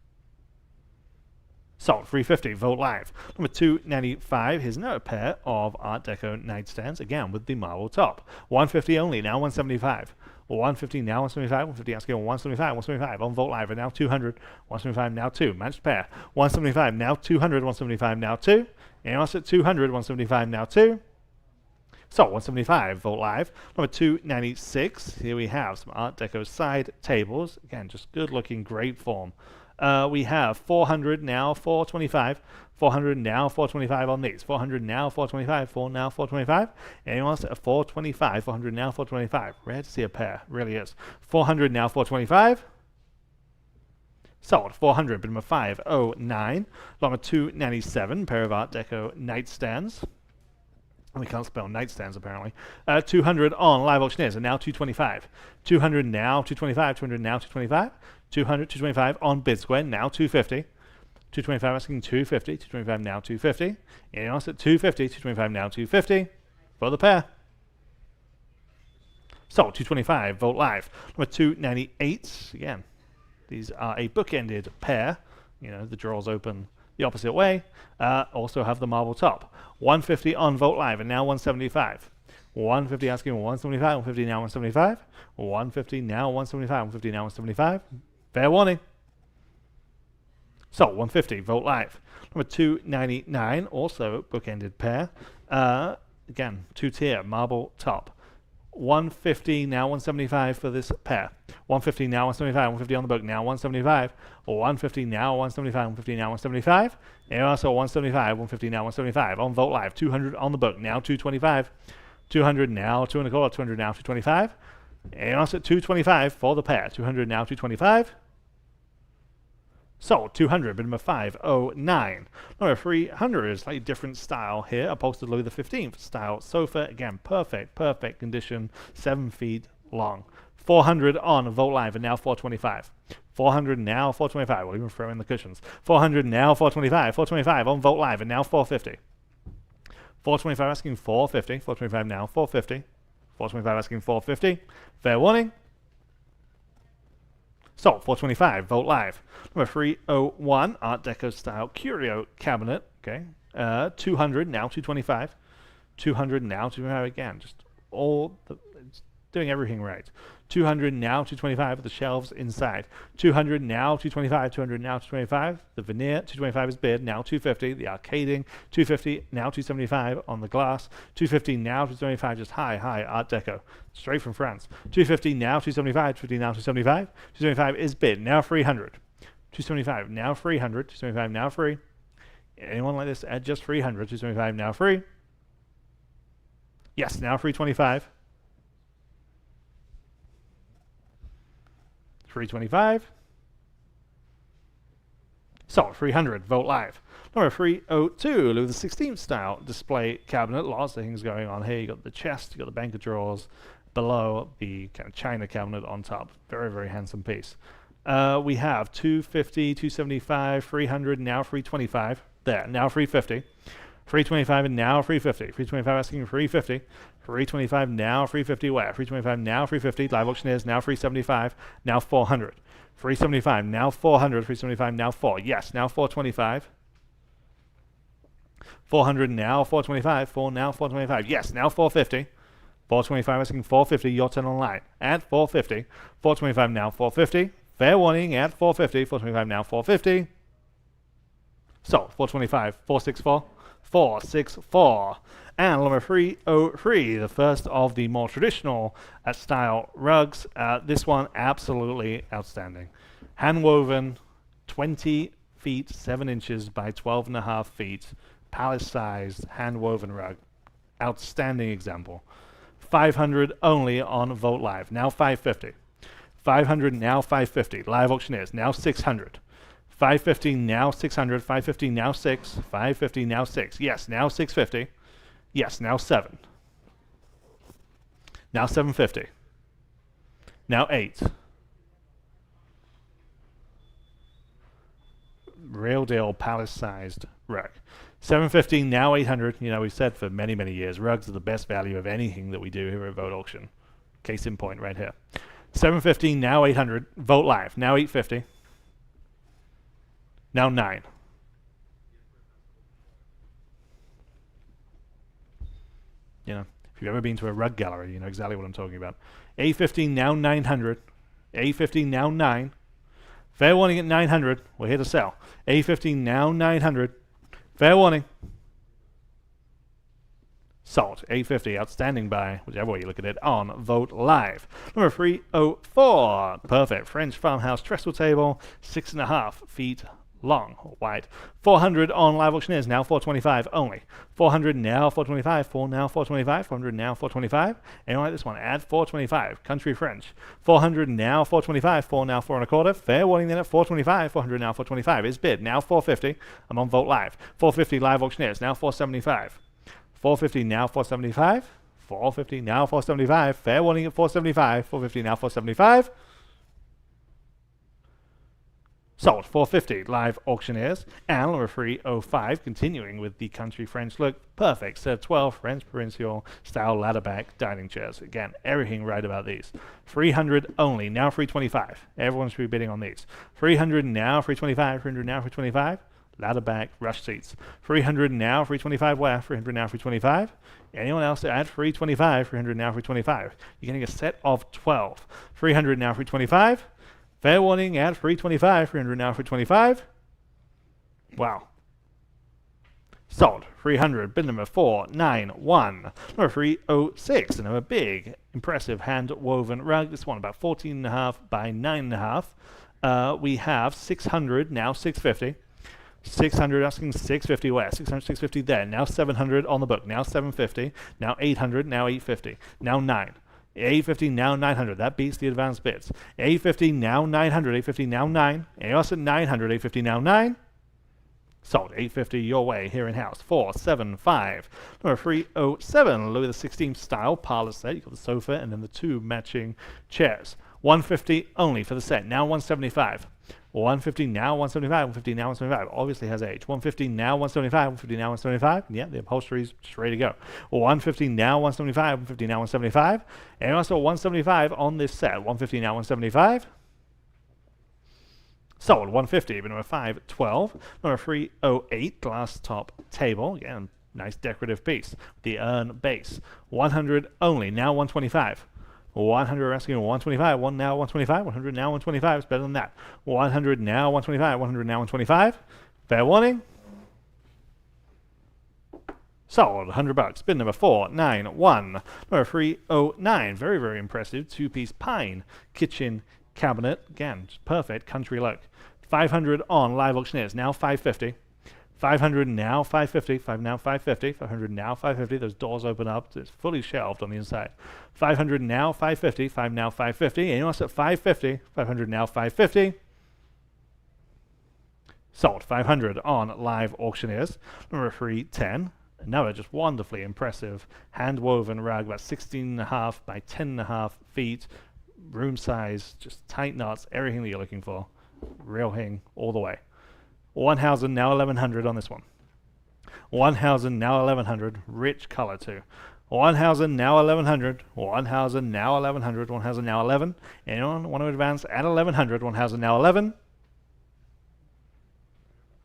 Sold. 350. Vote Live. Number 295. Here's another pair of Art Deco nightstands, again with the marble top. 150 only. Now 175. 150 now 175. 150 asking 175. 175 on Vote Live and now 200. 175 now 2. Matched pair. 175 now 200. 175 now 2. And also at 200. 175 now 2. So 175 Vote Live. Number 296. Here we have some Art Deco side tables. Again, just good looking, great form. We have 400 now 425. 400 now 425 on these. 400 now 425. 4 now 425. Anyone else at 425? 400 now 425. Rare to see a pair. Really is. 400 now 425. Sold. 400. Bid number 509. Number 297. Pair of Art Deco nightstands. We can't spell nightstands apparently. 200 on Live Auctioneers and now 225. 200 now 225. 200 now 225. 200 225 on Bid Square now 250. 225 asking 250. 225 now 250. Anyone else at 250? 225 now 250 for the pair. Sold. 225. Vote Live. Number 298. Again, these are a bookended pair. You know, the drawers open the opposite way. Also have the marble top. 150 on Vote Live and now 175. 150 asking 175. 150 now 175. 150 now 175. 150 now 175. Fair warning. So 150 Vote Live. Number 299, also bookended pair. Again, two-tier marble top. 150 now 175 for this pair. 150 now 175. 150 on the book now 175. 150 now 175. 150 now 175. And also 175. 150 now 175 on Vote Live. 200 on the book now 225. 200 now 225. 200 now 225. And also 225 for the pair. 200 now 225. Sold. 200. Bid number 509. Number 300 is a slightly different style here. Upholstered Louis XV style sofa. Again, perfect condition. 7 feet long. 400 on Vote Live and now 425. 400 now 425. We'll even throw in the cushions. 400 now 425. 425 on Vote Live and now 450. 425 asking 450. 425 now 450. 425 asking 450. Fair warning. Sold. 425. Vote Live. Number 301. Art Deco style curio cabinet. Okay. 200 now 225. 200 now 225 again. Just all the, it's doing everything right. 200 now 225 with the shelves inside. 200 now 225. 200 now 225. The veneer 225 is bid now 250. The arcading 250 now 275 on the glass. 250 now 275. Just high Art Deco straight from France. 250 now 275. 250 now 275. 275 is bid now 300. 275 now 300. 275 now free. Anyone like this at just 300? 275 now free. Yes, now 325. 325. Sold. 300. Vote Live. Number 302. Louis XVI style display cabinet. Lots of things going on here. You got the chest. You got the bank of drawers below, the kind of china cabinet on top. Very handsome piece. We have 250, 275, 300, now 325. There. Now 350. 325 and now 350. 325 asking 350. 325 now 350 where? 325 now 350. Live Auctioneers now 375. Now 400. 375, now 400, 375, now 4. Yes, now 425. 400 now, 425, 4 now, 425. Yes, now 450. 425, asking 450, your turn on line. At 450. 425 now, 450. Fair warning at 450. 425 now, 450. So, 425, 464, 464. And number 303, the first of the more traditional style rugs. This one, absolutely outstanding. Hand-woven, 20 feet, 7 inches by 12.5 feet. Palace-sized, hand-woven rug. Outstanding example. 500 only on Vote Live. Now 550. 500 now 550. Live auctioneers now 600. 550 now 600. 550 now 6. 550 now 6. Yes, now 650. Yes, now 7. Now 750. Now 8. Real deal palace-sized rug. 750 now 800. You know, we've said for many, many years, rugs are the best value of anything that we do here at Vogt Auction. Case in point right here. 750 now 800. Vote Live now 850. Now 9. You know, if you've ever been to a rug gallery, you know exactly what I'm talking about. 850 now 900. 850 now 9. Fair warning at 900. We're here to sell. 850 now 900. Fair warning. Sold. 850. Outstanding buy, whichever way you look at it, on Vote Live. Number 304. Perfect. French farmhouse trestle table. 6.5 feet long or wide. 400 on Live Auctioneers. Now 425 only. 400 now 425. 4 now 425. 400 now 425. Anyone like this one? Add 425. Country French. 400 now 425. 4 now 4 1/4. Fair warning then at 425. 400 now 425 is bid. Now 450. I'm on Vote Live. 450 Live Auctioneers. Now 475. 450 now 475. 450 now 475. Fair warning at 475. 450 now 475. Sold. 450 Live Auctioneers. And number 305, continuing with the country French look. Perfect. Set of 12 French provincial style ladder back dining chairs. Again, everything right about these. 300 only. Now 325. Everyone should be bidding on these. 300 now 325. 300 now 325. Ladder back rush seats. 300 now 325 where? 300 now 325. Anyone else at 325? 300 now 325. You're getting a set of 12. 300 now 325. Fair warning at 325. 300 now 325. Wow. Sold. 300. Bid number 491. Number 306. Another big, impressive hand-woven rug. This one about 14.5 by 9.5. We have 600 now 650. 600 asking 650 where? 600, 650 there. Now 700 on the book. Now 750. Now 800. Now 850. Now 9. 850 now 900. That beats the advanced bids. 850 now 900. 850 now 9. And also 900. 850 now 9. Sold. 850 your way here in house. 475. Number 307. Louis XVI style parlor set. You got the sofa and then the 2 matching chairs. 150 only for the set. Now 175. 150 now 175. 150 now 175. Obviously has age. 150 now 175. 150 now 175. Yeah, the upholstery's just ready to go. 150 now 175. 150 now 175. And also 175 on this set. 150 now 175. Sold. 150. But number 512. Number 308. Glass top table. Again, nice decorative piece. The urn base. 100 only. Now 125. 100 asking 125. 1 now 125. 100 now 125. It's better than that. 100 now 125. 100 now 125. Fair warning. Sold. $100. Bid number 491. Number 309. Very, very impressive. 2-piece pine kitchen cabinet. Again, just perfect country look. 500 on Live Auctioneers. Now 550. 500 now 550. 5 now 550. 500 now 550. Those doors open up. It's fully shelved on the inside. 500 now 550. 5 now 550. Anyone else at 550? 500 now 550. Sold. 500 on Live Auctioneers. Number 310. Another just wonderfully impressive hand-woven rug, about 16.5 by 10.5 feet. Room size, just tight knots, everything that you're looking for. Real hing all the way. 1,000 now 1,100 on this one. 1,000 now 1,100. Rich color too. 1,000, now 1,100. 1,000, now 1,100. 1,000, now 11. Anyone want to advance at 1,100? 1,000, now 11.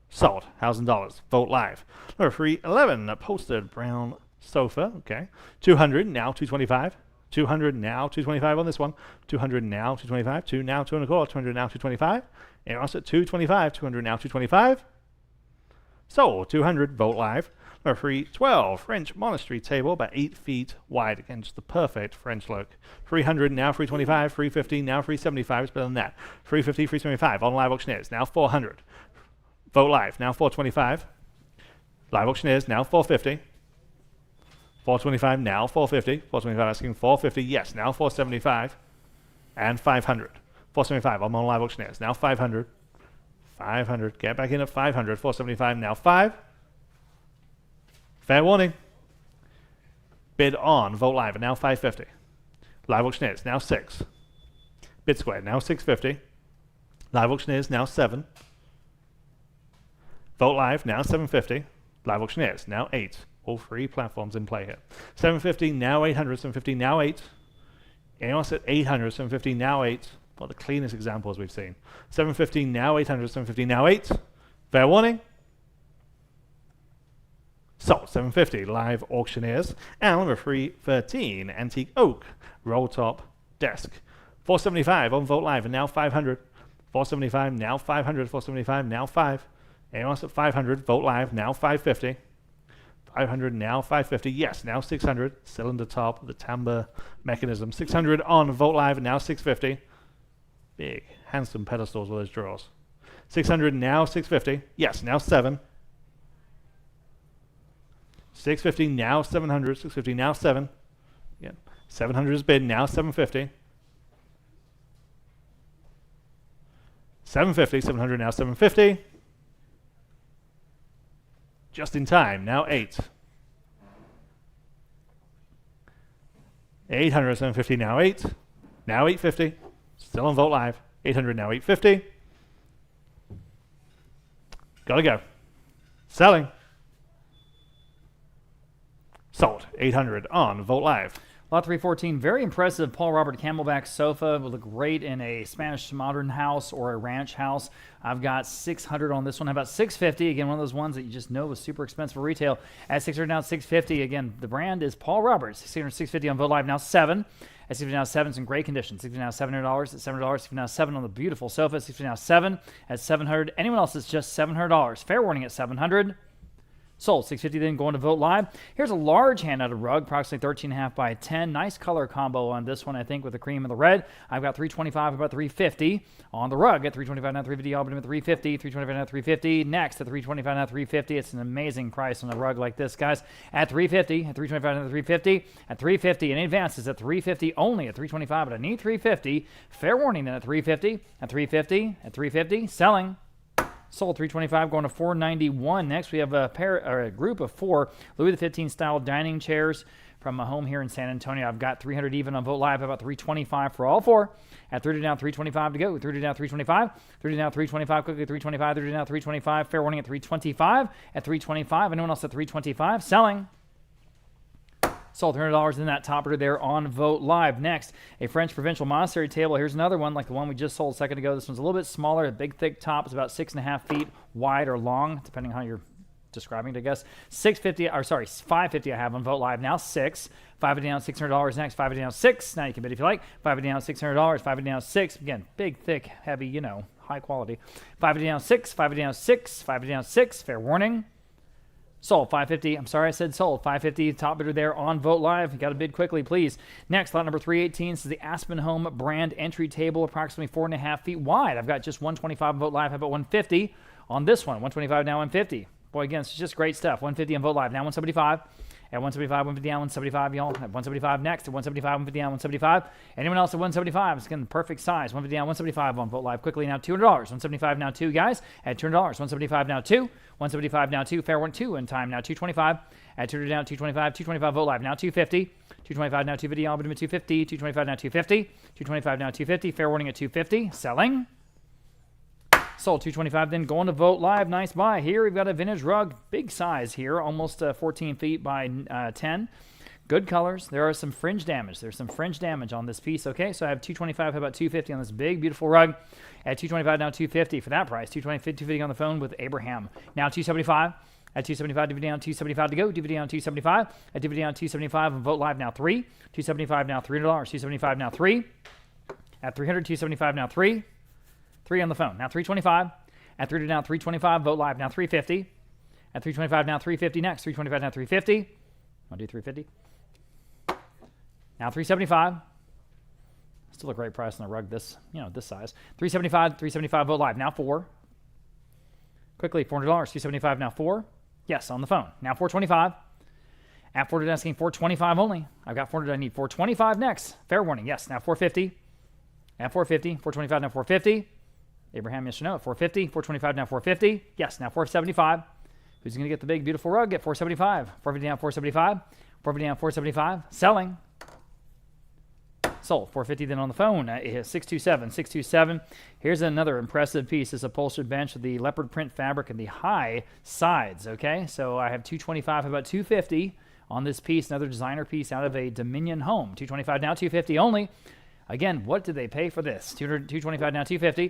Sold. $1,000. Vote live. Number 311, a posted brown sofa. Okay. 200, now 225. 200, now 225 on this one. 200, now 225. 2 now 2 and a quarter. 200, now 225. Anyone else at 225? 200, now 225. Sold. 200. Vote live. Number 312, French monastery table, about 8 feet wide. Again, just the perfect French look. 300, now 325. 350, now 375. It's better than that. 350, 375. On live auctioneers, now 400. Vote live, now 425. Live auctioneers, now 450. 425, now 450. 425 asking 450, yes, now 475. And 500. 475, I'm on live auctioneers, now 500. 500, get back in at 500. 475, now 5. Fair warning. Bid on, vote live, and now 550. Live auctioneers, now 6. Bid square, now 650. Live auctioneers, now 7. Vote live, now 750. Live auctioneers, now 8. All 3 platforms in play here. 750, now 800. 750, now 8. Anyone else at 800? 750, now 8. Well, the cleanest examples we've seen. 750, now 800. 750, now 8. Fair warning. Sold. 750, live auctioneers. And number 313, antique oak, roll top desk. 475 on vote live, and now 500. 475, now 500. 475, now 5. Anyone else at 500? Vote live, now 550. 500, now 550. Yes, now 600. Cylinder top, the timbre mechanism. 600 on vote live, and now 650. Big, handsome pedestals with those drawers. 600, now 650. Yes, now 7. 650, now 700. 650, now 7. Yeah. 700 is bid, now 750. 750, 700, now 750. Just in time, now 8. 800, 750, now 8. Now 850. Still on vote live. 800, now 850. Gotta go. Selling. Sold. 800 on vote live. Lot 314, very impressive Paul Robert Camelback sofa. Would look great in a Spanish modern house or a ranch house. I've got 600 on this one. How about 650? Again, one of those ones that you just know was super expensive for retail. At 600 now, 650. Again, the brand is Paul Robert. 600, 650 on Vote Live now 7. At 650 now 7 is in great condition. 650 now $700. At $700, 650 now 7 on the beautiful sofa. 650 now 7 at 700. Anyone else is just $700. Fair warning at 700. Sold. 650 then going to Vote Live. Here's a large hand-knotted rug, approximately 13.5 by 10. Nice color combo on this one, I think, with the cream and the red. I've got 325, about 350 on the rug. At 325 now 350, all but at 350. 325 now 350. Next at 325 now 350. It's an amazing price on a rug like this, guys. At 350, at 325 now 350, at 350. Any advances at 350 only at 325, but I need 350. Fair warning then at 350, at 350, at 350. Selling. Sold. 325 going to 491. Next, we have a group of 4 Louis XV style dining chairs from a home here in San Antonio. I've got 300 even on Vote Live, about 325 for all 4. At 30 down, 325 to go. 30 down, 325. 30 down, 325 quickly. 325. 30 down, 325. Fair warning at 325. At 325. Anyone else at 325? Selling. Sold. $100 in that topper there on Vote Live. Next, a French provincial monastery table. Here's another one like the one we just sold a second ago. This one's a little bit smaller, a big thick top. It's about 6.5 feet wide or long, depending on how you're describing it, I guess. 550 I have on Vote Live now. 6. 550 down, $600 next. 550 down, 6. Now you can bid if you like. 550 down, $600. 550 down, 6. Again, big, thick, heavy, high quality. 550 down, 6. 550 down, 6. 550 down, 6. Fair warning. Sold. 550. I'm sorry I said sold. 550. Top bidder there on Vote Live. You got to bid quickly, please. Next, lot number 318. This is the Aspen Home brand entry table, approximately 4.5 feet wide. I've got just 125 on Vote Live. How about 150 on this one? 125 now 150. Boy, again, it's just great stuff. 150 on Vote Live. Now 175. At 175, 150 down, 175, y'all. At 175 next. At 175, 150 down, 175. Anyone else at 175? It's getting the perfect size. 150 down, 175 on Vote Live. Quickly now, $200. 175 now 2, guys. At $200. 175 now 2. 175 now 2. Fair one 2 in time now 225. At 200 down, 225. 225 Vote Live now 250. 225 now 250. I'll bid him at 250. 225 now 250. 225 now 250. Fair warning at 250. Selling. Sold. 225 then going to Vote Live. Nice buy. Here we've got a vintage rug. Big size here. Almost 14 feet by 10. Good colors. There are some fringe damage. There's some fringe damage on this piece. Okay, so I have 225. How about 250 on this big, beautiful rug? At 225 now, 250 for that price. 250 on the phone with Abraham. Now 275. At 275, DVD on 275 to go. DVD on 275. At DVD on 275 on Vote Live now 3. 275 now $300. 275 now 3. At 300, 275 now 3. 3 on the phone. Now 325. At 300 now 325. Vote Live now 350. At 325 now 350 next. 325 now 350. Want to do 350? Now 375. Still a great price on the rug this size. 375 Vote Live. Now 4. Quickly, $400. 275 now 4. Yes, on the phone. Now 425. At 400 asking 425 only. I've got 400. I need 425 next. Fair warning. Yes. Now 450. At 450. 425 now 450. Abraham, yes or no? At 450. 425 now 450. Yes. Now 475. Who's going to get the big, beautiful rug at 475? 450 down 475. 450 down 475. Selling. Sold. 450 then on the phone. 627. 627. Here's another impressive piece. This upholstered bench with the leopard print fabric and the high sides. Okay, so I have 225. How about 250 on this piece? Another designer piece out of a Dominion home. 225 now 250 only. Again, what did they pay for this? 225 now 250.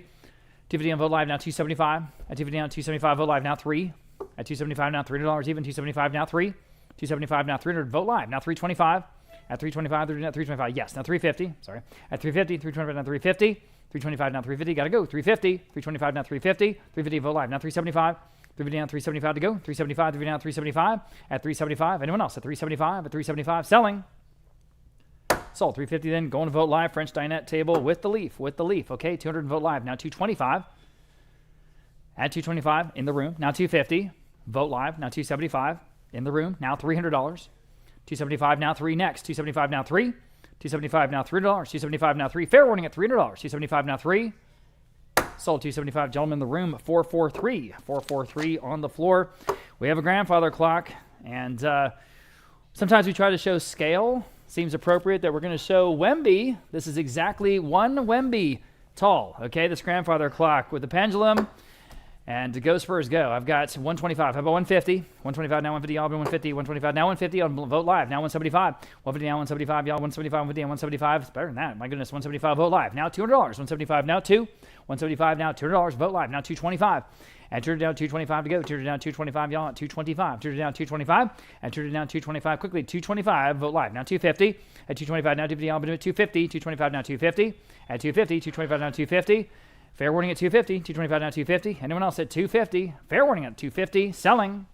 250 on Vote Live now 275. At 250 now 275 Vote Live now 3. At 275 now $300 even. 275 now 3. 275 now 300 Vote Live now 325. At 325, 325, yes, now 350, sorry. At 350, 325 now 350. 325 now 350, got to go. 350, 325 now 350. 350 Vote Live now 375. 350 now 375 to go. 375, 350 now 375. At 375, anyone else? At 375, at 375, selling. Sold. 350 then, going to Vote Live. French dinette table with the leaf, Okay, 200 Vote Live, now 225. At 225, in the room, now 250. Vote Live, now 275. In the room, now $300. 275 now 3 next. 275 now 3. 275 now $300. 275 now 3. Fair warning at $300. 275 now 3. Sold. 275. Gentlemen in the room. 443. 443 on the floor. We have a grandfather clock, and sometimes we try to show scale. Seems appropriate that we're going to show Wemby. This is exactly 1 Wemby tall. Okay, this grandfather clock with the pendulum. And to go Spurs go. I've got 125. How about 150? 125 now 150. Y'all been 150. 125 now 150 on Vote Live. Now 175. 150 now 175. Y'all 175. 150 and 175. It's better than that. My goodness. 175 Vote Live. Now $200. 175 now 2. 175 now $200. Vote Live. Now 225. And turned down 225 to go. Turned down 225. Y'all at 225. Turned down 225. And turned down 225 quickly. 225. Vote Live. Now 250. At 225 now 250. Y'all been at 250. 225 now 250. At 250. 225 now 250. Fair warning at 250, 225 now 250. Anyone else at 250? Fair warning at 250. Selling.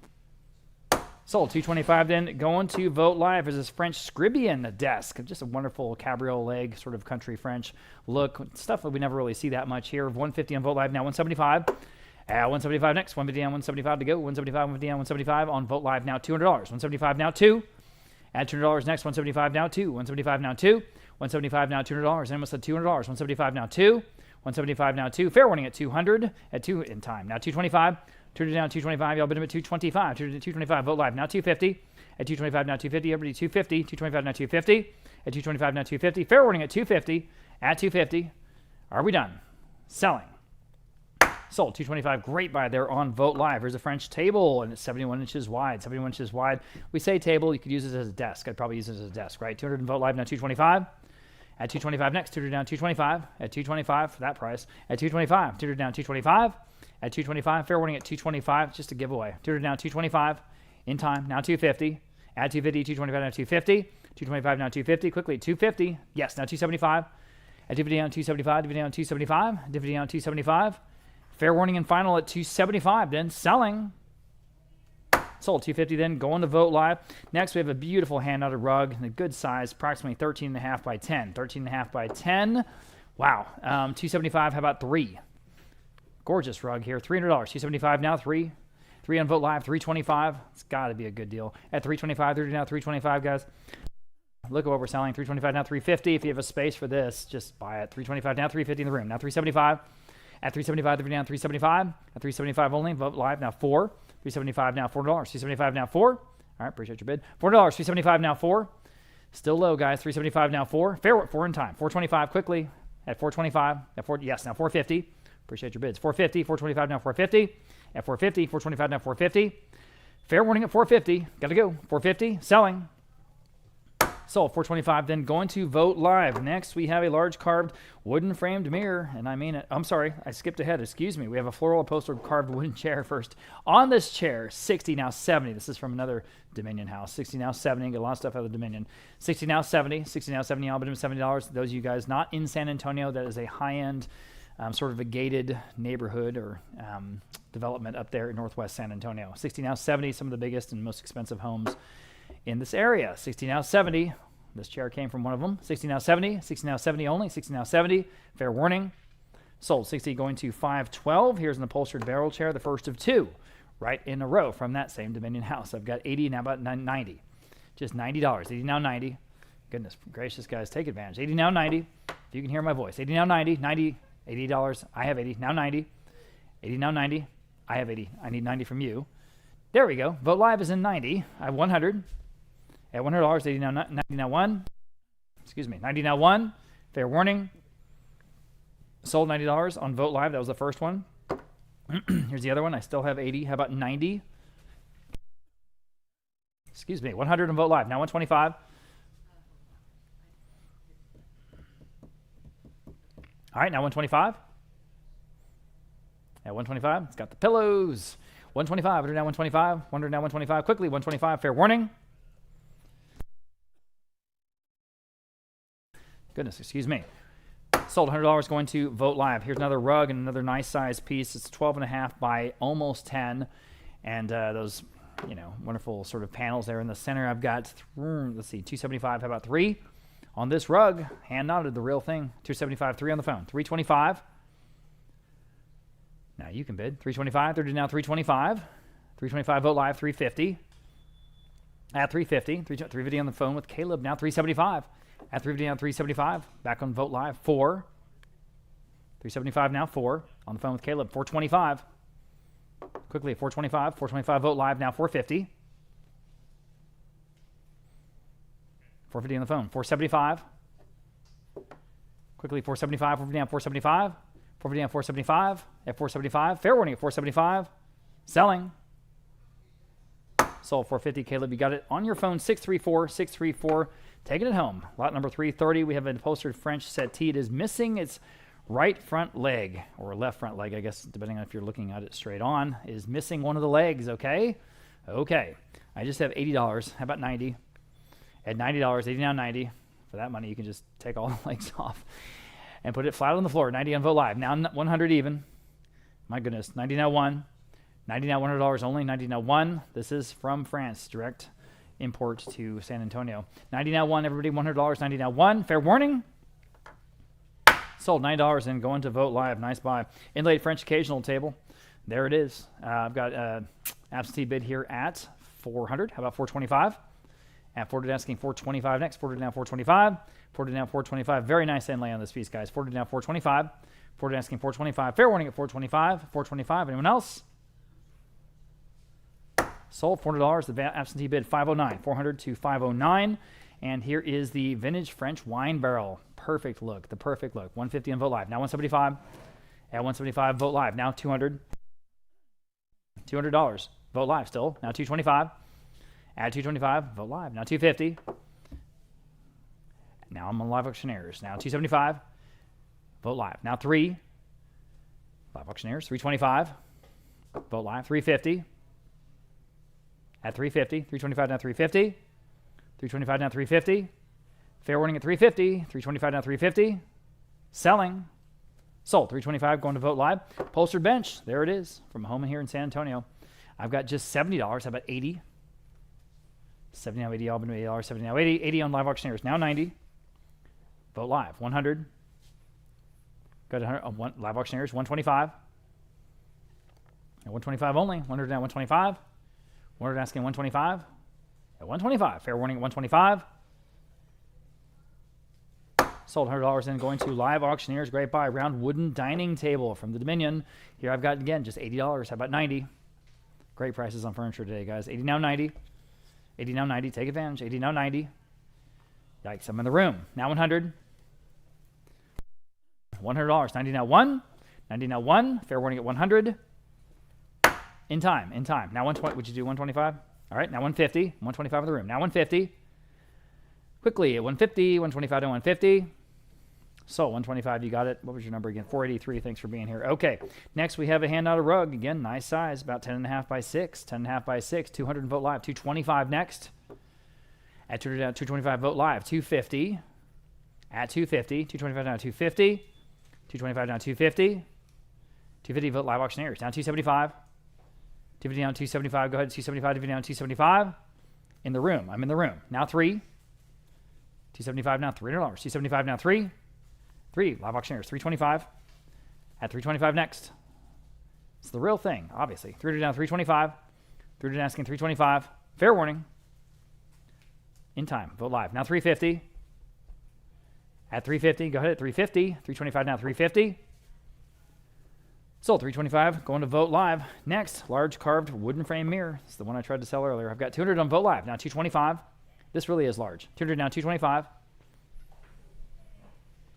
Sold. 225 then. Going to Vote Live. There's this French Scribian desk. Just a wonderful cabriolet, sort of country French look. Stuff that we never really see that much here. 150 on Vote Live now 175. 175 next. 150 on 175 to go. 175, 150 on 175 on Vote Live now $200. 175 now 2. Add $200 next. 175 now 2. 175 now 2. 175 now $200. Almost at $200. 175 now 2. 175 now 2. Fair warning at 200 at 2 in time. Now 225. Turned it down 225. Y'all been at 225. Turned it to 225. Vote Live now 250. At 225 now 250. Everybody 250. 225 now 250. At 225 now 250. Fair warning at 250. At 250. Are we done? Selling. Sold. 225. Great buy there on Vote Live. There's a French table, and it's 71 inches wide. 71 inches wide. We say table. You could use it as a desk. I'd probably use it as a desk, right? 200 Vote Live now 225. At 225 next, 200 down 225. At 225 for that price. At 225, 200 down 225. At 225, fair warning at 225, just a giveaway. 200 down 225 in time. Now 250. At 250, 225 now 250. 225 now 250. Quickly 250. Yes, now 275. At 250 down 275. 250 down 275. 250 down 275. Fair warning and final at 275. Then selling. Sold. 250 then, going to Vote Live. Next, we have a beautiful hand-knotted rug, a good size, approximately 13.5 by 10. 13.5 by 10. Wow. 275, how about 3? Gorgeous rug here. $300. 275 now, 3. 3 on Vote Live, 325. It's got to be a good deal. At 325, 30 now, 325, guys. Look at what we're selling. 325 now, 350. If you have a space for this, just buy it. 325 now, 350 in the room. Now 375. At 375, 30 down, 375. At 375 only, Vote Live now 4. 375 now, $4. 375 now, 4. All right, appreciate your bid. $4. 375 now, 4. Still low, guys. 375 now, 4. Fair 4 in time. 425 quickly. At 425. At 4. Yes, now 450. Appreciate your bids. 450. 425 now, 450. At 450. 425 now, 450. Fair warning at 450. Got to go. 450. Selling. Sold 425. Then going to Vote Live. Next, we have a large carved wooden framed mirror, and I mean it. I'm sorry, I skipped ahead. Excuse me. We have a floral upholstered carved wooden chair first. On this chair, 60 now 70. This is from another Dominion house. 60 now 70. Get a lot of stuff out of the Dominion. 60 now 70. 60 now 70. All but $70. Those of you guys not in San Antonio, that is a high-end, sort of a gated neighborhood or development up there in northwest San Antonio. 60 now 70. Some of the biggest and most expensive homes in this area. 60 now 70. This chair came from one of them. 60 now 70. 60 now 70 only. 60 now 70. Fair warning. Sold. 60 going to 512. Here's an upholstered barrel chair, the first of two, right in a row from that same Dominion house. I've got 80 now about 90. Just $90. 80 now 90. Goodness gracious, guys, take advantage. 80 now 90. If you can hear my voice. 80 now 90. 90. $80. I have 80. Now 90. 80 now 90. I have 80. I need 90 from you. There we go. Vote Live is in 90. I have 100. At $100, 80 now 90 now 1. Excuse me, 90 now 1. Fair warning. Sold $90 on Vote Live. That was the first one. Here's the other one. I still have 80. How about 90? Excuse me, 100 on Vote Live. Now 125. All right, now 125. At 125, it's got the pillows. 125, 100 now 125. 100 now 125. Quickly, 125. Fair warning. Goodness, excuse me. Sold $100 going to Vote Live. Here's another rug and another nice size piece. It's 12.5 by almost 10. And those, wonderful sort of panels there in the center. I've got, let's see, 275. How about 3? On this rug, hand knotted, the real thing. 275, 3 on the phone. 325. Now you can bid. 325, 30 now 325. 325 Vote Live, 350. At 350. 350 on the phone with Caleb. Now 375. At 350 now 375. Back on Vote Live, 4. 375 now, 4. On the phone with Caleb, 425. Quickly, 425. 425 Vote Live, now 450. 450 on the phone, 475. Quickly, 475. 450 down, 475. 450 down, 475. At 475. Fair warning at 475. Selling. Sold 450. Caleb, you got it on your phone, 634. 634. Taking it home. Lot number 330. We have an upholstered French settee. It is missing its right front leg, or left front leg, I guess, depending on if you're looking at it straight on. It is missing one of the legs, okay? Okay. I just have $80. How about 90? At $90, 80 now 90. For that money, you can just take all the legs off and put it flat on the floor. 90 on Vote Live. Now 100 even. My goodness. 90 now 1. 90 now $100 only. 90 now 1. This is from France. Direct import to San Antonio. 90 now 1. Everybody, $100. 90 now 1. Fair warning. Sold $9 and going to Vote Live. Nice buy. Inlaid French occasional table. There it is. I've got absentee bid here at 400. How about 425? At 400 asking 425 next. 400 now 425. 400 now 425. Very nice inlay on this piece, guys. 400 now 425. 400 asking 425. Fair warning at 425. 425. Anyone else? Sold $400. The absentee bid 509. 400 to 509. And here is the vintage French wine barrel. Perfect look. The perfect look. 150 on Vote Live. Now 175. At 175, Vote Live. Now 200. $200. Vote Live still. Now 225. At 225, Vote Live. Now 250. Now I'm on Live Auctioneers. Now 275. Vote Live. Now 3. Live Auctioneers. 325. Vote Live. 350. At 350. 325 now 350. 325 now 350. Fair warning at 350. 325 now 350. Selling. Sold. 325 going to Vote Live. Upholstered bench. There it is. From home here in San Antonio. I've got just $70. How about 80? 70 now 80. All been $80. 70 now 80. 80 on Live Auctioneers. Now 90. Vote Live. 100. Go to 100. Live Auctioneers. 125. And 125 only. 100 now 125. 100 asking 125. At 125. Fair warning at 125. Sold $100 and going to Live Auctioneers. Great buy. Round wooden dining table from the Dominion. Here I've got, again, just $80. How about 90? Great prices on furniture today, guys. 80 now 90. 80 now 90. Take advantage. 80 now 90. Yikes, I'm in the room. Now 100. $100. 90 now 1. 90 now 1. Fair warning at 100. In time. Now 120. Would you do 125? All right, now 150. 125 in the room. Now 150. Quickly at 150, 125 to 150. So 125, you got it. What was your number again? 483. Thanks for being here. Okay. Next, we have a handout of rug. Again, nice size, about 10.5 by 6. 10.5 by 6. 200 Vogt Live. 225 next. At 225 Vogt Live. 250. At 250. 225 down 250. 225 down 250. 250 Vogt Live Auctioneers. Down 275. 250 down 275. Go ahead. 275. 250 down 275. In the room. I'm in the room. Now 3. 275 now $300. 275 now 3. 3 Live Auctioneers. 325. At 325 next. It's the real thing, obviously. 300 down 325. 300 asking 325. Fair warning. In time. Vote live. Now 350. At 350. Go ahead at 350. 325 now 350. Sold 325. Going to Vote Live. Next, large carved wooden frame mirror. It's the one I tried to sell earlier. I've got 200 on Vote Live. Now 225. This really is large. 200 now 225.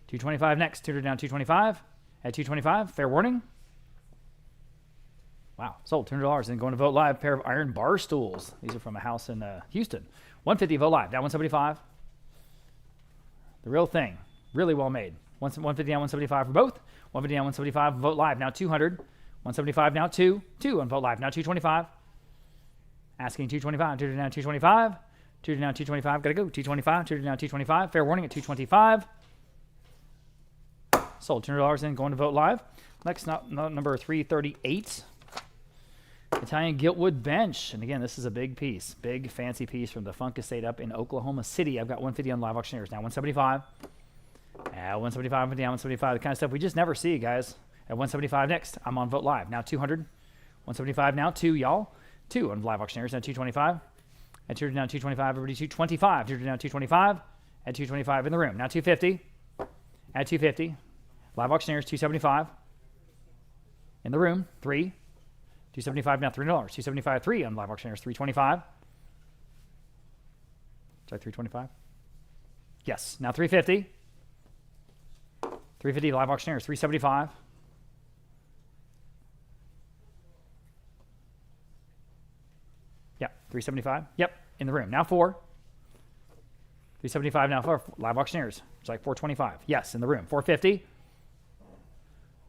225 next. 200 down 225. At 225. Fair warning. Wow. Sold $200. And going to Vote Live. Pair of iron bar stools. These are from a house in Houston. 150 Vote Live. Down 175. The real thing. Really well made. 150 down 175 for both. 150 down 175. Vote Live. Now 200. 175 now 2. 2 on Vote Live. Now 225. Asking 225. 200 down 225. 200 down 225. Gotta go. 225. 200 down 225. Fair warning at 225. Sold $200 in. Going to Vote Live. Next, number 338. Italian Giltwood bench. And again, this is a big piece. Big, fancy piece from the Funk Estate up in Oklahoma City. I've got 150 on Live Auctioneers. Now 175. At 175, down 175. The kind of stuff we just never see, guys. At 175 next, I'm on Vote Live. Now 200. 175 now 2, y'all. 2 on Live Auctioneers. Now 225. At 200 now 225. Everybody 225. 200 now 225. At 225 in the room. Now 250. At 250. Live Auctioneers 275. In the room. 3. 275 now $300. 275 3 on Live Auctioneers. 325. Sorry, 325. Yes. Now 350. 350 Live Auctioneers. 375. Yep. 375. Yep. In the room. Now 4. 375 now 4. Live Auctioneers. It's like 425. Yes. In the room. 450.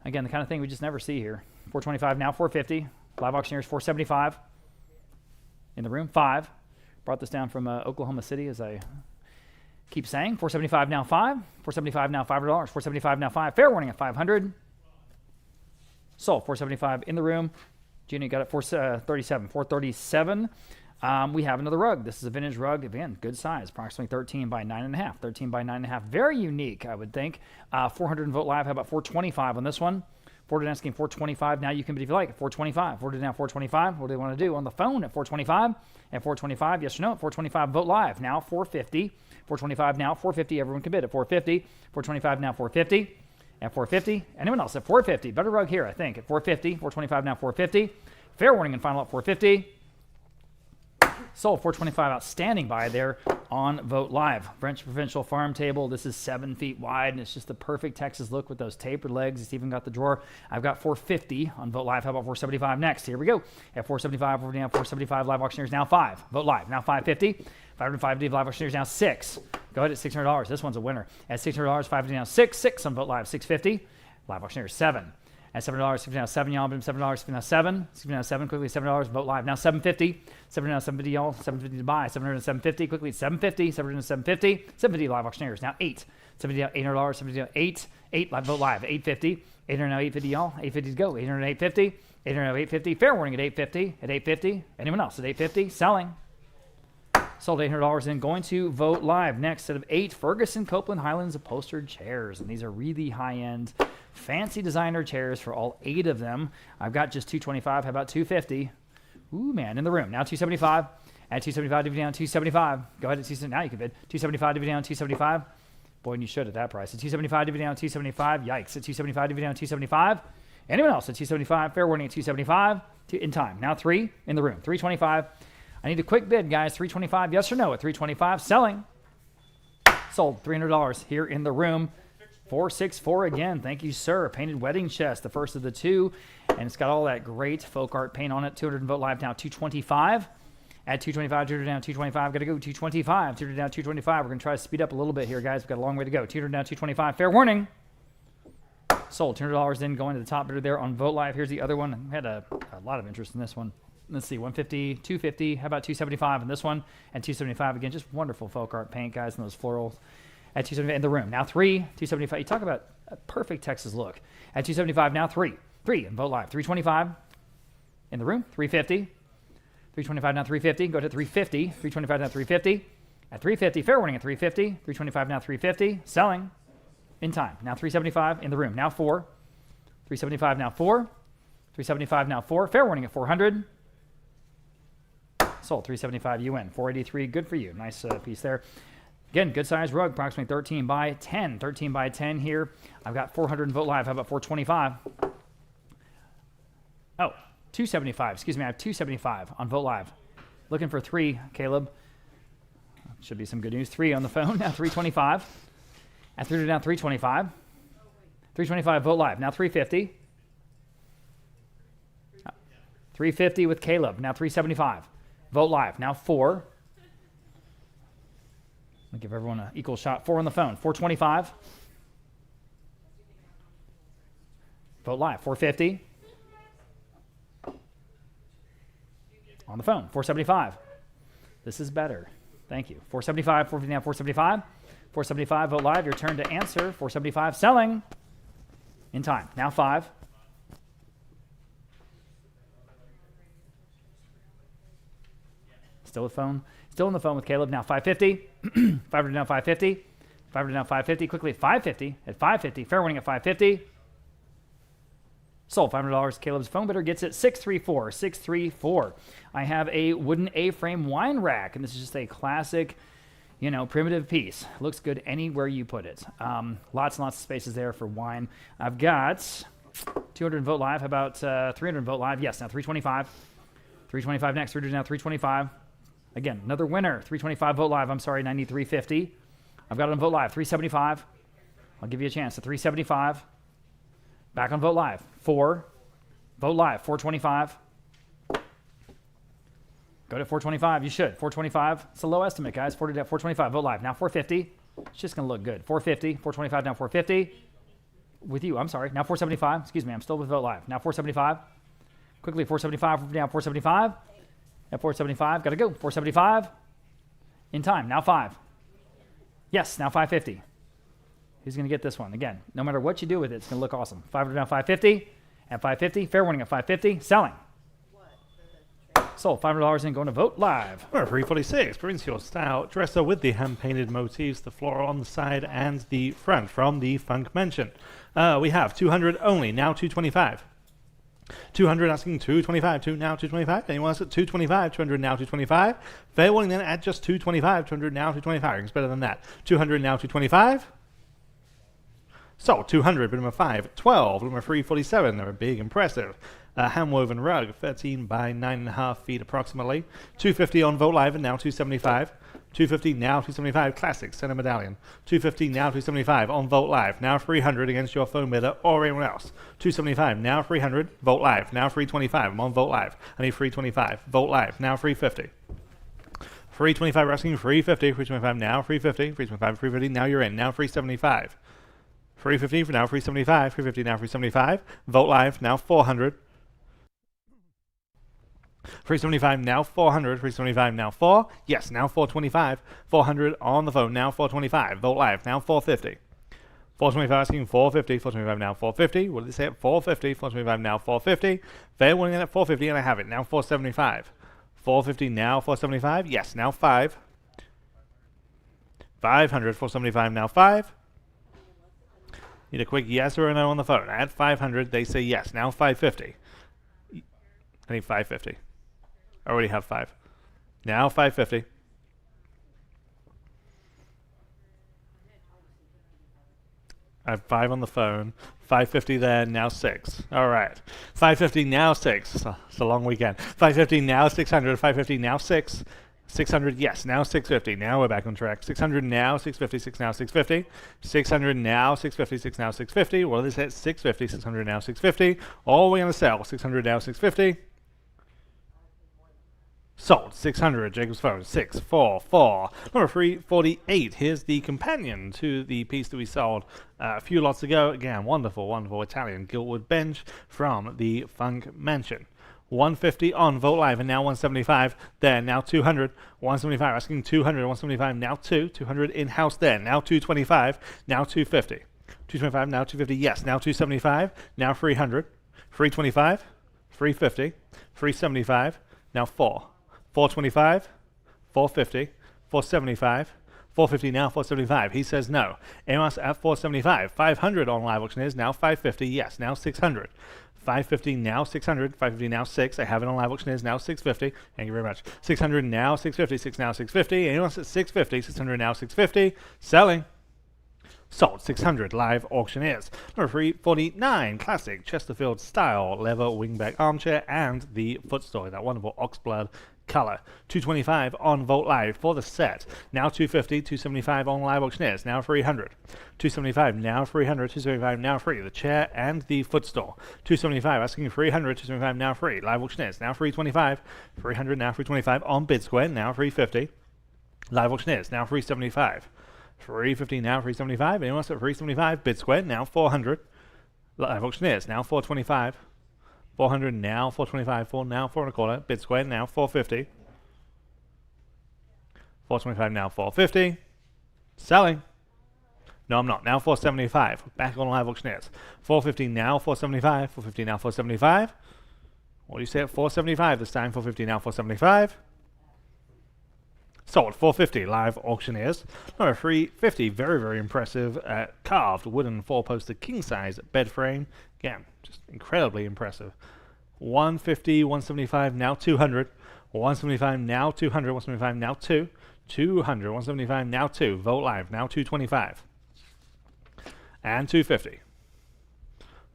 Again, the kind of thing we just never see here. 425 now 450. Live Auctioneers 475. In the room. 5. Brought this down from Oklahoma City, as I keep saying. 475 now 5. 475 now $500. 475 now 5. Fair warning at 500. Sold 475 in the room. Gina got it 437. 437. We have another rug. This is a vintage rug. Again, good size. Approximately 13 by 9.5. 13 by 9.5. Very unique, I would think. 400 Vote Live. How about 425 on this one? 400 asking 425. Now you can bid if you like at 425. 400 now 425. What do they want to do on the phone at 425? At 425, yes or no? At 425, Vote Live. Now 450. 425 now 450. Everyone can bid at 450. 425 now 450. At 450. Anyone else at 450? Better rug here, I think. At 450. 425 now 450. Fair warning and final at 450. Sold 425. Outstanding buy there on Vote Live. French Provincial Farm Table. This is 7 feet wide, and it's just the perfect Texas look with those tapered legs. It's even got the drawer. I've got 450 on Vote Live. How about 475 next? Here we go. At 475, we're down 475. Live Auctioneers now 5. Vote Live now 550. 550 Live Auctioneers now 6. Go ahead at $600. This one's a winner. At $600, 550 now 6. 6 on Vote Live. 650. Live Auctioneers 7. At $7, 50 now 7, y'all. $7, 50 now 7. 50 now 7. Quickly $7. Vote Live now 750. 7 now 750, y'all. 750 to buy. 700 and 750. Quickly 750. 700 and 750. 750 Live Auctioneers now 8. 70 now $800. 70 now 8. 8 Live Vote Live 850. 800 now 850, y'all. 850 to go. 800 850. 800 now 850. Fair warning at 850. At 850. Anyone else at 850? Selling. Sold $800 in. Going to Vote Live. Next set of 8 Ferguson Copeland Highlands upholstered chairs. And these are really high-end, fancy designer chairs for all 8 of them. I've got just 225. How about 250? Ooh, man, in the room. Now 275. At 275, divvy down 275. Go ahead at 275. Now you can bid. 275, divvy down 275. Boy, and you should at that price. At 275, divvy down 275. Yikes. At 275, divvy down 275. Anyone else at 275? Fair warning at 275. In time. Now 3 in the room. 325. I need a quick bid, guys. 325, yes or no? At 325, selling. Sold $300 here in the room. 464 again. Thank you, sir. Painted wedding chest, the first of the 2. And it's got all that great folk art paint on it. 200 Vote Live now 225. At 225, 200 down, 225. Got to go 225, 200 down, 225. We're going to try to speed up a little bit here, guys. We've got a long way to go. 200 down, 225. Fair warning. Sold. $200 in, going to the top bidder there on Vote Live. Here's the other one. We had a lot of interest in this one. Let's see, 150, 250. How about 275 in this one? And 275 again. Just wonderful folk art paint, guys, and those florals. At 275 in the room. Now 275. You talk about a perfect Texas look. At 275, now 3 in Vote Live. 325 in the room. 350. 325 now 350. Go to 350. 325 now 350. At 350, fair warning at 350. 325 now 350. Selling in time. Now 375 in the room. Now 4. 375 now 4. 375 now 4. Fair warning at 400. Sold. 375 you win. 483. Good for you. Nice piece there. Again, good size rug, approximately 13 by 10. 13 by 10 here. I've got 400 in Vote Live. How about 425? Oh, 275. Excuse me, I have 275 on Vote Live. Looking for 3, Caleb. Should be some good news. 3 on the phone. Now 325. At 300 down, 325. 325 Vote Live. Now 350. 350 with Caleb. Now 375. Vote Live. Now 4. I'll give everyone an equal shot. 4 on the phone. 425. Vote Live. 450. On the phone. 475. This is better. Thank you. 475. 450 now. 475. 475. Vote Live. Your turn to answer. 475. Selling. In time. Now 5. Still with phone. Still on the phone with Caleb. Now 550. 500 now 550. 500 now 550. Quickly at 550. At 550. Fair warning at 550. Sold. $500. Caleb's phone bidder gets it 634. 634. I have a wooden A-frame wine rack, and this is just a classic, primitive piece. Looks good anywhere you put it. Lots and lots of spaces there for wine. I've got 200 Vote Live. How about 300 Vote Live? Yes. Now 325. 325 next. 300 now 325. Again, another winner. 325 Vote Live. I'm sorry, 93.50. I've got it on Vote Live. 375. I'll give you a chance. At 375. Back on Vote Live. 4. Vote Live. 425. Go to 425. You should. 425. It's a low estimate, guys. 425. Vote Live. Now 450. It's just going to look good. 450. 425. Now 450. With you. I'm sorry. Now 475. Excuse me. I'm still with Vote Live. Now 475. Quickly. 475. Now 475. At 475, got to go. 475. In time. Now 5. Yes, now 550. Who's going to get this one? Again, no matter what you do with it, it's going to look awesome. 500 now 550. At 550. Fair warning at 550. Selling. Sold. $500 in, going to Vote Live. We're at 346. Provincial style dresser with the hand-painted motifs, the floral on the side and the front from the Funk Mansion. We have 200 only. Now 225. 200 asking 225, now 225. Anyone else at 225, 200 now 225. Fair warning then at just 225, 200 now 225. It's better than that. 200 now 225. So 200, bid number 5, 12, bid number 347. They're big, impressive. Hand-woven rug, 13 by 9.5 feet approximately. 250 on Vote Live and now 275. 250 now 275. Classic center medallion. 250 now 275 on Vote Live. Now 300 against your phone bidder or anyone else. 275 now 300. Vote Live. Now 325. I'm on Vote Live. I need 325. Vote Live. Now 350. 325 asking 350. 325 now 350. 325 350. Now you're in. Now 375. 350 for now 375. 350 now 375. Vote Live. Now 400. 375 now 400. 375 now 4. Yes, now 425. 400 on the phone. Now 425. Vote Live. Now 450. 425 asking 450. 425 now 450. What did they say at 450? 425 now 450. Fair warning at 450 and I have it. Now 475. 450 now 475. Yes, now 5. 500. 475 now 5. Need a quick yes or a no on the phone. At 500 they say yes. Now 550. I need 550. I already have 5. Now 550. I have 5 on the phone. 550 there, now 6. All right. 550 now 6. It's a long weekend. 550 now 600. 550 now 6. 600, yes, now 650. Now we're back on track. 600 now, 650, 6 now, 650. 600 now, 650, 6 now, 650. What is it? 650, 600 now, 650. All we're going to sell. 600 now, 650. Sold. 600. Jacob's phone. 644. Number 348. Here's the companion to the piece that we sold a few lots ago. Again, wonderful, wonderful Italian giltwood bench from the Funk Mansion. 150 on Vote Live, and now 175 there, now 200, 175, asking 200, 175, now 200 in-house there, now 225, now 250, 225, now 250, yes, now 275, now 300, 325, 350, 375, now 425, 450, 475, 450 now, 475. He says no. Amos at 475. 500 on live auction is now 550. Yes, now 600. 550 now 600. 550 now 6. I have it on live auction is now 650. Thank you very much. 600 now 650. 6 now 650. Amos at 650. 600 now 650. Selling. Sold. 600 live auctioneers. Number 349, classic Chesterfield style leather wingback armchair and the footstool, that wonderful oxblood color. 225 on Vote Live for the set. Now 250, 275 on live auctioneers. Now 300. 275 now 300, 275 now free. The chair and the footstool. 275 asking 300, 275 now free. Live auctioneers now 325. 300 now 325 on Bid Square. Now 350. Live auctioneers now 375. 350 now 375. Anyone else at 375? Bid Square now 400. Live auctioneers now 425. 400 now 425. 4 now 4 and a quarter. Bid Square now 450. 425 now 450. Selling. No, I'm not. Now 475. Back on live auctioneers. 450 now 475. 450 now 475. What do you say at 475 this time? 450 now 475. Sold. 450 live auctioneers. Number 350, very, very impressive carved wooden four-poster king-size bed frame. Again, just incredibly impressive. 150, 175, now 200. 175 now 200. 175 now 2. 200. 175 now 2. Vote Live now 225. And 250.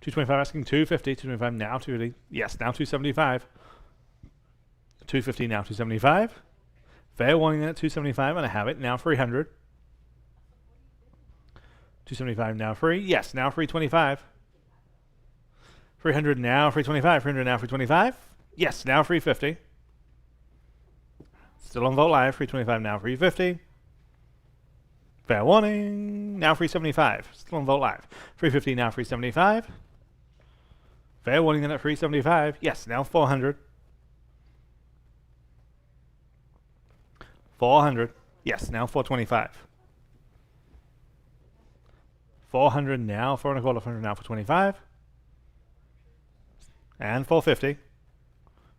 225 asking 250. 225 now 250. Yes, now 275. 250 now 275. Fair warning at 275, and I have it. Now 300. 275 now free. Yes, now 325. 300 now 325. 300 now 325. Yes, now 350. Still on Vote Live. 325 now 350. Fair warning. Now 375. Still on Vote Live. 350 now 375. Fair warning then at 375. Yes, now 400. 400. Yes, now 425. 400 now, 4 and a quarter, 400 now for 25. And 450.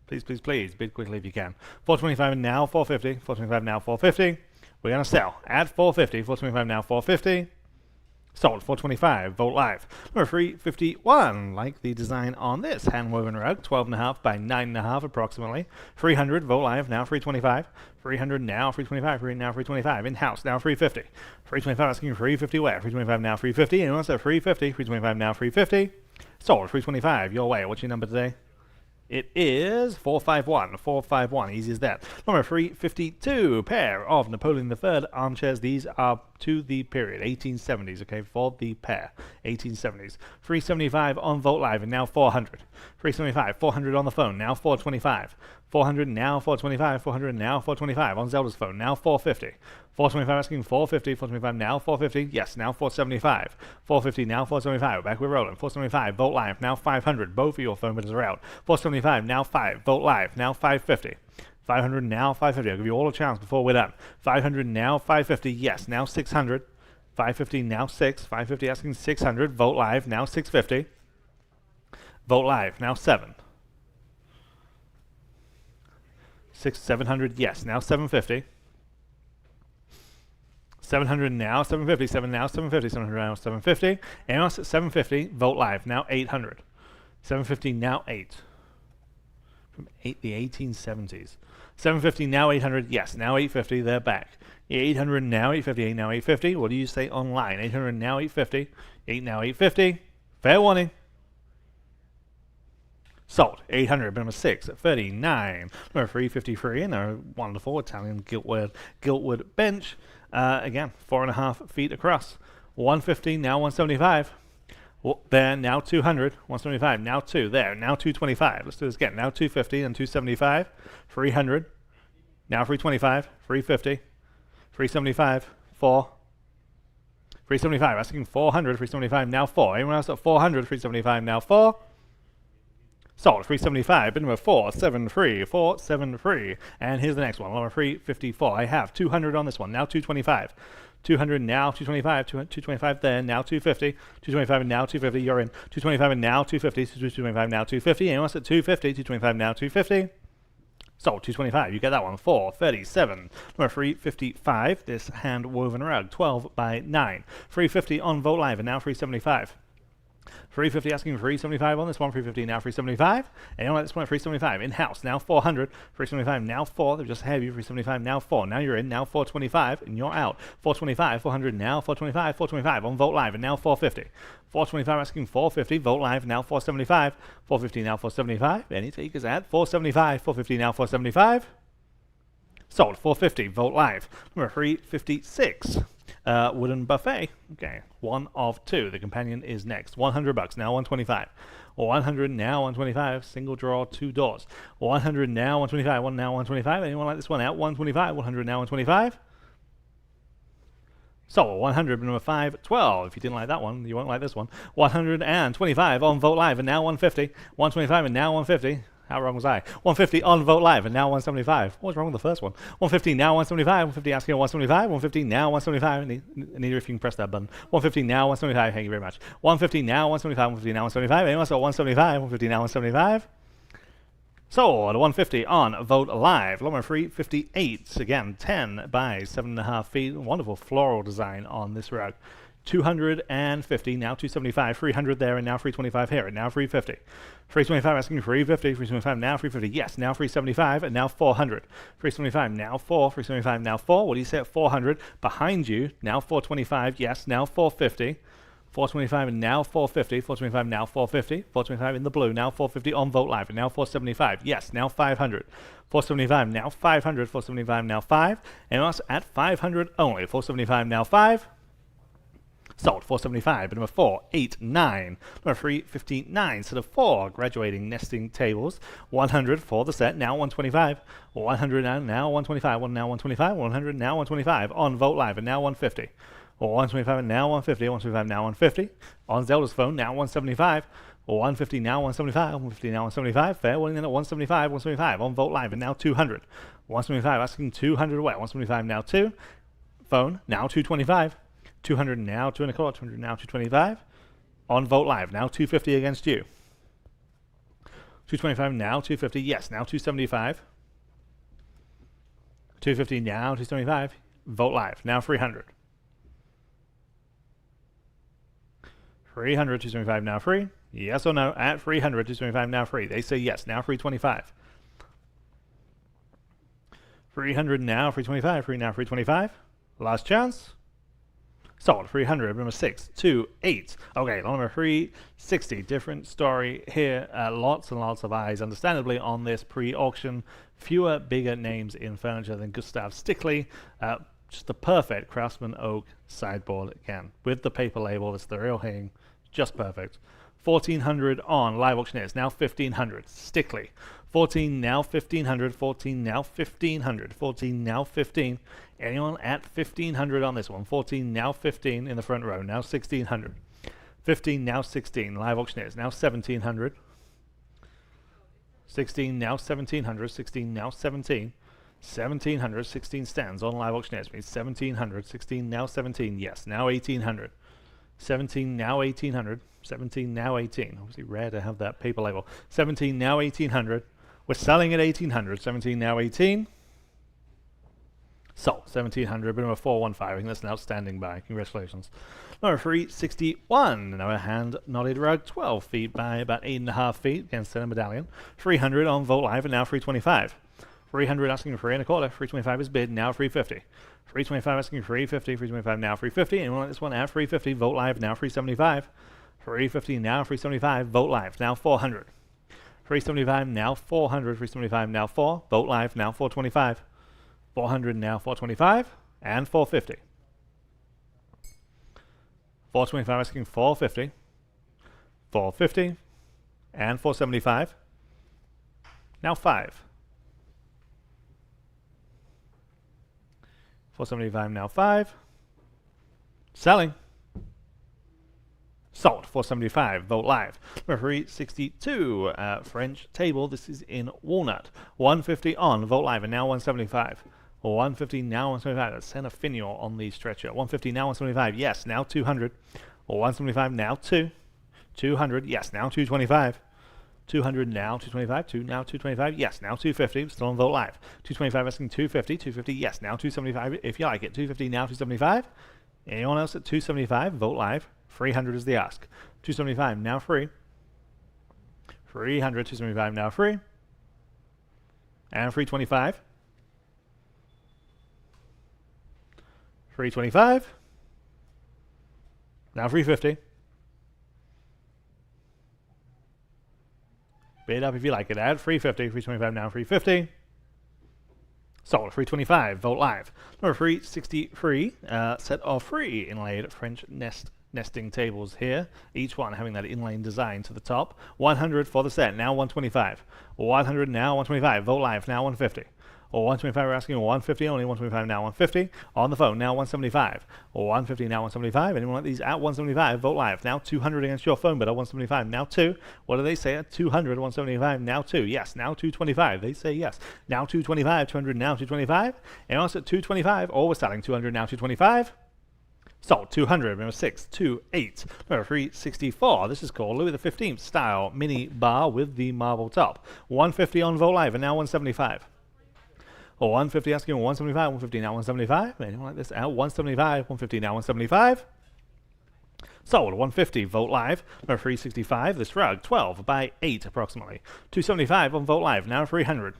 Please, please, please, bid quickly if you can. 425 now, 450. 425 now, 450. We're going to sell at 450. 425 now, 450. Sold. 425. Vote Live. Number 351. Like the design on this hand-woven rug, 12.5 by 9.5 approximately. 300. Vote Live now 325. 300 now 325. 300 now 325. In-house now 350. 325 asking 350 where? 325 now 350. Anyone else at 350? 325 now 350. Sold. 325. Your way. What's your number today? It is 451. 451. Easy as that. Number 352. Pair of Napoleon III armchairs. These are to the period. 1870s. Okay, for the pair. 1870s. 375 on Vote Live and now 400. 375. 400 on the phone. Now 425. 400 now 425. 400 now 425 on Zelda's phone. Now 450. 425 asking 450. 425 now 450. Yes, now 475. 450 now 475. Back we're rolling. 475. Vote Live now 500. Both of your phone bidders are out. 475 now 5. Vote Live now 550. 500 now 550. I'll give you all a chance before we're done. 500 now 550. Yes, now 600. 550 now 6. 550 asking 600. Vote Live now 650. Vote Live now 7. 700. Yes, now 750. 700 now 750. 7 now 750. 700 now 750. Amos at 750. Vote Live now 800. 750 now 8. From the 1870s. 750 now 800. Yes, now 850. They're back. 800 now 850. 8 now 850. What do you say online? 800 now 850. 8 now 850. Fair warning. Sold. 800. Number 6 at 39. Number 353 in a wonderful Italian giltwood bench. Again, 4.5 feet across. 150 now 175. There, now 200. 175 now 2. There, now 225. Let's do this again. Now 250 and 275. 300. now 325, 350, 375, 4. 375, asking 400, 375, now 4. Anyone else at 400, 375, now 4. Sold, 375, bid number 473, 473. And here's the next one, number 354. I have 200 on this one, now 225. 200 now 225, 225 there, now 250, 225 and now 250, you're in. 225 and now 250, 225 now 250. Anyone else at 250, 225 now 250. Sold, 225, you get that one, 437. Number 355, this hand woven rug, 12 by 9. 350 on Vogt Live, and now 375. 350 asking 375 on this one, 350 now 375. Anyone at this point, 375 in-house, now 400. 375 now 4, they've just had you, 375 now 4. Now you're in, now 425, and you're out. 425, 400 now, 425, 425 on Vogt Live, and now 450. 425 asking 450, Vogt Live, now 475. 450 now 475, any takers at 475, 450 now 475. Sold, 450, Vogt Live. Number 356. Wooden buffet. Okay, one of two. The companion is next. $100, now 125. 100 now 125. Single draw, 2 doors. 100 now 125. One now 125. Anyone like this one out? 125. 100 now 125. So 100, number 512. If you didn't like that one, you won't like this one. 125 on Vogt Live, and now 150. 125 and now 150. How wrong was I? 150 on Vogt Live, and now 175. What was wrong with the first one? 150 now 175. 150 asking 175. 150 now 175. Neither if you can press that button. 150 now 175. Thank you very much. 150 now 175. 150 now 175. Anyone else at 175? 150 now 175. Sold, 150 on Vogt Live. Number 358. Again, 10 by 7.5 feet. Wonderful floral design on this rug. 250, now 275, 300 there, and now 325 here, and now 350. 325 asking 350, 325 now 350, yes, now 375, and now 400. 375 now 4, 375 now 4, what do you say at 400? Behind you, now 425, yes, now 450. 425 and now 450, 425 now 450, 425 in the blue, now 450 on Vogt Live, and now 475, yes, now 500. 475 now 500, 475 now 5, and us at 500 only, 475 now 5. Sold, 475, but number 489, number 359, set of 4 graduating nesting tables, 100 for the set, now 125, 100 and now 125, now 125, 100 now 125 on Vogt Live, and now 150, 125 and now 150, 125 now 150 on Zelda's phone, now 175, 150 now 175, 150 now 175, fair winning in at 175, 175 on Vogt Live, and now 200, 175 asking 200 away, 175 now 2, phone, now 225. 200 now, 2 and a quarter, 200 now, 225. On Vogt Live, now 250 against you. 225 now, 250, yes, now 275. 250 now, 275. Vogt Live, now 300. 300, 275 now free. Yes or no, at 300, 275 now free. They say yes, now 325. 300 now, 325, free now, 325. Last chance. Sold, 300, number 628. Okay, number 360, different story here. Lots and lots of eyes, understandably, on this pre-auction. Fewer, bigger names in furniture than Gustav Stickley. Just the perfect Craftsman Oak sideboard again. With the paper label, it's the real thing. Just perfect. 1400 on Live Auctioneers, now 1500. Stickley. 14 now 1500, 14 now 1500, 14 now 15. Anyone at 1500 on this one? 14 now 15 in the front row, now 1600. 15 now 16, Live Auctioneers, now 1700. 16 now 1700, 16 now 17. 1700, 16 stands on Live Auctioneers, means 1700, 16 now 17, yes, now 1800. 17 now 1800, 17 now 18. Obviously rare to have that paper label. 17 now 1800. We're selling at 1800. 17 now 18. Sold. 1700. But number 415. I think that's an outstanding buy. Congratulations. Number 361. Another hand knotted rug. 12 feet by about 8.5 feet against a medallion. 300 on Vogt Live, and now 325. 300 asking 3 and a quarter. 325 is bid. Now 350. 325 asking 350. 325 now 350. Anyone like this one at 350? Vogt Live, now 375. 350 now 375. Vogt Live, now 400. 375 now 400. 375 now 4. Vogt Live, now 425. 400 now 425. And 450. 425 asking 450. 450. And 475. Now 5. 475 now 5. Selling. Sold. 475. Vote live. Number 362. French table. This is in walnut. 150 on. Vote live. And now 175. 150 now 175. That's center finial on the stretcher. 150 now 175. Yes. Now 200. 175 now 2. 200. Yes. Now 225. 200 now 225. 2 now 225. Yes. Now 250. Still on vote live. 225 asking 250. 250. Yes. Now 275 if you like it. 250 now 275. Anyone else at 275? Vote live. 300 is the ask. 275 now free. 300. 275 now free. And 325. 325. Now 350. Bid up if you like it. Add 350. 325 now 350. Sold. 325. Vote live. Number 363. Set of 3 inlaid French nesting tables here. Each one having that inlaid design to the top. 100 for the set. Now 125. 100 now 125. Vote live. Now 150. Or 125 we're asking 150 only. 125 now 150. On the phone now 175. Or 150 now 175. Anyone like these at 175? Vote live. Now 200 against your phone, but at 175 now 2. What do they say at 200? 175 now 2. Yes. Now 225. They say yes. Now 225. 200 now 225. Anyone else at 225? Or we're selling 200 now 225. Sold. 200. Number 628. Number 364. This is called Louis XV style mini bar with the marble top. 150 on vote live and now 175. Or 150 asking 175, 150 now 175. Anyone like this out? 175, 150 now 175. Sold. 150. Vote live. Number 365. This rug 12 by 8 approximately. 275 on vote live. Now 300.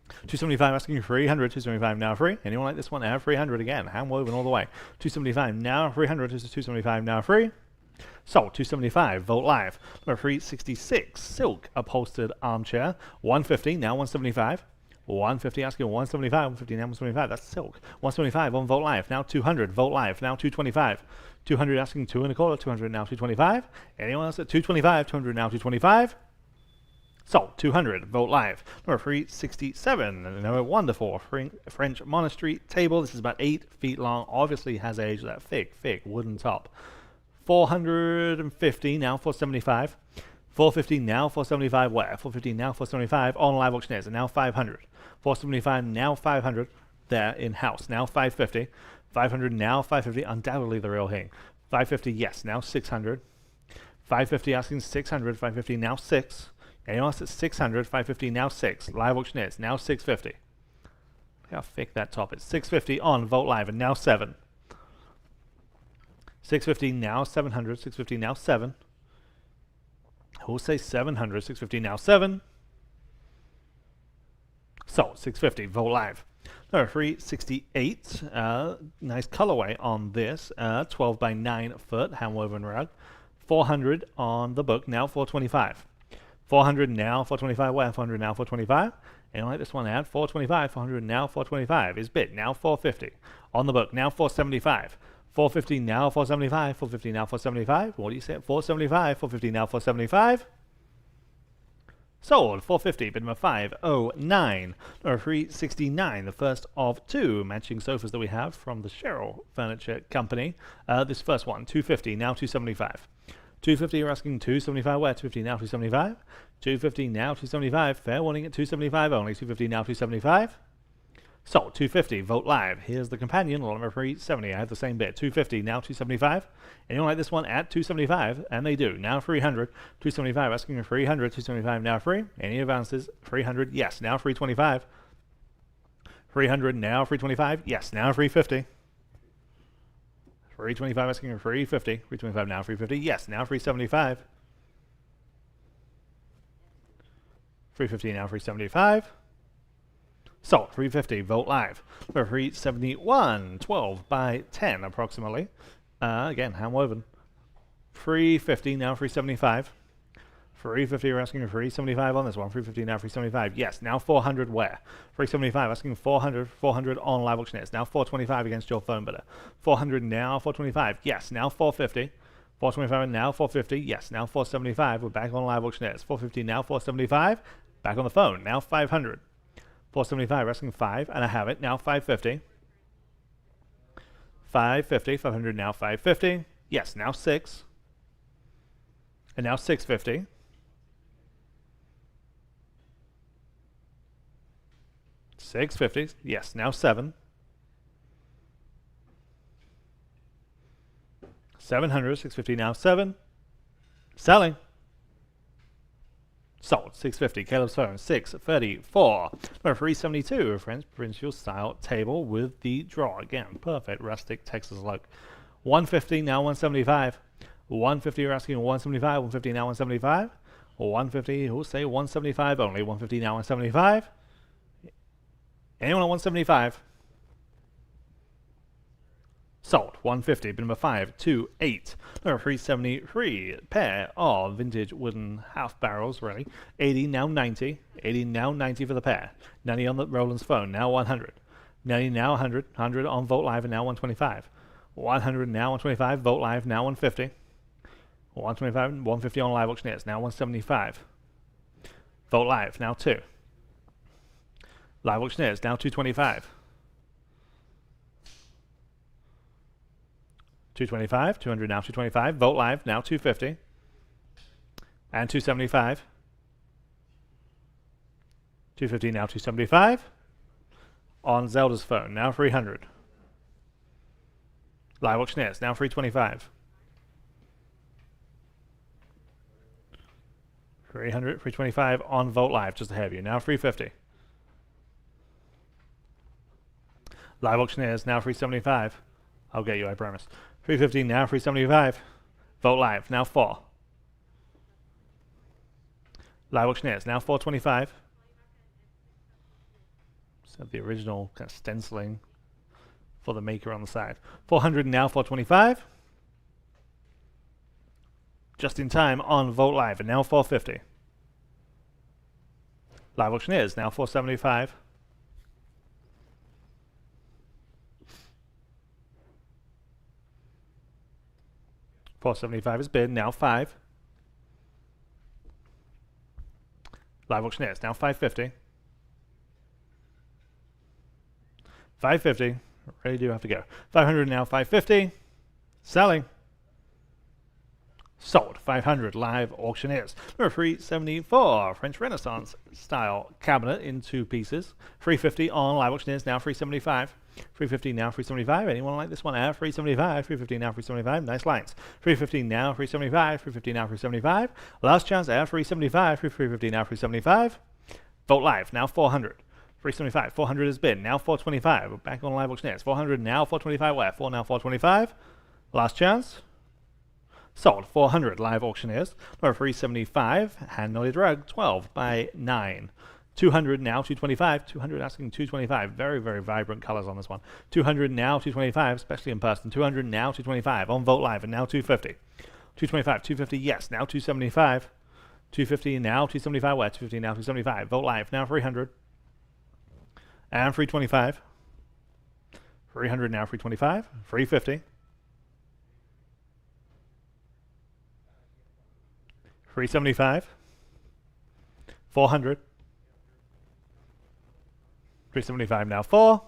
275 asking 300. 275 now free. Anyone like this one? Now 300 again. Hand woven all the way. 275 now 300. 275 now free. Sold. 275. Vote live. Number 366. Silk upholstered armchair. 150 now 175. 150 asking 175, 150 now 175. That's silk. 175 on vote live. Now 200. Vote live. Now 225. 200 asking 2 and a quarter. 200 now 225. Anyone else at 225? 200 now 225. Sold. 200. Vote live. Number 367. Another wonderful French monastery table. This is about 8 feet long. Obviously has age. That thick wooden top. 450 now 475. 450 now 475. Where? 450 now 475 on live auctioneers. And now 500. 475 now 500 there in house. Now 550. 500 now 550. Undoubtedly the real thing. 550 yes. Now 600. 550 asking 600. 550 now 6. Anyone else at 600? 550 now 6. Live auctioneers. Now 650. Look how thick that top is. 650 on vote live and now 7. 650 now 700. 650 now 7. Who'll say 700? 650 now 7. Sold. 650. Vote live. Number 368. Nice colorway on this. 12 by 9 foot hand woven rug. 400 on the book. Now 425. 400 now 425. Where? 400 now 425. And like this one at 425. 400 now 425 is bid. Now 450 on the book. Now 475. 450 now 475. 450 now 475. What do you say at 475? 450 now 475. Sold. 450. Bid number 509. Number 369. The first of 2 matching sofas that we have from the Cheryl Furniture Company. This first one 250 now 275. 250 you're asking 275. Where? 250 now 275. 250 now 275. Fair warning at 275 only. 250 now 275. Sold. 250. Vote live. Here's the companion. Lot number 370. I have the same bid. 250 now 275. Anyone like this one at 275? And they do. Now 300. 275 asking for 300. 275 now free. Any advances? 300. Yes. Now 325. 300 now 325. Yes. Now 350. 325 asking for 350. 325 now 350. Yes. Now 375. 350 now 375. Sold. 350. Vote live. For 371. 12 by 10 approximately. Again, hand woven. 350 now 375. 350 you're asking for 375 on this one. 350 now 375. Yes. Now 400 where? 375 asking 400. 400 on live auctioneers. Now 425 against your phone bidder. 400 now 425. Yes. Now 450. 425 and now 450. Yes. Now 475. We're back on live auctioneers. 450 now 475. Back on the phone. Now 500. 475 asking 5 and I have it. Now 550. 550, 500 now 550. Yes, now 6. And now 650. $650. Yes, now 7. 700, 650 now 7. Selling. Sold. 650. Caleb's phone. 634. Number 372. French provincial style table with the drawer. Again, perfect rustic Texas look. 150 now 175. 150 you're asking 175. 150 now 175. 150 who'll say 175 only. 150 now 175. Anyone at 175? Sold. 150. Number 528. Number 373. Pair of vintage wooden half barrels, really. 80 now 90. 80 now 90 for the pair. 90 on the Roland's phone. Now 100. 90 now 100. 100 on Vogt Live and now 125. 100 now 125. Vogt Live now 150. 125. 150 on Live Auctioneers. Now 175. Vogt Live now 2. Live Auctioneers now 225. 225, 200 now 225. Vogt Live now 250. And 275. 250 now 275. On Zelda's phone now 300. Live Auctioneers now 325. 300, 325 on Vogt Live, just ahead of you. Now 350. Live Auctioneers now 375. I'll get you, I promise. 350 now 375. Vogt Live now 4. Live Auctioneers now 425. So the original kind of stenciling for the maker on the side. 400 now 425. Just in time on Vogt Live and now 450. Live Auctioneers now 475. $475 is bid, now 5. Live Auctioneers, now 550. 550, ready to have to go. 500 now, 550. Selling. Sold. 500 Live Auctioneers. Number 374, French Renaissance style cabinet in 2 pieces. 350 on Live Auctioneers, now 375. 350 now 375. Anyone like this one at 375? 350 now 375. Nice lines. 350 now 375. 350 now 375. Last chance at 375. 350 now 375. Vogt Live now 400. 375. 400 has been. Now 425. We're back on Live Auctioneers. 400 now 425. Where? 4 now 425. Last chance. Sold. 400 Live Auctioneers. Number 375. Hand knotted rug. 12 by 9. 200 now 225. 200 asking 225. Very, very vibrant colors on this one. 200 now 225, especially in person. 200 now 225 on Vogt Live and now 250. 225, 250, yes, now 275. 250 now 275. Where? 250 now 275. Vogt Live now 300. And 325. 300 now 325. 350. 375. 400. 375 now 4.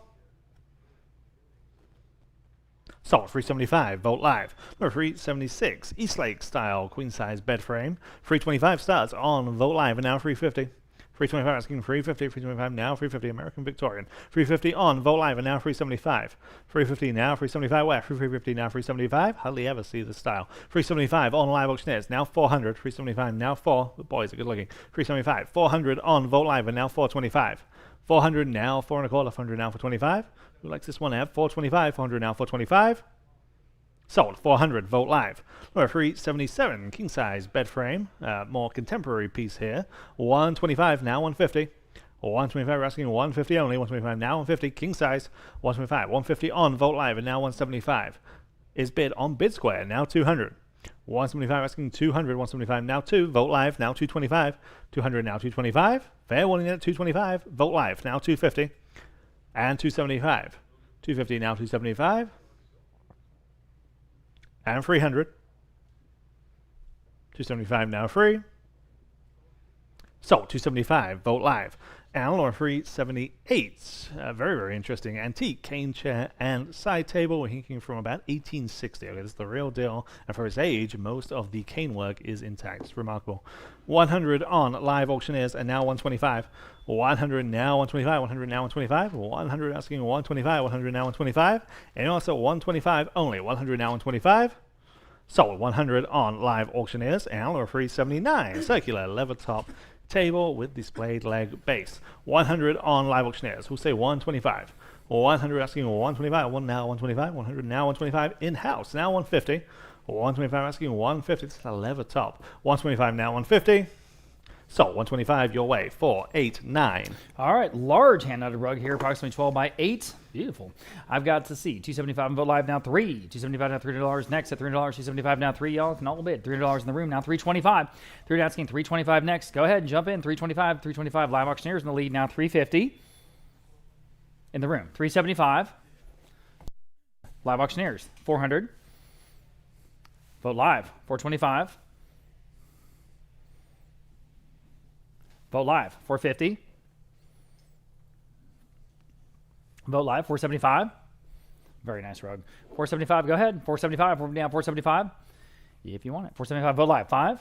Sold. 375 Vogt Live. Number 376 Eastlake style queen size bed frame. 325 starts on Vogt Live and now 350. 325 asking 350. 325 now 350 American Victorian. 350 on Vogt Live and now 375. 350 now 375 where? 350 now 375. Hardly ever see this style. 375 on Live Auctioneers now 400. 375 now 4. The boys are good looking. 375. 400 on Vogt Live and now 425. 400 now, 4 1/4, 400 now for 25. Who likes this one at 425? 400 now for 25. Sold. 400 Vogt Live. Number 377 king size bed frame. More contemporary piece here. 125 now 150. 125 we're asking 150 only. 125 now 150 king size. 125. 150 on Vogt Live and now 175 is bid on Bid Square now 200. 175 asking 200. 175 now 2. Vogt Live now 225. 200 now 225. Fair warning at 225. Vogt Live now 250. And 275. 250 now 275. And 300. 275 now free. Sold. 275 Vogt Live. Al or 378. Very, very interesting. Antique cane chair and side table. We're thinking from about 1860. Okay, this is the real deal. And for its age, most of the cane work is intact. It's remarkable. 100 on live auctioneers, and now 125. 100 now 125. 100 now 125. 100 asking 125. 100 now 125. And also 125 only. 100 now 125. So 100 on live auctioneers. Al or 379. Circular lever top table with displayed leg base. 100 on live auctioneers. Who say 125? 100 asking 125. One now 125. 100 now 125 in house. Now 150. 125 asking 150. This is a lever top. 125 now 150. So 125 your way. 489. All right, large hand-knotted rug here, approximately 12 by 8. Beautiful. I've got to see 275 on Vote Live now 3. 275 now $300 next at $300. 275 now 3. Y'all can all bid. $300 in the room now 325. 3 asking 325 next. Go ahead and jump in. 325. 325 live auctioneers in the lead now 350 in the room. 375 live auctioneers 400. Vote Live 425. Vote Live, 450. Vote Live, 475. Very nice rug. 475, go ahead. 475, we're down 475. If you want it. 475, Vote Live, 5.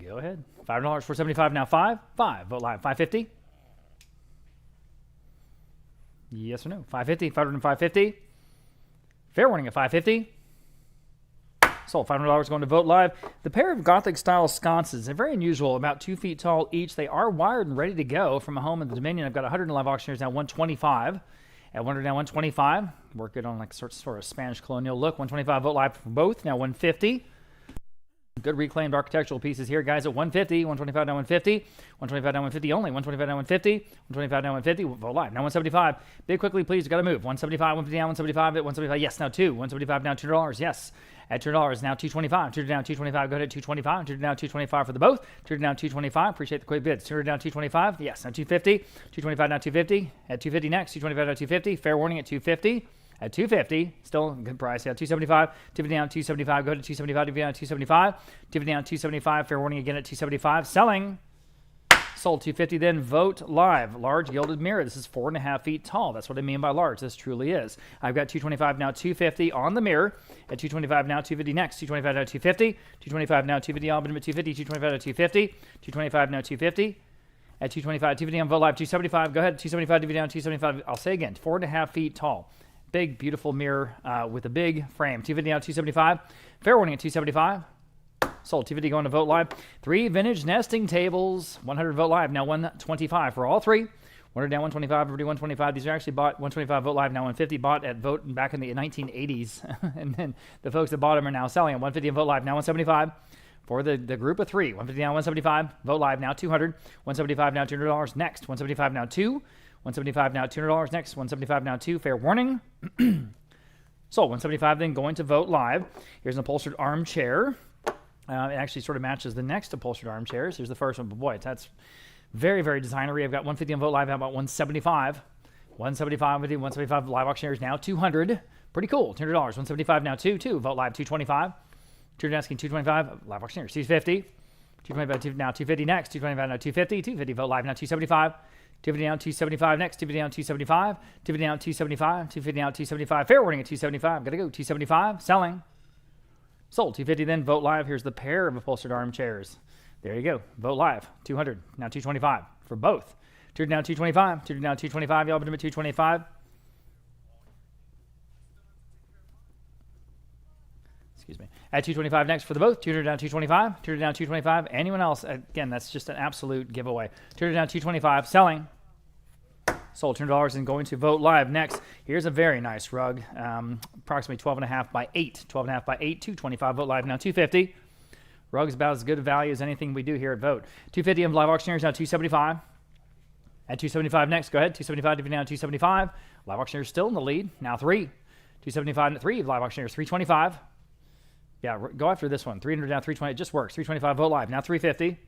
Go ahead. $5, 475, now 5. 5, Vote Live, 550. Yes or no? 550, 550. Fair warning at 550. Sold. $500 going to Vote Live. The pair of Gothic-style sconces, they're very unusual, about 2 feet tall each. They are wired and ready to go from a home in the Dominion. I've got 100 live auctioneers now 125. At 100 now 125. Work it on like sort of Spanish colonial look. 125 Vote Live for both. Now 150. Good reclaimed architectural pieces here, guys, at 150. 125 now 150. 125 now 150 only. 125 now 150. 125 now 150. Vote Live. Now 175. Bid quickly, please. Got to move. 175. 150 now 175. At 175. Yes. Now 2. 175 now $2. Yes. At $2 now 225. 2 down 225. Go ahead at 225. 2 down 225 for the both. 2 down 225. Appreciate the quick bids. 2 down 225. Yes. Now 250. 225 now 250. At 250 next. 225 now 250. Fair warning at 250. At 250, still a good price. Yeah, 275. 250 down 275. Go to 275. 250 down 275. 250 down 275. Fair warning again at 275. Selling. Sold 250. Then Vote Live. Large gilded mirror. This is 4.5 feet tall. That's what I mean by large. This truly is. I've got 225 now 250 on the mirror. At 225 now 250 next. 225 now 250. 225 now 250. I'll bid at 250. 225 now 250. 225 now 250. At 225, 250 on Vote Live. 275. Go ahead. 275. 250 down 275. I'll say again. 4.5 feet tall. Big, beautiful mirror with a big frame. 250 now 275. Fair warning at 275. Sold. 250 going to Vote Live. 3 vintage nesting tables. 100 Vote Live. Now 125 for all 3. 100 down 125. Everybody 125. These are actually bought 125 Vote Live. Now 150 bought at Vote back in the 1980s. And then the folks that bought them are now selling at 150 and Vote Live. Now 175 for the group of 3. 150 now 175. Vote Live now 200. 175 now $200 next. 175 now 2. 175 now $200 next. 175 now 2. Fair warning. So 175 then going to Vote Live. Here's an upholstered armchair. It actually sort of matches the next upholstered armchairs. Here's the first one, but boy, that's very, very designery. I've got 150 on Vote Live. How about 175? 175 with you. 175 live auctioneers now 200. Pretty cool. $200. 175 now 2. Vote Live 225. 200 asking 225. Live auctioneers 250. 225 now 250 next. 225 now 250. 250 Vote Live now 275. 250 down 275 next. 250 down 275. 250 down 275. 250 down 275. Fair warning at 275. Gotta go. 275. Selling. Sold. 250 then. Vote Live. Here's the pair of upholstered armchairs. There you go. Vote Live. 200. Now 225 for both. 200 down 225. 200 down 225. Y'all bid at 225. Excuse me. At 225 next for the both. 200 down 225. 200 down 225. Anyone else? Again, that's just an absolute giveaway. 200 down 225. Selling. Sold. $200 and going to Vote Live next. Here's a very nice rug. Approximately 12.5 by 8. 12.5 by 8. 225 Vote Live now 250. Rug's about as good a value as anything we do here at Vote. 250 on live auctioneers now 275. At 275 next. Go ahead. 275 now 275. Live auctioneers still in the lead. Now 3. 275 at 3. Live auctioneers 325. Yeah, go after this one. 300 down 320. It just works. 325 Vote Live. Now 350.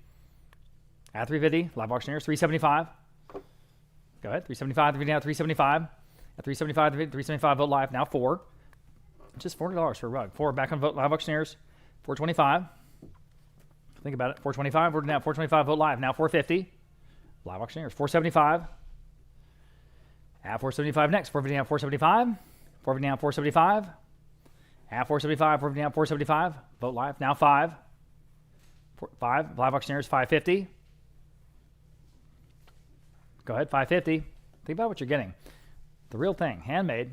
At 350. Live auctioneers 375. Go ahead. 375. 350 down 375. At 375. 375 Vote Live. Now 4. Just $400 for a rug. 4 back on Vote Live auctioneers. 425. Think about it. 425. We're now 425. Vote live. Now 450. Live auctioneers. 475. At 475 next. 450 down 475. 450 down 475. At 475. 450 down 475. Vote live. Now 5. 5. Live auctioneers. 550. Go ahead. 550. Think about what you're getting. The real thing. Handmade.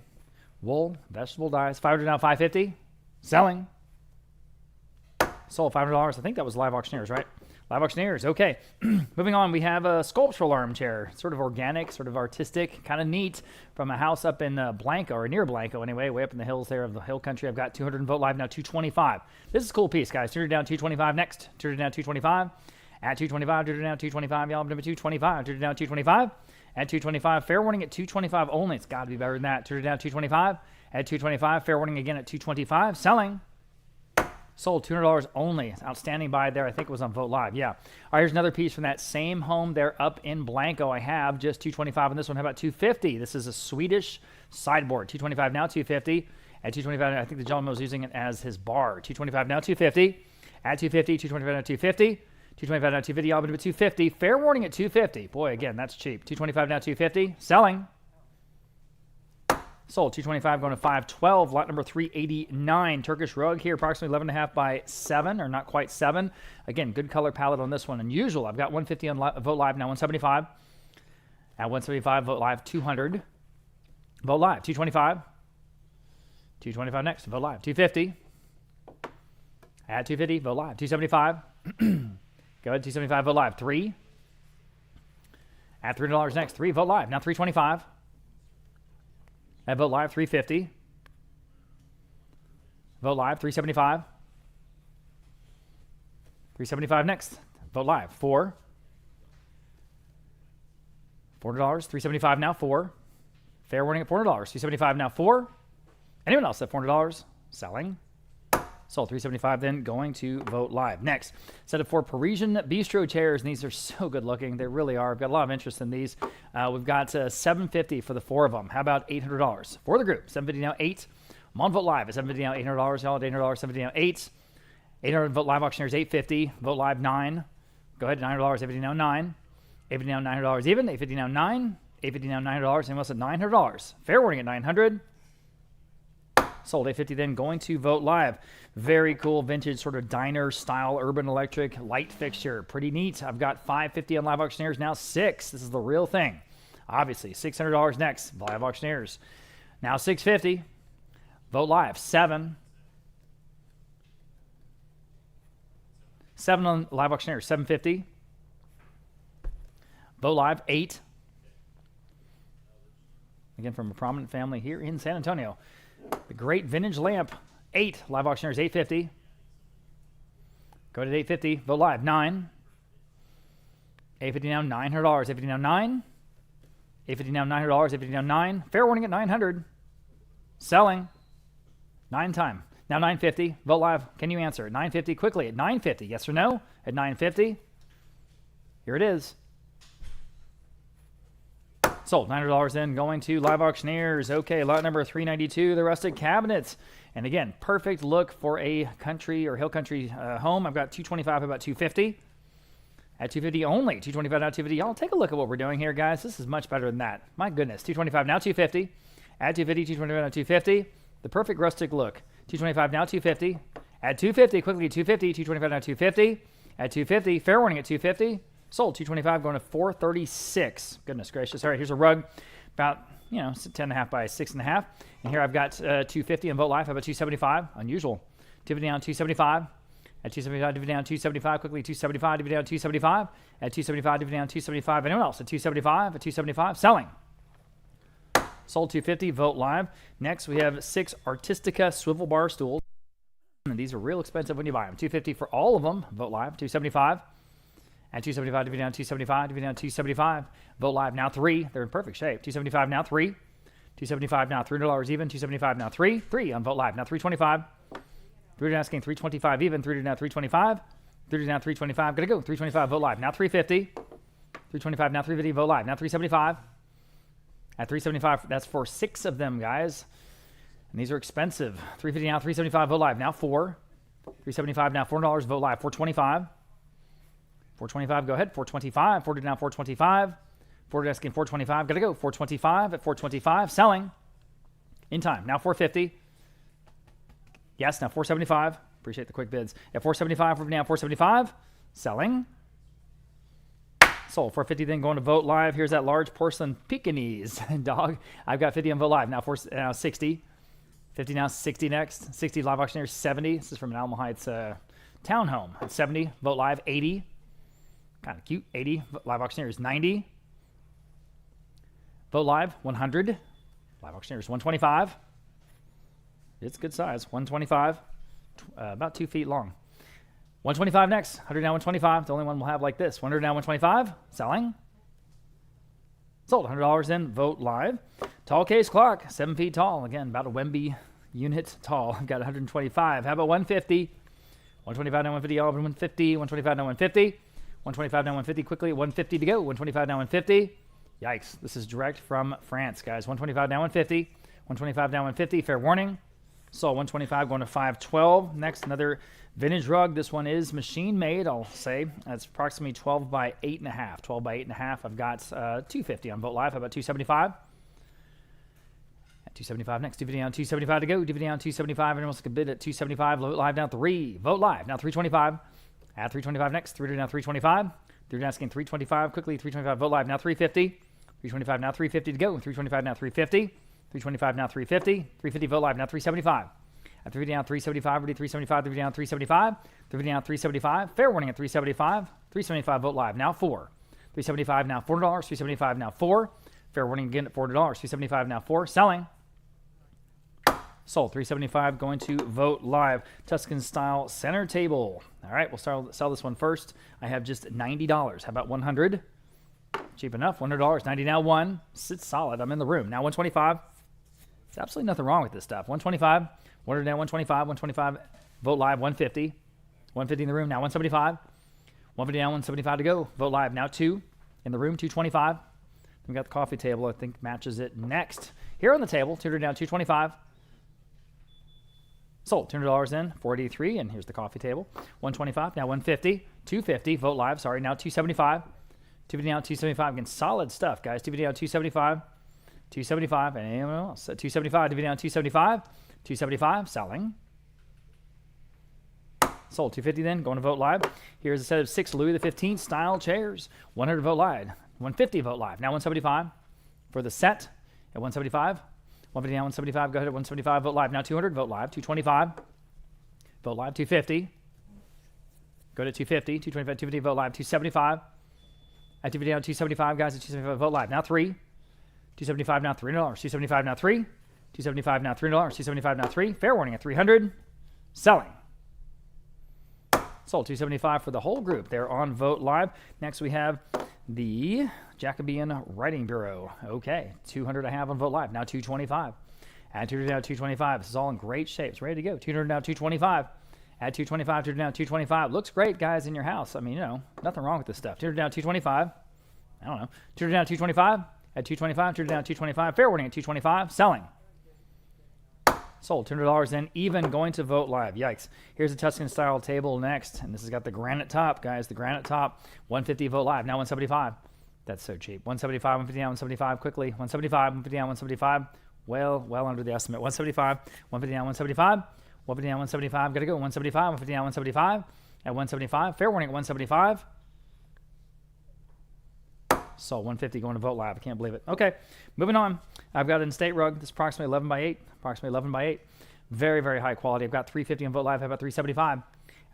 Wool. Vegetable dyes. 500 down 550. Selling. Sold $500. I think that was live auctioneers, right? Live auctioneers. Okay. Moving on, we have a sculptural armchair. Sort of organic, sort of artistic, kind of neat, from a house up in Blanco, or near Blanco anyway, way up in the hills there of the hill country. I've got 200 and vote live now 225. This is a cool piece, guys. 200 down 225 next. 200 down 225. At 225, 200 down 225. Y'all number 225. 200 down 225. At 225. Fair warning at 225 only. It's got to be better than that. 200 down 225. At 225. Fair warning again at 225. Selling. Sold $200 only. Outstanding buy there. I think it was on Vote Live. Yeah. All right, here's another piece from that same home there up in Blanco. I have just 225 on this one. How about 250? This is a Swedish sideboard. 225 now, 250. At 225, I think the gentleman was using it as his bar. 225 now, 250. At 250, 225 now, 250. 225 now, 250. I'll be at 250. Fair warning at 250. Boy, again, that's cheap. 225 now, 250. Selling. Sold. 225 going to 512. Lot number 389. Turkish rug here, approximately 11.5 by 7, or not quite 7. Again, good color palette on this one. Unusual. I've got 150 on Vote Live now, 175. At 175, Vote Live 200. Vote Live 225. 225 next. Vote Live 250. At 250, Vote Live 275. Go ahead, 275. Vote Live 3. At $3 next. 3. Vote Live now 325. At Vote Live, 350. Vote Live, 375. 375 next. Vote Live, 4. $400, 375 now, 4. Fair warning at $400, 275 now, 4. Anyone else at $400? Selling. Sold. 375 then going to Vote Live. Next, set of 4 Parisian bistro chairs, and these are so good looking. They really are. I've got a lot of interest in these. We've got $750 for the 4 of them. How about $800 for the group? $750 now, 8. I'm on Vote Live at $750 now, $800. Y'all at $800, $750 now, 8. 800 Vote Live auctioneers, $850. Vote Live, 9. Go ahead, $900, $850 now, 9. $850 now, $900 even. $850 now, 9. $850 now, $900. Anyone else at $900? Fair warning at $900. Sold. $850 then going to Vote Live. Very cool vintage sort of diner style urban electric light fixture. Pretty neat. I've got $550 on Live Auctioneers now, 6. This is the real thing. Obviously, $600 next. Live Auctioneers. Now $650. Vote Live, 7. 7 on Live Auctioneers, $750. Vote Live, 8. Again, from a prominent family here in San Antonio. The great vintage lamp, 8. Live auctioneers, $850. Go to $850. Vote Live, 9. $850 now, $900. $850 now, 9. $850 now, $900. $850 now, 9. Fair warning at $900. Selling. 9 time. Now $950. Vote Live. Can you answer? $950 quickly at $950. Yes or no? At $950. Here it is. Sold. $900 then going to Live Auctioneers. Okay, lot number 392, the rustic cabinets. And again, perfect look for a country or hill country home. I've got 225, about 250. At 250 only. 225 now 250. Y'all take a look at what we're doing here, guys. This is much better than that. My goodness. 225 now 250. At 250, 225 now 250. The perfect rustic look. 225 now 250. At 250, quickly 250. 225 now 250. At 250, fair warning at 250. Sold. 225 going to 436. Goodness gracious. All right, here's a rug about, 10.5 by 6.5. And here I've got 250 on Vote Live. How about 275? Unusual. 250 down 275. At 275, divvy down 275. Quickly 275, divvy down 275. At 275, divvy down 275. Anyone else? At 275, at 275. Selling. Sold 250. Vote Live. Next, we have 6 Artistica swivel bar stools. And these are real expensive when you buy them. 250 for all of them. Vote Live. 275. At 275, divvy down 275, divvy down 275. Vote Live now 3. They're in perfect shape. 275 now 3. 275 now $300 even. 275 now 3. 3 on Vote Live. Now 325. 3 asking 325 even. 3 now 325. 3 now 325. Gotta go. 325 Vote Live. Now 350. 325 now 350. Vote Live. Now 375. At 375, that's for 6 of them, guys. And these are expensive. 350 now 375. Vote Live. Now 4. 375 now $400. Vote Live. 425. 425, go ahead. 425, 40 down, 425. 40 asking 425, gotta go. 425 at 425, selling. In time. Now 450. Yes, now 475. Appreciate the quick bids. At 475, we're now 475. Selling. Sold. 450 then going to Vote Live. Here's that large porcelain Pekingese dog. I've got 50 on Vote Live. Now 60. 50 now, 60 next. 60 live auctioneer, 70. This is from an Alamo Heights townhome. At 70. Vote Live, 80. Kind of cute. 80. Live auctioneers, 90. Vote Live, 100. Live auctioneers, 125. It's good size. 125. About 2 feet long. 125 next. 100 now, 125. The only one we'll have like this. 100 now, 125. Selling. Sold. $100 in. Vote Live. Tall case clock. 7 feet tall. Again, about a Wemby unit tall. I've got 125. How about 150? 125 now, 150. All 150. 125 now, 150. 125 now, 150. Quickly. 150 to go. 125 now, 150. Yikes. This is direct from France, guys. 125 now, 150. 125 now, 150. Fair warning. So 125 going to 512. Next, another vintage rug. This one is machine made, I'll say. It's approximately 12 by 8.5. 12 by 8.5. I've got 250 on Vote Live. How about 275? At 275 next. DVD on 275 to go. DVD on 275. Anyone else can bid at 275. Vote Live now 3. Vote Live now 325. At 325 next. 3 now 325. 3 now asking 325. Quickly 325. Vote Live now 350. 325 now 350 to go. 325 now 350. 325 now 350. 350 Vote Live now 375. At 350 down 375. Ready 375. 350 down 375. 350 down 375. Fair warning at 375. 375 Vote Live now 4. 375 now $4. 375 now 4. Fair warning again at $4. 375 now 4. Selling. Sold. 375 going to Vote Live. Tuscan style center table. All right, we'll sell this one first. I have just $90. How about 100? Cheap enough. $100. 90 now 1. Sits solid. I'm in the room. Now 125. There's absolutely nothing wrong with this stuff. 125. 100 now 125. 125. Vote Live 150. 150 in the room. Now 175. 150 now 175 to go. Vote Live now 2. In the room 225. We got the coffee table. I think matches it next. Here on the table. 200 down 225. Sold. $200 in. 483. And here's the coffee table. 125. Now 150. 250. Vote Live. Sorry. Now 275. 250 down 275. Again, solid stuff, guys. 250 down 275. 275. And anyone else? 275. 250 down 275. 275. Selling. Sold. 250 then. Going to Vote Live. Here's a set of 6 Louis XV style chairs. 100 Vote Live. 150 Vote Live. Now 175 for the set at 175. 150 down 175. Go ahead at 175. Vote Live. Now 200. Vote Live. 225. Vote Live. 250. Go to 250. 225. 250. Vote Live. 275. At 250 down 275, guys. At 275. Vote Live. Now 3. 275 now $3. 275 now 3. 275 now $3. 275 now 3. Fair warning at 300. Selling. Sold. 275 for the whole group. They're on Vote Live. Next we have the Jacobean Writing Bureau. Okay. 200 I have on Vote Live. Now 225. At 200 now 225. This is all in great shape. It's ready to go. 200 now 225. At 225, 200 down 225. Looks great, guys, in your house. I mean, you know, nothing wrong with this stuff. 200 down 225. I don't know. 200 down 225. At 225, 200 down 225. Fair warning at 225. Selling. Sold. $200 in. Even going to Vote Live. Yikes. Here's a Tuscan style table next. And this has got the granite top, guys. The granite top. 150 Vote Live. Now 175. That's so cheap. 175, 150 down 175. Quickly. 175, 150 down 175. Well under the estimate. 175, 150 down 175. 150 down 175. Got to go. 175. 150 down 175. At 175. Fair warning at 175. So 150 going to Vote Live. I can't believe it. Okay. Moving on. I've got an estate rug. This is approximately 11 by 8. Approximately 11 by 8. Very, very high quality. I've got 350 on Vote Live. How about 375?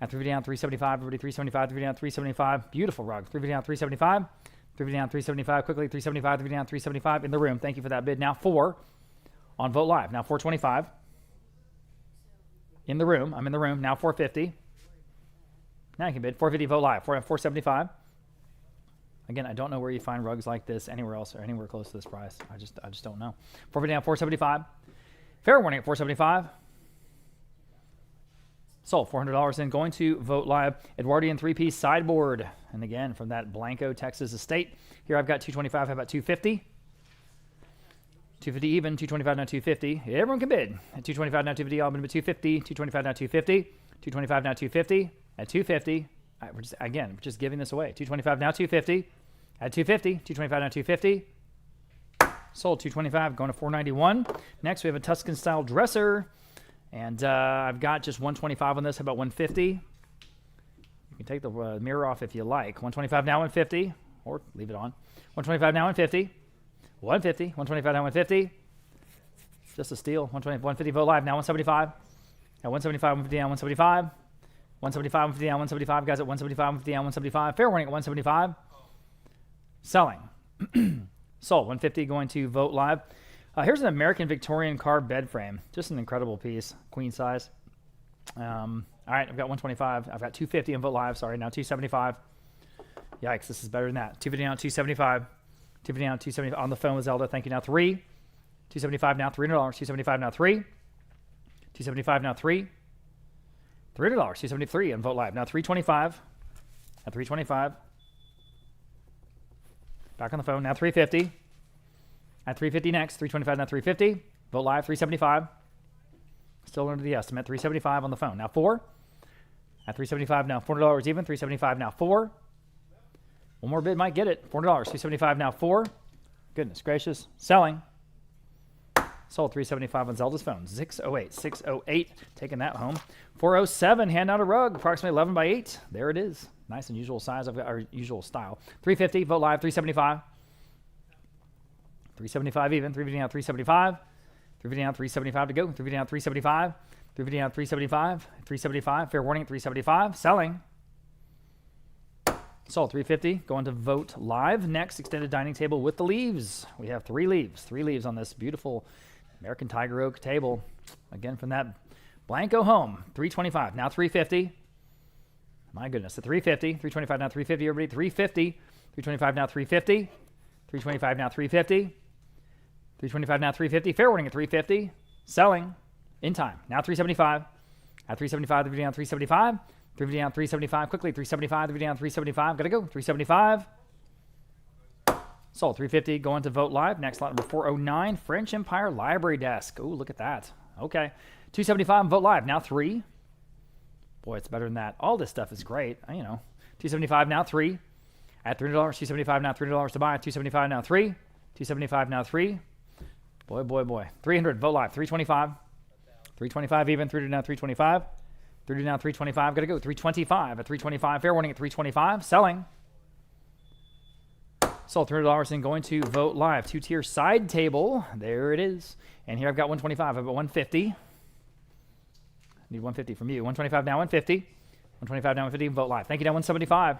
At 350 down 375. Everybody 375. 350 down 375. Beautiful rug. 350 down 375. 350 down 375. Quickly. 375. 350 down 375. In the room. Thank you for that bid. Now 4 on Vote Live. Now 425. In the room. I'm in the room. Now 450. Now you can bid. 450 Vote Live. 475. Again, I don't know where you find rugs like this anywhere else or anywhere close to this price. I just don't know. 450 down 475. Fair warning at 475. Sold. $400 in. Going to Vote Live. Edwardian 3-piece sideboard. And again, from that Blanco, Texas estate. Here I've got 225. How about 250? 250 even. 225 now 250. Everyone can bid. At 225 now 250. All bid at 250. 225 now 250. 225 now 250. At 250. We're just giving this away. 225 now 250. At 250. 225 now 250. Sold 225, going to 491. Next, we have a Tuscan style dresser, and I've got just 125 on this. How about 150? You can take the mirror off if you like. 125 now 150, or leave it on. 125 now 150. 150. 125 now 150. Just a steal. 150 Vogt Live now 175. At 175, 150 down 175. 175, 150 down 175. Guys at 175, 150 down 175. Fair warning at 175. Selling. Sold. 150 going to Vogt Live. Here's an American Victorian carved bed frame. Just an incredible piece. Queen size. All right, I've got 125. I've got 250 on Vogt Live. Sorry, now 275. Yikes, this is better than that. 250 now 275. 250 now 275. On the phone with Zelda. Thank you. Now 3. 275 now $300. 275 now 3. 275 now 3. $300. 273 on Vogt Live. Now 325. At 325. Back on the phone. Now 350. At 350 next. 325 now 350. Vogt Live 375. Still under the estimate. 375 on the phone. Now 4. At 375 now $400 even. 375 now 4. One more bid might get it. $400. 375 now 4. Goodness gracious. Selling. Sold 375 on Zelda's phone. 608. 608. Taking that home. 407. Hand out a rug. Approximately 11 by 8. There it is. Nice and usual size. I've got our usual style. 350. Vogt Live 375. 375 even. 350 now 375. 350 now 375 to go. 350 now 375. 350 now 375. 375. Fair warning at 375. Selling. Sold 350. Going to Vogt Live. Next, extended dining table with the leaves. We have 3 leaves. 3 leaves on this beautiful American Tiger Oak table. Again, from that Blanco home. 325. Now 350. My goodness. At 350. 325 now 350. Everybody. 350. 325 now 350. 325 now 350. 325 now 350. Fair warning at 350. Selling. In time. Now 375. At 375. 350 down 375. 350 down 375. Quickly. 375. 350 down 375. Gotta go. 375. Sold 350. Going to Vogt Live. Next lot number 409. French Empire Library Desk. Oh, look at that. Okay. 275 Vogt Live. Now 3. Boy, it's better than that. All this stuff is great. 275 now 3. At $300. 275 now $300 to buy. 275 now 3. 275 now 3. Boy. 300 Vogt Live. 325. 325 even. 300 now 325. 300 now 325. Gotta go. 325 at 325. Fair warning at 325. Selling. Sold $300 and going to Vogt Live. 2-tier side table. There it is. And here I've got 125. I've got 150. I need 150 from you. 125 now 150. 125 now 150. Vogt Live. Thank you. Now 175.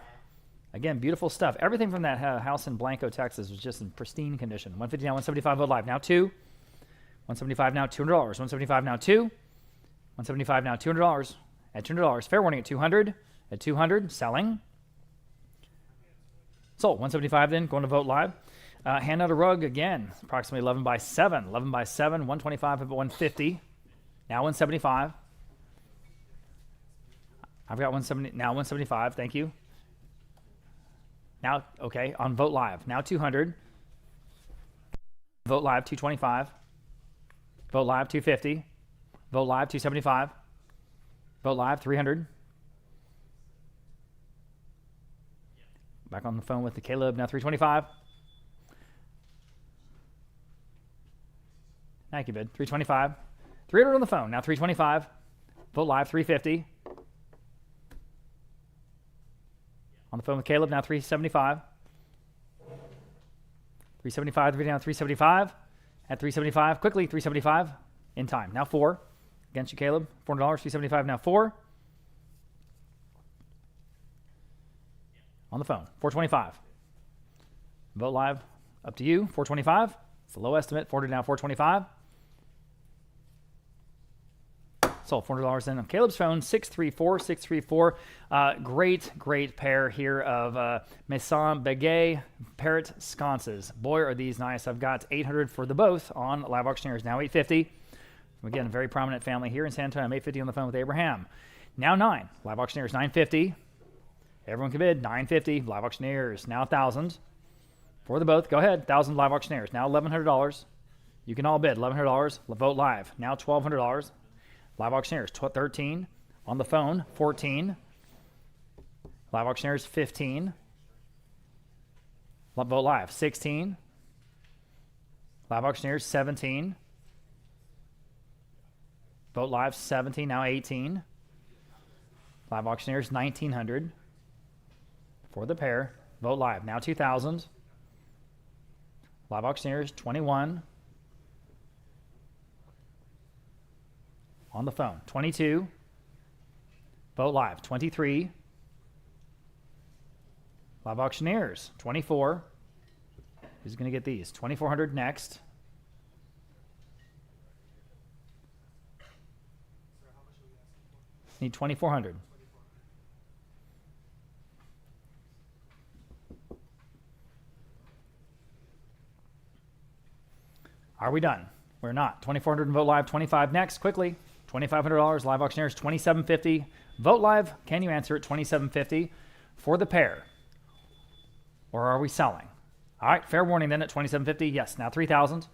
Again, beautiful stuff. Everything from that house in Blanco, Texas was just in pristine condition. 150 now 175. Vogt Live. Now 2. 175 now $200. 175 now 2. 175 now $200. At $200. Fair warning at 200. At 200. Selling. Sold. 175 then. Going to Vogt Live. Hand out a rug again. Approximately 11 by 7. 11 by 7. 125 at 150. Now 175. I've got 170. Now 175. Thank you. Now, okay, on Vogt Live. Now 200. Vogt Live 225. Vogt Live 250. Vogt Live 275. Vogt Live 300. Back on the phone with the Caleb. Now 325. Thank you, bid. 325. 300 on the phone. Now 325. Vogt Live 350. On the phone with Caleb. Now 375. 375. Down 375. At 375. Quickly 375. In time. Now 4. Against you, Caleb. $400. 375. Now 4. On the phone. 425. Vogt Live. Up to you. 425. It's the low estimate. 400 now. 425. Sold $400 in on Caleb's phone. 634. 634. Great pair here of Maison Begay Parrot sconces. Boy, are these nice. I've got 800 for the both on Live Auctioneers. Now 850. Again, a very prominent family here in San Antonio. I'm 850 on the phone with Abraham. Now 9. Live Auctioneers 950. Everyone can bid. 950. Live Auctioneers now 1,000 for the both. Go ahead. 1,000 Live Auctioneers now $1,100. You can all bid. $1,100. Vogt Live now $1,200. Live Auctioneers 13 on the phone. 14. Live auctioneers, 15. Vote live, 16. Live auctioneers, 17. Vote live, 17, now 18. Live auctioneers, 1,900 for the pair. Vote live, now 2,000. Live auctioneers, 21. On the phone, 22. Vote live, 23. Live auctioneers, 24. Who's going to get these? 2,400 next. Need 2,400. Are we done? We're not. 2,400 and vote live. 25 next. Quickly. $2,500. Live auctioneers, $2,750. Vote live. Can you answer it? $2,750 for the pair. Or are we selling? All right. Fair warning then at $2,750. Yes. Now 3,000.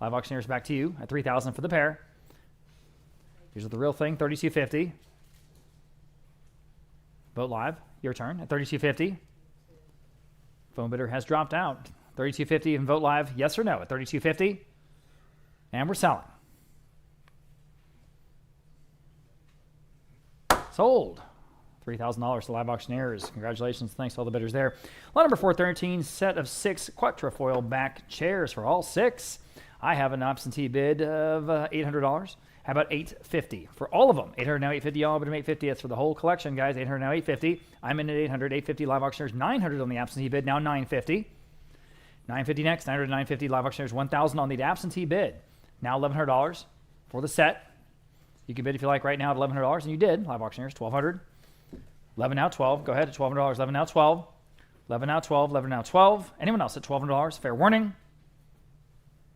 Live auctioneers back to you at 3,000 for the pair. Here's the real thing. $3,250. Vote live. Your turn at $3,250. Phone bidder has dropped out. $3,250 and vote live. Yes or no at $3,250. And we're selling. Sold. $3,000 to live auctioneers. Congratulations. Thanks to all the bidders there. Lot number 413, set of 6 quatrefoil back chairs for all 6. I have an absentee bid of $800. How about $850 for all of them? $800 now, $850. Y'all bid them $850. That's for the whole collection, guys. $800 now, $850. I'm in at $800. $850 live auctioneers. $900 on the absentee bid. Now $950. $950 next. $900 $950 live auctioneers. $1,000 on the absentee bid. Now $1,100 for the set. You can bid if you like right now at $1,100, and you did. Live auctioneers, $1,200. 11 now, 12. Go ahead at $1,200. 11 now, 12. 11 now, 12. 11 now, 12. Anyone else at $1,200? Fair warning.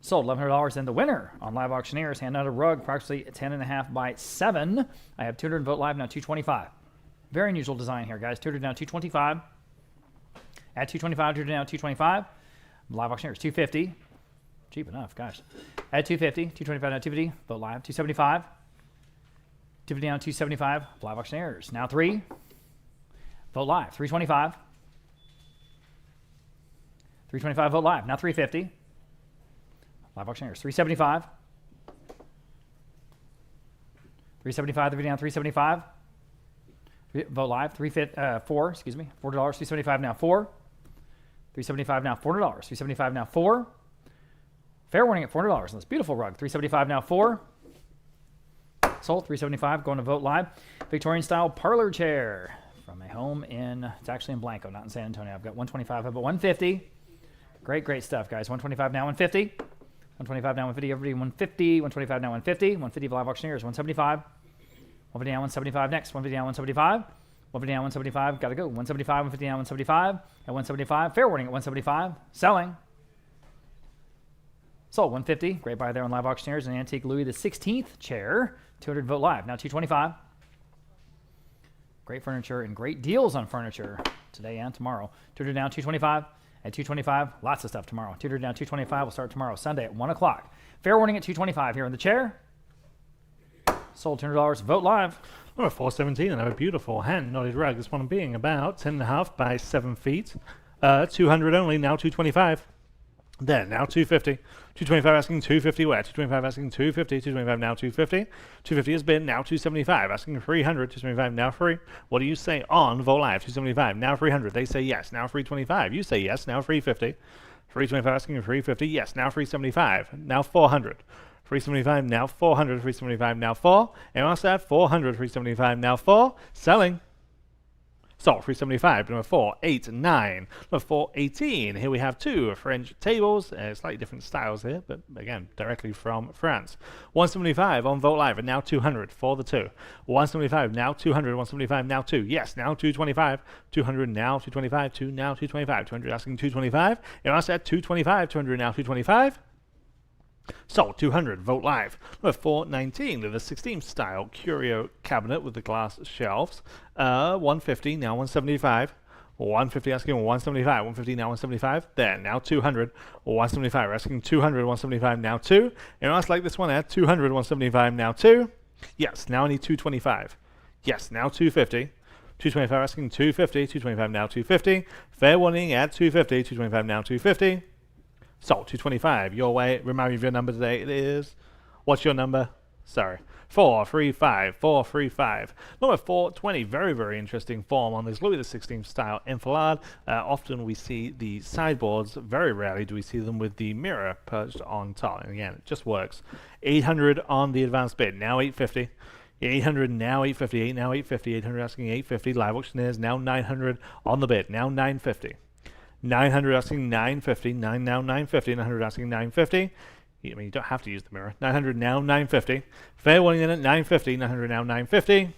Sold $1,100. And the winner on live auctioneers, hand out a rug, approximately 10.5 by 7. I have 200 vote live now, 225. Very unusual design here, guys. 200 now, 225. At 225, 200 now, 225. Live auctioneers, 250. Cheap enough, gosh. At 250, 225 now, 250. Vote live, 275. 250 now, 275. Live auctioneers. Now 3. Vote live, 325. 325, vote live. Now 350. Live auctioneers, 375. 375, the video down, 375. Vote live, 4, excuse me, $4, 375 now 4. 375 now, $4. 375 now 4. Fair warning at $400 on this beautiful rug. 375 now 4. Sold, 375, going to vote live. Victorian style parlor chair from a home in, it's actually in Blanco, not in San Antonio. I've got 125, but 150. Great, great stuff, guys. 125 now, 150. 125 now, 150. Everybody, 150. 125 now, 150. 150 for live auctioneers, 175. 150 now, 175 next. 150 now, 175. 150 now, 175. Got to go. 175, 150 now, 175. At 175. Fair warning at 175. Selling. Sold, 150. Great buy there on live auctioneers. An antique Louis XVI chair. 200 vote live. Now 225. Great furniture and great deals on furniture today and tomorrow. 200 down, 225. At 225, lots of stuff tomorrow. 200 down, 225. We'll start tomorrow, Sunday at 1 o'clock. Fair warning at 225 here in the chair. Sold $200. Vote live. Number 417, another beautiful hand-knotted rug. This one being about 10.5 by 7 feet. 200 only, now 225. Then, now 250. 225 asking 250 where? 225 asking 250. 225 now 250. 250 has been, now 275. Asking 300. 275 now free. What do you say on Vote Live? 275 now 300. They say yes, now 325. You say yes, now 350. 325 asking 350. Yes, now 375. Now 400. 375 now 400. 375 now 4. And also at 400. 375 now 4. Selling. So 375, number 4, 8, 9, number 418. Here we have 2 French tables, slightly different styles here, but again, directly from France. 175 on Vote Live, and now 200 for the 2. 175 now 200, 175 now 2. Yes, now 225, 200 now 225, 2 now 225, 200 asking 225. And also at 225, 200 now 225. So, 200, Vote Live. Number 419, the 16th style curio cabinet with the glass shelves. 150, now 175. 150 asking 175, 150 now 175. There, now 200. 175 asking 200, 175 now 2. And I like this one at 200, 175 now 2. Yes, now I need 225. Yes, now 250. 225 asking 250, 225 now 250. Fair warning at 250, 225 now 250. Sold 225 your way. Remind me of your number today. It is, what's your number? Sorry, 435, 435. Number 420, very, very interesting form on this Louis XVI style enfilade. Often we see the sideboards, very rarely do we see them with the mirror perched on top. And again, it just works. 800 on the advanced bid, now 850. 800 now 850, now 850, 800 asking 850. Live auctioneers now 900 on the bid, now 950. 900 asking 950, 9 now 950, 900 asking 950. I mean, you don't have to use the mirror. 900 now 950. Fair warning in at 950, 900 now 950.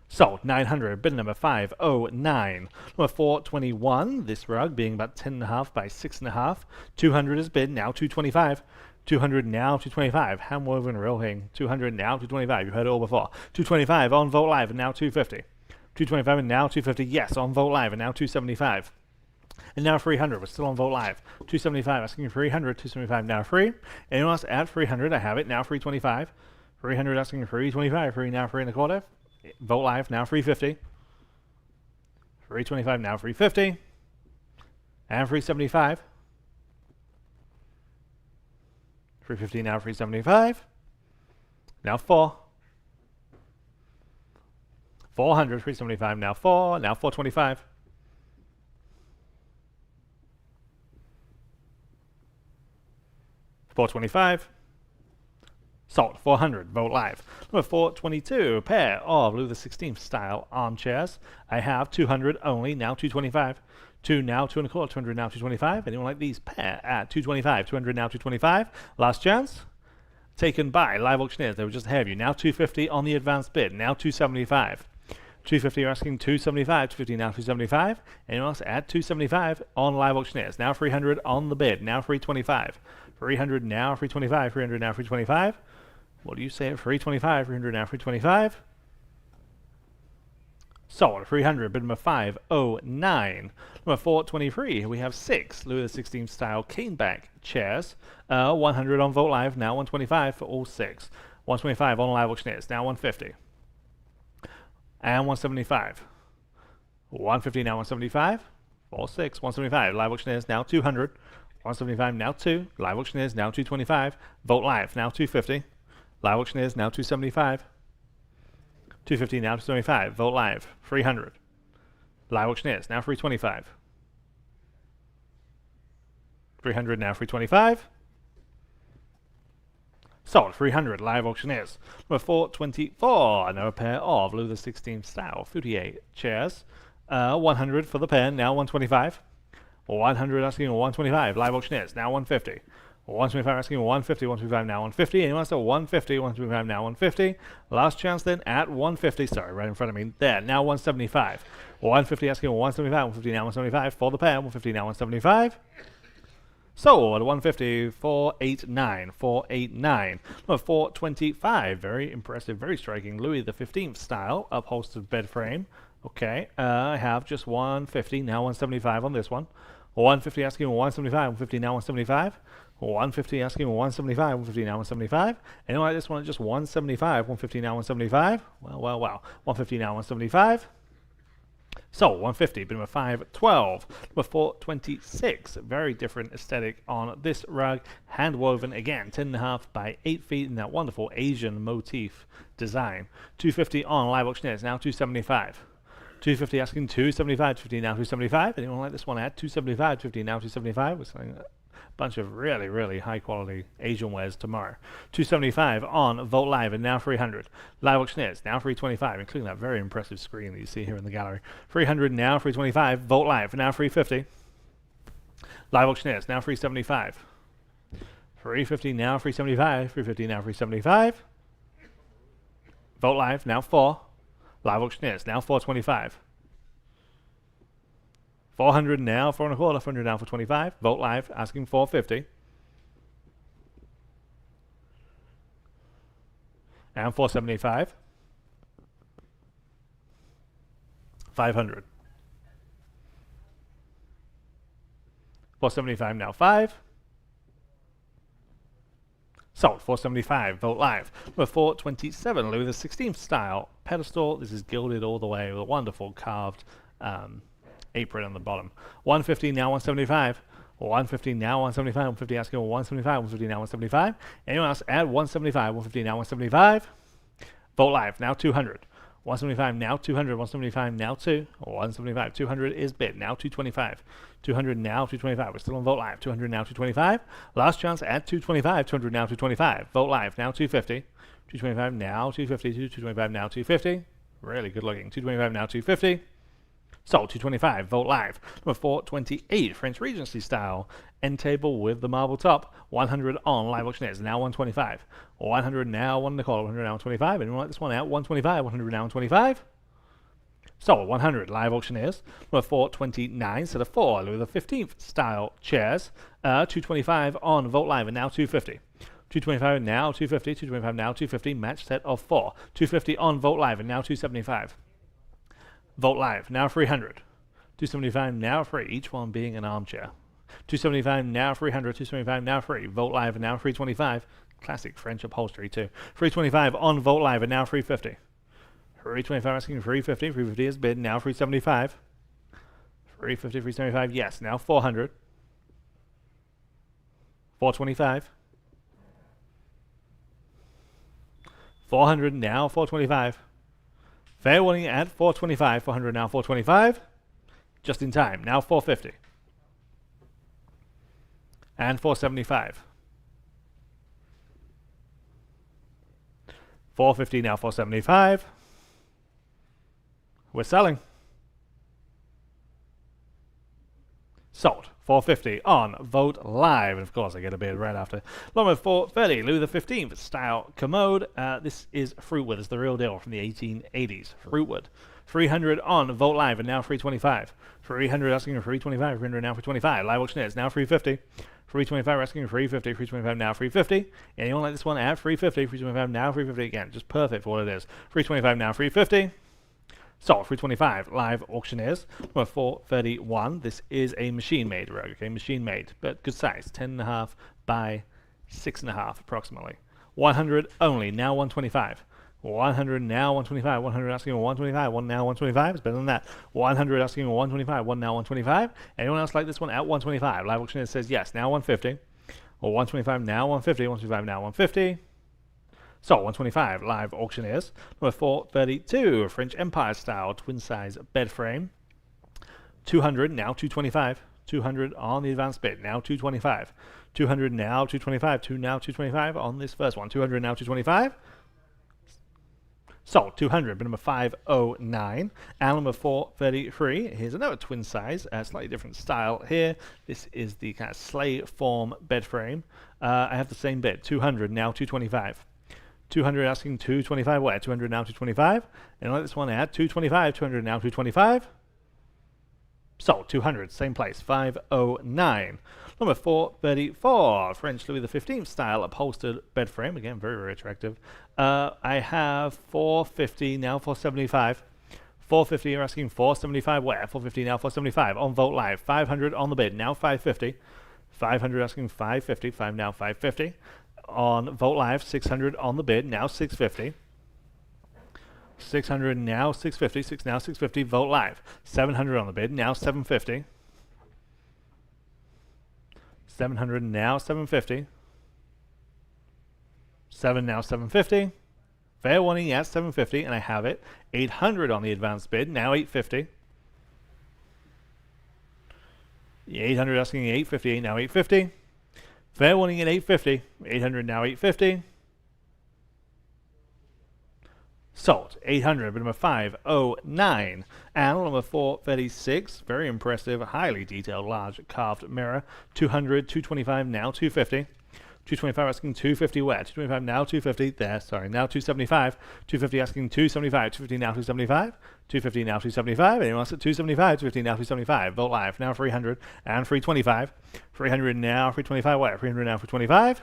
Sold 900, bid number 509. Number 421, this rug being about 10.5 by 6.5. 200 is bid, now 225. 200 now 225. Hand woven real hang. 200 now 225. You've heard it all before. 225 on Vogt Live and now 250. 225 and now 250. Yes, on Vogt Live and now 275. And now 300. We're still on Vogt Live. 275 asking 300. 275 now free. Anyone else at 300? I have it now 325. 300 asking 325. Free now 3.25. Vogt Live now 350. 325 now 350. And 375. 350 now 375. Now 4. 400, 375 now 4. Now 425. 425. Sold 400. Vogt Live. Number 422. Pair of Louis XVI style armchairs. I have 200 only. Now 225. 2 now 2 1/4. 200 now 225. Anyone like these? Pair at 225. 200 now 225. Last chance. Taken by live auctioneers. They were just ahead of you. Now 250 on the advanced bid. Now 275. 250 you're asking 275. 250 now 275. Anyone else at 275 on live auctioneers. Now 300 on the bid. Now 325. 300 now 325. 300 now 325. What do you say at 325? 300 now 325. Sold 300, bid number 509. Number 423, we have 6 Louis XVI style caneback chairs. 100 on Vogt Live, now 125 for all 6. 125 on live auctioneers, now 150. And 175. 150 now 175. All 6. 175. Live auctioneers now 200. 175 now 2. Live auctioneers now 225. Vogt Live now 250. Live auctioneers now 275. 250 now 275. Vogt Live 300. Live auctioneers now 325. 300 now 325. Sold 300 live auctioneers. Number 424. Another pair of Louis XVI style 58 chairs. 100 for the pair, now 125. 100 asking 125. Live auctioneers now 150. 125 asking 150. 125 now 150. Anyone else at 150? 125 now 150. Last chance then at 150. Sorry, right in front of me. There, now 175. 150 asking 175. 150 now 175 for the pair. 150 now 175. Sold 150, 489, 489. Number 425, very impressive, very striking Louis XV style upholstered bed frame. Okay, I have just 150, now 175 on this one. 150 asking 175, 150 now 175. 150 asking 175, 150 now 175. Anyone like this one at just 175, 150 now 175. Well. 150 now 175. So 150, bid number 512. Number 426, very different aesthetic on this rug. Hand woven again, 10.5 by 8 feet in that wonderful Asian motif design. 250 on live auctioneers, now 275. 250 asking 275, 250 now 275. Anyone like this one at 275, 250 now 275? We're selling a bunch of really, really high quality Asian wares tomorrow. 275 on Vogt Live and now 300. Live auctioneers now 325, including that very impressive screen that you see here in the gallery. 300 now 325. Vogt Live now 350. Live auctioneers now 375. 350 now 375. 350 now 375. Vogt Live now 4. Live auctioneers now 425. 400 now, 4 1/4, 400 now for 25. Vogt Live asking 450. And 475. 500. 475 now 5. Sold. 475. Vote live. Number 427. Louis XVI style pedestal. This is gilded all the way with a wonderful carved apron on the bottom. 150 now. 175. 150 now. 175. 150 asking 175. 150 now. 175. Anyone else add 175? 150 now. 175. Vote live. Now 200. 175 now 200. 175 now 2. 175. 200 is bid. Now 225. 200 now 225. We're still on vote live. 200 now 225. Last chance at 225. 200 now 225. Vote live. Now 250. 225 now 250. 225 now 250. Really good looking. 225 now 250. Sold. 225. Vote live. Number 428. French Regency style end table with the marble top. 100 on live auctioneers. Now 125. 100 now. 1 in the call. 100 now 25. Anyone like this one out? 125. 100 now 25. Sold. 100 live auctioneers. Number 429. Set of 4 Louis XV style chairs. 225 on vote live and now 250. 225 now 250. 225 now 250. Match set of 4. 250 on vote live and now 275. Vote live, now 300. 275 now free, each one being an armchair. 275 now 300, 275 now free. Vote live and now 325. Classic French upholstery too. 325 on vote live and now 350. 325 asking 350, 350 is bid, now 375. 350, 375, yes, now 400. 425. 400 now 425. Fair warning at 425. 400 now 425. Just in time. Now 450. And 475. 450 now 475. We're selling. Sold. 450 on vote live. And of course, I get a bid right after. Number 430, Louis XV style commode. This is Fruitwood. It's the real deal from the 1880s. Fruitwood. 300 on vote live and now 325. 300 asking for 325. 300 now for 25. Live auctioneers now 350. 325 asking for 350. 325 now 350. Anyone like this one at 350? 325 now 350 again. Just perfect for what it is. 325 now 350. Sold. 325 live auctioneers. Number 431. This is a machine made rug. Okay, machine made, but good size. 10.5 by 6.5 approximately. 100 only. Now 125. 100 now 125. 100 asking for 125. 1 now 125. It's better than that. 100 asking for 125. 1 now 125. Anyone else like this one at 125? Live auctioneers says yes. Now 150. Or 125 now 150. 125 now 150. So 125 live auctioneers. Number 432, French Empire style twin size bed frame. 200 now 225. 200 on the advanced bid. Now 225. 200 now 225. 2 now 225 on this first one. 200 now 225. Sold. 200. Bid number 509. And number 433. Here's another twin size, slightly different style here. This is the kind of sleigh form bed frame. I have the same bid. 200 now 225. 200 asking 225 where? 200 now 225. And like this one at 225. 200 now 225. Sold. 200. Same place. 509. Number 434. French Louis XV style upholstered bed frame. Again, very, very attractive. I have 450 now 475. 450 you're asking 475 where? 450 now 475 on vote live. 500 on the bid. Now 550. 500 asking 550. 5 now 550. On vote live, 600 on the bid, now 650. 600 now 650. 6 now 650. Vote live. 700 on the bid, now 750. 700 now 750. 7 now 750. Fair warning, yes, 750, and I have it. 800 on the advanced bid, now 850. 800 asking 850, now 850. Fair warning at 850. 800 now 850. Sold. 800, bid number 509. And number 436. Very impressive, highly detailed, large carved mirror. 200, 225, now 250. 225 asking 250 where? 225 now 250 there, sorry, now 275. 250 asking 275. 250 now 275. 250 now 275. Anyone else at 275? 250 now 275. Vote live. Now 300 and 325. 300 now 325 where? 300 now 325.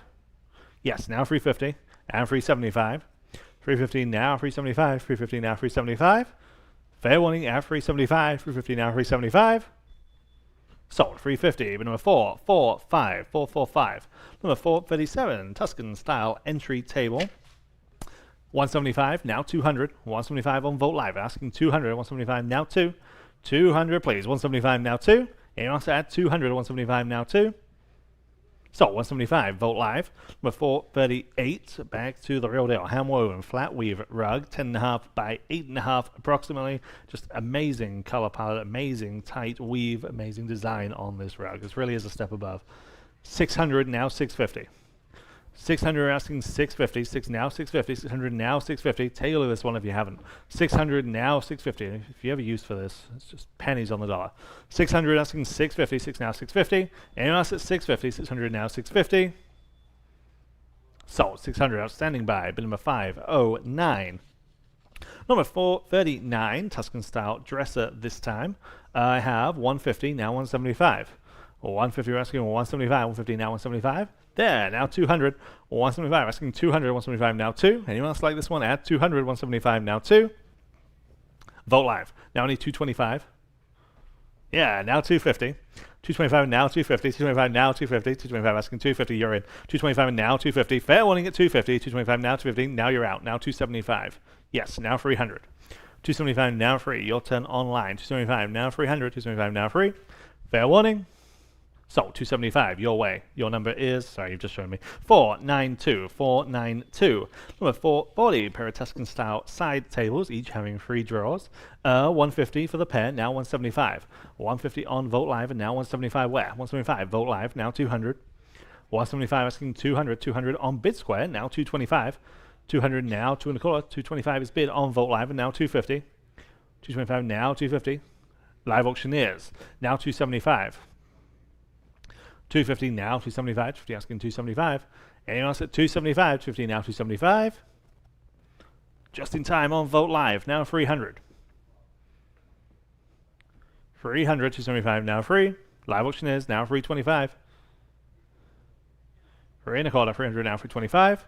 Yes, now 350 and 375. 350 now 375. 350 now 375. Fair warning at 375. 350 now 375. Sold. 350. Number 445. 445. Number 437. Tuscan style entry table. 175. Now 200. 175 on Vogt Live. Asking 200. 175 now 2. 200 please. 175 now 2. Anyone else to add 200? 175 now 2. So 175 Vogt Live. Number 438. Back to the real deal. Hand woven flat weave rug. 10.5 by 8.5 approximately. Just amazing color palette. Amazing tight weave. Amazing design on this rug. This really is a step above. 600 now 650. 600 asking 650. 6 now 650. 600 now 650. Tailor this one if you haven't. 600 now 650. If you ever use for this, it's just pennies on the dollar. 600 asking 650. 6 now 650. Anyone else at 650? 600 now 650. Sold. 600 outstanding buy. Bid number 509. Number 439 Tuscan style dresser this time. I have 150 now 175. 150 we're asking 175. 150 now 175. There, now 200, 175, asking 200, 175 now 2. Anyone else like this one? Add 200, 175 now 2. Vogt Live, now only 225. Yeah, now 250. 225 now 250, 225 now 250, 225 asking 250, you're in. 225 now 250, fair warning at 250, 225 now 250, now you're out, now 275. Yes, now 300. 275 now free, your turn online. 275 now 300, 275 now free. Fair warning. So, 275, your way. Your number is, sorry, you've just shown me, 492, 492. Number 440, pair of Tuscan style side tables, each having 3 drawers. 150 for the pair, now 175. 150 on Vogt Live, and now 175 where? 175, Vogt Live, now 200. 175 asking 200, 200 on Bid Square, now 225. 200 now, 2 1/4. 225 is bid on Vogt Live, and now 250. 225 now, 250. Live auctioneers, now 275. 250 now, 275, 50 asking 275. Anyone else at 275, 50 now, 275. Just in time on Vogt Live, now 300. 300, 275 now free. Live auctioneers, now 325. 3 1/4, 300 now 325.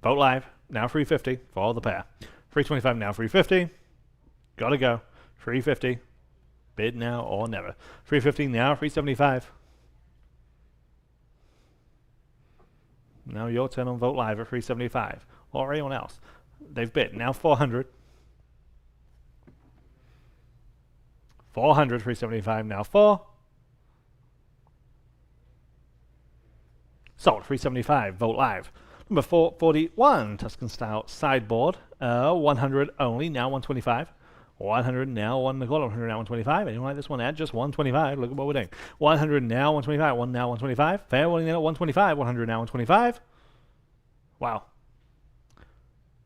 Vogt Live, now 350 for the pair. 325 now 350. Gotta go. 350. Bid now or never. 350 now 375. Now your turn on Vogt Live at 375. Or anyone else. They've bid. Now 400. 400, 375, now 4. Sold, 375, Vogt Live. Number 441, Tuscan style sideboard. 100 only, now 125. 100 now 1 1/4, 100 now 125. Anyone like this one? Add just 125. Look at what we're doing. 100 now 125. 1 now 125. Fair warning then at 125. 100 now 125. Wow.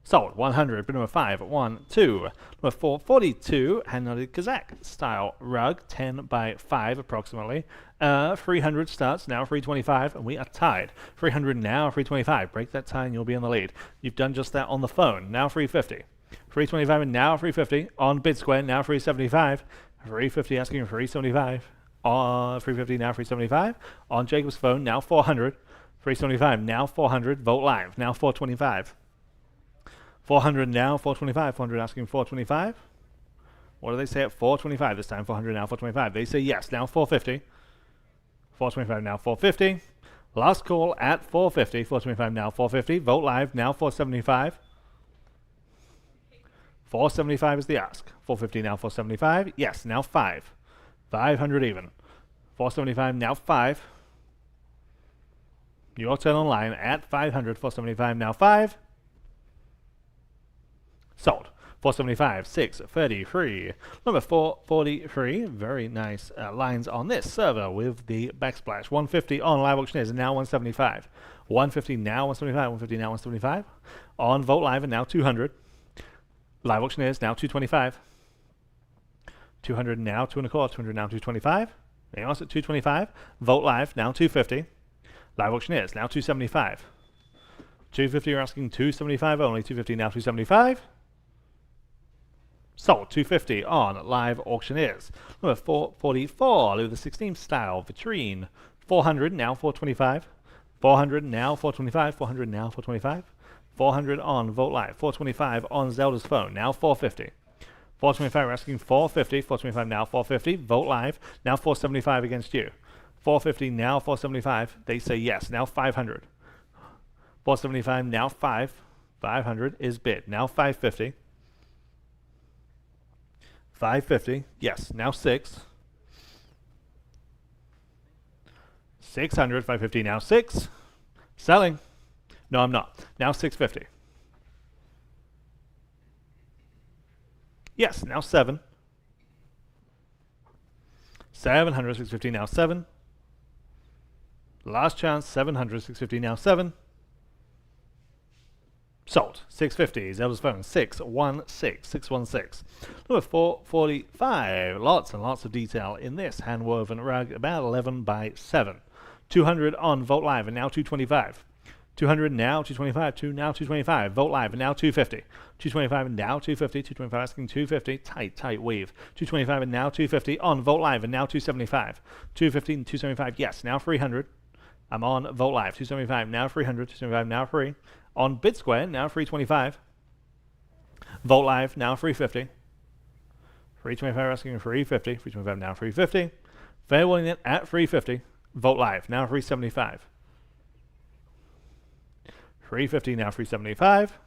Sold. 100. Bid number 512. Number 442. Hand-knotted Kazakh style rug. 10 by 5 approximately. 300 starts now 325, and we are tied. 300 now 325. Break that tie and you'll be in the lead. You've done just that on the phone. Now 350. 325 and now 350 on Bid Square, now 375. 350 asking 375. 350 now 375 on Jacob's phone, now 400. 375 now 400. Vogt Live now 425. 400 now 425. 400 asking 425. What do they say at 425 this time? 400 now 425. They say yes. Now 450. 425 now 450. Last call at 450. 425 now 450. Vogt Live now 475. 475 is the ask. 450 now 475. Yes, now 5. 500 even. 475 now 5. Your turn online at 500. 475 now 5. Sold. 475, 633. Number 443. Very nice lines on this server with the backsplash. 150 on Live Auctioneers and now 175. 150 now 175. 150 now 175. On Vogt Live and now 200. Live Auctioneers now 225. 200 now 2 1/4. 200 now 225. Anyone else at 225? Vogt Live now 250. Live Auctioneers now 275. 250 are asking 275 only. 250 now 275. Sold. 250 on Live Auctioneers. Number 444, Louis XVI style vitrine. 400 now 425. 400 now 425. 400 now 425. 400 on Vogt Live. 425 on Zelda's phone. Now 450. 425, we're asking 450. 425 now, 450. Vote live. Now 475 against you. 450 now, 475. They say yes. Now 500. 475 now 500 is bid. Now 550. 550. Yes. Now 6. 600. 550 now 6. Selling. No, I'm not. Now 650. Yes. Now 7. 700. 650 now 7. Last chance. 700. 650 now 7. Sold. 650. Zelda's phone. 616. 616. Number 445. Lots and lots of detail in this hand-woven rug. About 11 by 7. 200 on Vote Live and now 225. 200 now 225. 2 now 225. Vote Live and now 250. 225 and now 250. 225 asking 250. Tight weave. 225 and now 250 on Vote Live and now 275. 250 and 275. Yes. Now 300. I'm on Vote Live. 275 now 300. 275 now free. On Bid Square, now 325. Vote Live, now 350. 325 asking 350. 325 now 350. Fair Willing It at 350. Vote Live, now 375. 350 now 375.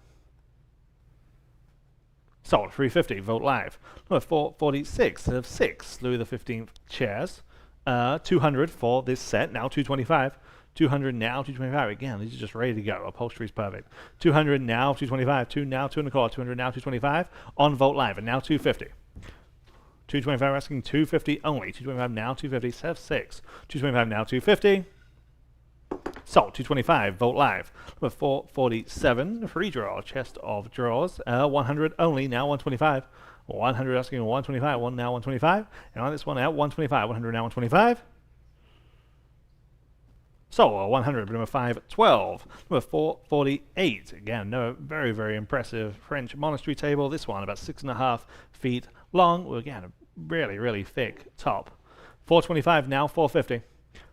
Sold 350. Vote Live. Number 446 of 6 Louis XV chairs. 200 for this set. Now 225. 200 now 225. Again, these are just ready to go. Upholstery's perfect. 200 now 225. 2 now 2 1/4. 200 now 225 on Vote Live and now 250. 225 asking 250 only. 225 now 250. Set of 6. 225 now 250. Sold. 225. Vote Live. Number 447. Free draw. Chest of drawers. 100 only. Now 125. 100 asking 125. 1 now 125. And on this one out 125. 100 now 125. So 100, number 512, number 448. Again, no, very, very impressive French monastery table. This one about 6.5 feet long. Well, again, a really, really thick top. 425 now 450.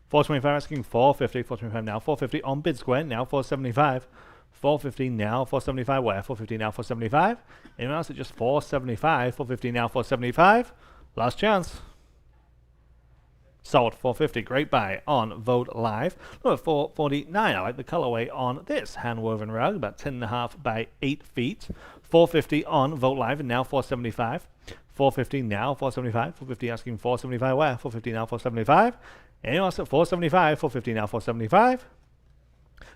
425 asking 450. 425 now 450 on Bid Square. Now 475. 450 now 475. Where? 450 now 475. Anyone else at just 475? 450 now 475. Last chance. Sold 450. Great buy on Vote Live. Number 449. I like the colorway on this hand-woven rug, about 10.5 by 8 feet. 450 on Vote Live and now 475. 450 now 475. 450 asking 475 where? 450 now 475. Anyone else at 475? 450 now 475.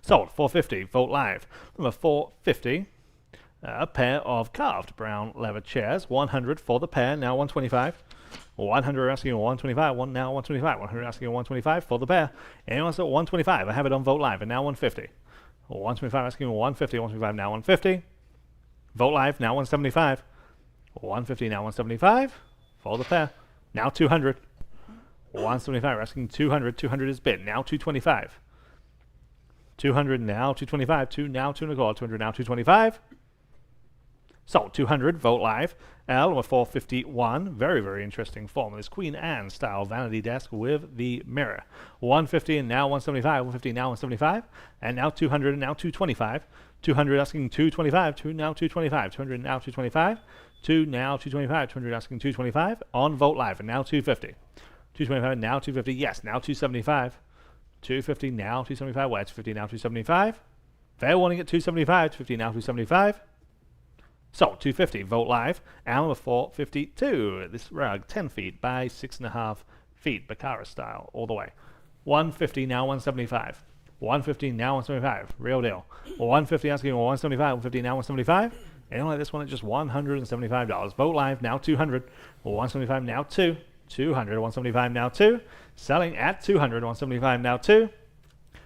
Sold 450. Vote Live. Number 450. A pair of carved brown leather chairs. 100 for the pair. Now 125. 100 asking 125, 1 now 125, 100 asking 125 for the pair. Anyone else at 125? I have it on Vote Live and now 150. 125 asking 150, 125 now 150. Vote Live now 175. 150 now 175 for the pair. Now 200. 175 asking 200. 200 is bid. Now 225. 200 now 225. 2 now 2 1/4. 200 now 225. Sold 200. Vote Live. Number 451. Very, very interesting form. This Queen Anne style vanity desk with the mirror. 150 and now 175. 150 now 175. And now 200 and now 225. 200 asking 225. 2 now 225. 200 now 225. 2 now 225. 200 asking 225 on Vote Live and now 250. 225 and now 250. Yes, now 275. 250 now 275. Where? 250 now 275. Fair warning at 275. 250 now 275. So 250. Vote Live. And number 452. This rug 10 feet by 6.5 feet. Baccara style all the way. 150 now 175. 150 now 175. Real deal. 150 asking 175. 150 now 175. And like this one at just $175. Vote Live now 200. 175 now 2. 200. 175 now 2. Selling at 200. 175 now 2.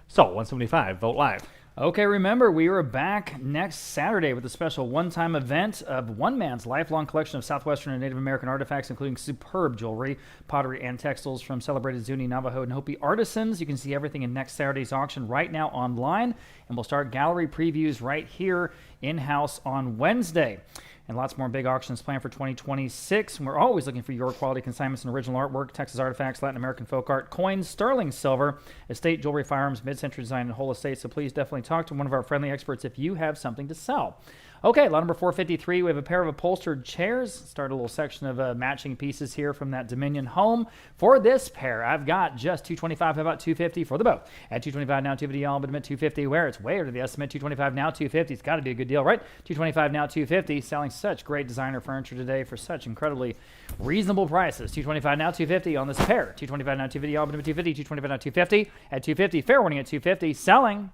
So 175. Vote Live. Okay, remember, we are back next Saturday with a special one-time event of One Man's lifelong collection of Southwestern and Native American artifacts, including superb jewelry, pottery, and textiles from celebrated Zuni, Navajo, and Hopi artisans. You can see everything in next Saturday's auction right now online, and we'll start gallery previews right here in-house on Wednesday. And lots more big auctions planned for 2026. We're always looking for your quality consignments and original artwork, Texas artifacts, Latin American folk art, coins, sterling silver, estate jewelry, firearms, mid-century design, and whole estate. So please definitely talk to one of our friendly experts if you have something to sell. Okay, lot number 453, we have a pair of upholstered chairs. Start a little section of matching pieces here from that Dominion home. For this pair, I've got just $225, how about $250 for the both? At $225 now, $250 all, but admit $250 where? It's way under the estimate. $225 now, $250. It's got to be a good deal, right? $225 now, $250. Selling such great designer furniture today for such incredibly reasonable prices. $225 now, $250 on this pair. $225 now, $250 all, but admit $250. $225 now, $250. At $250, fair warning at $250. Selling.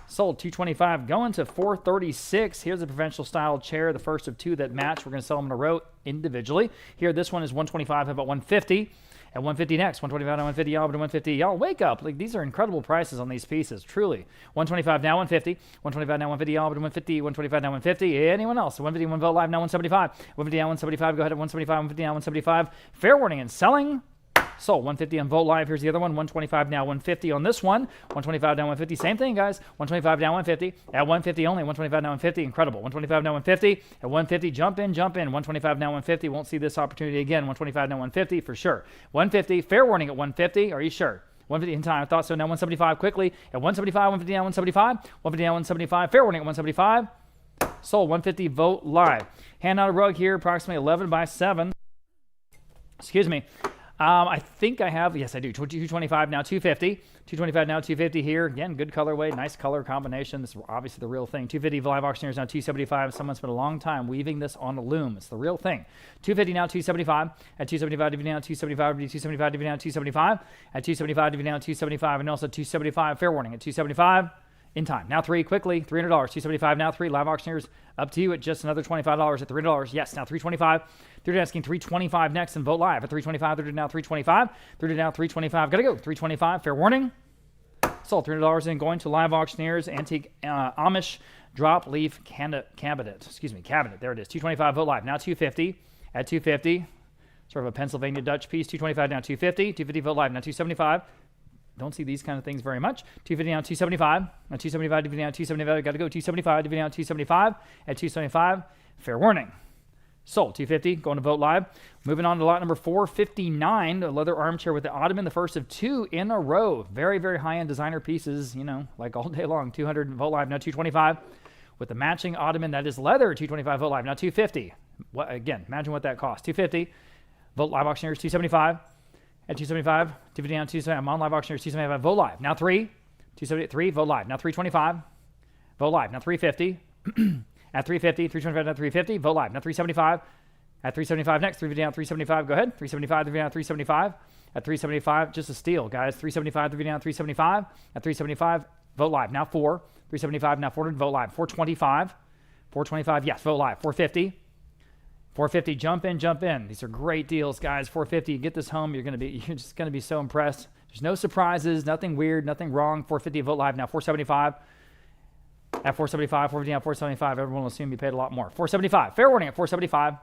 Sold $225, going to $436. Here's a provincial style chair, the first of two that match. We're going to sell them in a row individually. Here, this one is $125, how about $150? At $150 next, $125 now, $150, y'all, but $150. Y'all, wake up. Like, these are incredible prices on these pieces, truly. $125 now, $150. $125 now, $150, y'all, but $150. $125 now, $150. Anyone else? $150, one vote live now, $175. $150 now, $175. Go ahead at $175, $150 now, $175. Fair warning and selling. Sold. $150 on Vote Live. Here's the other one. $125 now, $150 on this one. $125 now, $150. Same thing, guys. $125 now, $150. At $150 only. $125 now, $150. Incredible. $125 now, $150. At $150, jump in, jump in. $125 now, $150. Won't see this opportunity again. $125 now, $150 for sure. $150. Fair warning at $150. Are you sure? $150 in time. I thought so. Now $175 quickly. At $175, $150 now, $175. $150 now, $175. Fair warning at $175. Sold. $150. Vote Live. Hand out a rug here, approximately 11 by 7. Excuse me. I think I have, yes, I do. $225 now, $250. $225 now, $250 here. Again, good colorway, nice color combination. This is obviously the real thing. $250 live auctioneers now, $275. Someone spent a long time weaving this on a loom. It's the real thing. $250 now, $275. At $275, $250 now, $275. $275, $250 now, $275. At $275, $250 now, $275. And also $275. Fair warning at $275. In time. Now $3 quickly. $300. $275 now, $3. Live auctioneers up to you at just another $25 at $300. Yes, now $325. They're asking $325 next and Vote Live at $325. They're now $325. They're now $325. Gotta go. $325. Fair warning. Sold. $300 in going to Live Auctioneers. Antique Amish drop leaf cabinet. Cabinet. There it is. $225. Vote Live. Now $250. At $250. Sort of a Pennsylvania Dutch piece. $225 now $250. $250. Vote Live. Now $275. Don't see these kind of things very much. $250 now, $275. At $275, $250 now, $275. Got to go. $275, $250 now, $275. At $275, fair warning. Sold. $250. Going to Vote Live. Moving on to lot number 459, a leather armchair with the ottoman, the first of two in a row. Very, very high-end designer pieces, you know, like all day long. $200. Vote Live. Now $225. With the matching ottoman that is leather. $225. Vote Live. Now $250. What, again, imagine what that costs. $250. Vote Live Auctioneers. $275. At $275, $250 down, $275. I'm on Live Auctioneers, $275. Vote Live. Now $3. $273. Vote Live. Now $325. Vote Live. Now $350. At $350. $325 now $350. Vote Live. Now $375. At $375 next. $350 down, $375. Go ahead. $375. $350 down, $375. At $375, just a steal, guys. $375. $350 down, $375. At $375, Vote Live. Now $4. $375. Now $400. Vote Live. $425. $425. Yes. Vote Live. $450. $450, jump in. These are great deals, guys. $450, you get this home, you're just gonna be so impressed. There's no surprises, nothing weird, nothing wrong. $450, Vote Live now. $475. At $475, $450 now, $475. Everyone will assume you paid a lot more. $475, fair warning at $475.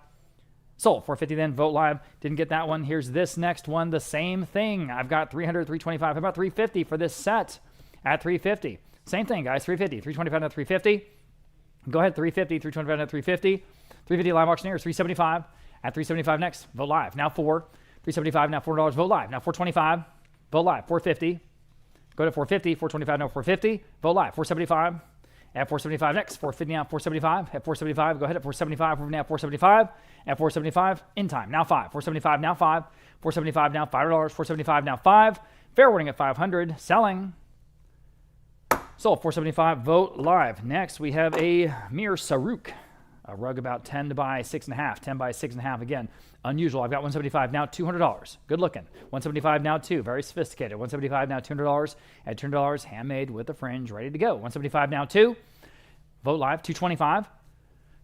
Sold. $450 then, Vote Live. Didn't get that one. Here's this next one, the same thing. I've got $300, $325. How about $350 for this set? At $350. Same thing, guys. $350, $325 now $350. Go ahead, $350, $325 now $350. $350 Live Auctioneers, $375. At $375 next, Vote Live. Now $4. $375 now $4. Vote Live. Now $425. Vote Live. $450. Go to $450. $425 now $450. Vote Live. $475. At $475 next. $450 now $475. At $475. Go ahead at $475. We're now $475. At $475. In time. Now $5. $475 now $5. $475 now $5. $475 now $5. Fair warning at $500. Selling. Sold. $475. Vote Live. Next we have a Mir Saruk. A rug about 10 by 6.5. 10 by 6.5 again. Unusual. I've got $175 now, $200. Good looking. $175 now, $2. Very sophisticated. $175 now, $200. At $200, handmade with a fringe, ready to go. $175 now, $2. Vote Live, $225.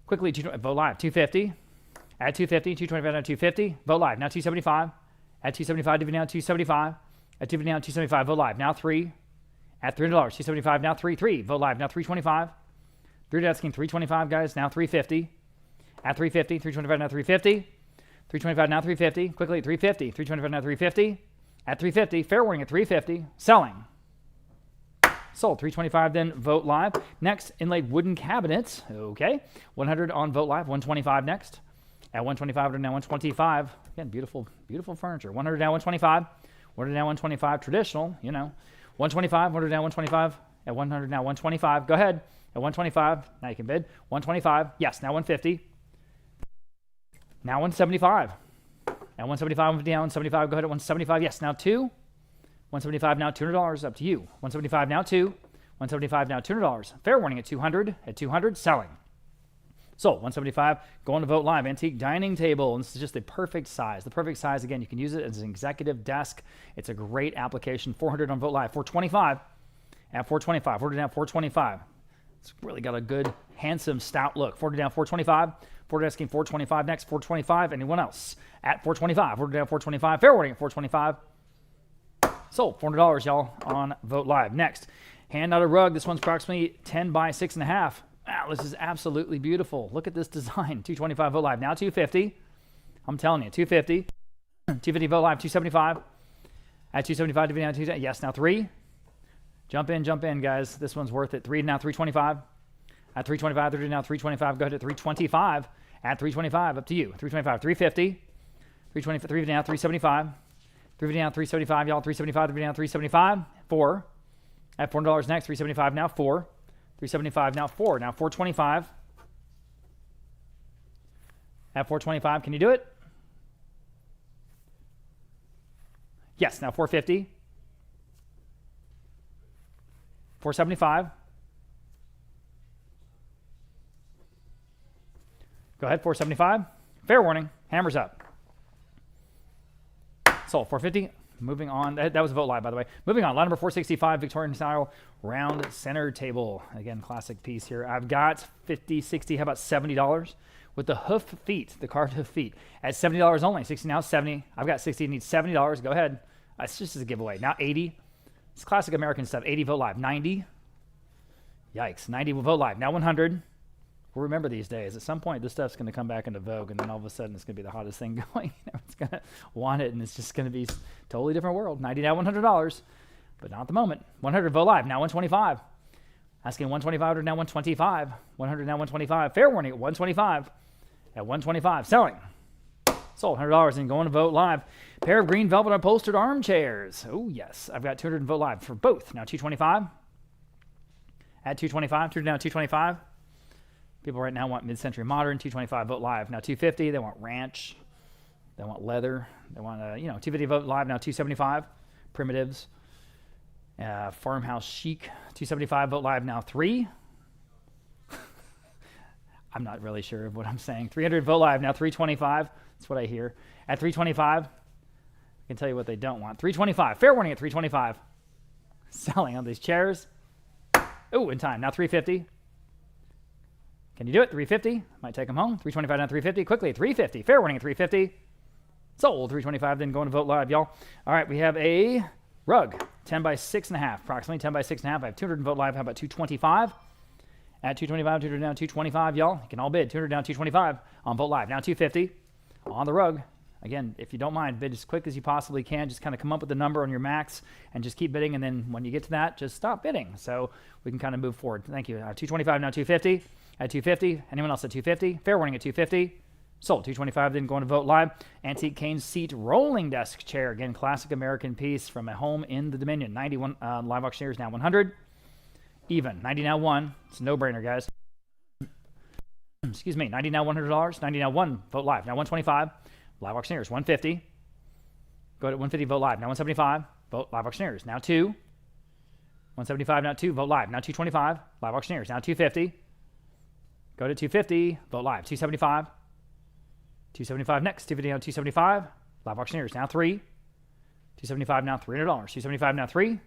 Quickly, Vote Live, $250. At $250, $225 now, $250. Vote Live, now $275. At $275, divvy now, $275. At $250 now, $275. Vote Live, now $3. At $300, $275 now, $3. Vote Live, now $325. They're asking $325, guys, now $350. At $350, $325 now $350. $325 now $350. Quickly, $350. $325 now $350. At $350, fair warning at $350. Selling. Sold. $325 then, Vote Live. Next, inlaid wooden cabinets. Okay. $100 on Vote Live. $125 next. At $125, now $125. Again, beautiful, beautiful furniture. $100 now $125. $100 now $125. Traditional, you know. $125, $100 now $125. At 100 now, 125. Go ahead. At 125. Now you can bid. 125. Yes. Now 150. Now 175. Now 175. 150 now 175. Go ahead at 175. Yes. Now 2. 175 now $200. Up to you. 175 now 2. 175 now $200. Fair warning at 200. At 200. Selling. So 175, going to Vogt Live, antique dining table. And this is just the perfect size. The perfect size, again, you can use it as an executive desk. It's a great application. 400 on Vogt Live. 425 at 425. 400 down, 425. It's really got a good, handsome, stout look. 40 down, 425. 40 asking 425 next, 425. Anyone else? At 425. 40 down, 425. Fair warning at 425. Sold. $400, y'all, on Vogt Live. Next, hand out a rug. This one's approximately 10 by 6.5. Wow, this is absolutely beautiful. Look at this design. 225 Vogt Live. Now 250. I'm telling you, 250. 250 Vogt Live, 275. At 275, now 270. Yes, now 3. Jump in, guys. This one's worth it. 3 now 325. At 325, 3 now 325. Go ahead at 325. At 325, up to you. 325, 350. 323 now 375. 350 now 375, y'all. 375, 3 now 375. 4. At $400 next. 375 now 4. 375 now 4. Now 425. At 425, can you do it? Yes, now 450. 475. Go ahead, 475. Fair warning, hammers up. Sold, 450. Moving on, that was Vogt Live, by the way. Moving on, lot number 465, Victorian style round center table. Again, classic piece here. I've got 50, 60, how about $70 with the hoof feet, the carved hoof feet at $70 only. 60 now, 70. I've got 60, needs $70. Go ahead. It's just a giveaway. Now 80. It's classic American stuff. 80 Vogt Live. 90. Yikes. 90 Vogt Live. Now 100. We'll remember these days. At some point, this stuff's going to come back into vogue, and then all of a sudden, it's going to be the hottest thing going. It's going to want it, and it's just going to be a totally different world. 90 now, $100, but not at the moment. 100 Vogt Live. Now 125. Asking 125 now 125. 100 now 125. Fair warning at 125. At 125. Selling. Sold $100 and going to Vogt Live. Pair of green velvet upholstered armchairs. Oh, yes. I've got 200 in Vogt Live for both. Now 225. At 225. 200 now 225. People right now want mid-century modern. 225 Vogt Live. Now 250. They want ranch. They want leather. They want, 250 Vogt Live. Now 275. Primitives. Farmhouse chic. 275 Vogt Live. Now 3. I'm not really sure of what I'm saying. 300 Vogt Live. Now 325. That's what I hear. At 325, I can tell you what they don't want. 325. Fair warning at 325. Selling on these chairs. Oh, in time. Now 350. Can you do it? 350. Might take them home. 325 now 350. Quickly, 350. Fair warning at 350. Sold. 325. Then going to Vogt Live, y'all. All right, we have a rug. 10 by 6.5. Approximately 10 by 6.5. I have 200 in Vogt Live. How about 225? At 225, 200 down 225, y'all. You can all bid. 200 down 225 on Vogt Live. Now 250 on the rug. Again, if you don't mind, bid as quick as you possibly can. Just kind of come up with the number on your max and just keep bidding. And then when you get to that, just stop bidding. So we can kind of move forward. Thank you. 225 now 250. At 250. Anyone else at 250? Fair warning at 250. Sold. 225. Then going to Vogt Live. Antique cane seat rolling desk chair. Again, classic American piece from a home in the Dominion. 91 live auctioneers now 100. Even. 90 now 1. It's a no-brainer, guys. Excuse me. 90 now $100. 90 now 1. Vogt Live. Now 125. Live auctioneers. 150. Go to 150. Vogt Live. Now 175. Vogt Live auctioneers. Now 2. 175. Now 2. Vogt Live. Now 225. Live auctioneers. Now 250. Go to 250. Vogt Live. 275. 275 next. 250 now 275. Live auctioneers. Now 3. 275 now $300. 275 now 3.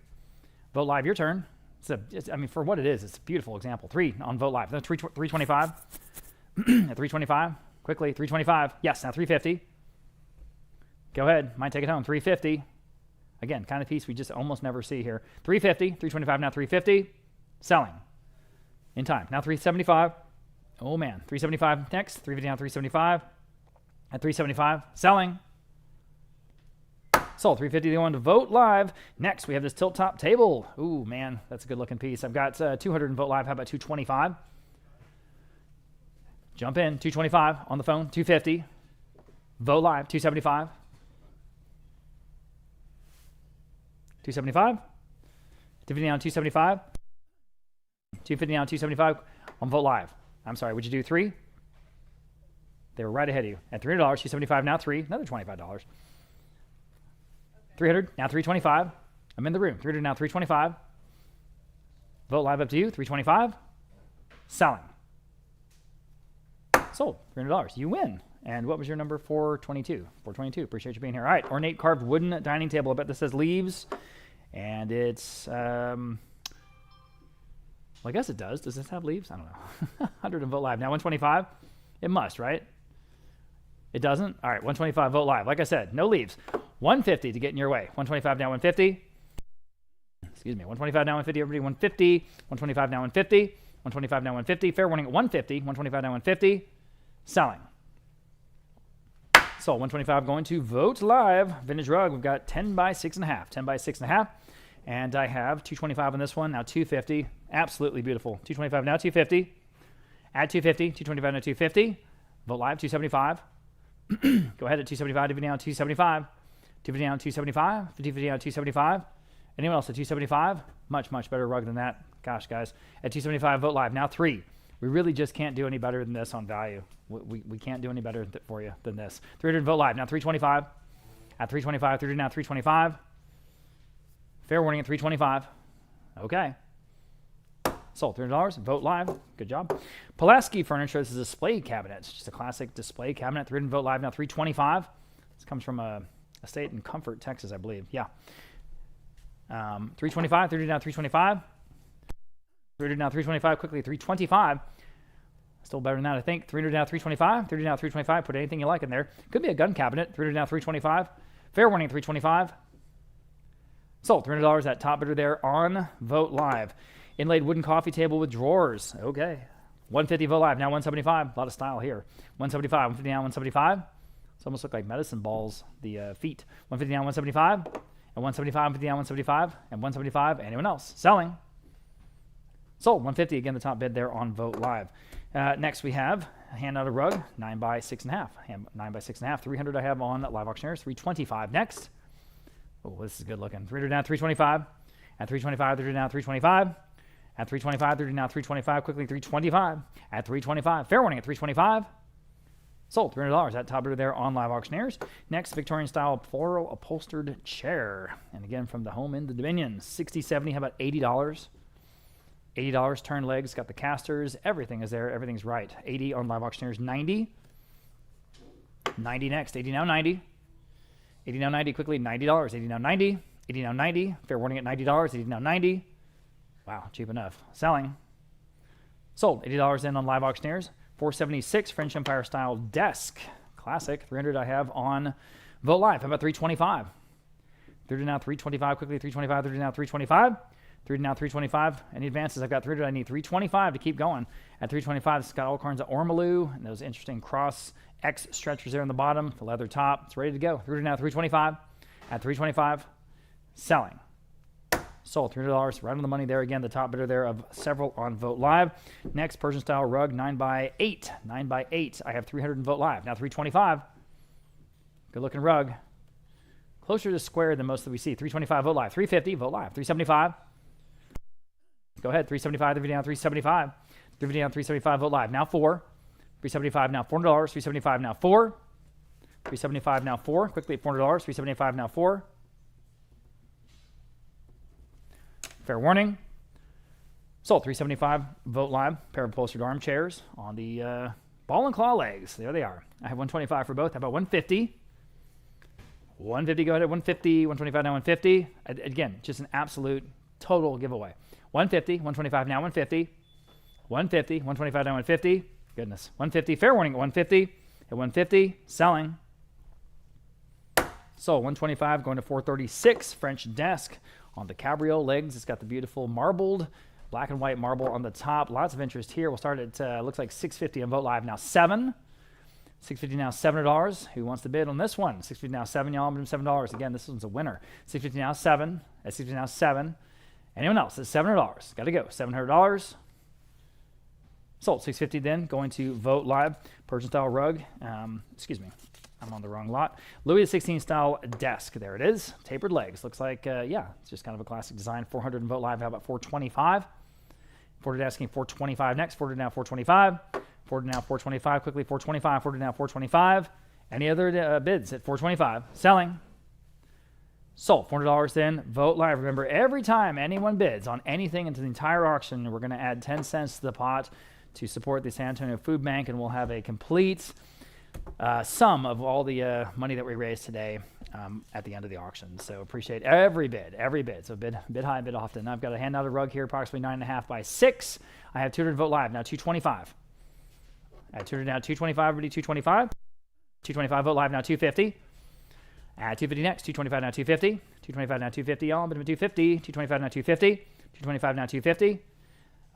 Vogt Live. Your turn. For what it is, it's a beautiful example. 3 on Vogt Live. Then 325. At 325. Quickly. 325. Yes. Now 350. Go ahead. Might take it home. 350. Again, kind of piece we just almost never see here. 350. 325 now 350. Selling. In time. Now 375. Oh, man. 375 next. 350 now 375. At 375. Selling. Sold. 350 going to Vogt Live. Next, we have this tilt top table. Ooh, man, that's a good looking piece. I've got 200 in Vogt Live. How about 225? Jump in. 225 on the phone. 250. Vogt Live. 275. 275. 250 on 275. 250 now, 275 on Vote Live. I'm sorry, would you do 3? They were right ahead of you. At $300, 275 now 3, another $25. 300 now 325. I'm in the room. 300 now 325. Vote Live up to you. 325. Selling. Sold. $300. You win. And what was your number? 422. 422. Appreciate you being here. All right. Ornate carved wooden dining table. I bet this says leaves. And it's, well, I guess it does. Does this have leaves? I don't know. 100 and Vote Live. Now 125. It must, right? It doesn't? All right. 125 Vote Live. Like I said, no leaves. 150 to get in your way. 125 now 150. Excuse me. 125 now 150. Everybody 150. 125 now 150. 125 now 150. Fair warning at 150. 125 now 150. Selling. So 125 going to Vote Live. Vintage rug. We've got 10 by 6.5. 10 by 6.5. And I have 225 on this one. Now 250. Absolutely beautiful. 225 now 250. Add 250. 225 now 250. Vote Live 275. Go ahead at 275. 250 now 275. 250 down 275. 250 down 275. Anyone else at 275? Much, much better rug than that. Gosh, guys. At 275, Vote Live. Now 3. We really just can't do any better than this on value. We can't do any better for you than this. 300 Vote Live. Now 325. At 325. 300 now 325. Fair warning at 325. Okay. Sold. $300. Vote Live. Good job. Pulaski Furniture. This is a display cabinet. It's just a classic display cabinet. 300 Vote Live. Now 325. This comes from a estate in Comfort, Texas, I believe. Yeah. 325. 300 now 325. 300 now 325. Quickly 325. Still better than that, I think. 300 now 325. 300 now 325. Put anything you like in there. Could be a gun cabinet. 300 now 325. Fair warning 325. Sold. $300. That top bidder there on Vote Live. Inlaid wooden coffee table with drawers. Okay. 150 Vote Live. Now 175. A lot of style here. 175. 150 now 175. It's almost look like medicine balls, the feet. 150 now 175. And 175. 150 now 175. And 175. Anyone else? Selling. Sold. 150. Again, the top bid there on Vote Live. Next, we have a hand out a rug. 9 by 6.5. 9 by 6.5. 300 I have on Live Auctioneers. 325 next. Oh, this is good looking. 300 down 325. At 325, 300 down 325. At 325, 300 now 325. Quickly 325. At 325. Fair warning at 325. Sold. $300. That top bidder there on Live Auctioneers. Next, Victorian style floral upholstered chair. And again, from the home in the Dominion. 60, 70. How about $80? $80. Turn legs. Got the casters. Everything is there. Everything's right. 80 on Live Auctioneers. 90. 90 next. 80 now 90. 80 now 90. Quickly $90. 80 now 90. 80 now 90. Fair warning at $90. 80 now 90. Wow, cheap enough. Selling. Sold. $80 in on Live Auctioneers. 476 French Empire style desk. Classic. 300 I have on Vote Live. How about 325? 300 now 325. Quickly 325. 300 now 325. 300 now 325. Any advances? I've got 300. I need 325 to keep going. At 325, it's got all kinds of ormolu and those interesting cross X stretchers there on the bottom. The leather top. It's ready to go. 300 now 325. At 325. Selling. Sold. $300. Right on the money there. Again, the top bidder there of several on Vote Live. Next, Persian style rug, 9 by 8. 9 by 8. I have 300 in Vote Live. Now 325. Good looking rug. Closer to square than most that we see. 325 Vote Live. 350 Vote Live. 375. Go ahead. 375. 350 down 375. 350 down 375 Vote Live. Now 4. 375 now $400. 375 now 4. 375 now 4. Quickly at $400. 375 now 4. Fair warning. Sold. 375 Vote Live. Pair of upholstered armchairs on the ball and claw legs. There they are. I have 125 for both. How about 150? 150. Go ahead at 150. 125 now 150. Again, just an absolute total giveaway. 150. 125 now 150. 150. 125 now 150. Goodness. 150. Fair warning at 150. At 150. Selling. So 125 going to 436 French desk on the cabriole legs. It's got the beautiful marbled, black and white marble on the top. Lots of interest here. We'll start at, looks like 650 on Vote Live. Now 7. 650 now $7. Who wants to bid on this one? 650 now 7, y'all. I'm doing $7. Again, this one's a winner. 650 now 7. At 650 now 7. Anyone else? It's $700. Got to go. $700. Sold. 650 then. Going to Vote Live. Persian style rug. Excuse me. I'm on the wrong lot. Louis XVI style desk. There it is. Tapered legs. Looks like, yeah, it's just kind of a classic design. 400 in Vote Live. How about 425? Forwarded asking 425 next. Forwarded now 425. Forwarded now 425 quickly. 425. Forwarded now 425. Any other bids at 425? Selling. Sold. $400 then. Vote live. Remember, every time anyone bids on anything into the entire auction, we're going to add 10 cents to the pot to support the San Antonio Food Bank, and we'll have a complete sum of all the money that we raised today at the end of the auction. So appreciate every bid, every bid. So bid high, bid often. I've got to hand out a rug here, approximately 9.5 by 6. I have 200 vote live now, 225. At 200 now, 225. Everybody, 225. 225 vote live now, 250. At 250 next, 225 now, 250. 225 now, 250. Y'all, bit of a 250. 225 now, 250. 225 now, 250.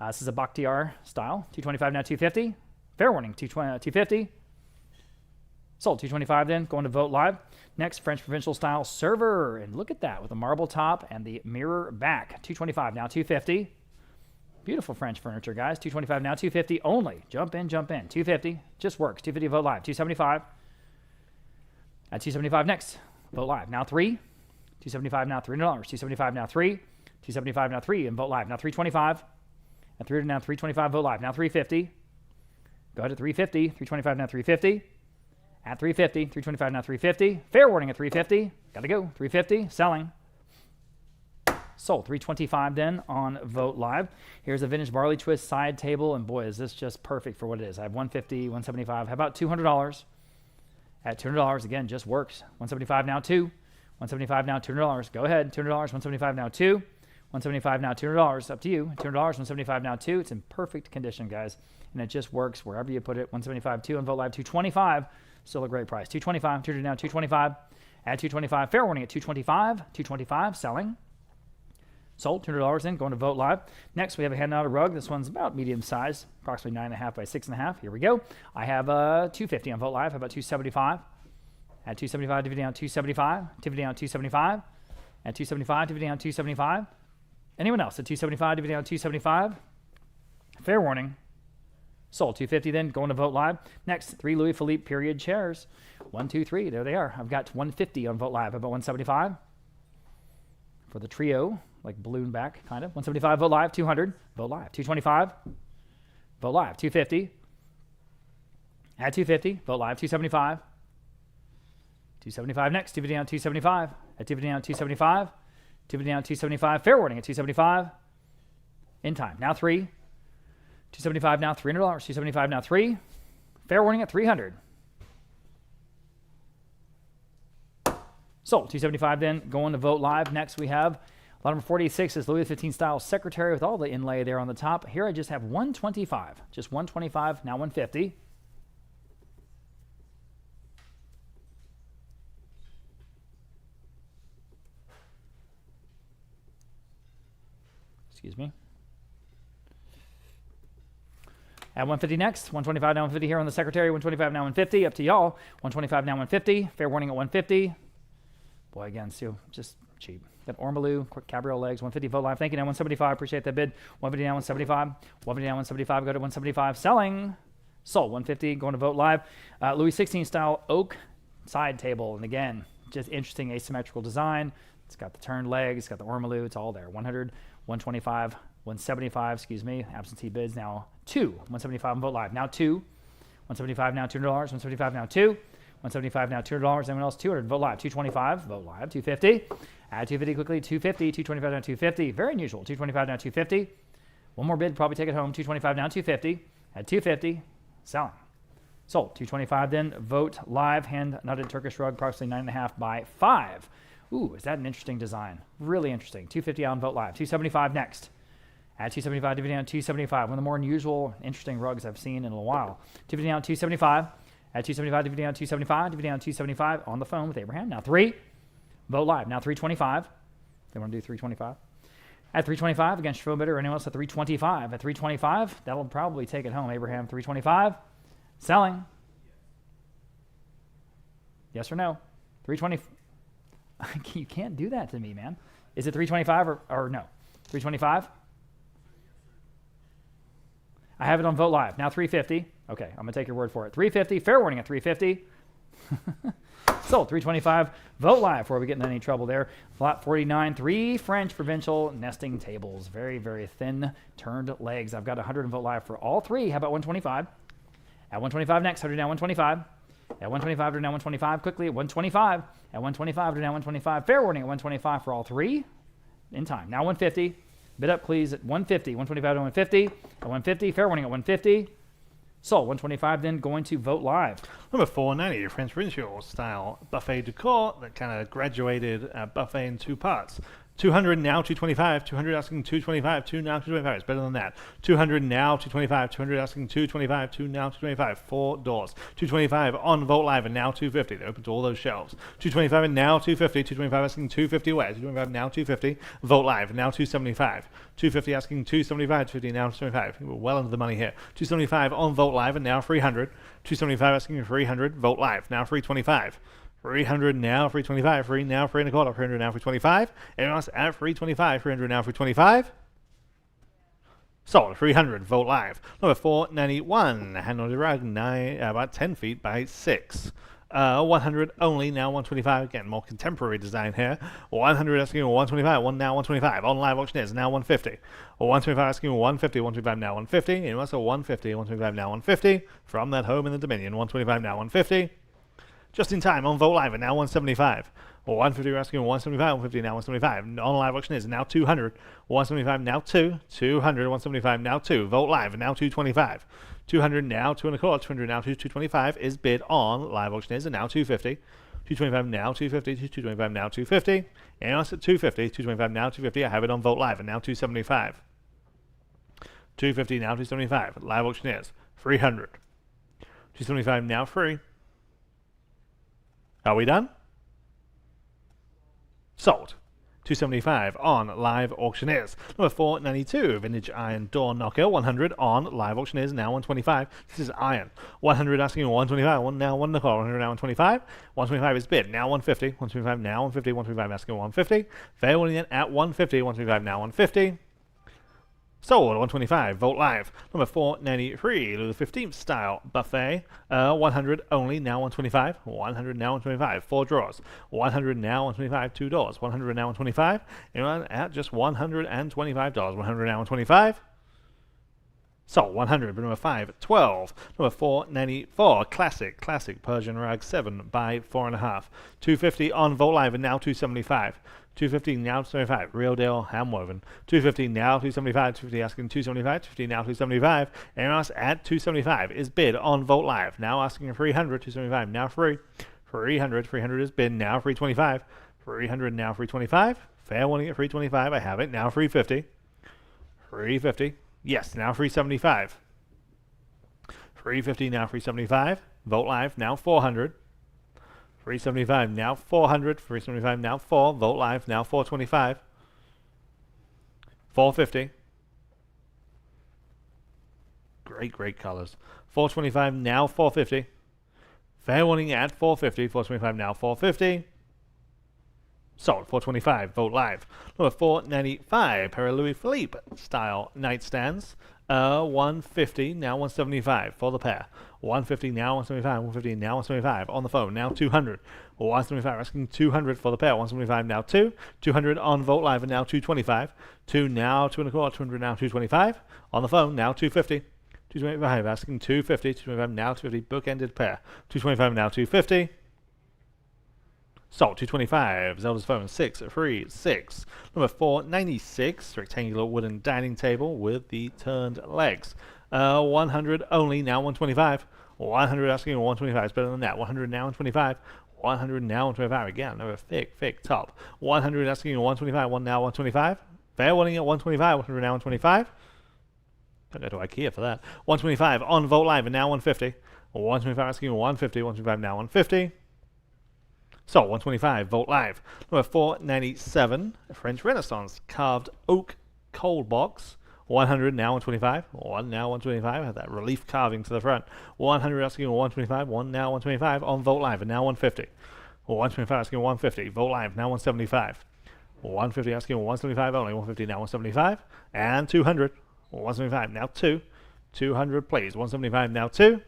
This is a Bakhtiar style. 225 now, 250. Fair warning, 250. Sold. 225 then, going to vote live. Next, French provincial style server. And look at that with the marble top and the mirror back. 225 now, 250. Beautiful French furniture, guys. 225 now, 250 only. Jump in, jump in. 250. Just works. 250 vote live. 275. At 275 next. Vote live. Now 3. 275 now, $300. 275 now, 3. 275 now, 3. And vote live. Now 325. At 300 now, 325. Vote live. Now 350. Go ahead at 350. 325 now, 350. At 350. 325 now, 350. Fair warning at 350. Got to go. 350. Selling. Sold. 325 then on Vote Live. Here's a vintage barley twist side table, and boy, is this just perfect for what it is. I have 150, 175. How about $200? At $200, again, just works. 175 now, 2. 175 now, $200. Go ahead. $200. 175 now, 2. 175 now, $200. Up to you. $200. 175 now, 2. It's in perfect condition, guys, and it just works wherever you put it. 175, 2 on Vote Live. 225. Still a great price. 225. 200 now, 225. At 225. Fair warning at 225. 225. Selling. Sold. $200 in. Going to Vote Live. Next, we have a handout a rug. This one's about medium size, approximately 9.5 by 6.5. Here we go. I have 250 on Vote Live. How about 275? At 275, dividend down 275. Dividend down 275. At 275, dividend down 275. Anyone else at 275, dividend down 275? Fair warning. Sold. 250 then. Going to Vote Live. Next, 3 Louis Philippe period chairs. 1, 2, 3. There they are. I've got 150 on Vote Live. How about 175? For the trio, like balloon back, kind of. 175, Vote Live. 200, Vote Live. 225, Vote Live. 250. At 250, Vote Live. 275. 275 next. Dividend down 275. At dividend down 275. Dividend down 275. Fair warning at 275. In time. Now 3. 275 now, $300. 275 now, 3. Fair warning at 300. Sold. 275 then, going to Vote Live. Next we have lot number 46 is Louis XV style secretary with all the inlay there on the top. Here I just have 125. Just 125, now 150. Excuse me. At 150 next. 125 now 150 here on the secretary. 125 now 150. Up to y'all. 125 now 150. Fair warning at 150. Boy, again, so just cheap. Got Ormolu, quick cabriole legs, 150 Vote Live. Thank you. Now 175. Appreciate that bid. 150 now 175. 150 now 175. Go to 175. Selling. Sold. 150. Going to Vote Live. Louis XVI style oak side table. And again, just interesting asymmetrical design. It's got the turned legs. It's got the Ormolu. It's all there. 100, 125, 175. Excuse me. Absentee bids now 2. 175 on Vote Live. Now 2. 175 now $200. 175 now 2. 175 now $200. Anyone else? 200. Vote Live. 225. Vote Live. 250. Add 250 quickly. 250. 225 now 250. Very unusual. 225 now 250. One more bid. Probably take it home. 225 now 250. At 250. Selling. Sold. 225 then. Vote Live. Hand knotted Turkish rug. Approximately 9.5 by 5. Ooh, is that an interesting design? Really interesting. 250 on Vote Live. 275 next. At 275. Dividend down 275. One of the more unusual, interesting rugs I've seen in a while. Dividend down 275. At 275, dividend down 275, dividend down 275 on the phone with Abraham. Now 3. Vote Live. Now 325. They want to do 325. At 325 against your phone bidder. Anyone else at 325? At 325, that'll probably take it home. Abraham, 325. Selling. Yes or no? 320. You can't do that to me, man. Is it 325 or no? 325? I have it on Vote Live. Now 350. Okay, I'm going to take your word for it. 350. Fair warning at 350. Sold. 325. Vote live before we get in any trouble there. Lot 49. 3 French provincial nesting tables. Very, very thin turned legs. I've got 100 and vote live for all 3. How about 125? At 125 next. 100 now 125. At 125 to now 125. Quickly at 125. At 125 to now 125. Fair warning at 125 for all 3. In time. Now 150. Bid up, please, at 150. 125 to 150. At 150. Fair warning at 150. Sold. 125 then going to vote live. Number 490, French provincial style buffet decor that kind of graduated buffet in 2 parts. 200 now 225, 200 asking 225, 2 now 225. It's better than that. 200 now 225, 200 asking 225, 2 now 225. 4 doors. 225 on Vote Live and now 250. They're open to all those shelves. 225 and now 250. 225 asking 250 where? 225 now 250. Vote Live now 275. 250 asking 275, 250 now 275. We're well into the money here. 275 on Vote Live and now 300. 275 asking 300. Vote Live now 325. 300 now, 325, 3 now, 3 and a quarter, 300 now, 325. Everyone else at 325, 300 now, 325. Sold. 300. Vote live. Number 491. Handmade rug, about 10 feet by 6. 100 only, now 125. Again, more contemporary design here. 100 asking 125, 1 now 125. On live auctioneers, now 150. 125 asking 150, 125 now 150. And also 150, 125 now 150. From that home in the Dominion, 125 now 150. Just in time on Vote Live and now 175. 150 we're asking 175, 150 now 175. On live auction is now 200. 175 now 2. 200, 175 now 2. Vote Live and now 225. 200 now 2 and a quarter. 200 now 225 is bid on live auction is and now 250. 225 now 250. 225 now 250. And also at 250. 225 now 250. I have it on Vote Live and now 275. 250 now 275. Live auction is 300. 275 now free. Are we done? Sold. 275 on live auctioneers. Number 492, vintage iron door knocker. 100 on live auctioneers. Now 125. This is iron. 100 asking 125. 1 now 1 nickel. 100 now 125. 125 is bid. Now 150. 125 now 150. 125 asking 150. Fair winning it at 150. 125 now 150. Sold. 125. Vote live. Number 493, Louis XV style buffet. 100 only. Now 125. 100 now 125. 4 drawers. 100 now 125. 2 doors. 100 now 125. Anyone at just $125. 100 now 125. Sold. 100. But number 512. Number 494. Classic Persian rug 7 by 4.5. 250 on Vote Live and now 275. 250 now 275. Real deal hand woven. 250 now 275. 250 asking 275. 250 now 275. Anyone else at 275 is bid on Vote Live. Now asking 300. 275 now free. 300. 300 is bid now 325. 300 now 325. Fair warning at 325. I have it now 350. 350. Yes, now 375. 350 now 375. Vote Live now 400. 375 now 400. 375 now 4. Vote Live now 425. 450. Great colors. 425 now 450. Fair warning at 450. 425 now 450. Sold. 425. Vote Live. Number 495. Pair of Louis Philippe style nightstands. 150 now 175 for the pair. 150 now 175. 150 now 175 on the phone. Now 200. 175 asking 200 for the pair. 175 now 2. 200 on Vote Live and now 225. 2 now 2 and a quarter. 200 now 225 on the phone. Now 250. 225 asking 250. 225 now 250. Bookended pair. 225 now 250. Sold. 225. Zelda's phone 636. Number 496. Rectangular wooden dining table with the turned legs. 100 only. Now 125. 100 asking 125. It's better than that. 100 now 125. 100 now 125. Again, another thick top. 100 asking 125. 1 now 125. Fair warning at 125. 100 now 125. Don't go to IKEA for that. 125 on Vote Live and now 150. 125 asking 150. 125 now 150. So, 125, Vote Live. Number 497, French Renaissance carved oak cold box. 100 now 125. 1 now 125. Have that relief carving to the front. 100 asking 125. 1 now 125 on Vote Live and now 150. 125 asking 150. Vote Live now 175. 150 asking 175 only. 150 now 175. And 200. 175 now 2. 200 please. 175 now 2.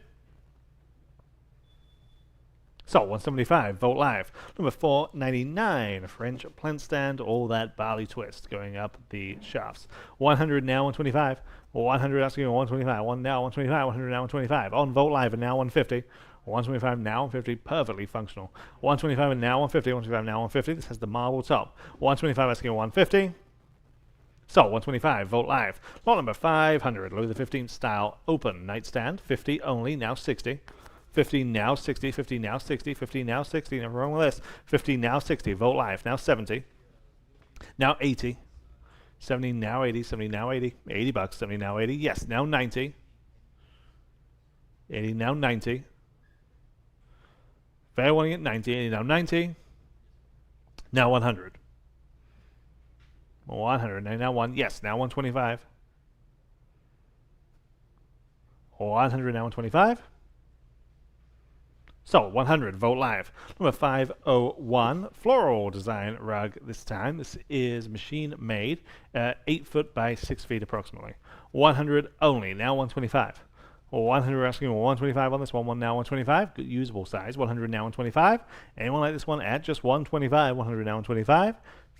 So 175, Vogt Live. Number 499, French plant stand, all that barley twist going up the shafts. 100 now, 125. 100 asking for 125. 1 now, 125. 100 now, 125. On Vogt Live and now 150. 125 now, 150, perfectly functional. 125 and now 150. 125 now, 150. This has the marble top. 125 asking for 150. So 125, Vogt Live. Lot number 500, Louis XV style open nightstand. 50 only, now 60. 50 now 60, 50 now 60, 50 now 60, never wrong with this. 50 now 60, Vogt Live, now 70. Now 80. 70 now 80, 70 now 80, 80 bucks, 70 now 80, yes, now 90. 80 now 90. Fair warning at 90, 80 now 90. Now 100. 100, now 1, yes, now 125. 100 now 125. So, 100, Vogt Live. Number 501, floral design rug this time. This is machine made, 8 foot by 6 feet approximately. 100 only, now 125. 100 asking 125 on this one, now 125. Good usable size, 100 now 125. Anyone like this one at just 125, 100 now 125.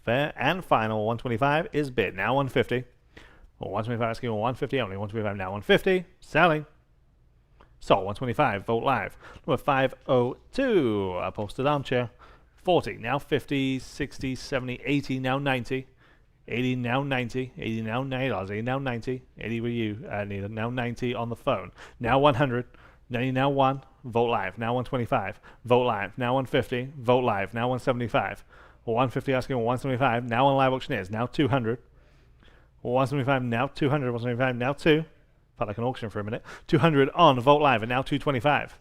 Fair and final, 125 is bid, now 150. 125 asking 150 only, 125 now 150. Selling. So, 125, Vogt Live. Number 502, upholstered armchair. 40, now 50, 60, 70, 80, now 90. 80, now 90. 80, now 90. 80, now 90. 80 with you, Anita. Now 90 on the phone. Now 100. 90, now 1. Vogt Live, now 125. Vogt Live, now 150. Vogt Live, now 175. 150 asking 175. Now on Live Auctioneers, now 200. 175, now 200. 175, now 2. Felt like an auction for a minute. 200 on Vogt Live and now 225.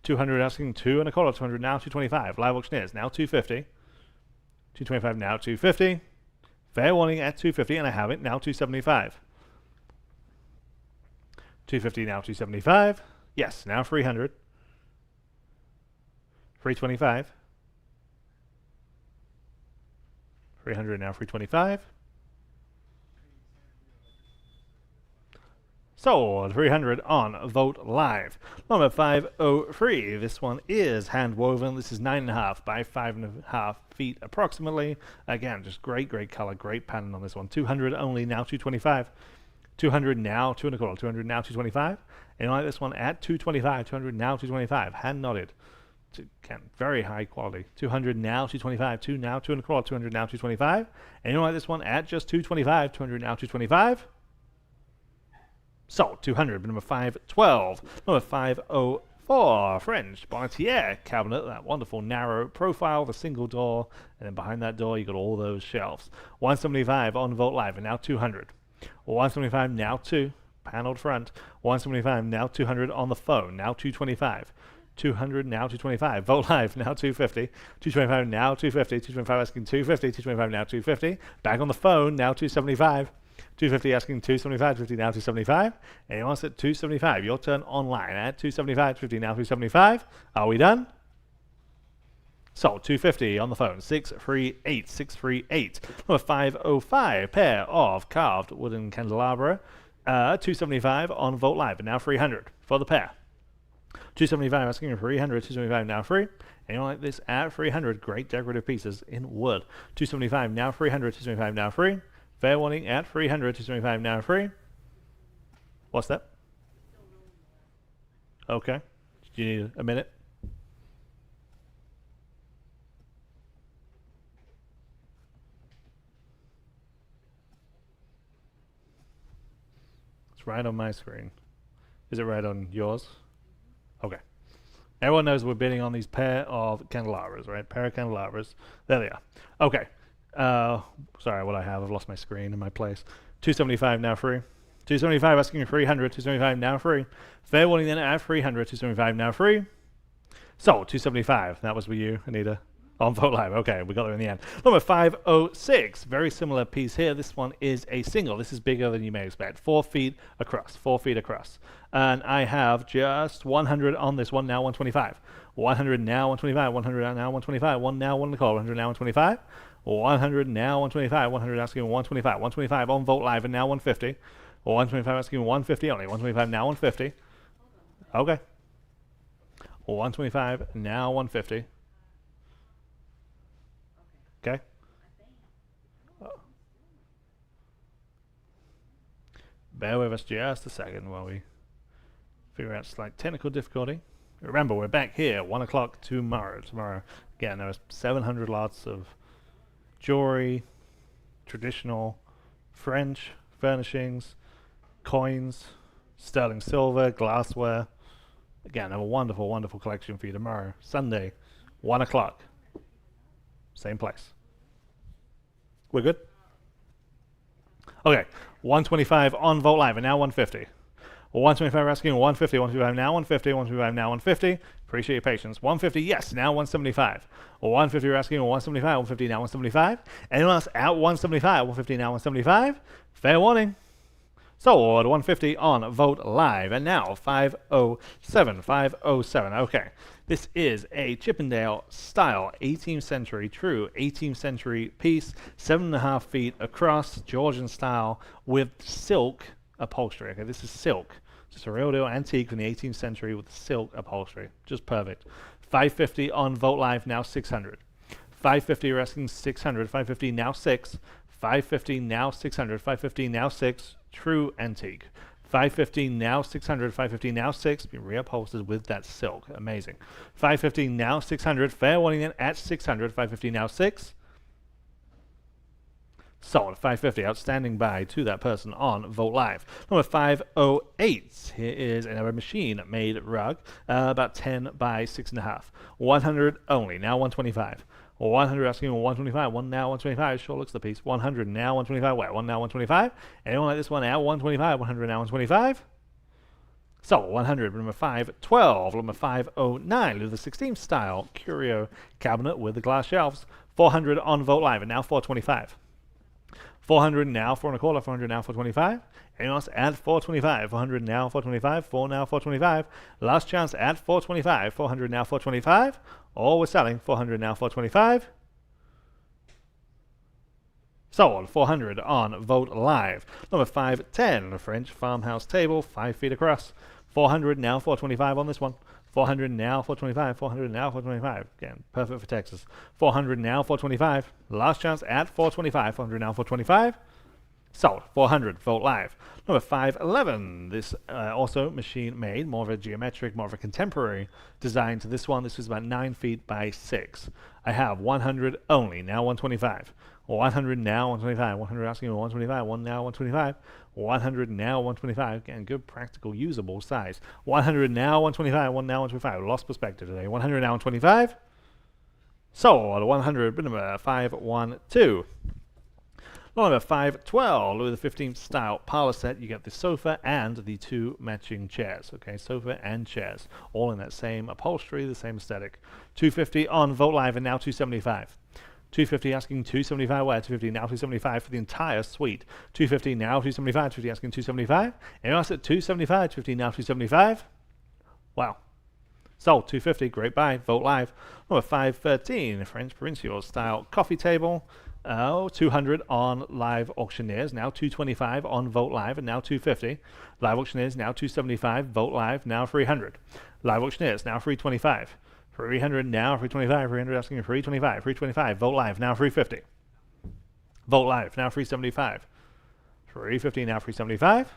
200 asking 2 and a quarter. 200 now 225. Live Auctioneers now 250. 225 now 250. Fair warning at 250 and I have it now 275. 250 now 275. Yes, now 300. 325. 300 now 325. So, 300 on Vogt Live. Number 503. This one is hand woven. This is 9.5 by 5.5 feet approximately. Again, just great color, great pattern on this one. 200 only, now 225. 200 now 2 and a quarter. 200 now 225. And I like this one at 225. 200 now 225. Hand knotted. Again, very high quality. 200 now 225. 2 now 2 and a quarter. 200 now 225. And you like this one at just 225. 200 now 225. So, 200, number 512. Number 504, French Bonnetier cabinet, that wonderful narrow profile, the single door, and then behind that door you got all those shelves. 175 on Vogt Live, and now 200. 175, now 2, paneled front. 175, now 200 on the phone, now 225. 200, now 225. Vogt Live, now 250. 225, now 250. 225 asking 250. 225, now 250. Back on the phone, now 275. 250 asking 275, 50 now 275. And he wants it 275. Your turn online at 275, 50 now 275. Are we done? So 250 on the phone. 638, 638. Number 505, pair of carved wooden candelabra. 275 on Vogt Live, and now 300 for the pair. 275 asking 300, 275 now free. And you like this at 300. Great decorative pieces in wood. 275 now 300, 275 now free. Fair warning at 300, 275 now free. What's that? Okay. Do you need a minute? It's right on my screen. Is it right on yours? Okay. Everyone knows we're bidding on these pair of candelabras, right? Pair of candelabras. There they are. Okay. Sorry, what I have, I've lost my screen in my place. 275 now free. 275 asking 300, 275 now free. Fair warning then at 300, 275 now free. So, 275, that was with you, Anita. On Vogt Live, okay, we got there in the end. Number 506, very similar piece here. This one is a single. This is bigger than you may expect. 4 feet across, 4 feet across. And I have just 100 on this one, now 125. 100 now 125, 100 now 125, 1 now 1 to call, 100 now 125. 100 now 125, 100 asking 125, 125 on Vogt Live and now 150. 125 asking 150 only, 125 now 150. Okay. 125, now 150. Okay. Bear with us just a second while we figure out slight technical difficulty. Remember, we're back here 1 o'clock tomorrow. Again, there's 700 lots of jewelry, traditional French furnishings, coins, sterling silver, glassware. Again, I have a wonderful, wonderful collection for you tomorrow, Sunday, 1 o'clock. Same place. We're good? Okay, 125 on Vogt Live, and now 150. 125 asking 150, 125 now 150, 125 now 150. Appreciate your patience. 150, yes, now 175. 150 you're asking 175, 150 now 175. Anyone else at 175, 150 now 175? Fair warning. Sold 150 on Vogt Live, and now 507, 507. Okay, this is a Chippendale style 18th century, true 18th century piece, 7.5 feet across, Georgian style with silk upholstery. Okay, this is silk, just a real deal antique from the 18th century with silk upholstery, just perfect. 550 on Vogt Live, now 600. 550 you're asking 600, 550 now 6, 550 now 600, 550 now 6. True antique. 550 now 600, 550 now 6. Be reupholstered with that silk. Amazing. 550 now 600. Fair warning then at 600. 550 now 6. Sold. 550. Outstanding buy to that person on Vogt Live. Number 508. Here is another machine-made rug. About 10 by 6.5. 100 only. Now 125. 100 asking 125, 1 now 125, sure looks the piece. 100 now 125, wait, 1 now 125. Anyone like this one now 125, 100 now 125? So 100, number 512, number 509, with the 16th style curio cabinet with the glass shelves. 400 on Vogt Live, and now 425. 400 now 4 1/4, 400 now 425. Anyone else at 425? 400 now 425, 4 now 425. Last chance at 425, 400 now 425. All we're selling 400 now 425. Sold 400 on Vogt Live. Number 510, a French farmhouse table, 5 feet across. 400 now 425 on this one. 400 now 425, 400 now 425. Again, perfect for Texas. 400 now 425. Last chance at 425, 400 now 425. Sold 400 Vogt Live. Number 511, this also machine made, more of a geometric, more of a contemporary design to this one. This was about 9 feet by 6. I have 100 only, now 125. 100 now 125. 100 asking 125, 1 now 125. 100 now 125. Again, good, practical, usable size. 100 now 125, 1 now 125. Lost perspective today. 100 now 125. Sold 100, number 512. Number 512, Louis XV style parlor set. You get the sofa and the 2 matching chairs. Okay, sofa and chairs, all in that same upholstery, the same aesthetic. 250 on Vogt Live, and now 275. 250 asking 275, where 250 now 275 for the entire suite. 250 now 275, 250 asking 275. And else at 275, 250 now 275. Wow. Sold 250, great buy, Vogt Live. Number 513, French provincial style coffee table. 200 on Live Auctioneers, now 225 on Vogt Live, and now 250. Live Auctioneers, now 275. Vogt Live, now 300. Live Auctioneers, now 325. 300 now 325. 300 asking 325. 325. Vogt Live, now 350. Vogt Live, now 375. 350 now 375.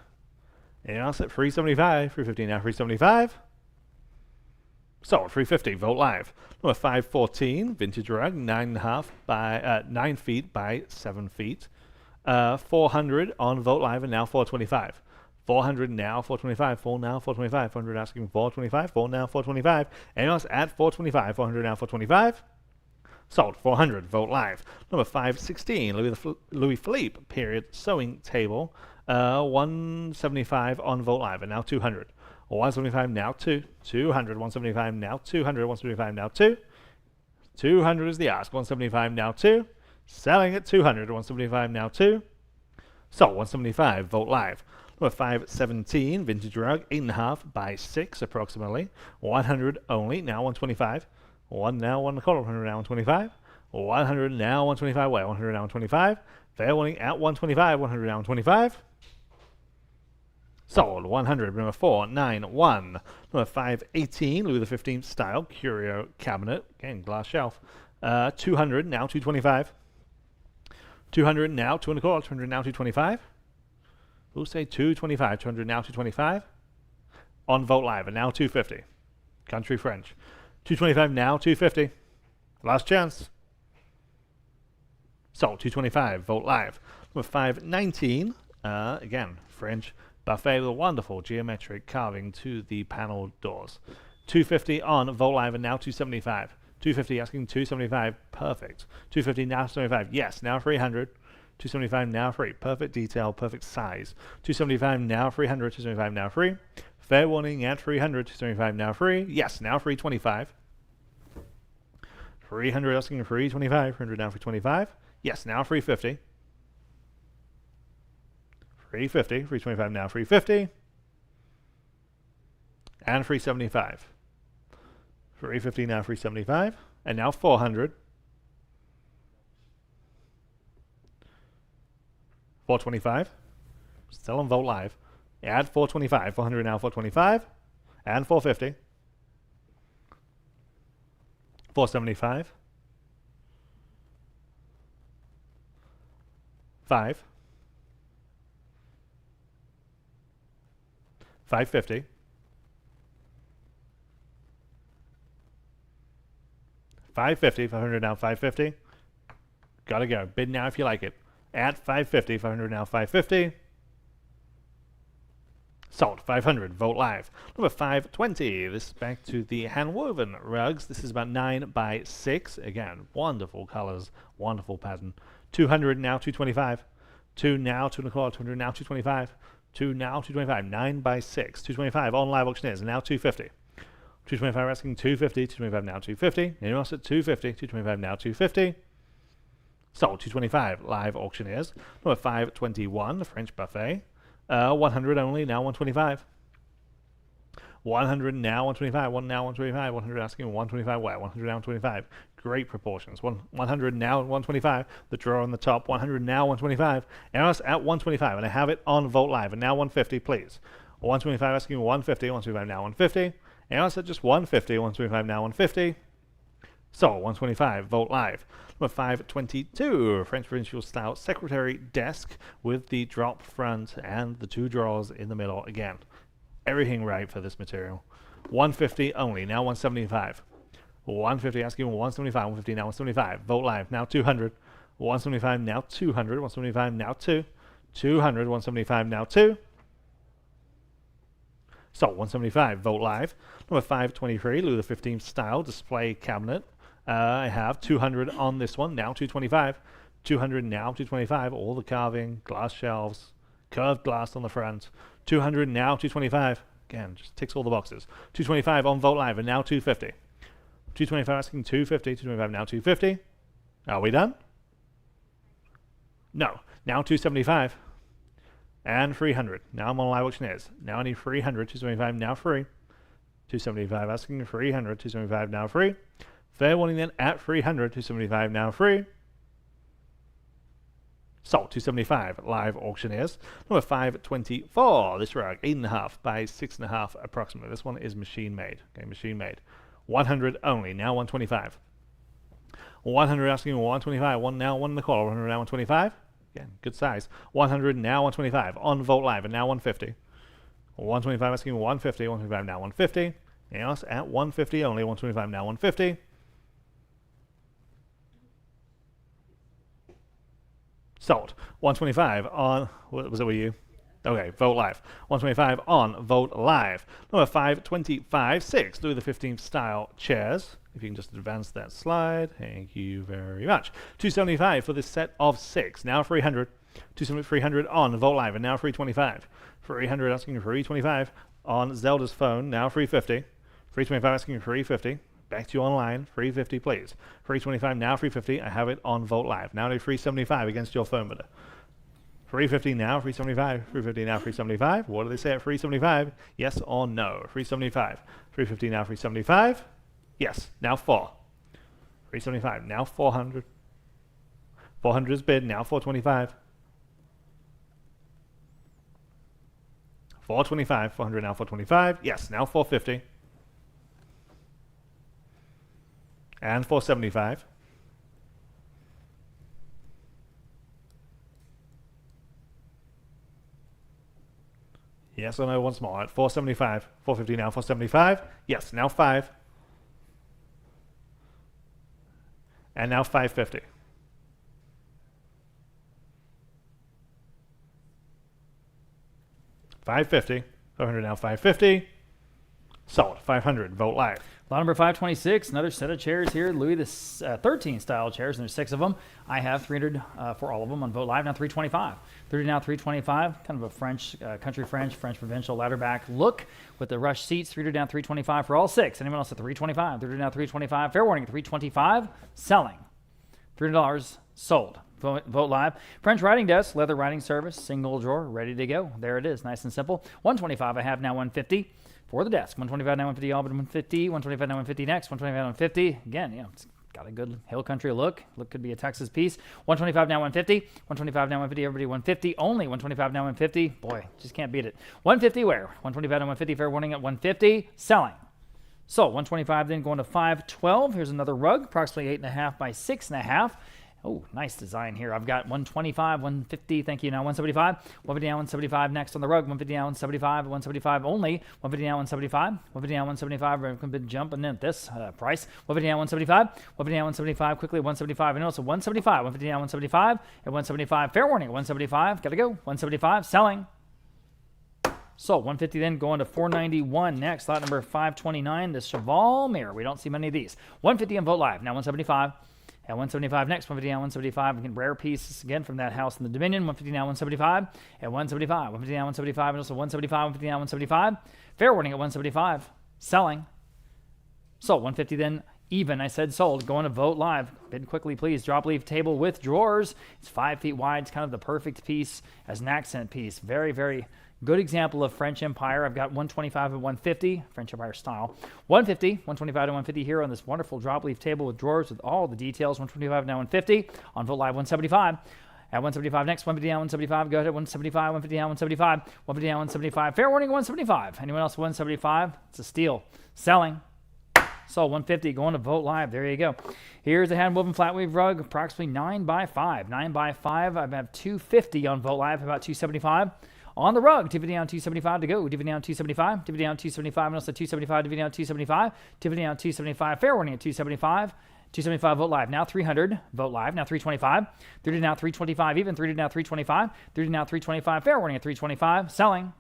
And else at 375. 350 now 375. Sold 350 Vogt Live. Number 514, vintage rug, 9.5 by 9 feet by 7 feet. 400 on Vogt Live, and now 425. 400 now 425. 4 now 425. 400 asking 425. 4 now 425. Anyone else at 425? 400 now 425. Sold 400 Vogt Live. Number 516, Louis Philippe period sewing table. 175 on Vogt Live, and now 200. 175 now 2. 200. 175 now 200. 175 now 2. 200 is the ask. 175 now 2. Selling at 200. 175 now 2. So 175 Vogt Live. Number 517, vintage rug, 8.5 by 6 approximately. 100 only, now 125. 1 now 1 1/4. 100 now 125. 100 now 125. Wait, 100 now 125. Fair warning at 125. 100 now 125. Sold. 100. Number 491. Number 518. Louis XV style curio cabinet. Again, glass shelf. 200. Now 225. 200 now 2 and a quarter. 200 now 225. We'll say 225. 200 now 225. On Vote Live. And now 250. Country French. 225 now 250. Last chance. Sold. 225. Vote Live. Number 519. Again, French buffet with a wonderful geometric carving to the panel doors. 250 on Vote Live and now 275. 250 asking 275. Perfect. 250 now 75. Yes, now 300. 275 now free. Perfect detail, perfect size. 275 now 300. 275 now free. Fair warning at 300. 275 now free. Yes, now 325. 300 asking 325. 300 now 325. Yes, now 350. 350, 325 now, 350, and 375. 350 now, 375, and now 400. 425. Still on Vote Live. Add 425. 400 now, 425, and 450. 475. 5. 550. 550. 500 now, 550. Gotta go. Bid now if you like it. At 550. 500 now, 550. Sold. 500. Vote Live. Number 520. This is back to the hand-woven rugs. This is about 9 by 6. Again, wonderful colors, wonderful pattern. 200 now, 225. 2 now, 2 and a quarter. 200 now, 225. 2 now, 225, 9 by 6, 225 on live auctioneers, now 250. 225 asking 250, 225 now 250. Anyone else at 250, 225 now 250. Sold. 225 live auctioneers. Number 521, French buffet. 100 only, now 125. 100 now 125, 1 now 125, 100 asking 125 where? 100 now 125. Great proportions. 100 now 125. The drawer on the top. 100 now 125. And us at 125. And I have it on Vote Live. And now 150, please. 125 asking 150. 125 now 150. And us at just 150. 125 now 150. So 125. Vote Live. Number 522. French provincial style secretary desk with the drop front and the 2 drawers in the middle. Again, everything right for this material. 150 only. Now 175. 150 asking 175, 150 now 175. Vote Live now 200. 175 now 200. 175 now 2. 200. 175 now 2. So 175. Vote Live. Number 523. Louis XV style display cabinet. I have 200 on this one. Now 225. 200 now 225. All the carving, glass shelves, curved glass on the front. 200 now 225. Again, just ticks all the boxes. 225 on Vote Live and now 250. 225 asking 250, 225 now 250. Are we done? No. Now 275. And 300. Now I'm on live auctioneers. Now I need 300, 275 now free. 275 asking 300, 275 now free. Fair warning then at 300, 275 now free. Sold. 275 live auctioneers. Number 524. This rug 8.5 by 6.5 approximately. This one is machine made. Okay, machine made. 100 only. Now 125. 100 asking 125. 1 now 1 in the quarter. 100 now 125. Again, good size. 100 now 125 on Vote Live and now 150. 125 asking 150. 125 now 150. And else at 150 only. 125 now 150. Sold. 125 on. Was it with you? Okay, Vote Live. 125 on Vote Live. Number 525, 6 Louis XV style chairs. If you can just advance that slide. Thank you very much. 275 for this set of 6. Now 300. 300 on Vote Live and now 325. 300 asking 325 on Zelda's phone. Now 350. 325 asking 350. Back to you online. 350 please. 325 now 350. I have it on Vote Live. Now to 375 against your phone bidder. 350 now, 375, 350 now, 375. What do they say at 375? Yes or no? 375. 350 now, 375. Yes. Now 4. 375. Now 400. 400 is bid. Now 425. 425, 400 now 425. Yes, now 450. And 475. Yes or no once more at 475. 450 now 475. Yes, now 5. And now 550. $550. 400 now 550. Sold. 500. Vote live. Lot number 526, another set of chairs here, Louis the 13 style chairs, and there's 6 of them. I have 300 for all of them on Vote Live, now 325. 30 now 325, kind of a French, country French provincial ladder back look with the rush seats. 300 down 325 for all 6. Anyone else at 325? 30 down 325, fair warning, 325, selling. $300 sold. Vote Live. French writing desk, leather writing service, single drawer, ready to go. There it is, nice and simple. 125 I have now 150. For the desk, 125 now 150, all but 150, 125 now 150 next, 125 now 150. Again, it's got a good hill country look. Could be a Texas piece. 125 now 150, 125 now 150, everybody 150 only. 125 now 150. Boy, just can't beat it. 150 where? 125 now 150, fair warning at 150, selling. So 125 then going to 512. Here's another rug, approximately 8.5 by 6.5. Oh, nice design here. I've got 125, 150, thank you, now 175. 150 now 175 next on the rug. 150 now 175, 175 only. 150 now 175, 150 now 175. We're going to jump in at this price. 150 now 175, 150 now 175, quickly 175. And also 175, 150 now 175, and 175. Fair warning, 175, got to go. 175, selling. So 150 then going to 491 next. Lot number 529, the Cheval mirror. We don't see many of these. 150 on Vote Live, now 175. At 175 next, 150 now 175. Again, rare pieces again from that house in the Dominion. 150 now 175. At 175. 150 now 175. And also 175. 150 now 175. Fair warning at 175. Selling. So 150 then even. I said sold. Going to Vote Live. Bid quickly, please. Drop leaf table with drawers. It's 5 feet wide. It's kind of the perfect piece as an accent piece. Very, very good example of French Empire. I've got 125 and 150, French Empire style. 150, 125 to 150 here on this wonderful drop leaf table with drawers with all the details. 125 now 150 on Vote Live 175. At 175 next, 150 down 175. Go ahead at 175, 150 down 175, 150 down 175. Fair warning 175. Anyone else 175? It's a steal. Selling. So 150 going to Vote Live. There you go. Here's a hand woven flat weave rug, approximately 9 by 5. 9 by 5. I have 250 on Vote Live, about 275. On the rug, divvy down 275 to go. Divvy down 275, divvy down 275, and also 275, divvy down 275, divvy down 275. Fair warning at 275. 275 Vote Live. Now 300. Vote Live. Now 325. 30 now 325 even. 30 now 325. 30 now 325. Fair warning at 325. Selling.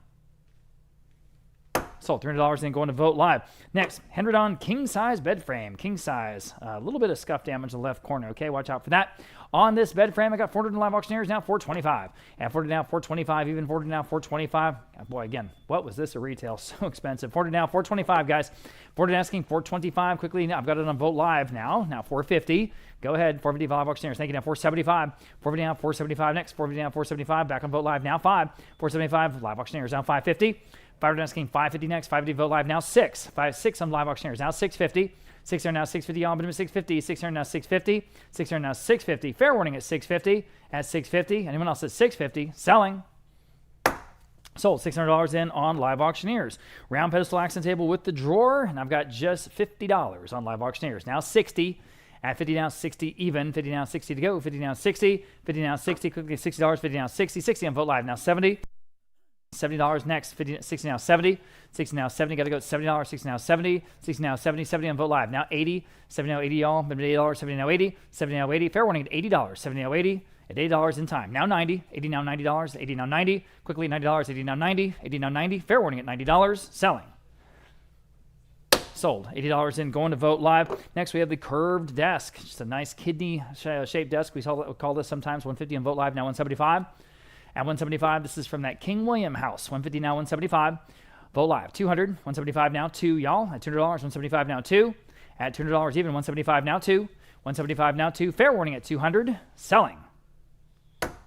Sold. $300 then going to Vote Live. Next, Hendredon king size bed frame. King size. A little bit of scuff damage in the left corner. Okay, watch out for that. On this bed frame, I got 400 in live auctioneers, now 425. And 40 now 425, even 40 now 425. Oh, boy, again, what was this at retail? So expensive. 40 now 425, guys. 40 asking 425. Quickly, I've got it on Vote Live now. Now 450. Go ahead, 450 live auctioneers. Thank you. Now 475. 450 now 475 next. 450 now 475. Back on Vote Live now 5. 475 live auctioneers now 550. 500 asking 550 next. 550 Vote Live now 6. 6 on live auctioneers now 650. 600 now 650 on, but 650. 600 now 650. 600 now 650. Fair warning at 650. At 650. Anyone else at 650? Selling. Sold. $600 in on live auctioneers. Round pedestal accent table with the drawer, and I've got just $50 on live auctioneers. Now 60. At 50 now 60 even. 50 now 60 to go. 50 now 60. 50 now 60. Quickly $60. 50 now 60. 60 on Vote Live now 70. $70 next. 50, 60 now 70. 60 now 70. Got to go. $70. 60 now 70. 60 now 70. 70 on Vote Live now 80. 70 now 80 y'all. $80. 70 now 80. 70 now 80. Fair warning at $80. 70 now 80. At $80 in time. Now 90. 80 now $90. 80 now 90. Quickly $90. 80 now 90. 80 now 90. Fair warning at $90. Selling. Sold. $80 in going to Vote Live. Next we have the curved desk. Just a nice kidney shaped desk. We call this sometimes 150 on Vote Live now 175. At 175, this is from that King William house. 150 now 175. Vote Live. 200. 175 now 2, y'all. At $200, 175 now 2. At $200 even. 175 now 2. 175 now 2. Fair warning at 200. Selling.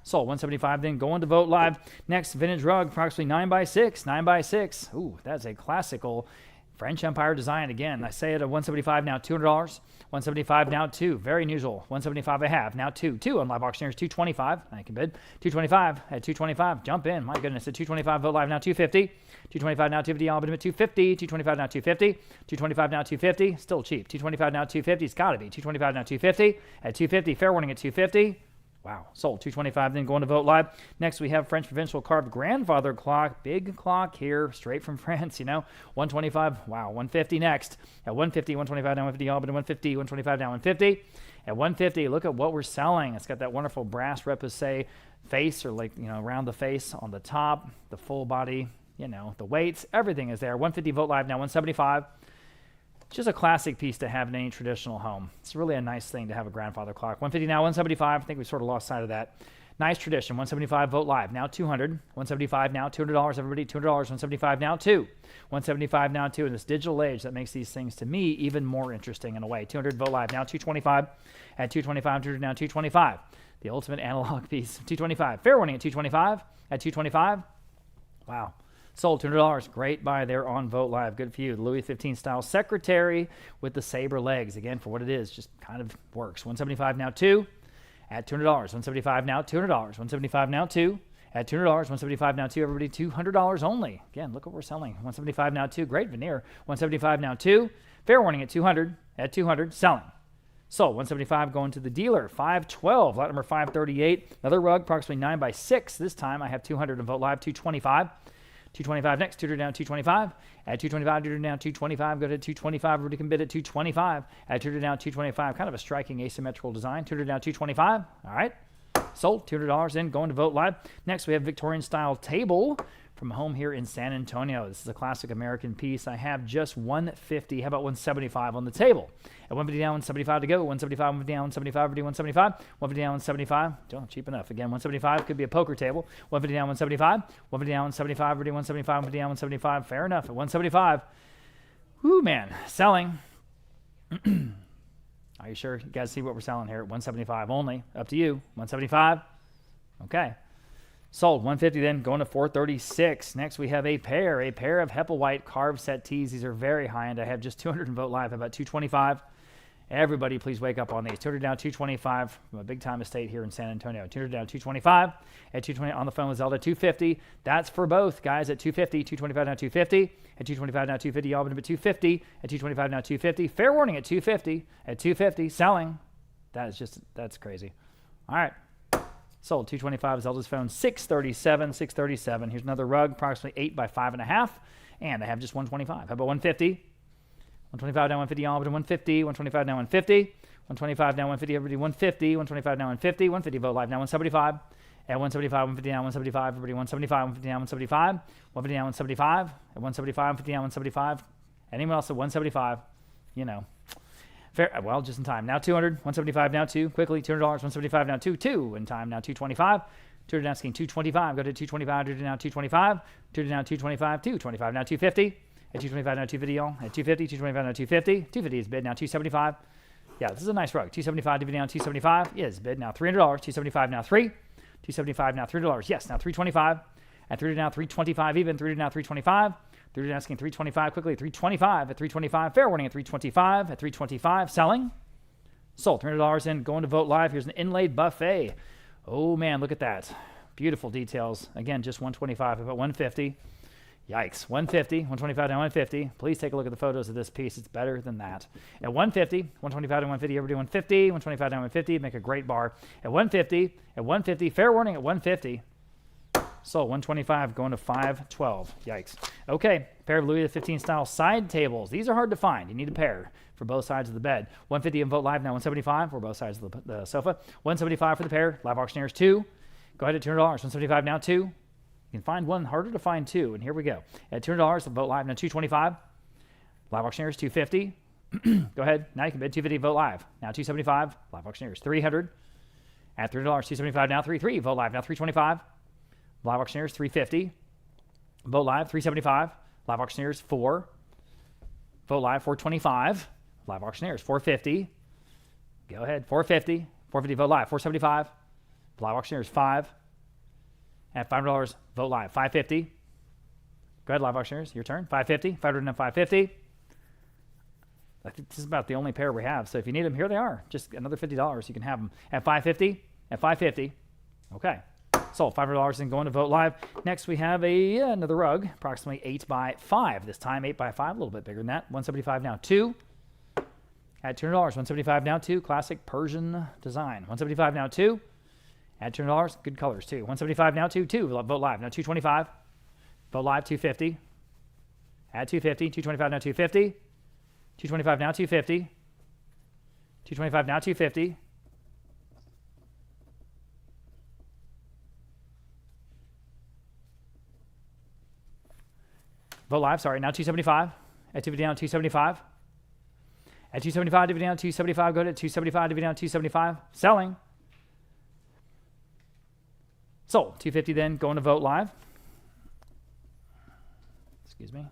Sold. 175 then going to Vote Live. Next, vintage rug, approximately 9 by 6. 9 by 6. Ooh, that's a classical French Empire design again. I say it at 175 now, $200. 175 now, 2. Very unusual. 175 I have now, 2. 2 on live auctioneers, 225. I can bid 225 at 225. Jump in. My goodness, at 225 vote live now, 250. 225 now, 250. All but at 250. 225 now, 250. 225 now, 250. Still cheap. 225 now, 250. It's got to be 225 now, 250. At 250, fair warning at 250. Wow, sold 225, then going to vote live. Next, we have French provincial carved grandfather clock. Big clock here, straight from France, 125, wow, 150 next. At 150, 125 now, 150, all but 150, 125 now, 150. At 150, look at what we're selling. It's got that wonderful brass repoussé face, or around the face on the top, the full body, the weights, everything is there. 150 vote live now, 175. Just a classic piece to have in any traditional home. It's really a nice thing to have a grandfather clock. 150 now, 175. I think we sort of lost sight of that. Nice tradition. 175 vote live now, 200. 175 now, $200. Everybody, $200. 175 now, 2. 175 now, 2. In this digital age, that makes these things to me even more interesting in a way. 200 vote live now, 225. At 225, 200 now, 225. The ultimate analog piece. 225. Fair warning at 225. At 225. Wow. Sold $200. Great buy there on Vote Live. Good for you. The Louis XV style secretary with the saber legs. Again, for what it is, just kind of works. 175 now, 2. At $200. 175 now, $200. 175 now, 2. At $200. 175 now, 2. Everybody, $200 only. Again, look what we're selling. 175 now, 2. Great veneer. 175 now, 2. Fair warning at 200. At 200, selling. Sold. 175 going to the dealer. 512. Lot number 538. Another rug, approximately 9 by 6. This time I have 200 and Vote Live. 225. 225 next, 200 down, 225. At 225, 200 down, 225. Go to 225. Everybody can bid at 225. At 200 down, 225. Kind of a striking asymmetrical design. 200 down, 225. All right. Sold. $200 in, going to Vote Live. Next, we have Victorian style table from home here in San Antonio. This is a classic American piece. I have just 150. How about 175 on the table? At 150 down, 175 to go. 175, 150 down, 175, 175. 150 down, 175. Don't cheap enough. Again, 175 could be a poker table. 150 down, 175. 150 down, 175. 175, 150 down, 175. Fair enough. At 175. Whoo, man. Selling. Are you sure? You guys see what we're selling here at 175 only. Up to you. 175. Okay. Sold. 150 then, going to 436. Next, we have a pair of Hepplewhite carved set tees. These are very high-end. I have just 200 in Vote Live, about 225. Everybody, please wake up on these. 200 down, 225 from a big-time estate here in San Antonio. 200 down, 225. At 220 on the phone with Zelda, 250. That's for both, guys, at 250. 225 now, 250. At 225 now, 250. All but 250. At 225 now, 250. Fair warning at 250. At 250, selling. That's crazy. All right. Sold. 225 Zelda's phone, 637, 637. Here's another rug, approximately 8 by 5.5. And I have just 125. How about 150? 125 now, 150, all but 150. 125 now, 150. 125 now, 150. Everybody, 150. 125 now, 150. 150 Vote Live now, 175. At 175, 150 down, 175. Everybody, 175, 150 down, 175. 150 down, 175. At 175, 150 down, 175. Anyone else at 175? Fair, well, just in time. Now 200, 175 now 2. Quickly, $200, 175 now 2. 2 in time now 225. 200 now asking 225. Go to 225. 200 now 225. 200 now 225. 225 now 250. At 225 now 250 all. At 250, 225 now 250. 250 is bid now 275. Yeah, this is a nice rug. 275 dividend down 275 is bid now $300. 275 now 3. 275 now $300. Yes, now 325. At 300 now 325 even. 300 now 325. 300 asking 325 quickly. 325 at 325. Fair warning at 325. At 325 selling. Sold. $300 in. Going to Vote Live. Here's an inlaid buffet. Oh man, look at that. Beautiful details. Again, just 125. About 150. Yikes. 150. 125 down 150. Please take a look at the photos of this piece. It's better than that. At 150. 125 down 150. Everybody 150. 125 down 150. Make a great bar. At 150. At 150. Fair warning at 150. So 125 going to 512. Yikes. Okay, pair of Louis XV style side tables. These are hard to find. You need a pair for both sides of the bed. 150 in Vote Live now 175 for both sides of the sofa. 175 for the pair. Live auctioneers 2. Go ahead at $200. 175 now 2. You can find one, harder to find 2, and here we go. At $200, the Vote Live now 225. Live auctioneers 250. Go ahead. Now you can bid 250 Vote Live. Now 275. Live auctioneers 300. At $300, 275 now 3. Vote Live now 325. Live auctioneers 350. Vote Live 375. Live auctioneers 4. Vote Live 425. Live auctioneers 450. Go ahead. 450. 450 Vote Live 475. Live auctioneers 5. At $500, Vote Live 550. Go ahead, Live auctioneers. Your turn. 550. 500 and 550. I think this is about the only pair we have. So if you need them, here they are. Just another $50. You can have them at $550. At $550. Okay. Sold. $500 and going to Vote Live. Next, we have another rug, approximately 8 by 5. This time 8 by 5, a little bit bigger than that. $175 now. 2. At $200. $175 now. 2. Classic Persian design. $175 now. 2. At $200. Good colors too. $175 now. 2. 2. Vote Live now. $225. Vote Live. $250. At $250. $225 now. $250. $225 now. $250. $225 now. $250. Vote Live, sorry, now $275. At $250 down, $275. At $275, $250 down, $275. Go to $275, $250 down, $275. Selling. Sold. $250 then, going to Vote Live. Excuse me.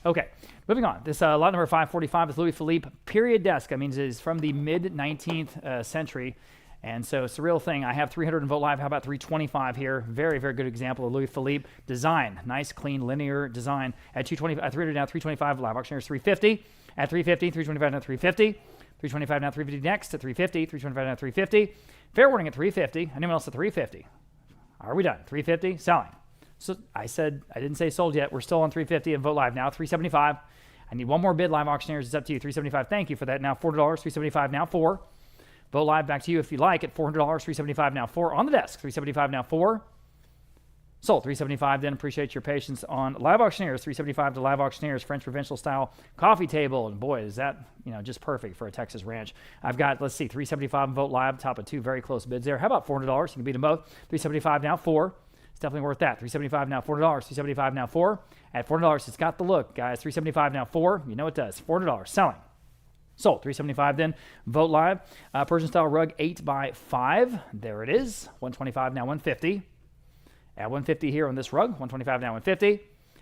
Okay, moving on. This lot number 545 is Louis Philippe period desk. That means it is from the mid-19th century. And so it's the real thing. I have 300 in Vote Live. How about 325 here? Very, very good example of Louis Philippe design. Nice, clean, linear design. At 220, at 300 now, 325. Live auctioneers 350. At 350, 325 now, 350. 325 now, 350 next. At 350, 325 now, 350. Fair warning at 350. Anyone else at 350? Are we done? 350, selling. So I said, I didn't say sold yet. We're still on 350 and Vote Live now. 375. I need one more bid, Live auctioneers. It's up to you. 375. Thank you for that. Now $4. 375 now 4. Vote Live back to you if you like at $400. 375 now 4 on the desk. 375 now 4. Sold. 375 then. Appreciate your patience on Live auctioneers. 375 to Live auctioneers. French provincial style coffee table. And boy, is that just perfect for a Texas ranch. I've got, let's see, 375 and Vote Live. Top of 2 very close bids there. How about $400? You can beat them both. 375 now 4. It's definitely worth that. $375 now, $4. $375 now, 4. At $400, it's got the look, guys. $375 now, 4. You know it does. $400. Selling. Sold. $375 then. Vote Live. Persian style rug 8 by 5. There it is. $125 now, $150. At $150 here on this rug. $125 now, $150.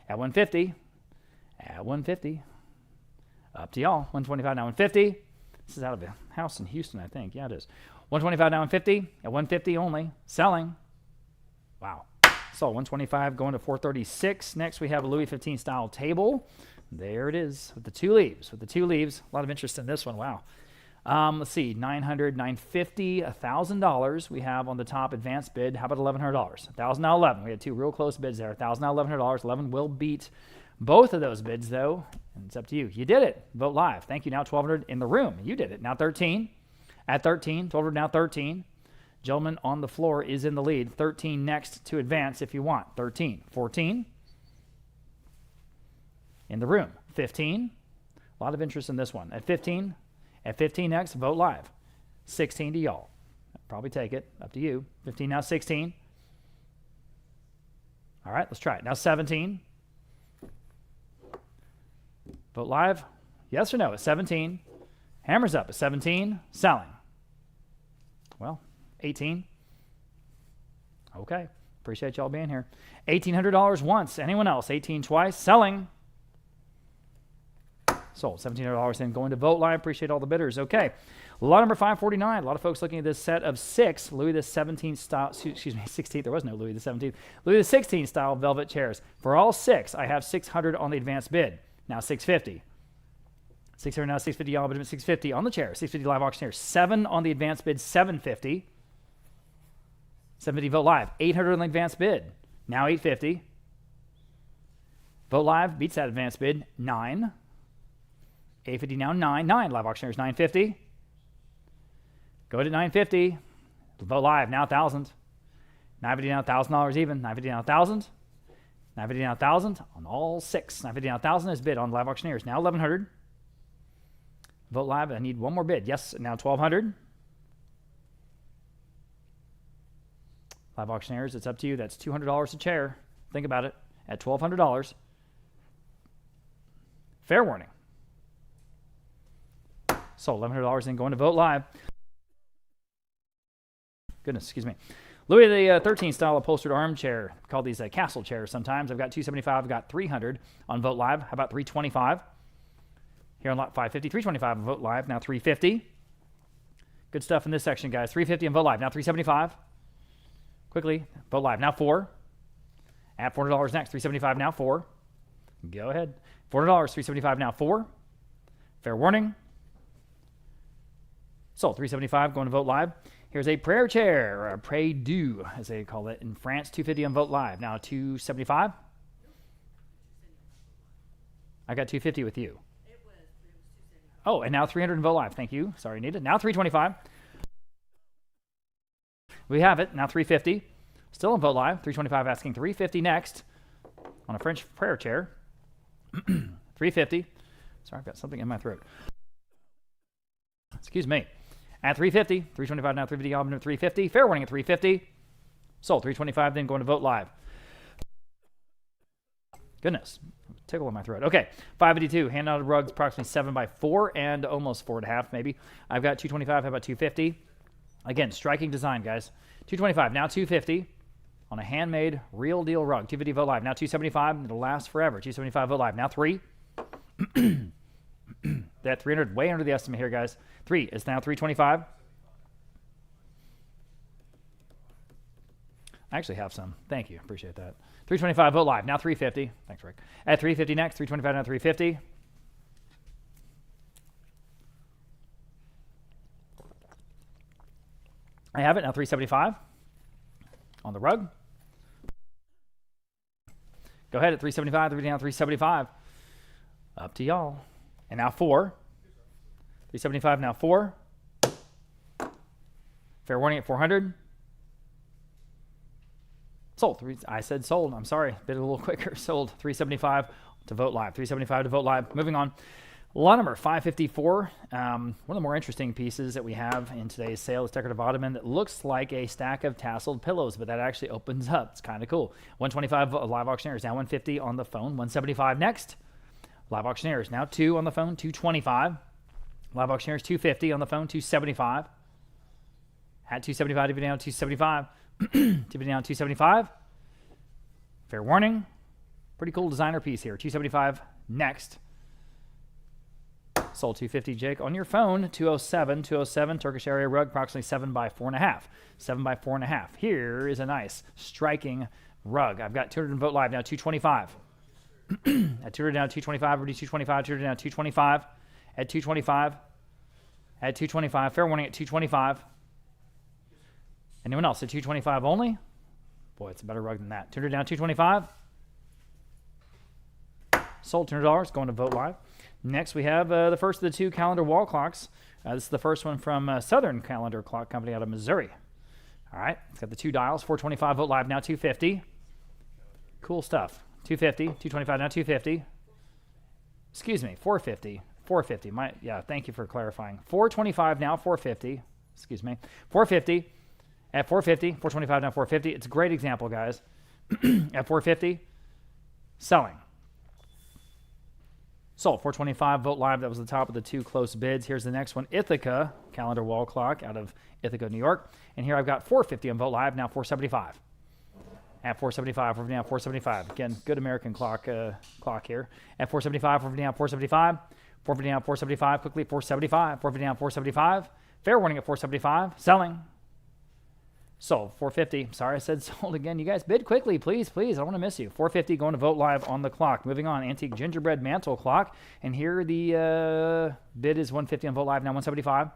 At $150. At $150. Up to y'all. $125 now, $150. This is out of a house in Houston, I think. Yeah, it is. $125 now, $150. At $150 only. Selling. Wow. So 125 going to 436. Next we have a Louis 15 style table. There it is with the 2 leaves. With the 2 leaves. A lot of interest in this one. Wow. Let's see. $900, $950, $1,000 we have on the top advanced bid. How about $1,100? $1,000 now 11. We had 2 real close bids there. $1,000 now $1,100. 11 will beat both of those bids though. And it's up to you. You did it. Vote Live. Thank you. Now 1,200 in the room. You did it. Now 13. At 13. 1,200 now 13. Gentleman on the floor is in the lead. 13 next to advance if you want. 13. 14. In the room. 15. A lot of interest in this one. At 15. At 15 next, Vote Live. 16 to y'all. Probably take it. Up to you. 15 now 16. All right, let's try it. Now 17. Vote Live. Yes or no at 17. Hammers up at 17. Selling. Well, 18. Okay. Appreciate y'all being here. $1,800 once. Anyone else? 18 twice. Selling. Sold. $1,700 then going to Vote Live. Appreciate all the bidders. Okay. Lot number 549. A lot of folks looking at this set of 6 Louis the 17th style, excuse me, 16th. There was no Louis the 17th. Louis the 16th style velvet chairs. For all 6, I have 600 on the advanced bid. Now 650. 600 now 650. Y'all bid at 650 on the chair. 650 Live auctioneer. 7 on the advanced bid. 750. 750 Vote Live. 800 on the advanced bid. Now 850. Vote Live beats that advanced bid. 9. 850 now 9. 9 Live auctioneers. 950. Go to 950. Vote Live now 1,000. 950 now $1,000 even. 950 now 1,000. 950 now 1,000 on all 6. 950 now 1,000 is bid on Live auctioneers. Now 1,100. Vote Live. I need one more bid. Yes. Now 1,200. Live auctioneers. It's up to you. That's $200 a chair. Think about it. At $1,200. Fair warning. So $1,100 then going to Vote Live. Goodness, excuse me. Louis the 13th style upholstered armchair. Call these castle chairs sometimes. I've got 275. I've got 300 on Vote Live. How about 325? Here on lot 550. 325 on Vote Live. Now 350. Good stuff in this section, guys. 350 on Vote Live. Now 375. Quickly, vote live. Now 4. At $400 next, $375 now 4. Go ahead. $400, $375 now 4. Fair warning. Sold. $375 going to vote live. Here's a prayer chair, or a prie dieu, as they call it in France. $250 on vote live. Now $275. I got $250 with you. Oh, and now $300 in vote live. Thank you. Sorry, Nita. Now $325. We have it. Now $350. Still in vote live. $325 asking $350 next on a French prayer chair. $350. Sorry, I've got something in my throat. Excuse me. At $350. $325 now $350. I'll move $350. Fair warning at $350. Sold. $325 then going to vote live. Goodness. Tickle in my throat. Okay. $582. Hand out rugs approximately 7 by 4 and almost 4.5 maybe. I've got $225. How about $250? Again, striking design, guys. $225. Now $250 on a handmade real deal rug. $250 vote live. Now $275. It'll last forever. $275 vote live. Now 3. That 300 way under the estimate here, guys. 3 is now $325. I actually have some. Thank you. Appreciate that. $325 vote live. Now $350. Thanks, Rick. At $350 next. $325 now $350. I have it. Now $375 on the rug. Go ahead at $375. $350 now $375. Up to y'all. And now 4. $375 now 4. Fair warning at $400. Sold. I said sold. I'm sorry. Bit a little quicker. Sold. $375 to vote live. $375 to vote live. Moving on. Lot number 554. One of the more interesting pieces that we have in today's sale is decorative ottoman that looks like a stack of tasseled pillows, but that actually opens up. It's kind of cool. $125 live auctioneers. Now $150 on the phone. $175 next. Live auctioneers. Now 2 on the phone. $225. Live auctioneers. $250 on the phone. $275. At $275. Dividend down $275. Dividend down $275. Fair warning. Pretty cool designer piece here. $275 next. Sold $250, Jake. On your phone, $207 Turkish area rug, approximately 7 by 4.5. 7 by 4.5. Here is a nice striking rug. I've got 200 in vote live now. $225. At 200 now, $225. Already $225. 200 now, $225. At $225. At $225. Fair warning at $225. Anyone else at $225 only? Boy, it's a better rug than that. 200 down, $225. Sold $200. Going to vote live. Next, we have the first of the 2 calendar wall clocks. This is the first one from Southern Calendar Clock Company out of Missouri. All right, it's got the 2 dials. $425 vote live now. $250. Cool stuff. $250. $225 now. $250. Excuse me. $450. $450. Thank you for clarifying. $425 now. $450. Excuse me. $450. At $450. $425 now. $450. It's a great example, guys. At $450. Selling. Sold. $425 vote live. That was the top of the 2 close bids. Here's the next one. Ithaca calendar wall clock out of Ithaca, New York. And here I've got $450 on vote live. Now $475. At $475. We're now $475. Again, good American clock here. At $475. We're now $475. $450 now $475. Quickly $475. $450 now $475. Fair warning at $475. Selling. Sold. $450. Sorry I said sold again. You guys bid quickly, please. I don't want to miss you. $450 going to vote live on the clock. Moving on. Antique gingerbread mantle clock. And here the bid is $150 on vote live. Now $175.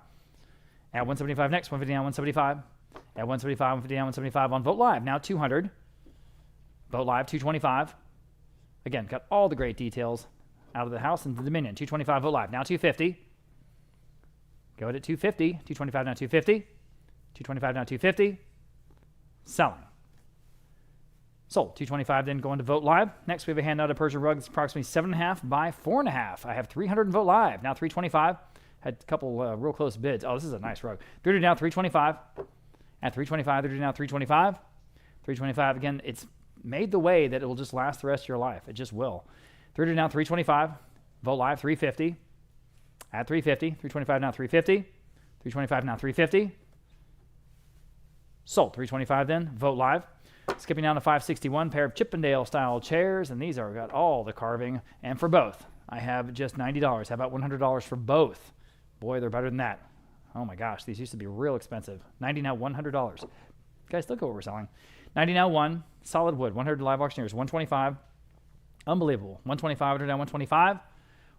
At $175 next. $150 now $175. At $175. $150 now $175 on vote live. Now $200. Vote live $225. Again, got all the great details out of the house and the Dominion. $225 vote live. Now $250. Go ahead at $250. $225 now $250. $225 now $250. Selling. Sold. $225 then going to vote live. Next, we have a handout of Persian rug that's approximately 7.5 by 4.5. I have $300 in vote live. Now $325. Had a couple real close bids. Oh, this is a nice rug. $300 now $325. At $325, $300 now $325. $325 again. It's made the way that it will just last the rest of your life. It just will. $300 now $325. Vote live $350. At $350. $325 now $350. $325 now $350. Sold. $325 then. Vote live. Skipping down to $561, pair of Chippendale style chairs, and these are got all the carving. And for both, I have just $90. How about $100 for both? Boy, they're better than that. Oh my gosh, these used to be real expensive. $90 now, $100. Guys, look at what we're selling. 90 now, 1. Solid wood, 100 live auctioneers, 125. Unbelievable. 125, 100 down, 125.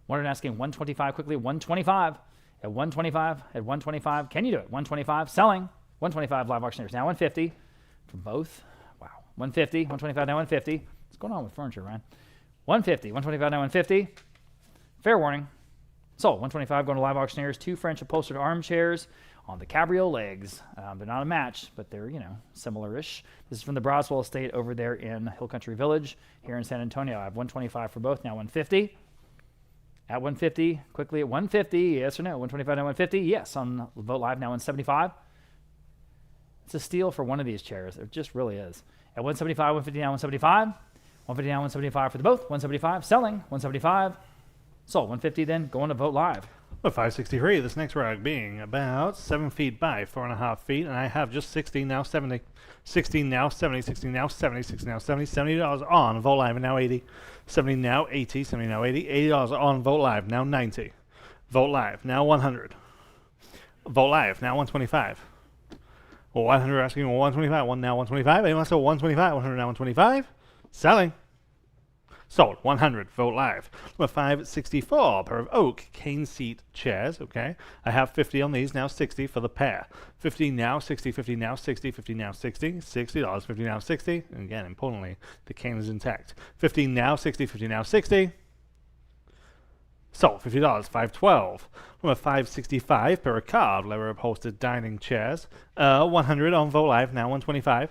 100 asking 125 quickly, 125. At 125, at 125. Can you do it? 125, selling. 125 live auctioneers, now 150 for both. Wow. 150, 125 now 150. What's going on with furniture, Ryan? 150, 125 now 150. Fair warning. Sold. 125 going to live auctioneers. 2 French upholstered armchairs on the cabriole legs. They're not a match, but they're, similar-ish. This is from the Broswell estate over there in Hill Country Village here in San Antonio. I have 125 for both, now 150. At 150, quickly at 150, yes or no? 125 now 150, yes, on Vote Live now 175. It's a steal for one of these chairs. It just really is. At 175, 150 now 175. 150 now 175 for the both. 175, selling. 175, sold. 150 then, going to Vote Live. Well, 563, this next rug being about 7 feet by 4.5 feet, and I have just 16 now 70. 16 now 70, 16 now 70, 16 now 70, $70 on Vote Live, and now 80. 70 now 80, 70 now 80, $80 on Vote Live, now 90. Vote Live, now 100. Vote Live, now 125. Well, 100 asking 125, now 125. Anyone else? 125, 100 now 125. Selling. Sold. 100. Vote Live. Number 564. Pair of oak cane seat chairs. Okay. I have 50 on these. Now 60 for the pair. 50 now, 60, 50 now, 60, 50 now, 60. $60. 50 now, 60. And again, importantly, the cane is intact. 50 now, 60, 50 now, 60. Sold. $50. 512. Number 565. Pair of carved leather upholstered dining chairs. 100 on Vote Live. Now 125.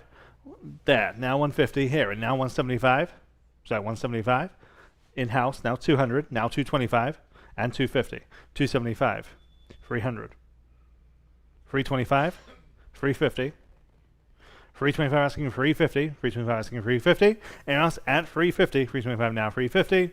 There. Now 150 here. And now 175. So 175. In-house, now 200, now 225, and 250. 275, 300, 325, 350, 325 asking 350, 325 asking 350, and us at 350, 325 now 350.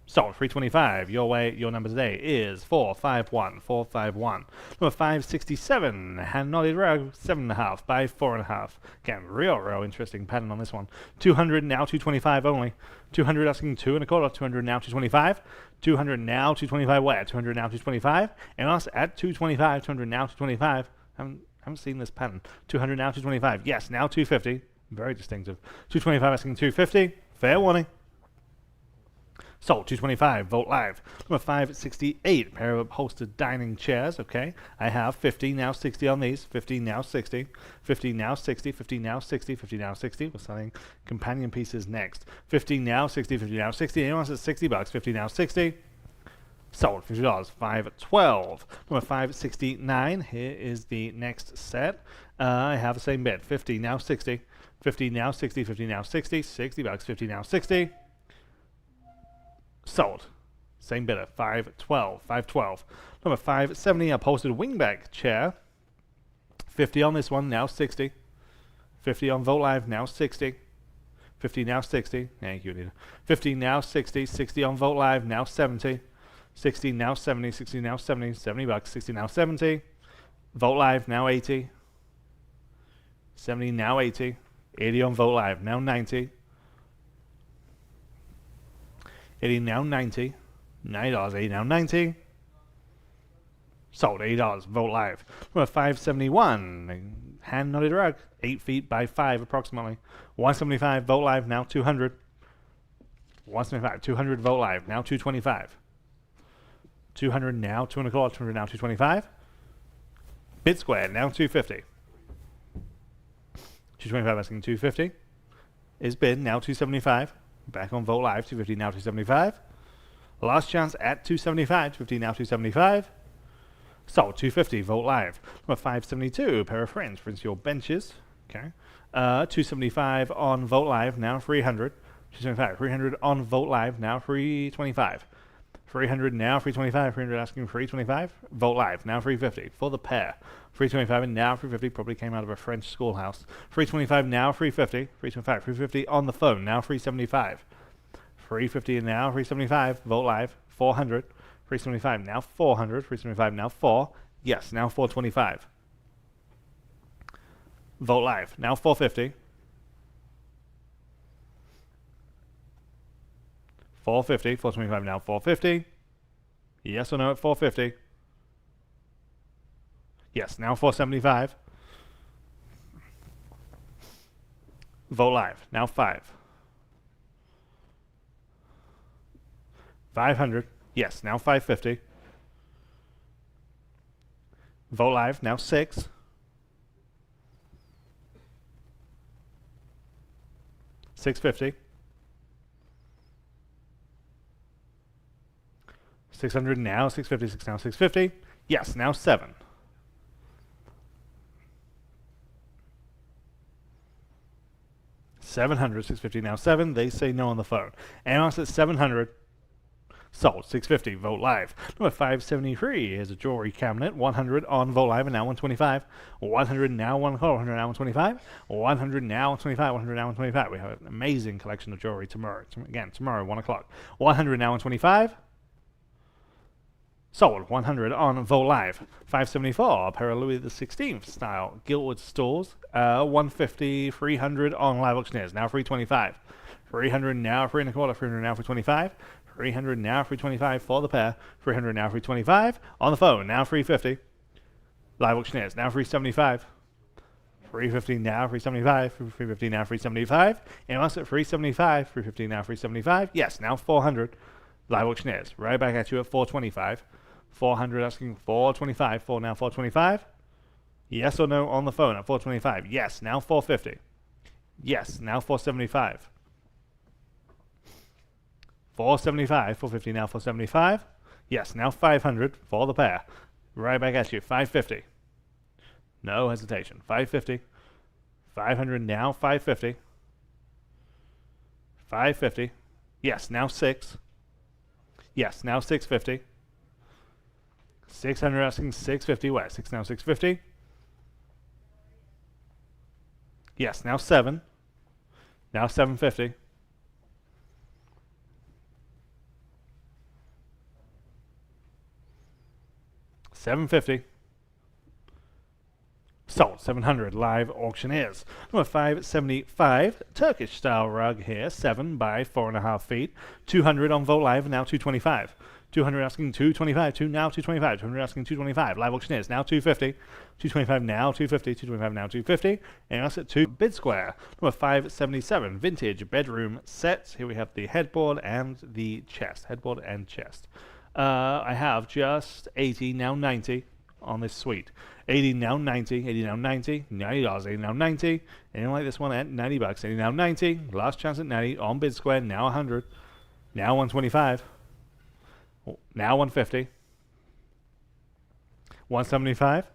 Sold. 325. Your way, your number today is 451. 451. Number 567. Hand knotted rug, 7.5 by 4.5. Again, real interesting pattern on this one. 200 now 225 only. 200 asking 2.25. 200 now 225. 200 now 225 where? 200 now 225. And us at 225. 200 now 225. Haven't seen this pattern. 200 now 225. Yes, now 250. Very distinctive. 225 asking 250. Fair warning. Sold. 225. Vote Live. Number 568. Pair of upholstered dining chairs. Okay. I have 50 now 60 on these. 50 now 60. 50 now 60. 50 now 60. 50 now 60. We're selling companion pieces next. 50 now 60. 50 now 60. Anyone else at $60? 50 now 60. Sold. $50. 512. Number 569. Here is the next set. I have the same bid. 50 now 60. 50 now 60. 50 now 60. $60. 50 now 60. Sold. Same bidder. 512. 512. Number 570. Upholstered wingback chair. 50 on this one. Now 60. 50 on Vote Live. Now 60. 50 now 60. Thank you, Anita. 50 now 60. 60 on Vote Live. Now 70. 60 now 70. 60 now 70. $70. 60 now 70. Vote Live. Now 80. 70 now 80. 80 on Vote Live. Now 90. 80 now 90. $90. 80 now 90. Sold. $80. Vote Live. Number 571. Hand knotted rug. 8 feet by 5 approximately. 175. Vote Live. Now 200. 175. 200. Vote Live. Now 225. 200 now 2.25. 200 now 225. Bid square. Now 250. 225 asking 250. Is bid. Now 275. Back on Vote Live, 250 now 275. Last chance at 275, 250 now 275. Sold. 250, Vote Live. Number 572, pair of French Your benches. Okay. 275 on Vote Live, now 300. 275, 300 on Vote Live, now 325. 300 now 325, 300 asking 325. Vote Live, now 350 for the pair. 325 and now 350, probably came out of a French schoolhouse. 325 now 350, 325, 350 on the phone, now 375. 350 and now 375, Vote Live, 400. 375 now 400, 375 now 4. Yes, now 425. Vote Live, now 450. 450, 425 now 450. Yes or no at 450? Yes, now 475. Vote live. Now 5. 500. Yes, now 550. Vote live. Now 6. 650. 600 now. 656 now. 650. Yes, now 7. 700. 650 now 7. They say no on the phone. Amos at 700. Sold. 650. Vote live. Number 573 is a jewelry cabinet. 100 on Vote live and now 125. 100 now 100 now 125. 100 now 125. 100 now 125. We have an amazing collection of jewelry tomorrow. Again, tomorrow 1 o'clock. 100 now 125. Sold. 100 on Vote live. 574. A pair of Louis XVI style Giltwood stores. 150. 300 on Live Auctioneers. Now 325. 300 now 3 and a quarter. 300 now 325. 300 now 325 for the pair. 300 now 325 on the phone. Now 350. Live Auctioneers. Now 375. 350 now 375. 350 now 375. Amos at 375. 350 now 375. Yes, now 400. Live Auctioneers. Right back at you at 425. 400 asking 425. 4 now 425. Yes or no on the phone at 425. Yes, now 450. Yes, now 475. 475. 450 now 475. Yes, now 500 for the pair. Right back at you. 550. No hesitation. 550. 500 now 550. 550. Yes, now 6. Yes, now 650. 600 asking 650 west. 6 now 650. Yes, now 7. Now 750. 750. Sold. 700. Live Auctioneers. Number 575. Turkish style rug here. 7 by 4.5 feet. 200 on Vote Live. Now 225. 200 asking 225. 2 now 225. 200 asking 225. Live Auctioneers. Now 250. 225 now 250. 225 now 250. And that's at 2 bid square. Number 577. Vintage bedroom set. Here we have the headboard and the chest. Headboard and chest. I have just 80, now 90 on this suite. 80 now 90, 80 now 90, $90, 80 now 90. Anyone like this one at $90? 80 now 90. Last chance at 90 on bid square. Now 100. Now 125. Now 150. 175.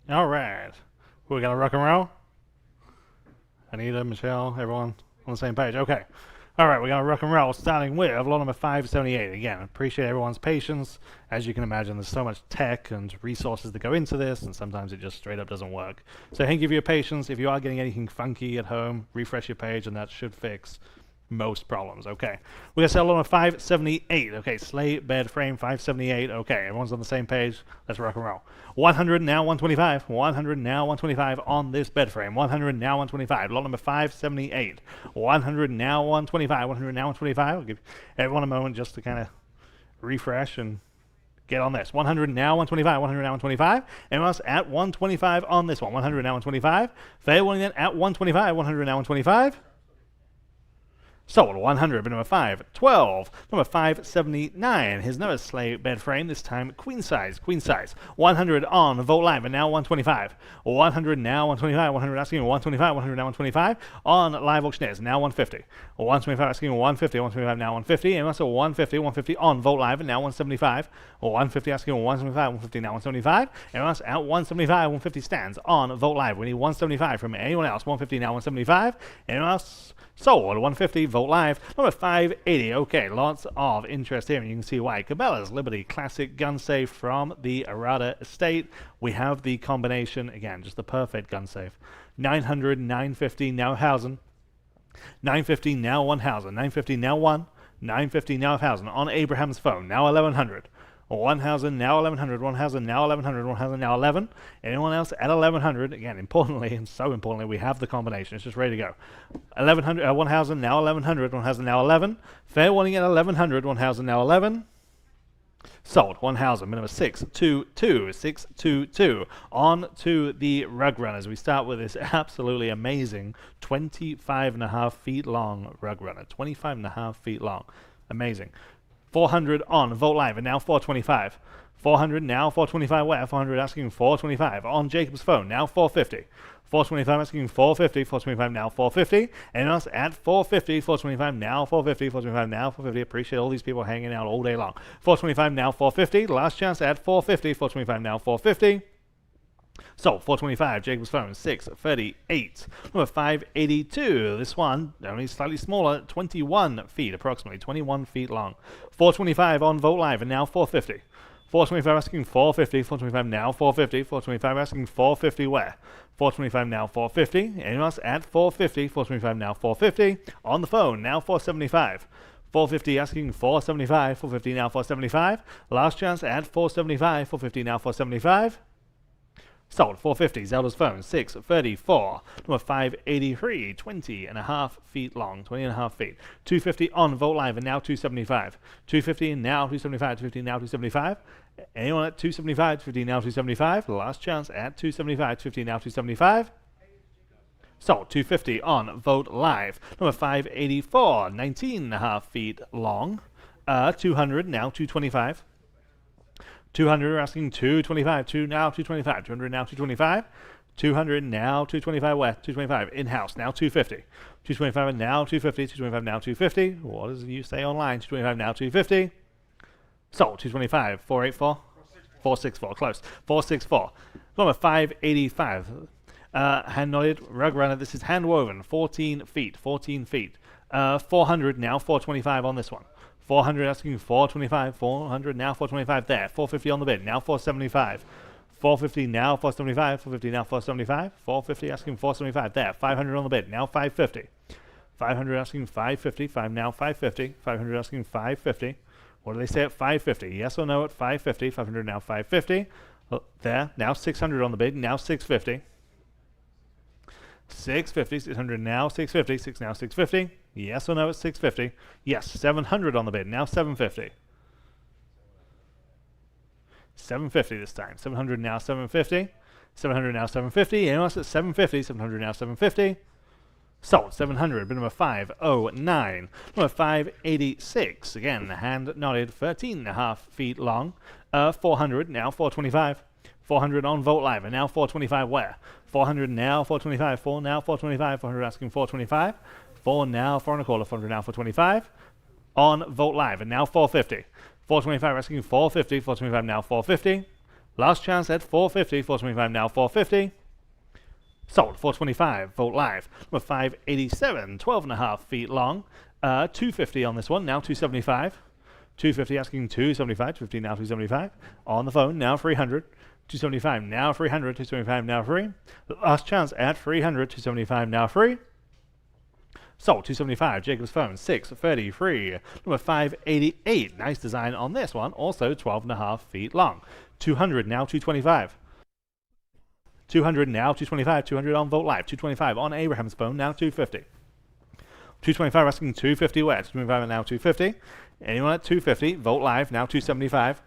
All right. We're going to rock and roll. Anita, Michelle, everyone on the same page. Okay. All right, we're going to rock and roll, starting with lot number 578. Again, appreciate everyone's patience. As you can imagine, there's so much tech and resources that go into this, and sometimes it just straight up doesn't work. So thank you for your patience. If you are getting anything funky at home, refresh your page, and that should fix most problems. Okay, we're gonna sell lot number 578. Okay, sleigh bed frame 578. Okay, everyone's on the same page. Let's rock and roll. 100 now 125. 100 now 125 on this bed frame. 100 now 125. Lot number 578. 100 now 125. 100 now 125. I'll give everyone a moment just to kind of refresh and get on this. 100 now 125. 100 now 125. Everyone else at 125 on this one. 100 now 125. Fair warning then at 125. 100 now 125. Sold. 100. Bid number 512. Number 579. Here's another sleigh bed frame, this time queen size. Queen size. 100 on Vote Live, and now 125. 100 now 125. 100 asking 125. 100 now 125 on Live Auctioneers. Now 150. 125 asking 150. 125 now 150. And also 150. 150 on Vote Live, and now 175. 150 asking 175. 150 now 175. And also at 175. 150 stands on Vote Live. We need 175 from anyone else. 150 now 175. And else sold. 150. Vote Live. Number 580. Okay, lots of interest here, and you can see why. Cabela's Liberty Classic gun safe from the Arata estate. We have the combination, again, just the perfect gun safe. 900, 950, now 1,000. 950, now 1,000. 950, now 1. 950, now 1,000. On Abraham's phone, now 1,100. 1,000, now 1,100. 1,000, now 1,100. 1,000, now 11. Anyone else at 1,100? Again, importantly, and so importantly, we have the combination. It's just ready to go. 1,100, 1,000, now 1,100. 1,000, now 11. Fair warning at 1,100. 1,000, now 11. Sold. 1,000. Minimum 622. 622. On to the rug runners. We start with this absolutely amazing 25.5 feet long rug runner. 25.5 feet long. Amazing. 400 on Vote Live, and now 425. 400 now 425 where? 400 asking 425 on Jacob's phone, now 450. 425 asking 450. 425 now 450. And us at 450. 425 now 450. 425 now 450. Appreciate all these people hanging out all day long. 425 now 450. Last chance at 450. 425 now 450. So, 425, Jacob's phone, 638. Number 582, this one, only slightly smaller, 21 feet, approximately 21 feet long. 425 on Vote Live, and now 450. 425 asking 450, 425 now 450, 425 asking 450 where? 425 now 450, anyone else at 450, 425 now 450, on the phone, now 475. 450 asking 475, 450 now 475, last chance at 475, 450 now 475. Sold. 450. Zelda's phone. 634. Number 583. 20.5 feet long. 20.5 feet. 250 on Vote Live, and now 275. 250 now 275. 250 now 275. Anyone at 275? 250 now 275. Last chance at 275. 250 now 275. Sold. 250 on Vote Live. Number 584. 19.5 feet long. 200 now 225. 200 are asking 225, now 225, 200 now 225, 200 now 225 where? 225 in-house, now 250, 225 and now 250, 225 now 250, what does you say online? 225 now 250, sold. 225, 484, 464, close, 464, number 585, hand knotted rug runner, this is hand woven, 14 feet, 400 now 425 on this one. 400 asking 425, 400 now 425 there, 450 on the bid, now 475, 450 now 475, 450 now 475, 450 asking 475 there, 500 on the bid, now 550, 500 asking 550, 5 now 550, 500 asking 550, what do they say at 550, yes or no at 550, 500 now 550, there, now 600 on the bid, now 650, 650, 600 now 650, 6 now 650, yes or no at 650, yes, 700 on the bid, now 750, 750 this time, 700 now 750, 700 now 750, anyone else at 750, 700 now 750, sold. 700, bid number 509, number 586, again, hand knotted, 13.5 feet long, 400 now 425, 400 on Vote Live, and now 425 where? 400 now 425, 4 now 425, 400 asking 425, 4 now 4 and a quarter, 400 now 425 on Vote Live, and now 450, 425 asking 450, 425 now 450, last chance at 450, 425 now 450, sold. 425, Vote Live, number 587, 12.5 feet long, 250 on this one, now 275, 250 asking 275, 250 now 275, on the phone, now 300, 275 now 300, 275 now free. Last chance at 300, 275 now free. Sold. 275, Jacob's phone, 633. Number 588, nice design on this one, also 12.5 feet long. 200 now 225. 200 now 225, 200 on Vote Live, 225 on Abraham's phone, now 250. 225 asking 250 where? 225 and now 250. Anyone at 250, Vote Live, now 275.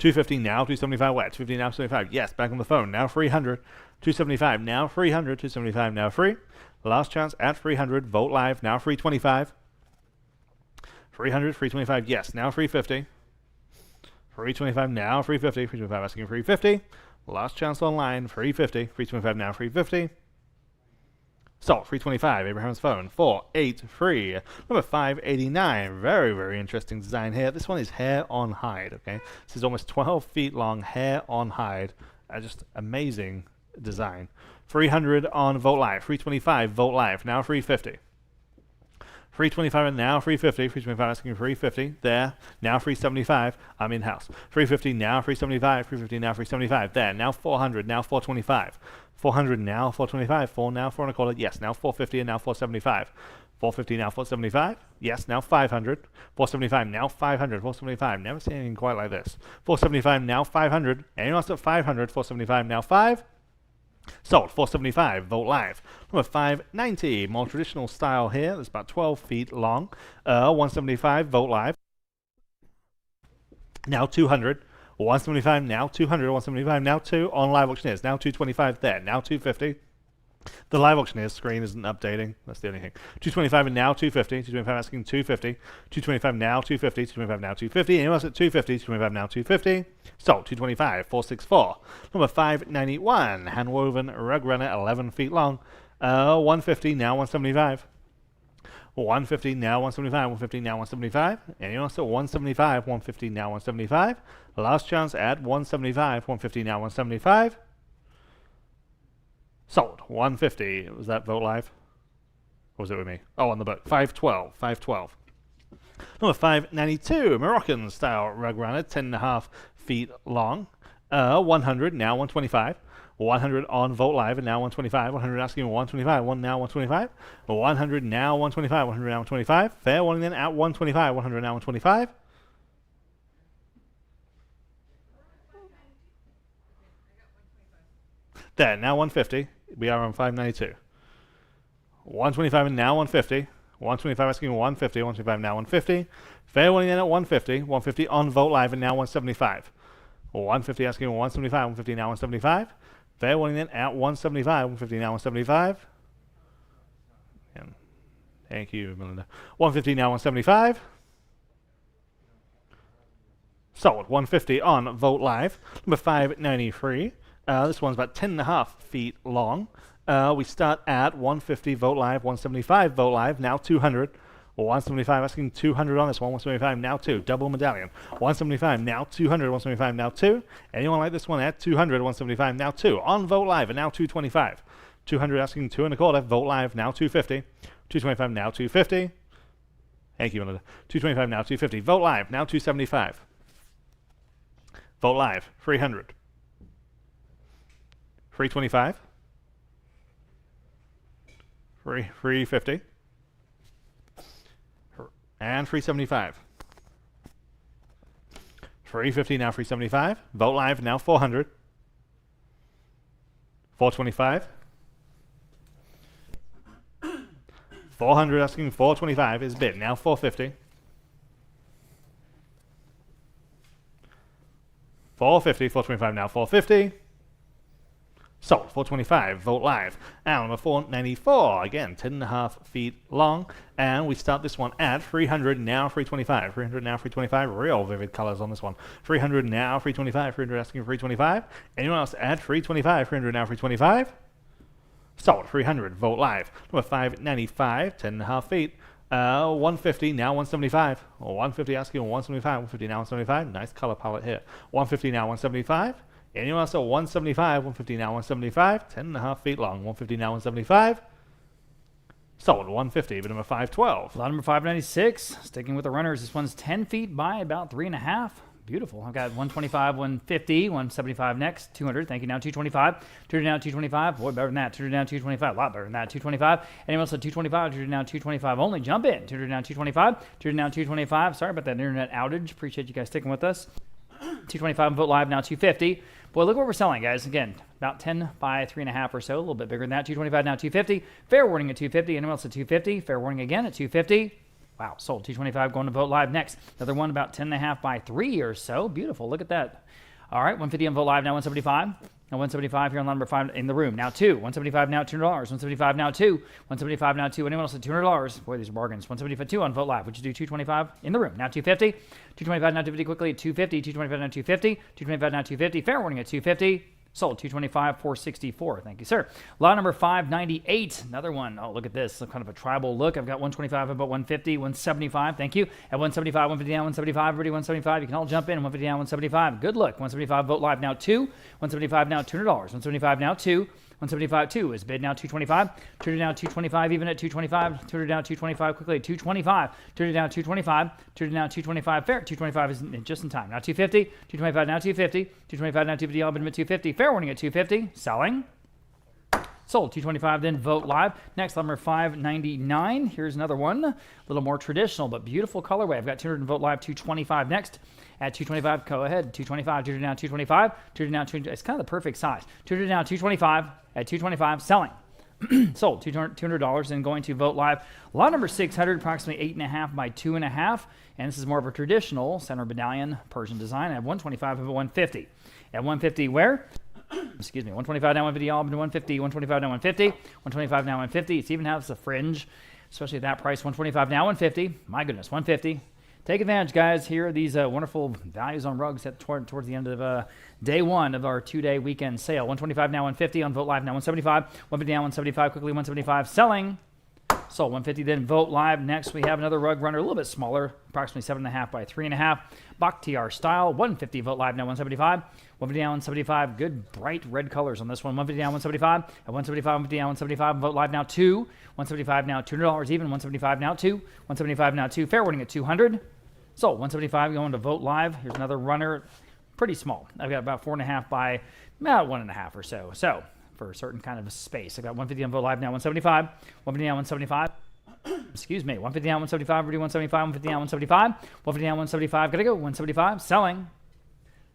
250 now, 275 wet, 250 now, 275. Yes, back on the phone. Now 300, 275 now, 300, 275 now, free. Last chance at 300. Vote live now, 325. 300, 325. Yes, now 350. 325 now, 350. 325 asking 350. Last chance online, 350. 325 now, 350. Sold, 325, Abraham's phone, 483. Number 589, very, very interesting design here. This one is hair on hide, okay? This is almost 12 feet long, hair on hide. Just amazing design. 300 on Vote Live, 325, Vote Live, now 350. 325 and now 350. 325 asking 350. There. Now 375. I'm in house. 350 now 375. 350 now 375. There. Now 400. Now 425. 400 now 425. 4 now 4 and a quarter. Yes. Now 450 and now 475. 450 now 475. Yes. Now 500. 475 now 500. 475. Never seen anything quite like this. 475 now 500. Anyone else at 500? 475 now 5. Sold, 475, Vote Live. Number 590, more traditional style here. It's about 12 feet long. 175, Vote Live. Now 200. 175, now 200. 175, now 2 on Live Auctioneers. Now 225 there. Now 250. The Live Auctioneers screen isn't updating. That's the only thing. 225 and now 250. 225 asking 250. 225 now 250. 225 now 250. Anyone else at 250? 225 now 250. Sold, 225, 464. Number 591, handwoven rug runner, 11 feet long. 150 now 175. 150 now 175. 150 now 175. Anyone else at 175? 150 now 175. Last chance at 175. 150 now 175. Sold, 150. Was that Vote Live? Or was it with me? Oh, on the book. 512. 512. Number 592, Moroccan style rug runner, 10.5 feet long. 100, now 125. 100 on Vote Live, and now 125. 100 asking 125. 1 now 125. 100 now 125. 100 now 125. Fair warning then at 125. 100 now 125. There, now 150. We are on 592. 125 and now 150. 125 asking 150. 125 now 150. Fair warning then at 150. 150 on Vote Live and now 175. 150 asking 175. 150 now 175. Fair warning then at 175. 150 now 175. And thank you, Melinda. 150 now 175. Sold. 150 on Vote Live. Number 593. This one's about 10.5 feet long. We start at 150 Vote Live, 175 Vote Live, now 200. 175 asking 200 on this one, 175 now 2. Double medallion. 175 now 200, 175 now 2. Anyone like this one at 200, 175 now 2. On Vote Live and now 225. 200 asking 2 and a quarter. Vote Live now 250. 225 now 250. Thank you, Melinda. 225 now 250. Vote Live now 275. Vote Live 300. 325. 350. And 375. 350 now 375. Vote Live now 400. 425. 400 asking 425 is bid. Now 450. 450. 425 now 450. Sold, 425, Vote Live. And number 494, again, 10.5 feet long. And we start this one at 300, now 325. 300 now 325, real vivid colors on this one. 300 now 325, 300 asking 325. Anyone else at 325, 300 now 325? Sold, 300, Vote Live. Number 595, 10.5 feet. 150, now 175. 150 asking 175, 150 now 175. Nice color palette here. 150 now 175. Anyone else at 175, 150 now 175, 10.5 feet long, 150 now 175. Sold, 150, but number 512. Lot number 596, sticking with the runners. This one's 10 feet by about 3.5. Beautiful. I've got 125, 150, 175 next, 200. Thank you. Now 225. 200 now 225. Boy, better than that. 200 now 225. A lot better than that. 225. Anyone else at 225? 200 now 225 only. Jump in. 200 now 225. 200 now 225. Sorry about that internet outage. Appreciate you guys sticking with us. 225 Vote Live now 250. Boy, look what we're selling, guys. Again, about 10 by 3.5 or so, a little bit bigger than that. 225 now 250. Fair warning at 250. Anyone else at 250? Fair warning again at 250. Wow, sold. 225 going to Vote Live next. Another one about 10.5 by 3 or so. Beautiful. Look at that. All right, 150 on Vote Live, now 175. Now 175 here on line number 5 in the room. Now 2. 175 now, $200. 175 now 2. 175 now 2. Anyone else at $200? Boy, these are bargains. 175 2 on Vote Live. Would you do 225 in the room? Now 250. 225 now 250 quickly. 250. 225 now 250. 225 now 250. Fair warning at 250. Sold. 225 464. Thank you, sir. Lot number 598. Another one. Oh, look at this. Kind of a tribal look. I've got 125, about 150, 175. Thank you. At 175, 150 down, 175. Everybody 175. You can all jump in. 150 down, 175. Good look. 175 Vote Live now 2. 175 now $200. 175 now 2. 175 2 is bid now 225. Turned it down 225 even at 225. Turned it down 225 quickly at 225. Turned it down 225. Turned it down 225 fair. 225 is just in time. Now 250. 225 now 250. 225 now 250. All bid at 250. Fair warning at 250. Selling. Sold. 225 then Vote Live. Next, number 599. Here's another one. A little more traditional but beautiful colorway. I've got 200 and Vote Live 225 next. At 225, go ahead. 225, 200 down 225. 200 down 200. It's kind of the perfect size. 200 down 225. At 225, selling. Sold. $200 and going to Vote Live. Lot number 600, approximately 8.5 by 2.5. And this is more of a traditional center medallion Persian design. I have 125 of 150. At 150, where? Excuse me, 125 now 150, all up to 150, 125 now 150, 125 now 150. It even has a fringe, especially at that price. 125 now 150. My goodness, 150. Take advantage, guys. Here are these wonderful values on rugs towards the end of day one of our 2-day weekend sale. 125 now 150 on Vote Live now 175. 150 now 175 quickly 175 selling. Sold. 150 then Vote Live. Next we have another rug runner, a little bit smaller, approximately 7.5 by 3.5. Bakhtiar style. 150 Vote Live now 175. 150 down 175. Good bright red colors on this one. 150 down 175. At 175, 150 down 175. Vote Live now 2. 175 now $200 even. 175 now 2. 175 now 2. Fair warning at 200. So 175 going to Vote Live. Here's another runner. Pretty small. I've got about 4.5 by about 1.5 or so. So for a certain kind of space. I've got 150 on Vote Live now 175. 150 down 175. Excuse me. 150 down 175. 175. 150 down 175. 150 down 175. Gotta go. 175. Selling.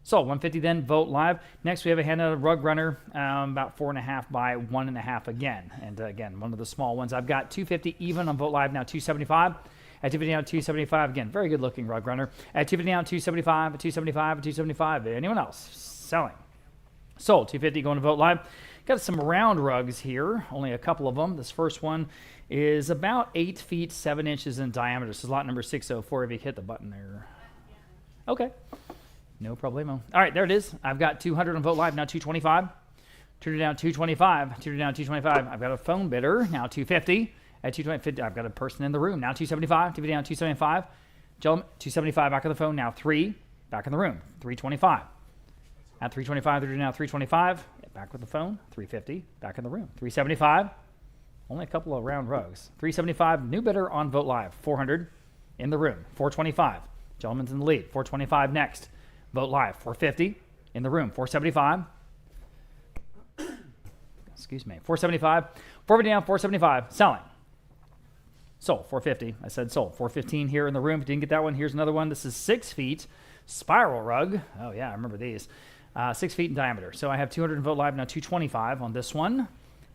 So 150 then Vote Live. Next we have a handheld rug runner, about 4.5 by 1.5 again. And again, one of the small ones. I've got 250 even on Vote Live now 275. At 250 down 275 again. Very good looking rug runner. At 250 down 275. At 275. At 275. Anyone else? Selling. Sold. 250 going to Vote Live. Got some round rugs here. Only a couple of them. This first one is about 8 feet 7 inches in diameter. This is lot number 604. If you hit the button there. Okay. No problemo. All right, there it is. I've got 200 on Vote Live, now 225. Turned it down 225. Turned it down 225. I've got a phone bidder, now 250. At 220, I've got a person in the room, now 275. 250 down 275. Gentlemen, 275 back in the phone, now 3. Back in the room, 325. At 325, they're now 325. Back with the phone, 350. Back in the room, 375. Only a couple of round rugs. 375, new bidder on Vote Live, 400 in the room, 425. Gentleman's in the lead, 425 next. Vote Live, 450 in the room, 475. Excuse me, 475. 450 down, 475. Selling. Sold, 450. I said sold. 415 here in the room. If you didn't get that one, here's another one. This is 6 feet spiral rug. Oh yeah, I remember these. 6 feet in diameter. So I have 200 in Vote Live, now 225 on this one.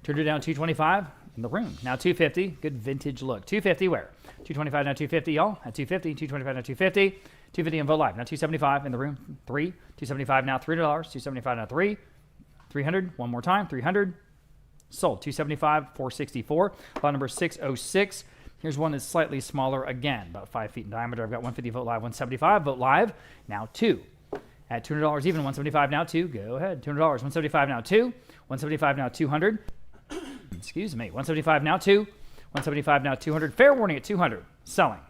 Turned it down 225 in the room. Now 250. Good vintage look. 250 where? 225 now 250, y'all. At 250. 225 now 250. 250 on Vote Live. Now 275 in the room. 3. 275 now $3. 275 now 3. 300. One more time. 300. Sold. 275. 464. Lot number 606. Here's one that's slightly smaller again, about 5 feet in diameter. I've got 150 Vote Live, 175 Vote Live. Now 2. At $200 even. 175 now 2. Go ahead. $200. 175 now 2. 175 now 200. Excuse me. 175 now 2. 175 now 200. Fair warning at 200. Selling.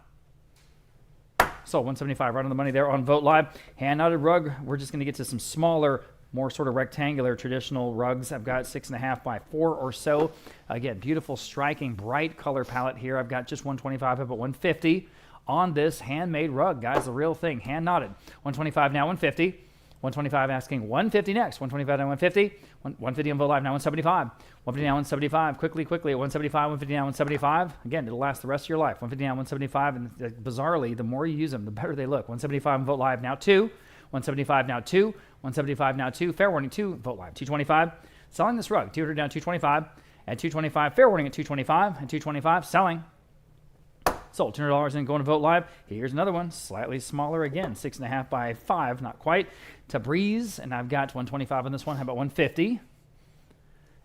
So 175 right on the money there on Vote Live. Hand knotted rug. We're just going to get to some smaller, more sort of rectangular traditional rugs. I've got 6.5 by 4 or so. Again, beautiful, striking, bright color palette here. I've got just 125 up at 150 on this handmade rug, guys. The real thing, hand knotted. 125 now 150. 125 asking 150 next. 125 now 150. 150 on Vote Live now 175. 150 now 175. Quickly at 175. 150 now 175. Again, it'll last the rest of your life. 150 now 175. And bizarrely, the more you use them, the better they look. 175 on Vote Live now 2. 175 now 2. 175 now 2. Fair warning 2. Vote Live 225. Selling this rug. 200 down 225. At 225. Fair warning at 225. At 225. Selling. Sold. $200 and going to Vote Live. Here's another one, slightly smaller again, 6.5 by 5, not quite. Tabriz, and I've got 125 on this one. How about 150?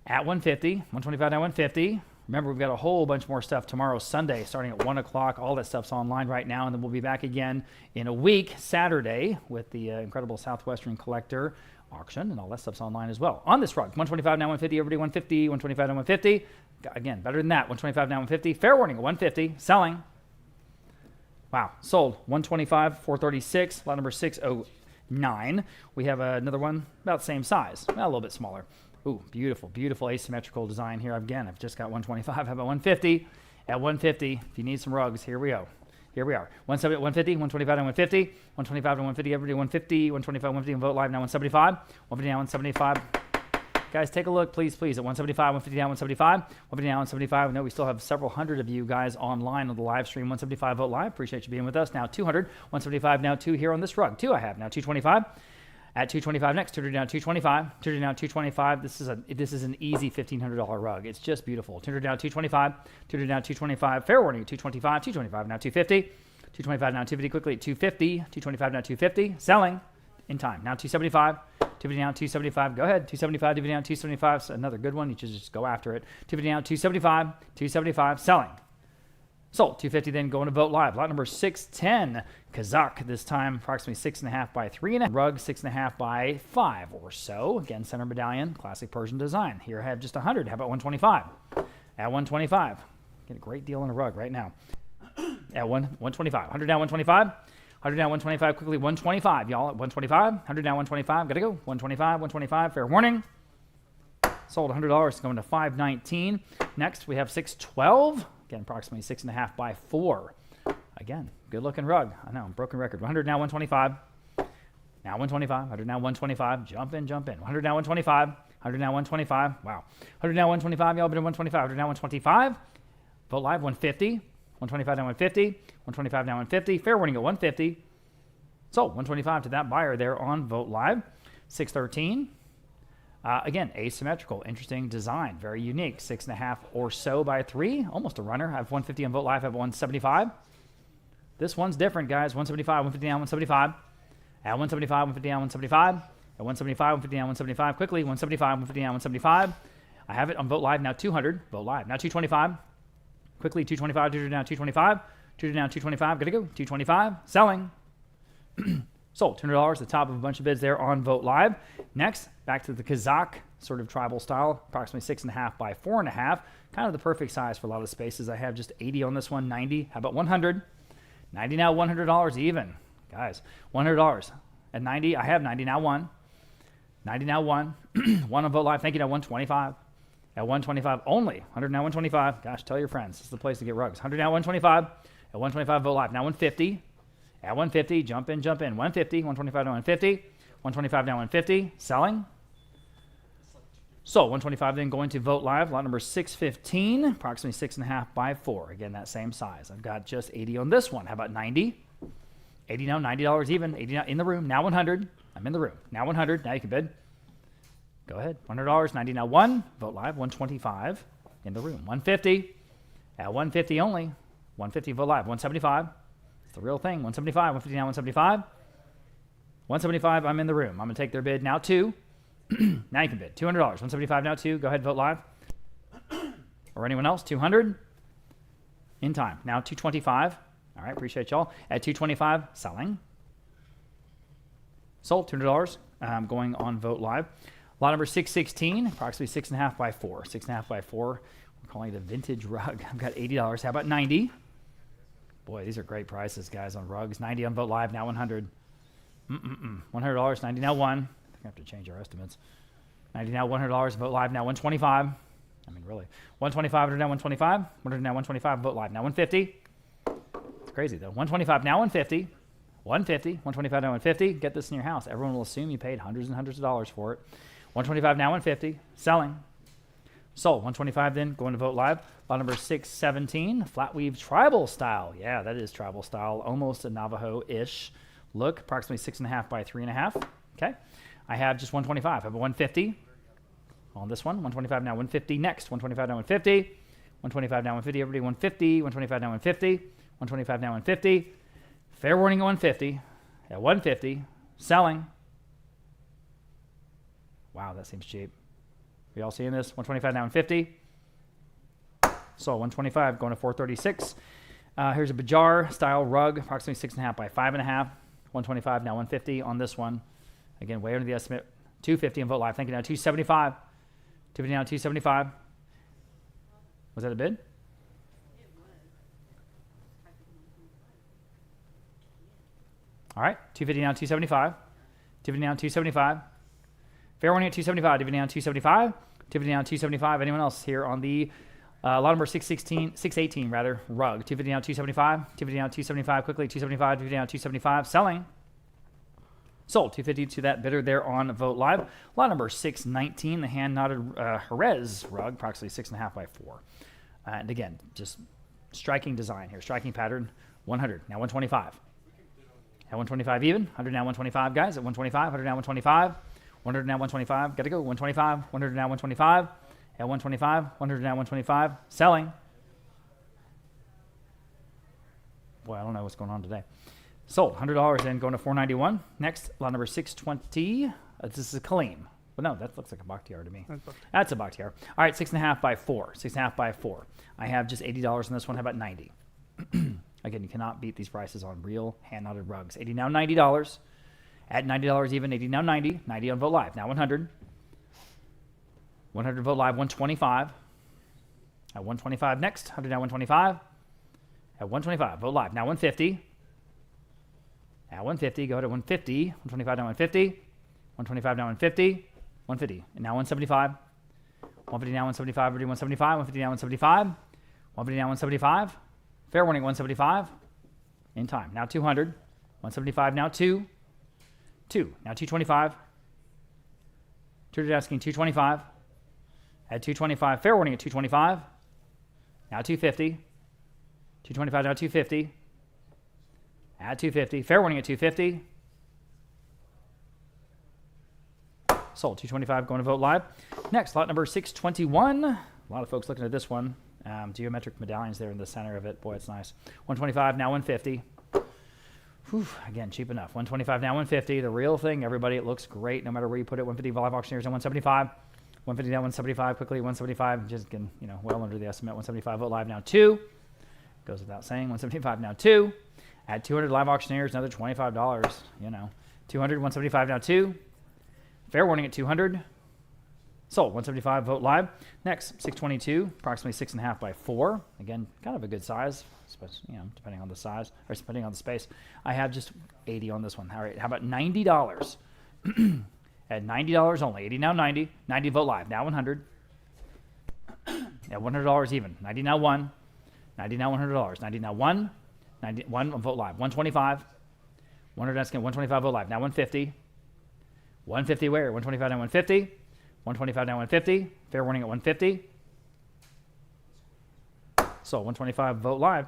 At 150, 125 now 150. Remember, we've got a whole bunch more stuff tomorrow, Sunday, starting at 1 o'clock. All that stuff's online right now, and then we'll be back again in a week, Saturday, with the incredible Southwestern Collector auction, and all that stuff's online as well. On this rug, 125 now 150, everybody 150, 125 now 150. Again, better than that, 125 now 150. Fair warning, 150, selling. Wow, sold, 125, 436, lot number 609. We have another one about the same size, a little bit smaller. Ooh, beautiful, beautiful asymmetrical design here. Again, I've just got 125. How about 150? At 150, if you need some rugs, here we go. Here we are. 170 at 150, 125 to 150, 125 to 150, everybody 150, 125, 150, and Vote Live now 175. 150 now 175. Guys, take a look, please, at 175, 150 now 175, 150 now 175. I know we still have several hundred of you guys online on the live stream. 175 Vote Live. Appreciate you being with us. Now 200, 175 now 2 here on this rug. 2 I have now 225. At 225 next, 200 down 225, 200 down 225. This is an easy $1,500 rug. It's just beautiful. 200 down 225, 200 down 225. Fair warning, 225, 225 now 250, 225 now 250 quickly at 250, 225 now 250. Selling in time. Now 275, 250 down 275. Go ahead, 275, 250 down 275. So another good one. You should just go after it. 250 down 275, 275. Selling. Sold. 250 then going to Vote Live. Lot number 610. Kazakh, this time approximately 6.5 by 3.5. Rug 6.5 by 5 or so. Again, center medallion, classic Persian design. Here I have just 100. How about 125? At 125. Get a great deal on a rug right now. At 125. 100 down 125. 100 down 125 quickly. 125. Y'all at 125. 100 down 125. Gotta go. 125. 125. Fair warning. Sold $100 going to 519. Next we have 612. Again, approximately 6.5 by 4. Again, good looking rug. I know, broken record. 100 now 125. Now 125. 100 now 125. Jump in, jump in. 100 now 125. 100 now 125. Wow. 100 now 125. Y'all been at 125. 100 now 125. Vote Live 150. 125 now 150. 125 now 150. Fair warning at 150. Sold 125 to that buyer there on Vote Live. 613. Again, asymmetrical, interesting design, very unique. 6.5 or so by 3, almost a runner. I have 150 on Vote Live, I have 175. This one's different, guys. 175, 150 down, 175. At 175, 150 down, 175. At 175, 150 down, 175. Quickly, 175, 150 down, 175. I have it on Vote Live now 200. Vote Live now 225. Quickly, 225, 200 down, 225. 200 down, 225. Gotta go. 225. Selling. Sold. $200, the top of a bunch of bids there on Vote Live. Next, back to the Kazakh sort of tribal style, approximately 6.5 by 4.5. Kind of the perfect size for a lot of spaces. I have just 80 on this one, 90. How about 100? 90 now, $100 even. Guys, $100. At 90, I have 90 now, 1. 90 now, 1. 1 on Vote Live. Thank you now, 125. At 125 only. 100 now, 125. Gosh, tell your friends. This is the place to get rugs. 100 now, 125. At 125, Vote Live. Now 150. At 150, jump in, jump in. 150, 125 to 150. 125 now 150. Selling. So 125 then going to Vote Live. Lot number 615, approximately 6.5 by 4. Again, that same size. I've got just 80 on this one. How about 90? 80 now, $90 even. 80 now in the room. Now 100. I'm in the room. Now 100. Now you can bid. Go ahead. $100. 90 now 1. Vote Live. 125 in the room. 150. At 150 only. 150 Vote Live. 175. It's the real thing. 175. 150 now 175. 175. I'm in the room. I'm going to take their bid now 2. Now you can bid. $200. 175 now 2. Go ahead. Vote Live. Or anyone else. 200. In time. Now 225. All right. Appreciate y'all. At 225. Selling. Sold. $200. Going on Vote Live. Lot number 616, approximately 6.5 by 4. 6.5 by 4. We're calling it a vintage rug. I've got $80. How about 90? Boy, these are great prices, guys, on rugs. 90 on Vote Live, now 100. $100, 90 now 1. I think I have to change our estimates. 90 now $100, Vote Live now 125. I mean, really. 125, 100 now 125. 100 now 125, Vote Live now 150. It's crazy, though. 125 now 150. 150, 125 now 150. Get this in your house. Everyone will assume you paid hundreds and hundreds of dollars for it. 125 now 150. Selling. Sold. 125 then, going to Vote Live. Lot number 617, flat weave tribal style. Yeah, that is tribal style. Almost a Navajo-ish look. Approximately 6.5 by 3.5. Okay. I have just 125. I have a 150 on this one. 125 now 150. Next, 125 now 150. 125 now 150. Everybody 150. 125 now 150. 125 now 150. Fair warning at 150. At 150. Selling. Wow, that seems cheap. We all seeing this? 125 now 150. So 125 going to 436. Here's a Bajar style rug, approximately 6.5 by 5.5. 125 now 150 on this one. Again, way under the estimate. 250 on Vote Live. Thank you. Now 275. 250 now 275. Was that a bid? All right. 250 now 275. 250 now 275. Fair warning at 275. 250 now 275. 250 now 275. Anyone else here on the lot number 618 rather, rug. 250 now 275. 250 now 275. Quickly 275. 250 now 275. Selling. Sold. 250 to that bidder there on Vote Live. Lot number 619, the hand knotted Jerez rug, approximately 6.5 by 4. And again, just striking design here, striking pattern. 100 now 125. At 125 even. 100 now 125 guys. At 125. 100 now 125. 100 now 125. Got to go. 125. 100 now 125. At 125. 100 now 125. Selling. Boy, I don't know what's going on today. Sold. $100 then going to 491. Next, lot number 620. This is a Kaleem. Well, no, that looks like a Bakhtiar to me. That's a Bakhtiar. All right, 6.5 by 4. 6.5 by 4. I have just $80 on this one. How about 90? Again, you cannot beat these prices on real hand-knotted rugs. 80 now $90. At $90 even, 80 now 90. 90 on Vote Live. Now 100. 100 Vote Live, 125. At 125 next. 100 now 125. At 125, Vote Live. Now 150. At 150, go to 150. 125 now 150. 125 now 150. 150. And now 175. 150 now 175. 175. 150 now 175. 150 now 175. Fair warning, 175. In time. Now 200. 175 now 2. 2. Now 225. 200 asking 225. At 225. Fair warning at 225. Now 250. 225 now 250. At 250. Fair warning at 250. Sold. 225 going to Vote Live. Next, lot number 621. A lot of folks looking at this one. Geometric medallions there in the center of it. Boy, it's nice. 125 now 150. Whew, again, cheap enough. 125 now 150. The real thing, everybody. It looks great no matter where you put it. 150 live auctioneers on 175. 150 now 175. Quickly 175. Just getting, well under the estimate. 175 Vote Live now 2. Goes without saying. 175 now 2. At 200 live auctioneers, another $25. 200, 175 now 2. Fair warning at 200. Sold. 175 Vote Live. Next, 622, approximately 6.5 by 4. Again, kind of a good size, especially, depending on the size or depending on the space. I have just 80 on this one. All right, how about $90? At $90 only. 80 now 90. 90 Vote Live. Now 100. At $100 even. 90 now 1. 90 now $100. 90 now 1. 91 on Vote Live. 125. 100 asking 125 Vote Live. Now 150. 150 where? 125 now 150. 125 now 150. Fair warning at 150. So 125 Vote Live.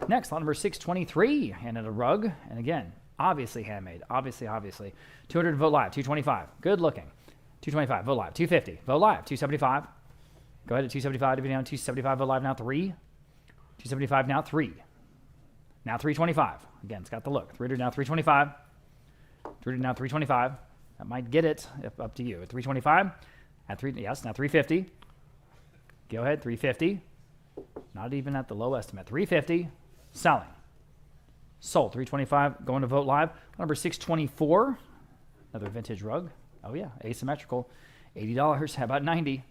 Next, lot number 623. And at a rug. And again, obviously handmade. Obviously. 200 Vote Live. 225. Good looking. 225 Vote Live. 250. Vote Live. 275. Go ahead at 275 to be down. 275 Vote Live now 3. 275 now 3. Now 325. Again, it's got the look. 300 now 325. 300 now 325. That might get it. Up to you. At 325. At 3. Yes. Now 350. Go ahead. 350. Not even at the low estimate. 350. Selling. Sold. 325. Going to Vote Live. Number 624. Another vintage rug. Oh yeah. Asymmetrical. $80. How about 90?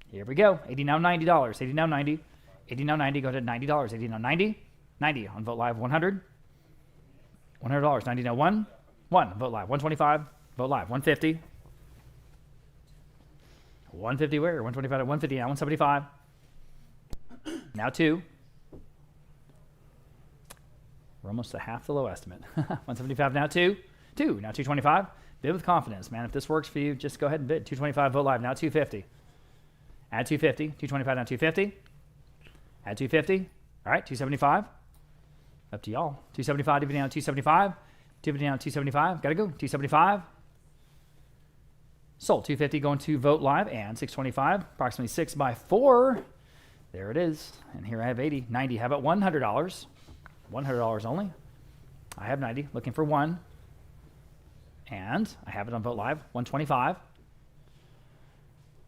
Here we go. 80 now $90. 80 now 90. 80 now 90. Go ahead. $90. 80 now 90. 90 on Vote Live. 100. $100. 90 now 1. 1. Vote Live. 125. Vote Live. 150. 150 where? 125 at 150 now 175. Now 2. We're almost to half the low estimate. 175 now 2. 2. Now 225. Bid with confidence, man. If this works for you, just go ahead and bid. 225 Vote Live. Now 250. Add 250. 225 now 250. Add 250. All right, 275. Up to y'all. 275 dividend down 275. 250 down 275. Got to go. 275. Sold. 250 going to Vote Live and 625. Approximately 6 by 4. There it is. And here I have 80. 90. How about $100? $100 only. I have 90, looking for 1. And I have it on Vote Live, 125.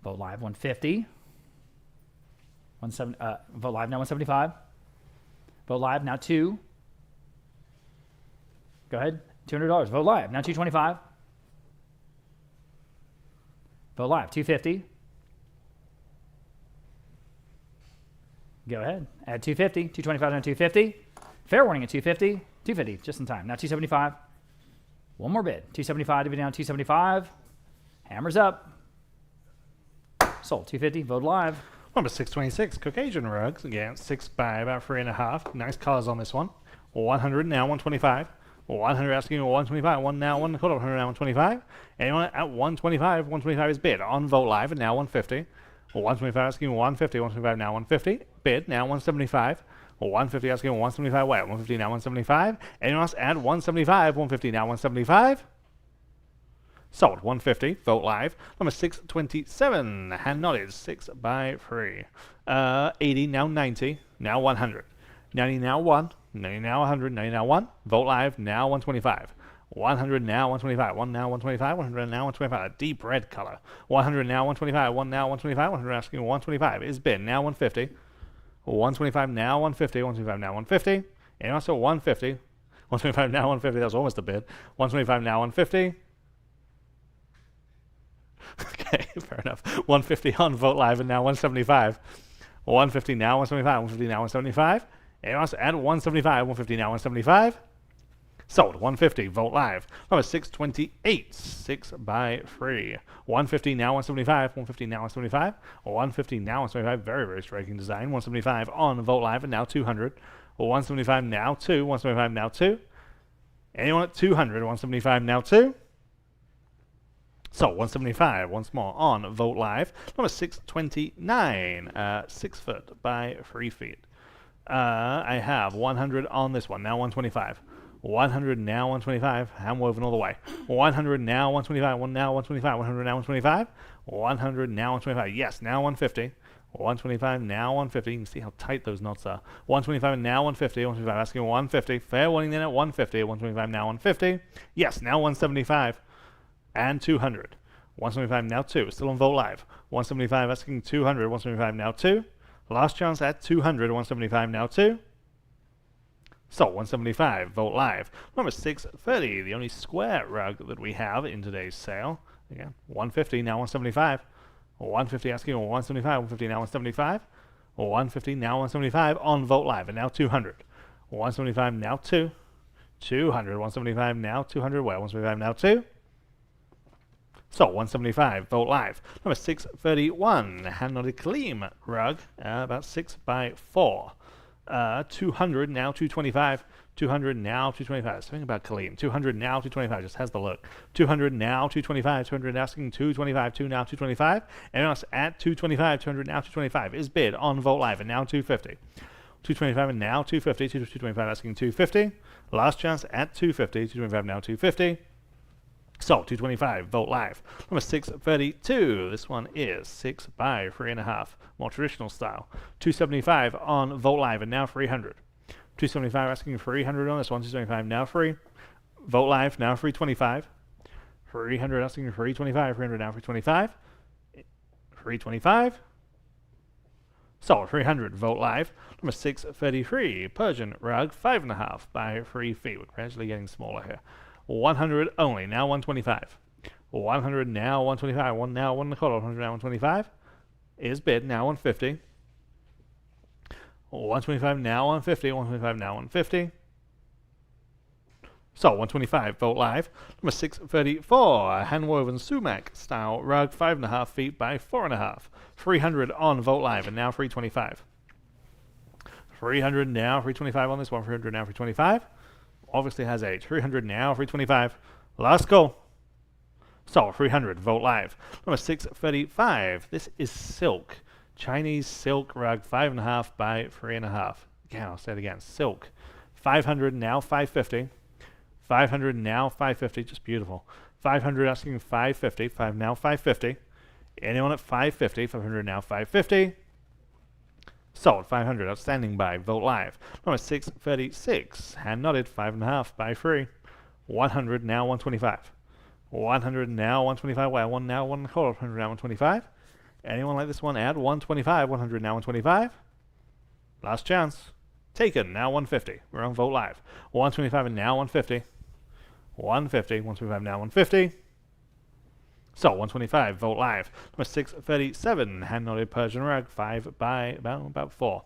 Vote Live, 150. Vote Live now 175. Vote Live now 2. Go ahead, $200. Vote Live now 225. Vote Live 250. Go ahead, add 250. 225 now 250. Fair warning at 250. 250 just in time. Now 275. One more bid. 275 to be down 275. Hammers up. Sold 250. Vote Live. Number 626, Caucasian rugs. Again, 6 by about 3.5. Nice colors on this one. 100 now, 125. 100 asking 125. 1 now, 1 quarter. 100 now, 125. Anyone at 125? 125 is bid on Vote Live, and now 150. 125 asking 150. 125 now, 150. Bid now 175. 150 asking 175. Wait, 150 now, 175. Anyone else at 175? 150 now, 175. Sold 150. Vote Live. Number 627. Hand knotted 6 by 3. 80 now 90. Now 100. 90 now 1. 90 now 100. 90 now 1. Vote Live now 125. 100 now 125. 1 now 125. 100 now 125. A deep red color. 100 now 125. 1 now 125. 100 asking 125 is bid now 150. 125 now 150. 125 now 150. And also 150. 125 now 150. That was almost a bid. 125 now 150. Okay, fair enough. 150 on Vote Live and now 175. 150 now 175. 150 now 175. And also add 175. 150 now 175. Sold 150. Vote Live. Number 628. 6 by 3. 150 now 175. 150 now 175. 150 now 175. Very, very striking design. 175 on Vote Live and now 200. 175 now 2. 175 now 2. Anyone at 200? 175 now 2. So 175 once more on Vote Live. Number 629, 6 foot by 3 feet. I have 100 on this one. Now 125. 100 now 125. Hand woven all the way. 100 now 125. 1 now 125. 100 now 125. 100 now 125. Yes, now 150. 125 now 150. You can see how tight those knots are. 125 now 150. 125 asking 150. Fair warning then at 150. 125 now 150. Yes, now 175. And 200. 175 now 2. Still on Vote Live. 175 asking 200. 175 now 2. Last chance at 200. 175 now 2. So 175. Vote Live. Number 630. The only square rug that we have in today's sale. Again, 150 now 175. 150 asking 175. 150 now 175. 150 now 175 on Vote Live. And now 200. 175 now 2. 200. 175 now 200. Well, 175 now 2. So 175, Vote Live. Number 631, hand knotted Kaleem rug, about 6 by 4. 200 now 225. 200 now 225. Something about Kaleem. 200 now 225. Just has the look. 200 now 225. 200 asking 225. 2 now 225. And else at 225. 200 now 225 is bid on Vote Live and now 250. 225 and now 250. 225 asking 250. Last chance at 250. 225 now 250. So, 225, Vote Live. Number 632, this one is 6 by 3.5, more traditional style. 275 on Vote Live and now 300. 275 asking 300 on this one, 275 now free. Vote Live now 325. 300 asking 325, 300 now 325. 325. So, 300, Vote Live. Number 633, Persian rug, 5.5 by 3 feet. We're gradually getting smaller here. 100 only, now 125. 100 now 125. 1 now 1 quarter. 100 now 125 is bid now 150. 125 now 150. 125 now 150. So 125, Vote Live. Number 634, hand woven sumac style rug, 5.5 feet by 4.5. 300 on Vote Live and now 325. 300 now 325 on this one. 300 now 325. Obviously has a 300 now, 325. Last call. So 300, Vote Live. Number 635. This is silk. Chinese silk rug, 5.5 by 3.5. Again, I'll say it again. Silk. 500 now, 550. 500 now, 550. Just beautiful. 500 asking 550. 5 now, 550. Anyone at 550? 500 now, 550. Sold. 500. Outstanding buy. Vote live. Number 636. Hand nodded. 5.5. Buy free. 100. Now 125. 100. Now 125. Where? 1 now 1 quarter. 100 now 125. Anyone like this one? Add 125. 100 now 125. Last chance. Taken. Now 150. We're on Vote live. 125 and now 150. 150. 125 now 150. So 125, Vote live. Number 637, hand nodded Persian rug, 5 by about 4.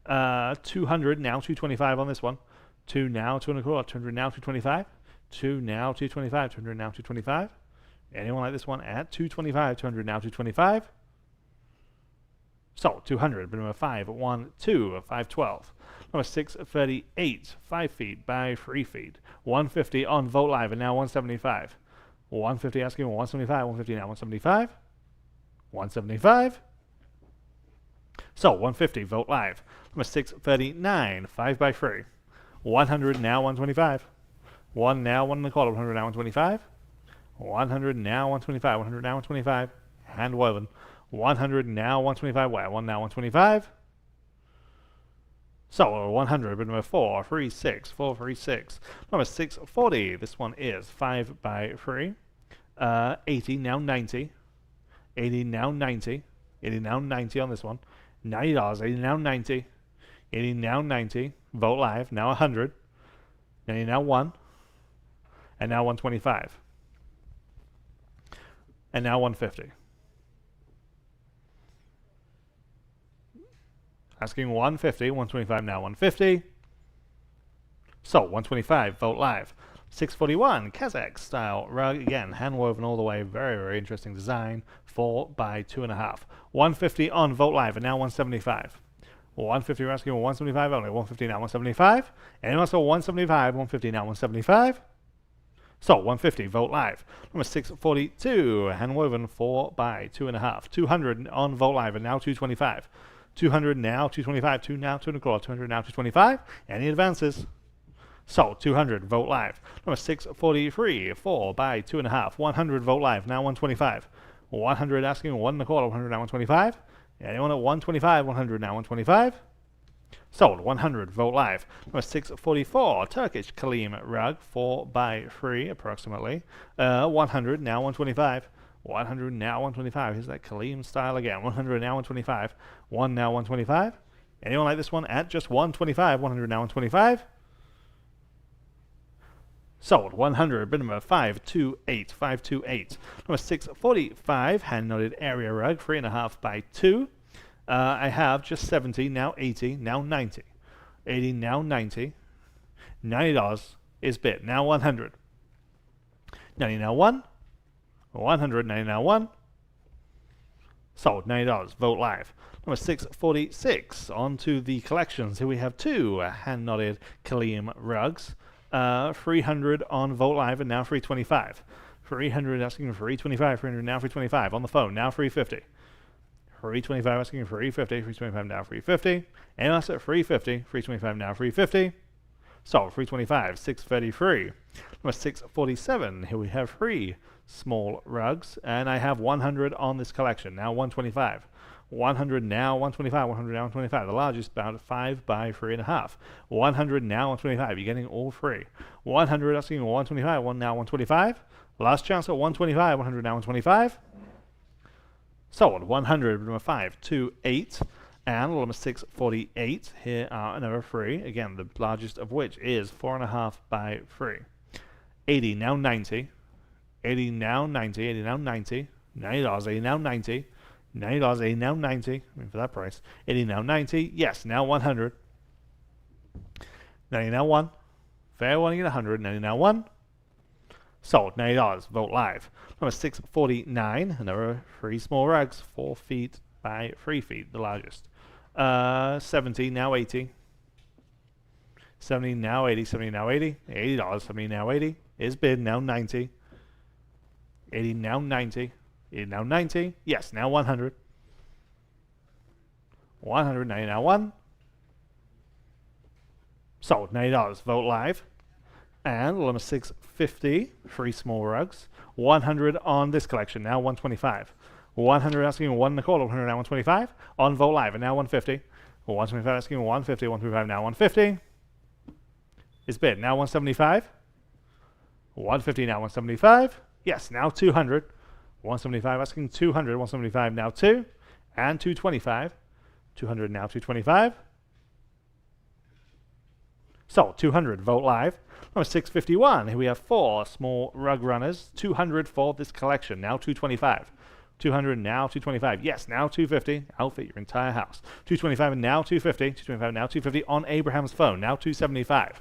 200 now 225 on this one. 2 now 2 and a quarter. 200 now 225. 2 now 225. 200 now 225. Anyone like this one at 225? 200 now 225. So 200, but number 5 1 2 512. Number 638, 5 feet by 3 feet. 150 on Vote live and now 175. 150 asking 175, 150 now 175. 175. So 150, Vote live. Number 639, 5 by 3. 100 now 125. 1 now 1 and a quarter. 100 now 125. 100 now 125. 100 now 125. Hand woven. 100 now 125. Where? 1 now 125. So 100, but number 436, 436. Number 640, this one is 5 by 3. 80, now 90. 80, now 90. 80, now 90 on this one. $90, 80, now 90. 80, now 90. Vote live, now 100. 90, now 1. And now 125. And now 150. Asking 150, 125 now 150. So 125, Vote live. 641, Kazakh style rug, again, hand woven all the way, very, very interesting design, 4 by 2.5. 150 on Vote live, and now 175. 150, we're asking 175 only, 150 now 175. And also 175, 150 now 175. So 150, Vote live. Number 642, hand woven 4 by 2.5. 200 on Vote live, and now 225. 200 now, 225, 2 now, 2 and a quarter, 200 now, 225. Any advances? So 200, Vote live. Number 643, 4 by 2.5. 100, Vote live. Now 125. 100 asking 1 and a quarter, 100 now 125. Anyone at 125, 100 now 125. Sold. 100, Vote live. Number 644, Turkish Kalim rug, 4 by 3 approximately. 100 now 125. 100 now 125. Here's that Kalim style again. 100 now 125. 1 now 125. Anyone like this one at just 125? 100 now 125. Sold. 100. Bid number 528. 528. Number 645. Hand knotted area rug. 3.5 by 2. I have just 70. Now 80. Now 90. 80 now 90. $90 is bid. Now 100. 90 now 1. 190 now 1. Sold. $90. Vote live. Number 646. On to the collections. Here we have 2 hand knotted Kalim rugs. 300 on Vote live and now 325. 300 asking for 325. 300 now 325. On the phone now 350. 325 asking for 350. 325 now 350. And us at 350. 325 now 350. Sold. 325. 633. Number 647. Here we have 3 small rugs, and I have 100 on this collection. Now 125. 100 now 125. 100 now 125. The largest about 5 by 3.5. 100 now 125. You're getting all 3. 100 asking 125. 1 now 125. Last chance at 125. 100 now 125. Sold. 100 number 528. And number 648. Here are another 3. Again, the largest of which is 4.5 by 3. 80 now 90. 80 now 90. 80 now 90. $90. 80 now 90. $90. 80 now 90. I mean, for that price. 80 now 90. Yes, now 100. 90 now 1. Fair one, you get 100. 90 now 1. Sold. $90. Vote live. Number 649. Another 3 small rugs. 4 feet by 3 feet, the largest. 70 now 80. 70 now 80. 70 now 80. $80. 70 now 80. Is bid now 90. 80 now 90. 80 now 90. Yes, now 100. 190 now 1. Sold. $90. Vote live. And number 650. 3 small rugs. 100 on this collection. Now 125. 100 asking 1 and a quarter. 100 now 125. On Vote live. And now 150. 125 asking 150, 125 now 150. Is bid now 175. 150 now 175. Yes, now 200. 175 asking 200, 175 now 2. And 225. 200 now 225. So 200, vote live. Number 651, here we have 4 small rug runners. 200 for this collection, now 225. 200 now 225. Yes, now 250. Outfit your entire house. 225 and now 250. 225 now 250 on Abraham's phone. Now 275.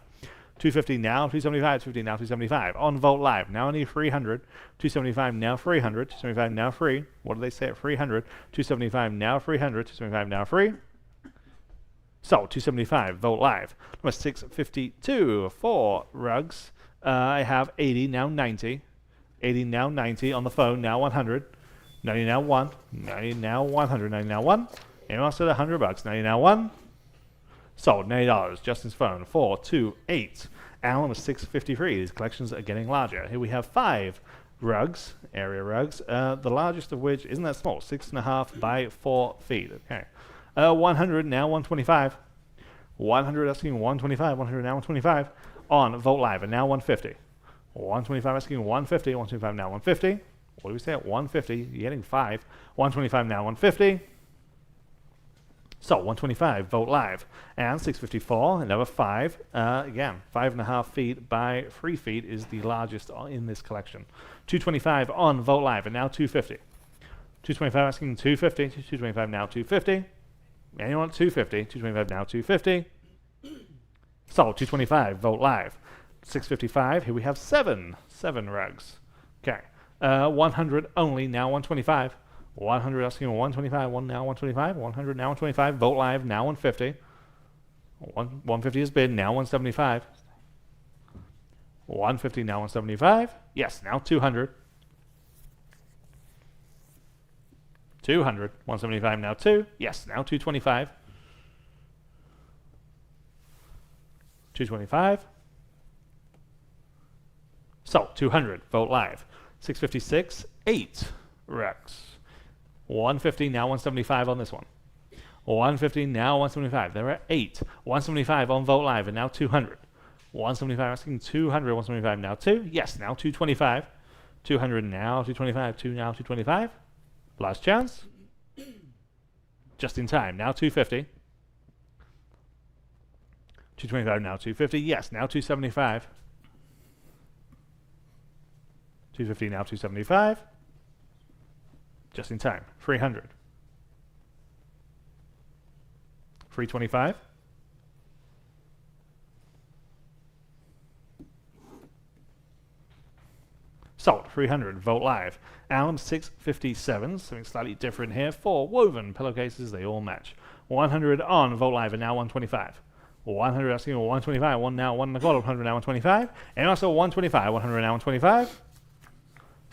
250 now 275. 250 now 275 on Vote Live. Now only 300. 275 now 300. 275 now free. What do they say at 300? 275 now 300. 275 now free. So 275. Vote Live. Number 652. 4 rugs. I have 80 now 90. 80 now 90 on the phone. Now 100. 90 now 1, 90 now 100, 90 now 1, and also the $100, 90 now 1. Sold, $90, Justin's phone, 428. Alan was 653. These collections are getting larger. Here we have 5 rugs, area rugs, the largest of which isn't that small, 6.5 by 4 feet. Okay. 100 now 125. 100 asking 125, 100 now 125 on Vote Live, and now 150. 125 asking 150, 125 now 150. What do we say at 150? You're getting 5. 125 now 150. So 125, Vote Live. And 654, another 5. Again, 5.5 feet by 3 feet is the largest in this collection. 225 on Vote Live, and now 250. 225 asking 250. 225 now 250. Anyone at 250. 225 now 250. So 225, Vote Live. 655, here we have 7 rugs. Okay. 100 only, now 125. 100 asking 125, now 125. 100 now 125. Vote Live, now 150. 150 is bid, now 175. 150 now 175. Yes, now 200. 200. 175 now 2. Yes, now 225. 225. So 200. Vote Live. 656, 8 rugs. 150 now 175 on this one. 150 now 175. There are 8. 175 on Vote Live, and now 200. 175 asking 200. 175 now 2. Yes, now 225. 200 now 225. 2 now 225. Last chance. Just in time. Now 250. 225 now 250. Yes, now 275. 250 now 275. Just in time. 300. 325. Sold. 300. Vote Live. Alan 657. Something slightly different here. 4 woven pillowcases. They all match. 100 on Vote Live, and now 125. 100 asking 125. 1 now 1 1/4. 100 now 125. And also 125. 100 now 125.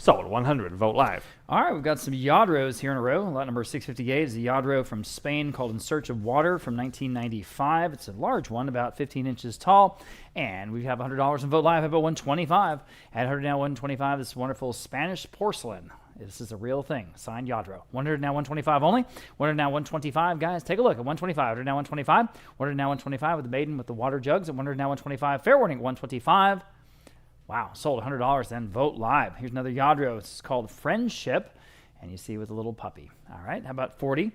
Sold. 100. Vote Live. All right, we've got some Yadros here in a row. Lot number 658 is a Yadro from Spain called In Search of Water from 1995. It's a large one, about 15 inches tall. And we have $100 in Vote Live at about 125. At 100 now 125, this wonderful Spanish porcelain. This is a real thing. Signed Yadro. 100 now 125 only. 100 now 125, guys. Take a look at 125. 100 now 125. 100 now 125 with the maiden with the water jugs. At 100 now 125. Fair warning, 125. Wow, sold $100, then Vote Live. Here's another Yadro. It's called Friendship, and you see with a little puppy. All right, how about 40?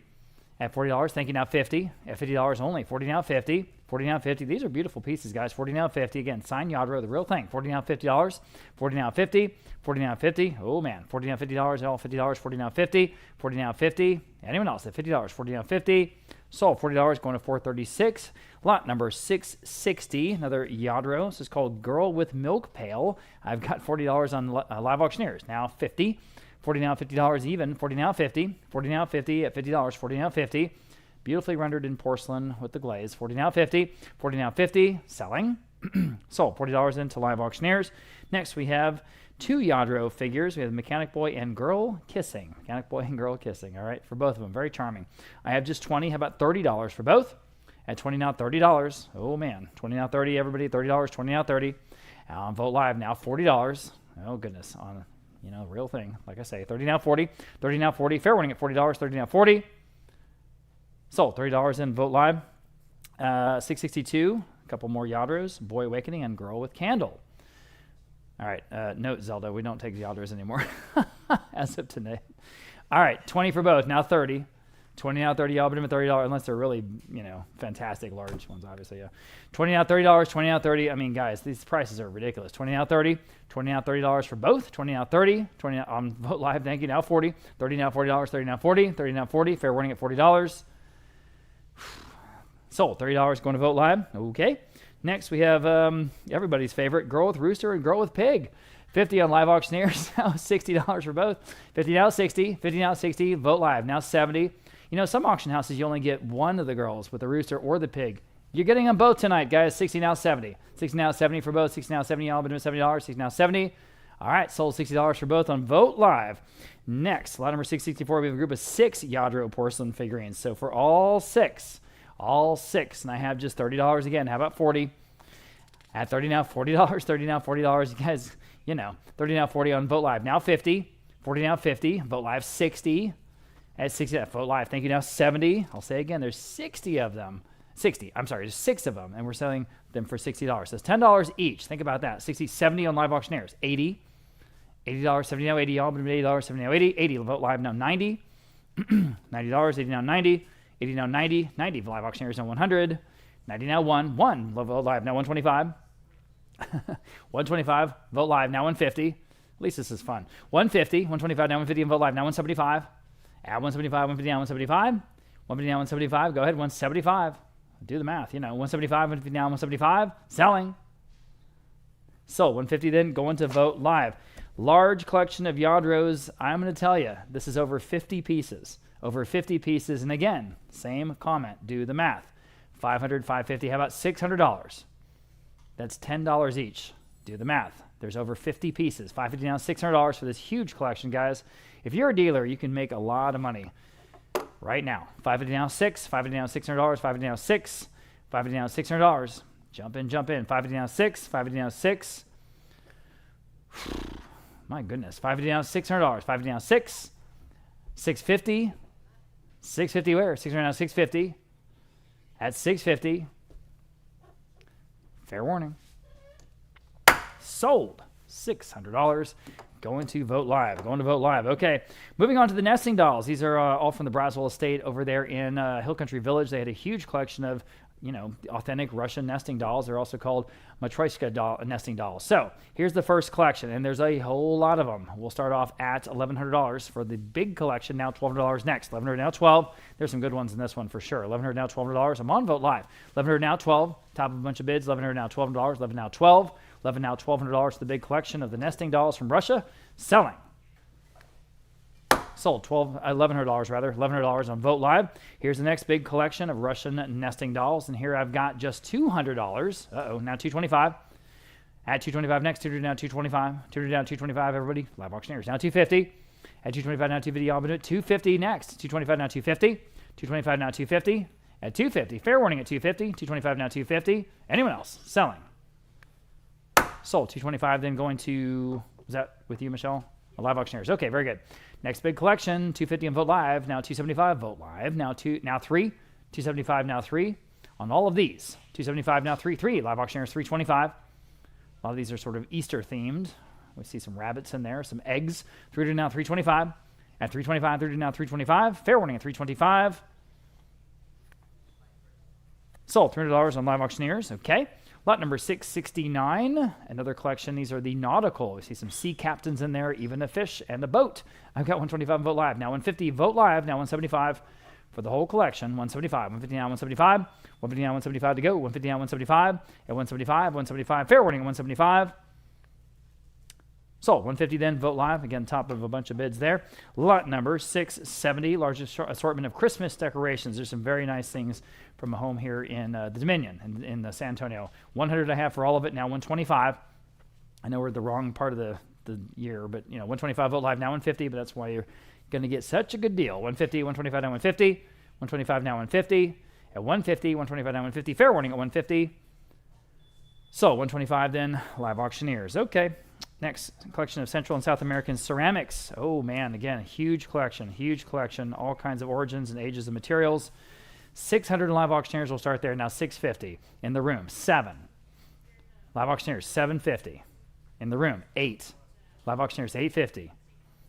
At $40, thank you, now 50. At $50 only, 40 now 50. 40 now 50. These are beautiful pieces, guys. 40 now 50. Again, signed Yadro, the real thing. 40 now $50. 40 now 50. 40 now 50. Oh, man. 40 now $50. All $50. 40 now 50. 40 now 50. Anyone else at $50? 40 now 50. Sold $40, going to 436. Lot number 660, another Yadro. This is called Girl with Milk Pail. I've got $40 on Live Auctioneers. Now 50. 40 now $50 even. 40 now 50. 40 now 50 at $50. 40 now 50. Beautifully rendered in porcelain with the glaze. 40 now 50. 40 now 50. Selling. Sold $40 into Live Auctioneers. Next we have 2 Yadro figures. We have Mechanic Boy and Girl Kissing. Mechanic Boy and Girl Kissing. All right, for both of them. Very charming. I have just 20. How about $30 for both? At 20 now $30. Oh, man. 20 now 30, everybody. $30. 20 now 30. On Vote Live now $40. Oh, goodness. On, real thing. Like I say, 30 now 40. 30 now 40. Fair warning at $40. 30 now 40. Sold. $30 in Vote Live. 662. A couple more Yadros. Boy Awakening and Girl with Candle. All right. Note, Zelda, we don't take Yadros anymore as of today. All right. 20 for both. Now 30. 20 now, 30, y'all, but even $30, unless they're really, fantastic large ones, obviously, yeah. 20 now, $30, 20 now, 30. I mean, guys, these prices are ridiculous. 20 now, 30, 20 now, $30 for both. 20 now, 30, 20 now, on Vote Live, thank you, now 40, 30 now, $40, 30 now, 40, 30 now, 40, fair warning at $40. Sold, $30 going to Vote Live, okay. Next, we have everybody's favorite, Girl with Rooster and Girl with Pig. 50 on Live Auctioneers, now $60 for both. 50 now, 60, 50 now, 60, Vote Live, now 70. Some auction houses, you only get one of the girls with the rooster or the pig. You're getting them both tonight, guys. 60 now, 70. 60 now, 70 for both. 60 now, 70, y'all, but $70. 60 now, 70. All right, sold $60 for both on Vote Live. Next, lot number 664, we have a group of 6 Yadro porcelain figurines. So for all six, and I have just $30 again. How about 40? At 30 now, $40. 30 now, $40. You guys, 30 now, 40 on Vote Live. Now 50. 40 now, 50. Vote Live, 60. At 60, at Vote Live, thank you now, 70. I'll say again, there's 60 of them. 60, I'm sorry, there's 6 of them, and we're selling them for $60. That's $10 each. Think about that. 60, 70 on Live Auctioneers. 80, $80, 70 now, 80, y'all, but $80, 70 now, 80, 80, Vote Live now, 90, $90, 80 now, 90, 80 now, 90, 90, Live Auctioneers now, 100, 90 now, 1, Vote Live now, 125, 125, Vote Live now, 150. At least this is fun. 150, 125 now, 150, and Vote Live now, 175. Add 175, 150 now, 175. 150 now, 175. Go ahead, 175. Do the math, 175, 150 now, 175. Selling. Sold. 150 then, going to Vote Live. Large collection of Yadros. I'm going to tell you, this is over 50 pieces. Over 50 pieces. And again, same comment. Do the math. 500, 550. How about $600? That's $10 each. Do the math. There's over 50 pieces. 550 now, $600 for this huge collection, guys. If you're a dealer, you can make a lot of money right now. 550 now, 6. 550 now, $600. 550 now, 6. 550 now, $600. Jump in. 550 now, 6. 550 now, 6. My goodness. 550 now, $600. 550 now, 6. 650. 650 where? 600 now, 650. At 650. Fair warning. Sold. $600. Going to Vote Live. Okay. Moving on to the nesting dolls. These are all from the Braswell estate over there in Hill Country Village. They had a huge collection of, authentic Russian nesting dolls. They're also called Matryoshka nesting dolls. So here's the first collection, and there's a whole lot of them. We'll start off at $1,100 for the big collection. Now $1,200 next. $1,100 now $12. There's some good ones in this one for sure. $1,100 now $1,200. I'm on Vote Live. $1,100 now $12. Top of a bunch of bids. $1,100 now $12. $11 now $12. $11 now $1,200 for the big collection of the nesting dolls from Russia. Selling. Sold. $1,100 rather. $1,100 on Vote Live. Here's the next big collection of Russian nesting dolls, and here I've got just $200. Now $225. At $225 next. $200 now $225. $200 now $225. Everybody, Live Auctioneers now $250. At $225 now $250. Y'all been at $250 next. $225 now $250. $225 now $250. At $250. Fair warning at $250. $225 now $250. Anyone else? Selling. Sold. $225 then going to, was that with you, Michelle? Live Auctioneers. Okay, very good. Next big collection, $250 on Vote Live. Now $275 Vote Live. Now 3. $275 now 3 on all of these. $275 now 3. Live Auctioneers $325. A lot of these are sort of Easter themed. We see some rabbits in there, some eggs. $300 now $325. At $325, $300 now $325. Fair warning at $325. Sold. $300 on Live Auctioneers. Okay. Lot number 669, another collection. These are the nautical. We see some sea captains in there, even a fish and a boat. I've got $125 on Vote Live. Now $150 Vote Live. Now $175 for the whole collection. $175. $150 now $175. $150 now $175 to go. $150 now $175. At $175. $175. Fair warning at $175. Sold. $150 then Vote Live. Again, top of a bunch of bids there. Lot number 670, largest assortment of Christmas decorations. There's some very nice things from a home here in the Dominion in San Antonio. $100 I have for all of it. Now $125. I know we're the wrong part of the year, but $125 Vote Live. Now $150, but that's why you're going to get such a good deal. $150, $125 now $150. $125 now $150. At $150, $125 now $150. Fair warning at $150. So $125 then Live Auctioneers. Okay. Next collection of Central and South American ceramics. Oh man, again, huge collection, all kinds of origins and ages of materials. 600 in live auctioneers. We'll start there. Now 650 in the room. 7. Live auctioneers, 750 in the room. 8. Live auctioneers, 850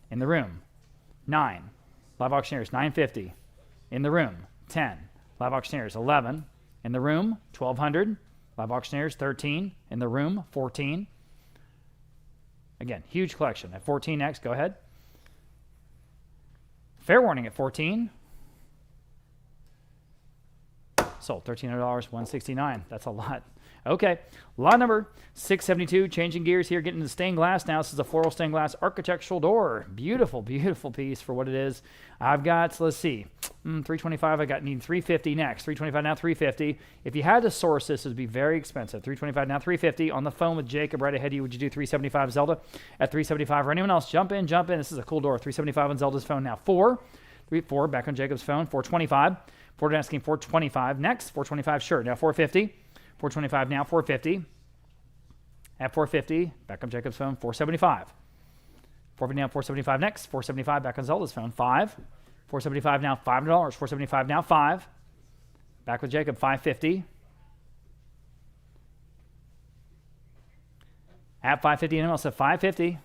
in the room. 9. Live auctioneers, 950 in the room. 10. Live auctioneers, 11 in the room. 1200. Live auctioneers, 13 in the room. 14. Again, huge collection. At 14 next, go ahead. Fair warning at 14. Sold $1,300, 169. That's a lot. Okay, lot number 672. Changing gears here, getting into stained glass now. This is a floral stained glass architectural door. Beautiful, beautiful piece for what it is. I've got, let's see, 325. I need 350 next. 325 now, 350. If you had to source this, it would be very expensive. 325 now, 350. On the phone with Jacob right ahead of you, would you do 375 Zelda at 375? Or anyone else, jump in, jump in. This is a cool door. 375 on Zelda's phone now. 4, back on Jacob's phone. 425. Ford asking 425 next. 425, sure. Now 450. 425 now, 450. At 450, back on Jacob's phone, 475. 450 now, 475 next. 475 back on Zelda's phone, 5. 475 now, $5. 475 now, 5. Back with Jacob, 550. At 550, anyone else at 550.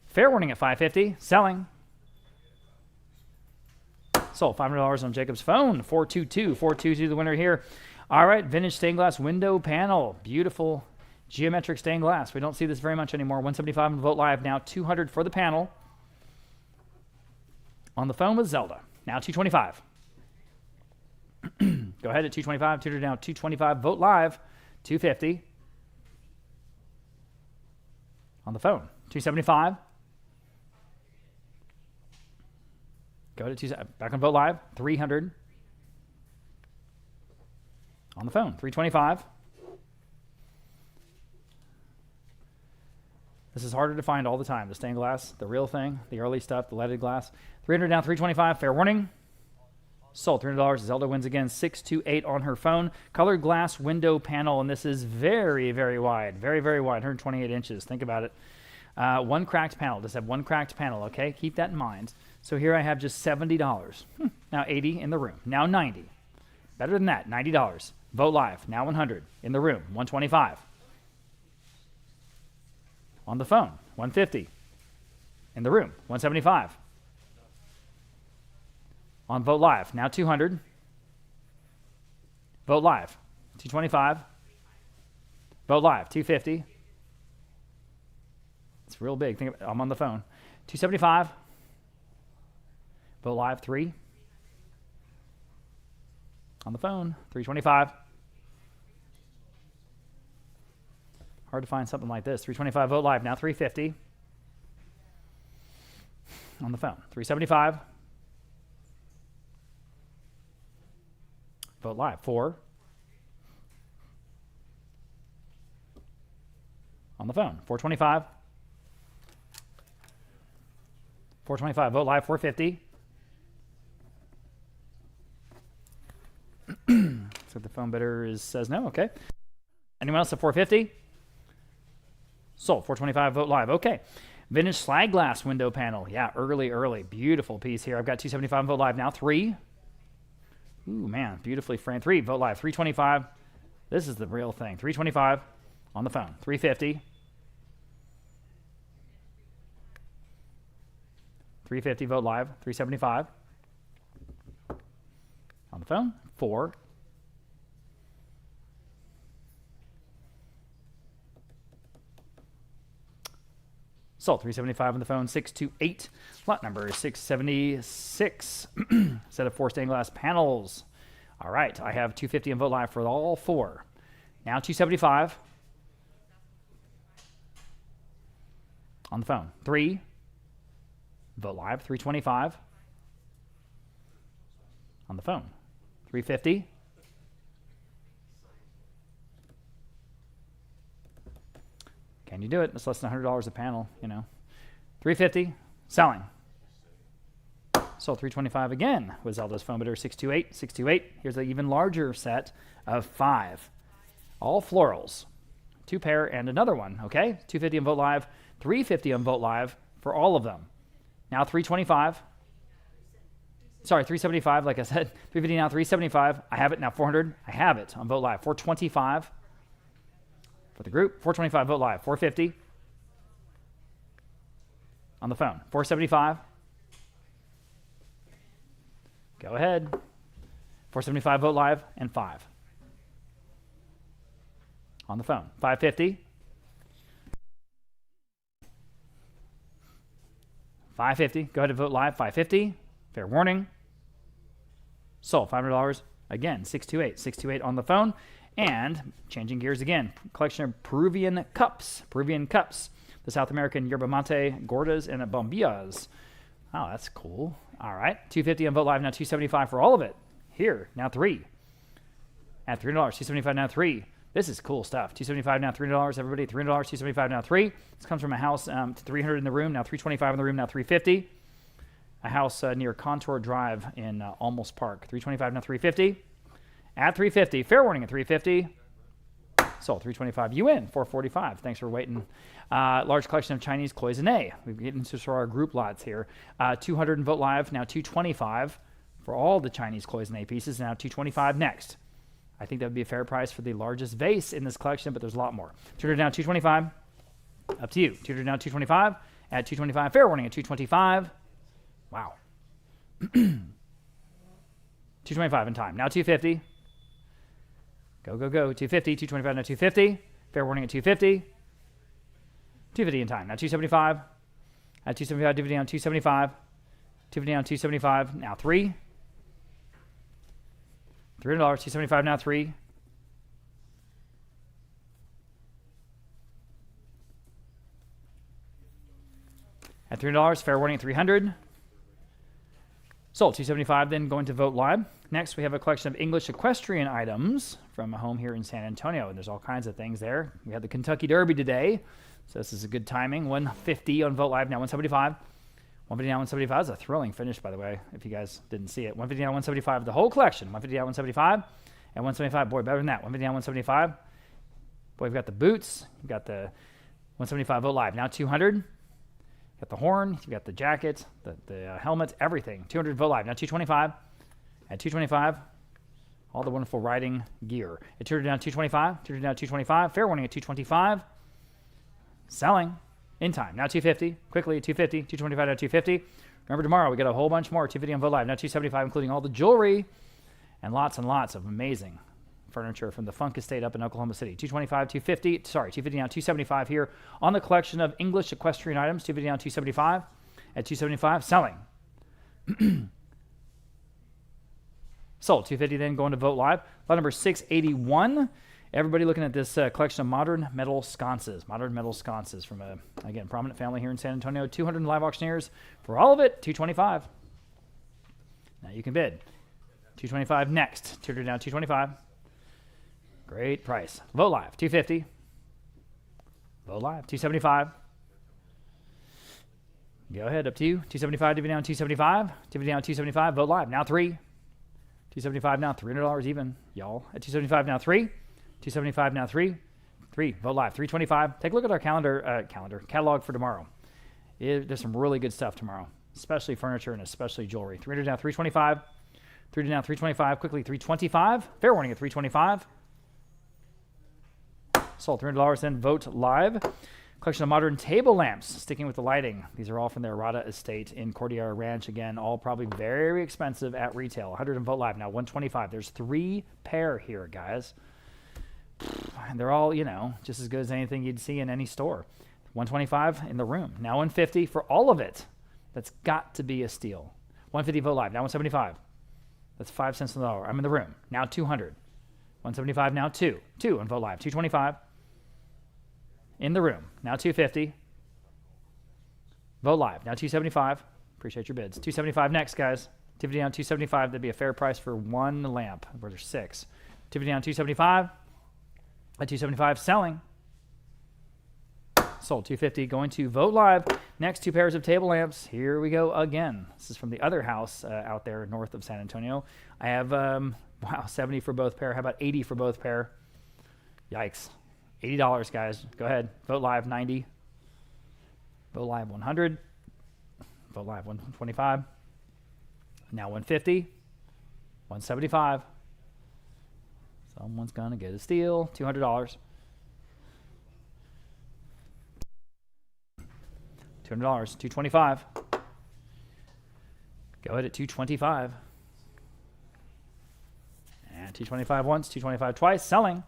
Fair warning at 550, selling. Sold $500 on Jacob's phone, 422. 422 the winner here. All right, vintage stained glass window panel. Beautiful geometric stained glass. We don't see this very much anymore. 175 on Vote Live now, 200 for the panel. On the phone with Zelda. Now 225. Go ahead at 225. 200 now, 225. Vote Live, 250. On the phone, 275. Go ahead at back on Vote Live, 300. On the phone, 325. This is harder to find all the time. The stained glass, the real thing, the early stuff, the leaded glass. 300 now, 325. Fair warning. Sold $300. Zelda wins again. 628 on her phone. Colored glass window panel, and this is very, very wide. Very, very wide. 128 inches. Think about it. One cracked panel. Just have one cracked panel, okay? Keep that in mind. So here I have just $70. Now 80 in the room. Now 90. Better than that, $90. Vote Live, now 100. In the room, 125. On the phone, 150. In the room, 175. On Vote Live, now 200. Vote Live, 225. Vote Live, 250. It's real big. I'm on the phone. 275. Vote Live, 3. On the phone, 325. Hard to find something like this. 325 Vote Live, now 350. On the phone, 375. Vote Live, 4. On the phone, 425. 425 Vote Live, 450. So the phone bidder says no. Okay. Anyone else at 450? Sold. 425 Vote Live. Okay. Vintage slide glass window panel. Yeah, early. Beautiful piece here. I've got 275 Vote Live now. 3. Ooh, man. Beautifully framed. 3. Vote Live. 325. This is the real thing. 325 on the phone. 350. 350 Vote Live. 375. On the phone. 4. Sold. 375 on the phone. 628. Lot number is 676. Set of 4 stained glass panels. All right. I have 250 on Vote Live for all 4. Now 275. On the phone. 3. Vote Live. 325. On the phone. 350. Can you do it? It's less than $100 a panel, you know. 350. Selling. Sold 325 again with Zelda's phone bidder 628. 628. Here's an even larger set of 5. All florals. 2 pair and another one, okay? 250 on Vote Live. 350 on Vote Live for all of them. Now 325. Sorry, 375, like I said. 350 now, 375. I have it now, 400. I have it on Vote Live. 425 for the group. 425 Vote Live. 450 on the phone. 475. Go ahead. 475 Vote Live and 5 on the phone. 550. 550. Go ahead and vote live. 550. Fair warning. Sold. $500. Again, 628. 628 on the phone. And changing gears again. Collection of Peruvian cups. Peruvian cups. The South American yerba mate, gordas, and bombillas. Oh, that's cool. All right. 250 on vote live. Now 275 for all of it. Here. Now 3. At $3. 275 now 3. This is cool stuff. 275 now, $3. Everybody, $3. 275 now, 3. This comes from a house, 300 in the room, now 325 in the room, now 350. A house near Contour Drive in Almost Park. 325 now, 350. At 350, fair warning at 350. Sold 325. You win 445. Thanks for waiting. Large collection of Chinese cloisonne. We're getting into our group lots here. 200 in vote live, now 225 for all the Chinese cloisonne pieces. Now 225 next. I think that would be a fair price for the largest vase in this collection, but there's a lot more. 200 down, 225. Up to you. 200 down, 225. At 225. Fair warning at 225. Wow. 225 in time. Now 250. Go, go, go. 250. 225 now 250. Fair warning at 250. 250 in time. Now 275. At 275. 250 down, 275. 250 down, 275. Now 3. $300, 275 now, 3. At $300, fair warning at 300. Sold, 275 then going to vote live. Next, we have a collection of English equestrian items from a home here in San Antonio. And there's all kinds of things there. We had the Kentucky Derby today, so this is a good timing. 150 on vote live, now 175. 150 down, 175. That's a thrilling finish, by the way, if you guys didn't see it. 150 down, 175. The whole collection. 150 down, 175. And 175. Boy, better than that. 150 down, 175. Boy, we've got the boots. We've got the 175 vote live. Now 200. You've got the horn. You've got the jacket, the helmet, everything. 200 vote live. Now 225. At 225, all the wonderful riding gear. At 200 down, 225. 200 down, 225. Fair warning at 225. Selling. In time. Now 250. Quickly, 250. 225 now 250. Remember, tomorrow we got a whole bunch more. 250 on vote live. Now 275, including all the jewelry and lots of amazing furniture from the Funk Estate up in Oklahoma City. 225, 250. Sorry, 250 now 275 here on the collection of English equestrian items. 250 now 275. At 275, selling. Sold. 250 then going to vote live. Lot number 681. Everybody looking at this collection of modern metal sconces. Modern metal sconces from a, again, prominent family here in San Antonio. 200 live auctioneers. For all of it, 225. Now you can bid. 225 next. 200 down, 225. Great price. Vote live, 250. Vote live, 275. Go ahead, up to you. 275, divvy down, 275. Divvy down, 275. Vote live, now 3. 275 now, $300 even, y'all. At 275 now, 3. 275 now, 3. 3. Vote live, 325. Take a look at our catalog for tomorrow. There's some really good stuff tomorrow, especially furniture and especially jewelry. 300 now, 325. 300 now, 325. Quickly, 325. Fair warning at 325. Sold $300. Then vote live. Collection of modern table lamps, sticking with the lighting. These are all from the Arata Estate in Cordillera Ranch. Again, all probably very expensive at retail. 100 and vote live now, 125. There's 3 pair here, guys. And they're all, just as good as anything you'd see in any store. 125 in the room. Now 150 for all of it. That's got to be a steal. 150 vote live. Now 175. That's 5 cents on the dollar. I'm in the room. Now 200. 175 now 2. 2 on vote live. 225 in the room. Now 250. Vote live. Now 275. Appreciate your bids. 275 next, guys. 250 down 275. That'd be a fair price for 1 lamp, where there's 6. 250 down 275. At 275, selling. Sold. 250 going to vote live. Next, 2 pairs of table lamps. Here we go again. This is from the other house out there north of San Antonio. I have 70 for both pair. How about 80 for both pair? Yikes. $80, guys. Go ahead. Vote live, 90. Vote live, 100. Vote live, 125. Now 150, 175. Someone's gonna get a steal. $200. $200, 225. Go ahead at 225. And 225 once, 225 twice. Selling.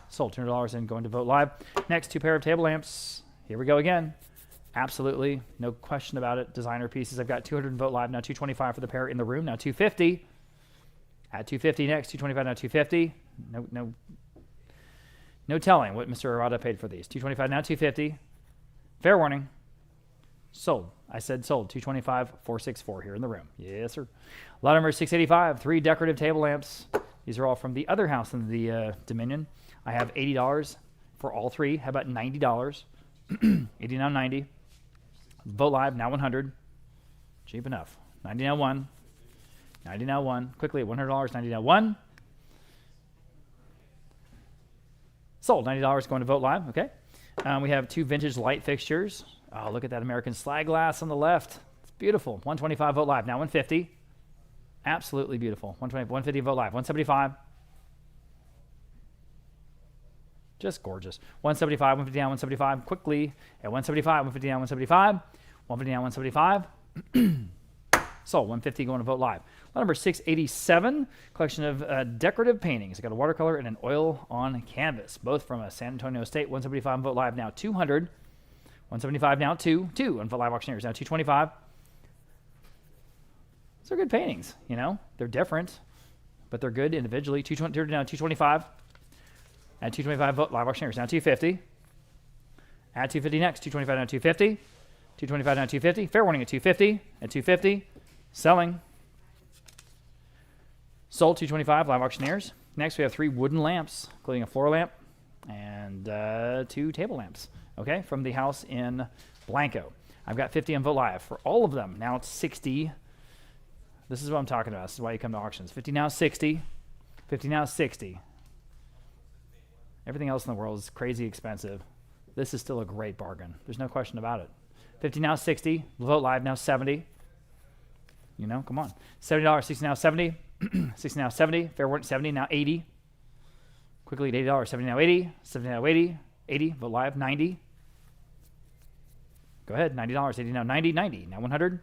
Sold $200 and going to Vote Live. Next, 2 pair of table lamps. Here we go again. Absolutely, no question about it. Designer pieces. I've got 200 in Vote Live. Now 225 for the pair in the room. Now 250. At 250 next. 225 now 250. No telling what Mr. Arata paid for these. 225 now 250. Fair warning. Sold. I said sold. 225, 464 here in the room. Yes, sir. Lot number 685. 3 decorative table lamps. These are all from the other house in the Dominion. I have $80 for all 3. How about $90? 80 now 90. Vote Live now 100. Cheap enough. 90 now 1. 90 now 1. Quickly, $100. 90 now 1. Sold. $90 going to Vote Live. Okay. We have 2 vintage light fixtures. Oh, look at that American slide glass on the left. It's beautiful. 125 Vote Live. Now 150. Absolutely beautiful. 120, 150 Vote Live. 175. Just gorgeous. 175, 150 down, 175. Quickly at 175, 150 down, 175. 150 down, 175. Sold. 150 going to Vote Live. Lot number 687. Collection of decorative paintings. I got a watercolor and an oil on canvas. Both from a San Antonio State. 175 on Vote Live. Now 200. 175 now 2 on Vote Live Auctioneers. Now 225. These are good paintings. You know, they're different, but they're good individually. 220 now 225. At 225 Vote Live Auctioneers. Now 250. At 250 next. 225 now 250. 225 now 250. Fair warning at 250. At 250. Selling. Sold. 225 Live Auctioneers. Next we have 3 wooden lamps, including a floor lamp and 2 table lamps. Okay, from the house in Blanco. I've got 50 on Vote Live for all of them. Now it's 60. This is what I'm talking about. This is why you come to auctions. 50 now 60. 50 now 60. Everything else in the world is crazy expensive. This is still a great bargain. There's no question about it. 50 now 60. Vote Live now 70. You know, come on. $70, 60 now 70. 60 now 70. Fair warning 70 now 80. Quickly at $80, 70 now 80. 70 now 80. 80. Vote Live 90. Go ahead. $90, 80 now 90. 90 now 100.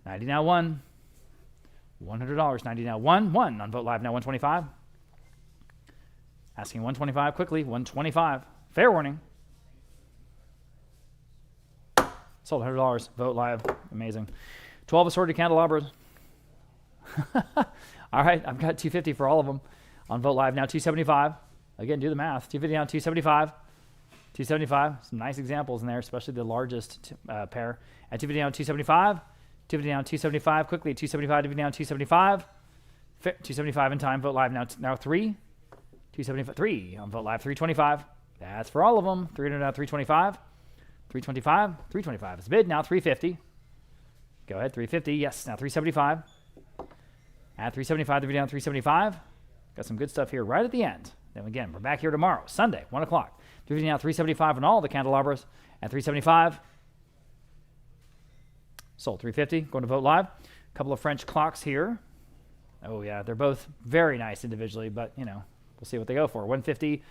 90 now 1. $100, 90 now 1. 1 on Vote Live now 125. Asking 125 quickly. 125. Fair warning. Sold $100. Vote Live. Amazing. 12 assorted candelabras. All right. I've got 250 for all of them on Vote Live now 275. Again, do the math. 250 down 275. 275. Some nice examples in there, especially the largest pair. At 250 down 275. 250 down 275. Quickly at 275. 250 down 275. 275 in time. Vote Live now 3. 273 on Vote Live. 325. That's for all of them. 300 now 325. 325. 325 is bid. Now 350. Go ahead. 350. Yes. Now 375. At 375, they're down 375. Got some good stuff here right at the end. Then again, we're back here tomorrow, Sunday, 1 o'clock. 350 now 375 on all the candelabras. At 375. Sold 350. Going to Vote Live. A couple of French clocks here. Oh, yeah. They're both very nice individually, but, you know, we'll see what they go for. 150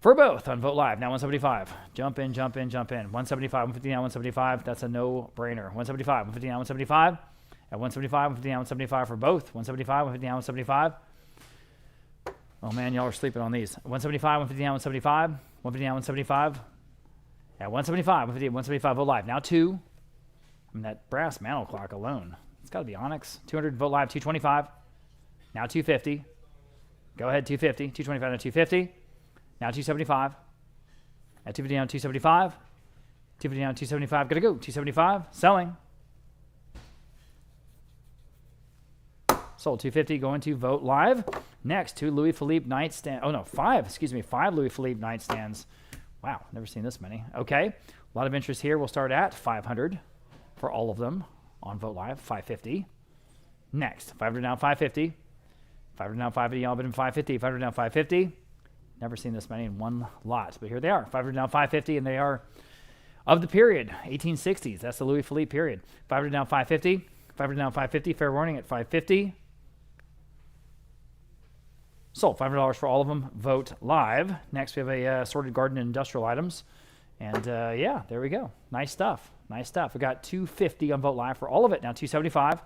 for both on Vote Live. Now 175. Jump in, jump in, jump in. 175, 150 now 175. That's a no-brainer. 175, 150 now 175. At 175, 150 now 175 for both. 175, 150 now 175. Oh, man, y'all are sleeping on these. 175, 150 now 175. 150 now 175. At 175, 150, 175 Vote Live. Now 2. I mean, that brass mantle clock alone. It's got to be onyx. 200 Vote Live, 225. Now 250. Go ahead, 250. 225 now 250. Now 275. At 250 down 275. 250 down 275. Gotta go. 275. Selling. Sold 250. Going to Vote Live. Next, 2 Louis Philippe nightstand. Oh no, 5. Excuse me, 5 Louis Philippe nightstands. Wow, never seen this many. Okay, a lot of interest here. We'll start at 500 for all of them on Vote Live. 550. Next, 500 down 550. 500 down 550. Y'all been in 550. 500 down 550. Never seen this many in one lot, but here they are. 500 down 550, and they are of the period, 1860s. That's the Louis Philippe period. 500 down, 550. 500 down, 550. Fair warning at 550. Sold. $500 for all of them. Vote live. Next, we have a assorted garden and industrial items. And yeah, there we go. Nice stuff. Nice stuff. We got 250 on Vote Live for all of it. Now 275.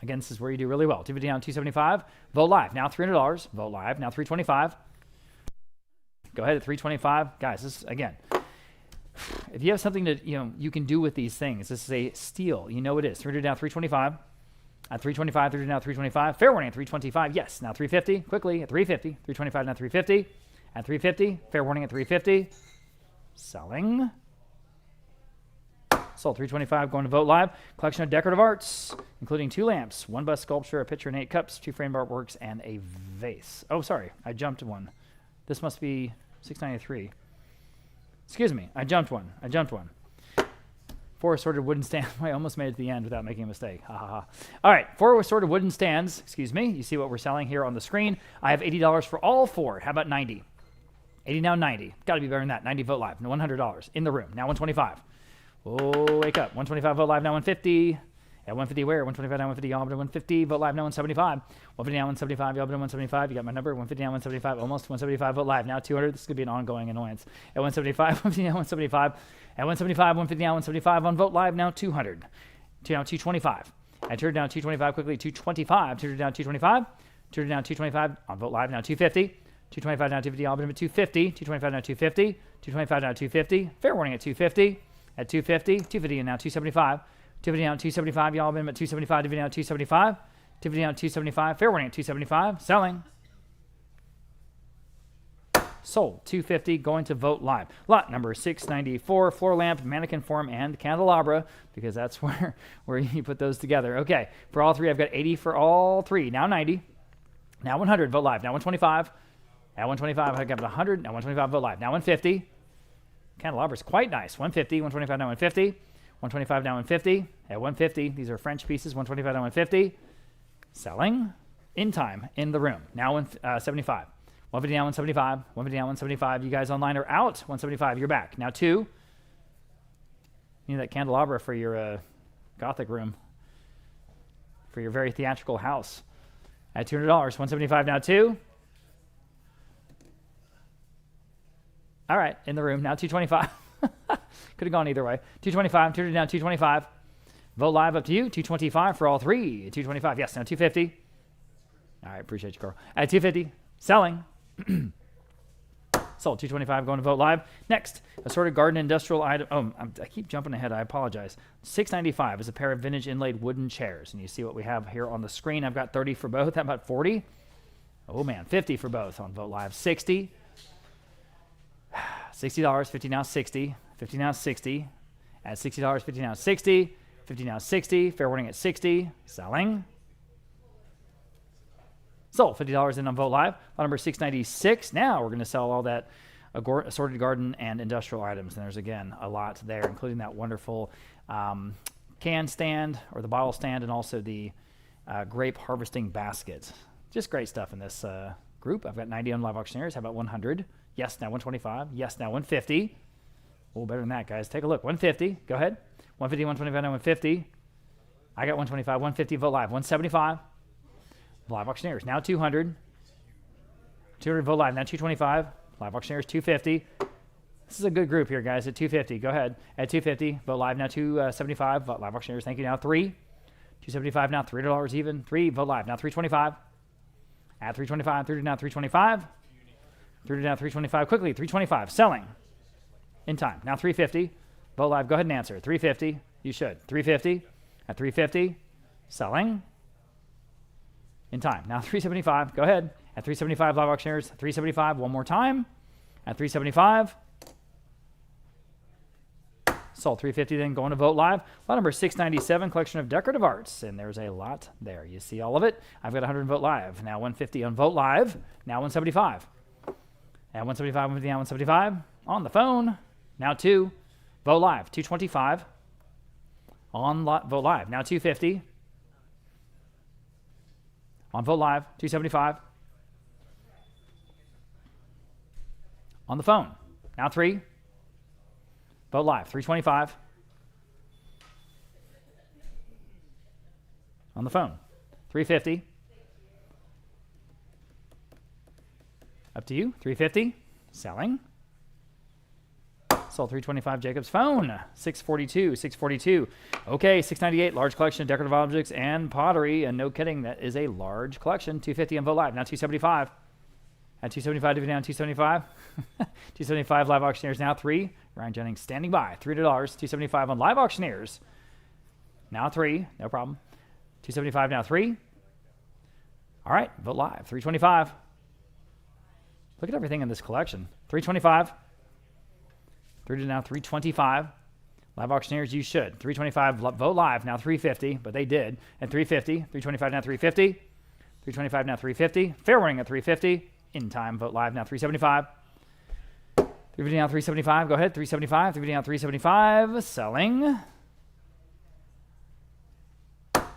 Again, this is where you do really well. 250 down, 275. Vote Live. Now $300. Vote Live. Now 325. Go ahead at 325. Guys, this again, if you have something that you can do with these things, this is a steal. You know it is. 300 down, 325. At 325, 300 down, 325. Fair warning at 325. Yes. Now 350. Quickly at 350. 325 now 350. At 350. Fair warning at 350. Selling. Sold. 325 going to Vote Live. Collection of decorative arts, including 2 lamps, 1 bust sculpture, a pitcher and 8 cups, 2 framed artworks, and a vase. Oh, sorry. I jumped one. This must be $693. Excuse me. I jumped one. 4 assorted wooden stands. I almost made it to the end without making a mistake. Ha ha ha. All right. 4 assorted wooden stands. Excuse me. You see what we're selling here on the screen. I have $80 for all 4. How about 90? 80 now 90. Got to be better than that. 90 Vote Live. No, $100 in the room. Now 125. Oh, wake up. 125 Vote Live now 150. At 150 where? 125 now 150. Y'all up to 150. Vote Live now 175. 150 now 175. Y'all up to 175. You got my number. 150 now 175. Almost 175. Vote Live now 200. This could be an ongoing annoyance. At 175. 150 now 175. At 175. 150 now 175 on Vote Live now 200. Now 225. I turned down 225 quickly. 225. Turned down 225. Turned down 225 on Vote Live now 250. 225 now 250. Y'all up to 250. 225 now 250. 225 now 250. Fair warning at 250. At 250. 250 and now 275. 250 down, 275. Y'all have been at 275. 250 down, 275. 250 down, 275. Fair warning at 275. Selling. Sold. 250 going to Vote Live. Lot number 694. Floor lamp, mannequin form, and candelabra, because that's where you put those together. Okay. For all 3, I've got 80 for all 3. Now 90. Now 100. Vote Live. Now 125. At 125, I've got 100. Now 125. Vote Live. Now 150. Candelabra is quite nice. 150. 125 now 150. 125 now 150. At 150, these are French pieces. 125 now 150. Selling. In time. In the room. Now 175. 150 now 175. 150 now 175. You guys online are out. 175. You're back. Now 2. You need that candelabra for your Gothic room. For your very theatrical house. At $200. 175 now 2. All right. In the room. Now 225. Could have gone either way. 225. Turned it down. 225. Vote Live up to you. 225 for all 3. 225. Yes. Now 250. All right. Appreciate you, Carl. At 250. Selling. Sold. 225 going to Vote Live. Next, assorted garden industrial item. Oh, I keep jumping ahead. I apologize. $695 is a pair of vintage inlaid wooden chairs. And you see what we have here on the screen. I've got 30 for both. How about 40? Oh, man. 50 for both on Vote Live. 60. $60, 50 now 60, 50 now 60, at $60, 50 now 60, 50 now 60, fair warning at 60, selling. Sold, $50 in on Vote Live. Lot number 696. Now we're going to sell all that assorted garden and industrial items. And there's, again, a lot there, including that wonderful can stand or the bottle stand and also the grape harvesting basket. Just great stuff in this group. I've got 90 on Live Auctioneers. How about 100? Yes, now 125. Yes, now 150. Oh, better than that, guys. Take a look. 150. Go ahead. 150, 125, now 150. I got 125, 150. Vote Live. 175. Live Auctioneers. Now 200. 200. Vote Live. Now 225. Live Auctioneers. 250. This is a good group here, guys. At 250. Go ahead. At 250. Vote Live. Now 275. Live Auctioneers. Thank you. Now 3. 275 now. $3 even. 3. Vote Live. Now 325. At 325. 30 now 325. 30 down 325 quickly. 325 selling in time. Now 350. Vote Live. Go ahead and answer. 350. You should. 350 at 350 selling in time. Now 375. Go ahead. At 375 Live Auctioneers. 375 one more time. At 375 sold. 350 then going to Vote Live. Lot number 697 collection of decorative arts, and there's a lot there. You see all of it. I've got 100 Vote Live. Now 150 on Vote Live. Now 175. At 175, 150, now 175. On the phone. Now 2. Vote Live. 225. On Vote Live. Now 250. On Vote Live. 275. On the phone. Now 3. Vote live. 325. On the phone. 350. Up to you. 350. Selling. Sold 325. Jacob's phone. 642. 642. Okay, 698. Large collection of decorative objects and pottery. And no kidding, that is a large collection. 250 on Vote Live. Now 275. At 275, divvy down 275. 275 live auctioneers now 3. Ryan Jennings standing by. $300. 275 on live auctioneers. Now 3. No problem. 275 now 3. All right, Vote Live. 325. Look at everything in this collection. 325. Through to now 325. Live auctioneers, you should. 325, Vote Live, now 350, but they did. And 350, 325 now 350. 325 now 350. Fair warning at 350. In time, Vote Live now 375. 350 now 375. Go ahead, 375. 350 now 375. Selling.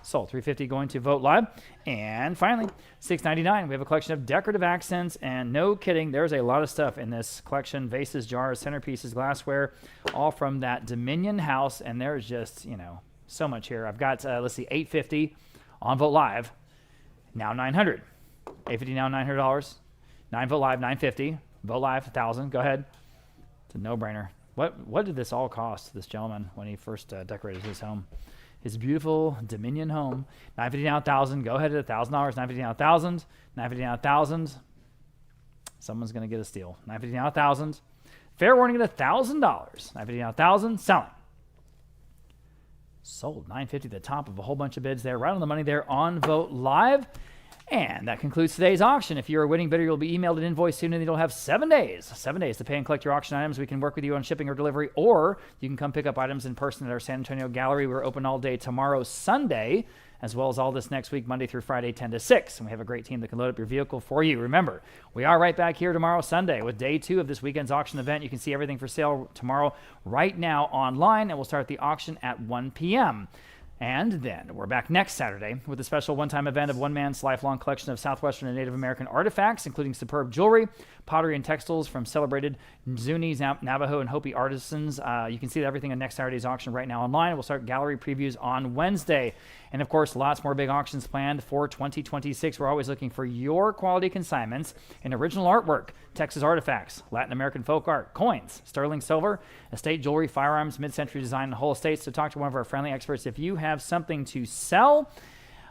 Sold. 350 going to Vote Live. And finally, 699. We have a collection of decorative accents, and no kidding, there's a lot of stuff in this collection. Vases, jars, centerpieces, glassware, all from that Dominion house, and there's just, so much here. I've got, let's see, 850 on Vote Live. Now 900. 850 now $900. 9 Vote Live, 950. Vote Live, 1,000. Go ahead. It's a no-brainer. What did this all cost this gentleman when he first decorated his home? His beautiful Dominion home. 950 now 1,000. Go ahead at $1,000. 950 now 1,000. 950 now 1,000. Someone's going to get a steal. 950 now 1,000. Fair warning at $1,000. 950 now 1,000. Selling. Sold. 950 at the top of a whole bunch of bids there. Right on the money there on Vote Live. And that concludes today's auction. If you're a winning bidder, you'll be emailed an invoice soon, and you'll have 7 days to pay and collect your auction items. We can work with you on shipping or delivery, or you can come pick up items in person at our San Antonio gallery. We're open all day tomorrow, Sunday, as well as all this next week, Monday through Friday, 10 to 6. And we have a great team that can load up your vehicle for you. Remember, we are right back here tomorrow, Sunday, with day 2 of this weekend's auction event. You can see everything for sale tomorrow right now online, and we'll start the auction at 1 p.m. And then we're back next Saturday with a special one-time event of one man's lifelong collection of Southwestern and Native American artifacts, including superb jewelry, pottery, and textiles from celebrated Zuni, Navajo, and Hopi artisans. You can see everything on next Saturday's auction right now online. We'll start gallery previews on Wednesday. And, of course, lots more big auctions planned for 2026. We're always looking for your quality consignments in original artwork, Texas artifacts, Latin American folk art, coins, sterling silver, estate jewelry, firearms, mid-century design, and whole estates. So talk to one of our friendly experts if you have something to sell.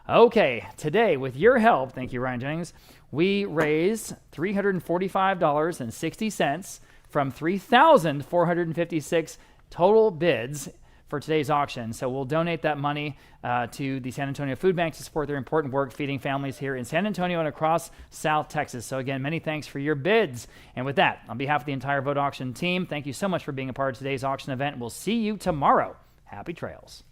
Okay, today, with your help, thank you, Ryan Jennings, we raised $345.60 from 3,456 total bids for today's auction. So we'll donate that money to the San Antonio Food Bank to support their important work feeding families here in San Antonio and across South Texas. So again, many thanks for your bids. And with that, on behalf of the entire Vogt Auction team, thank you so much for being a part of today's auction event. We'll see you tomorrow. Happy trails.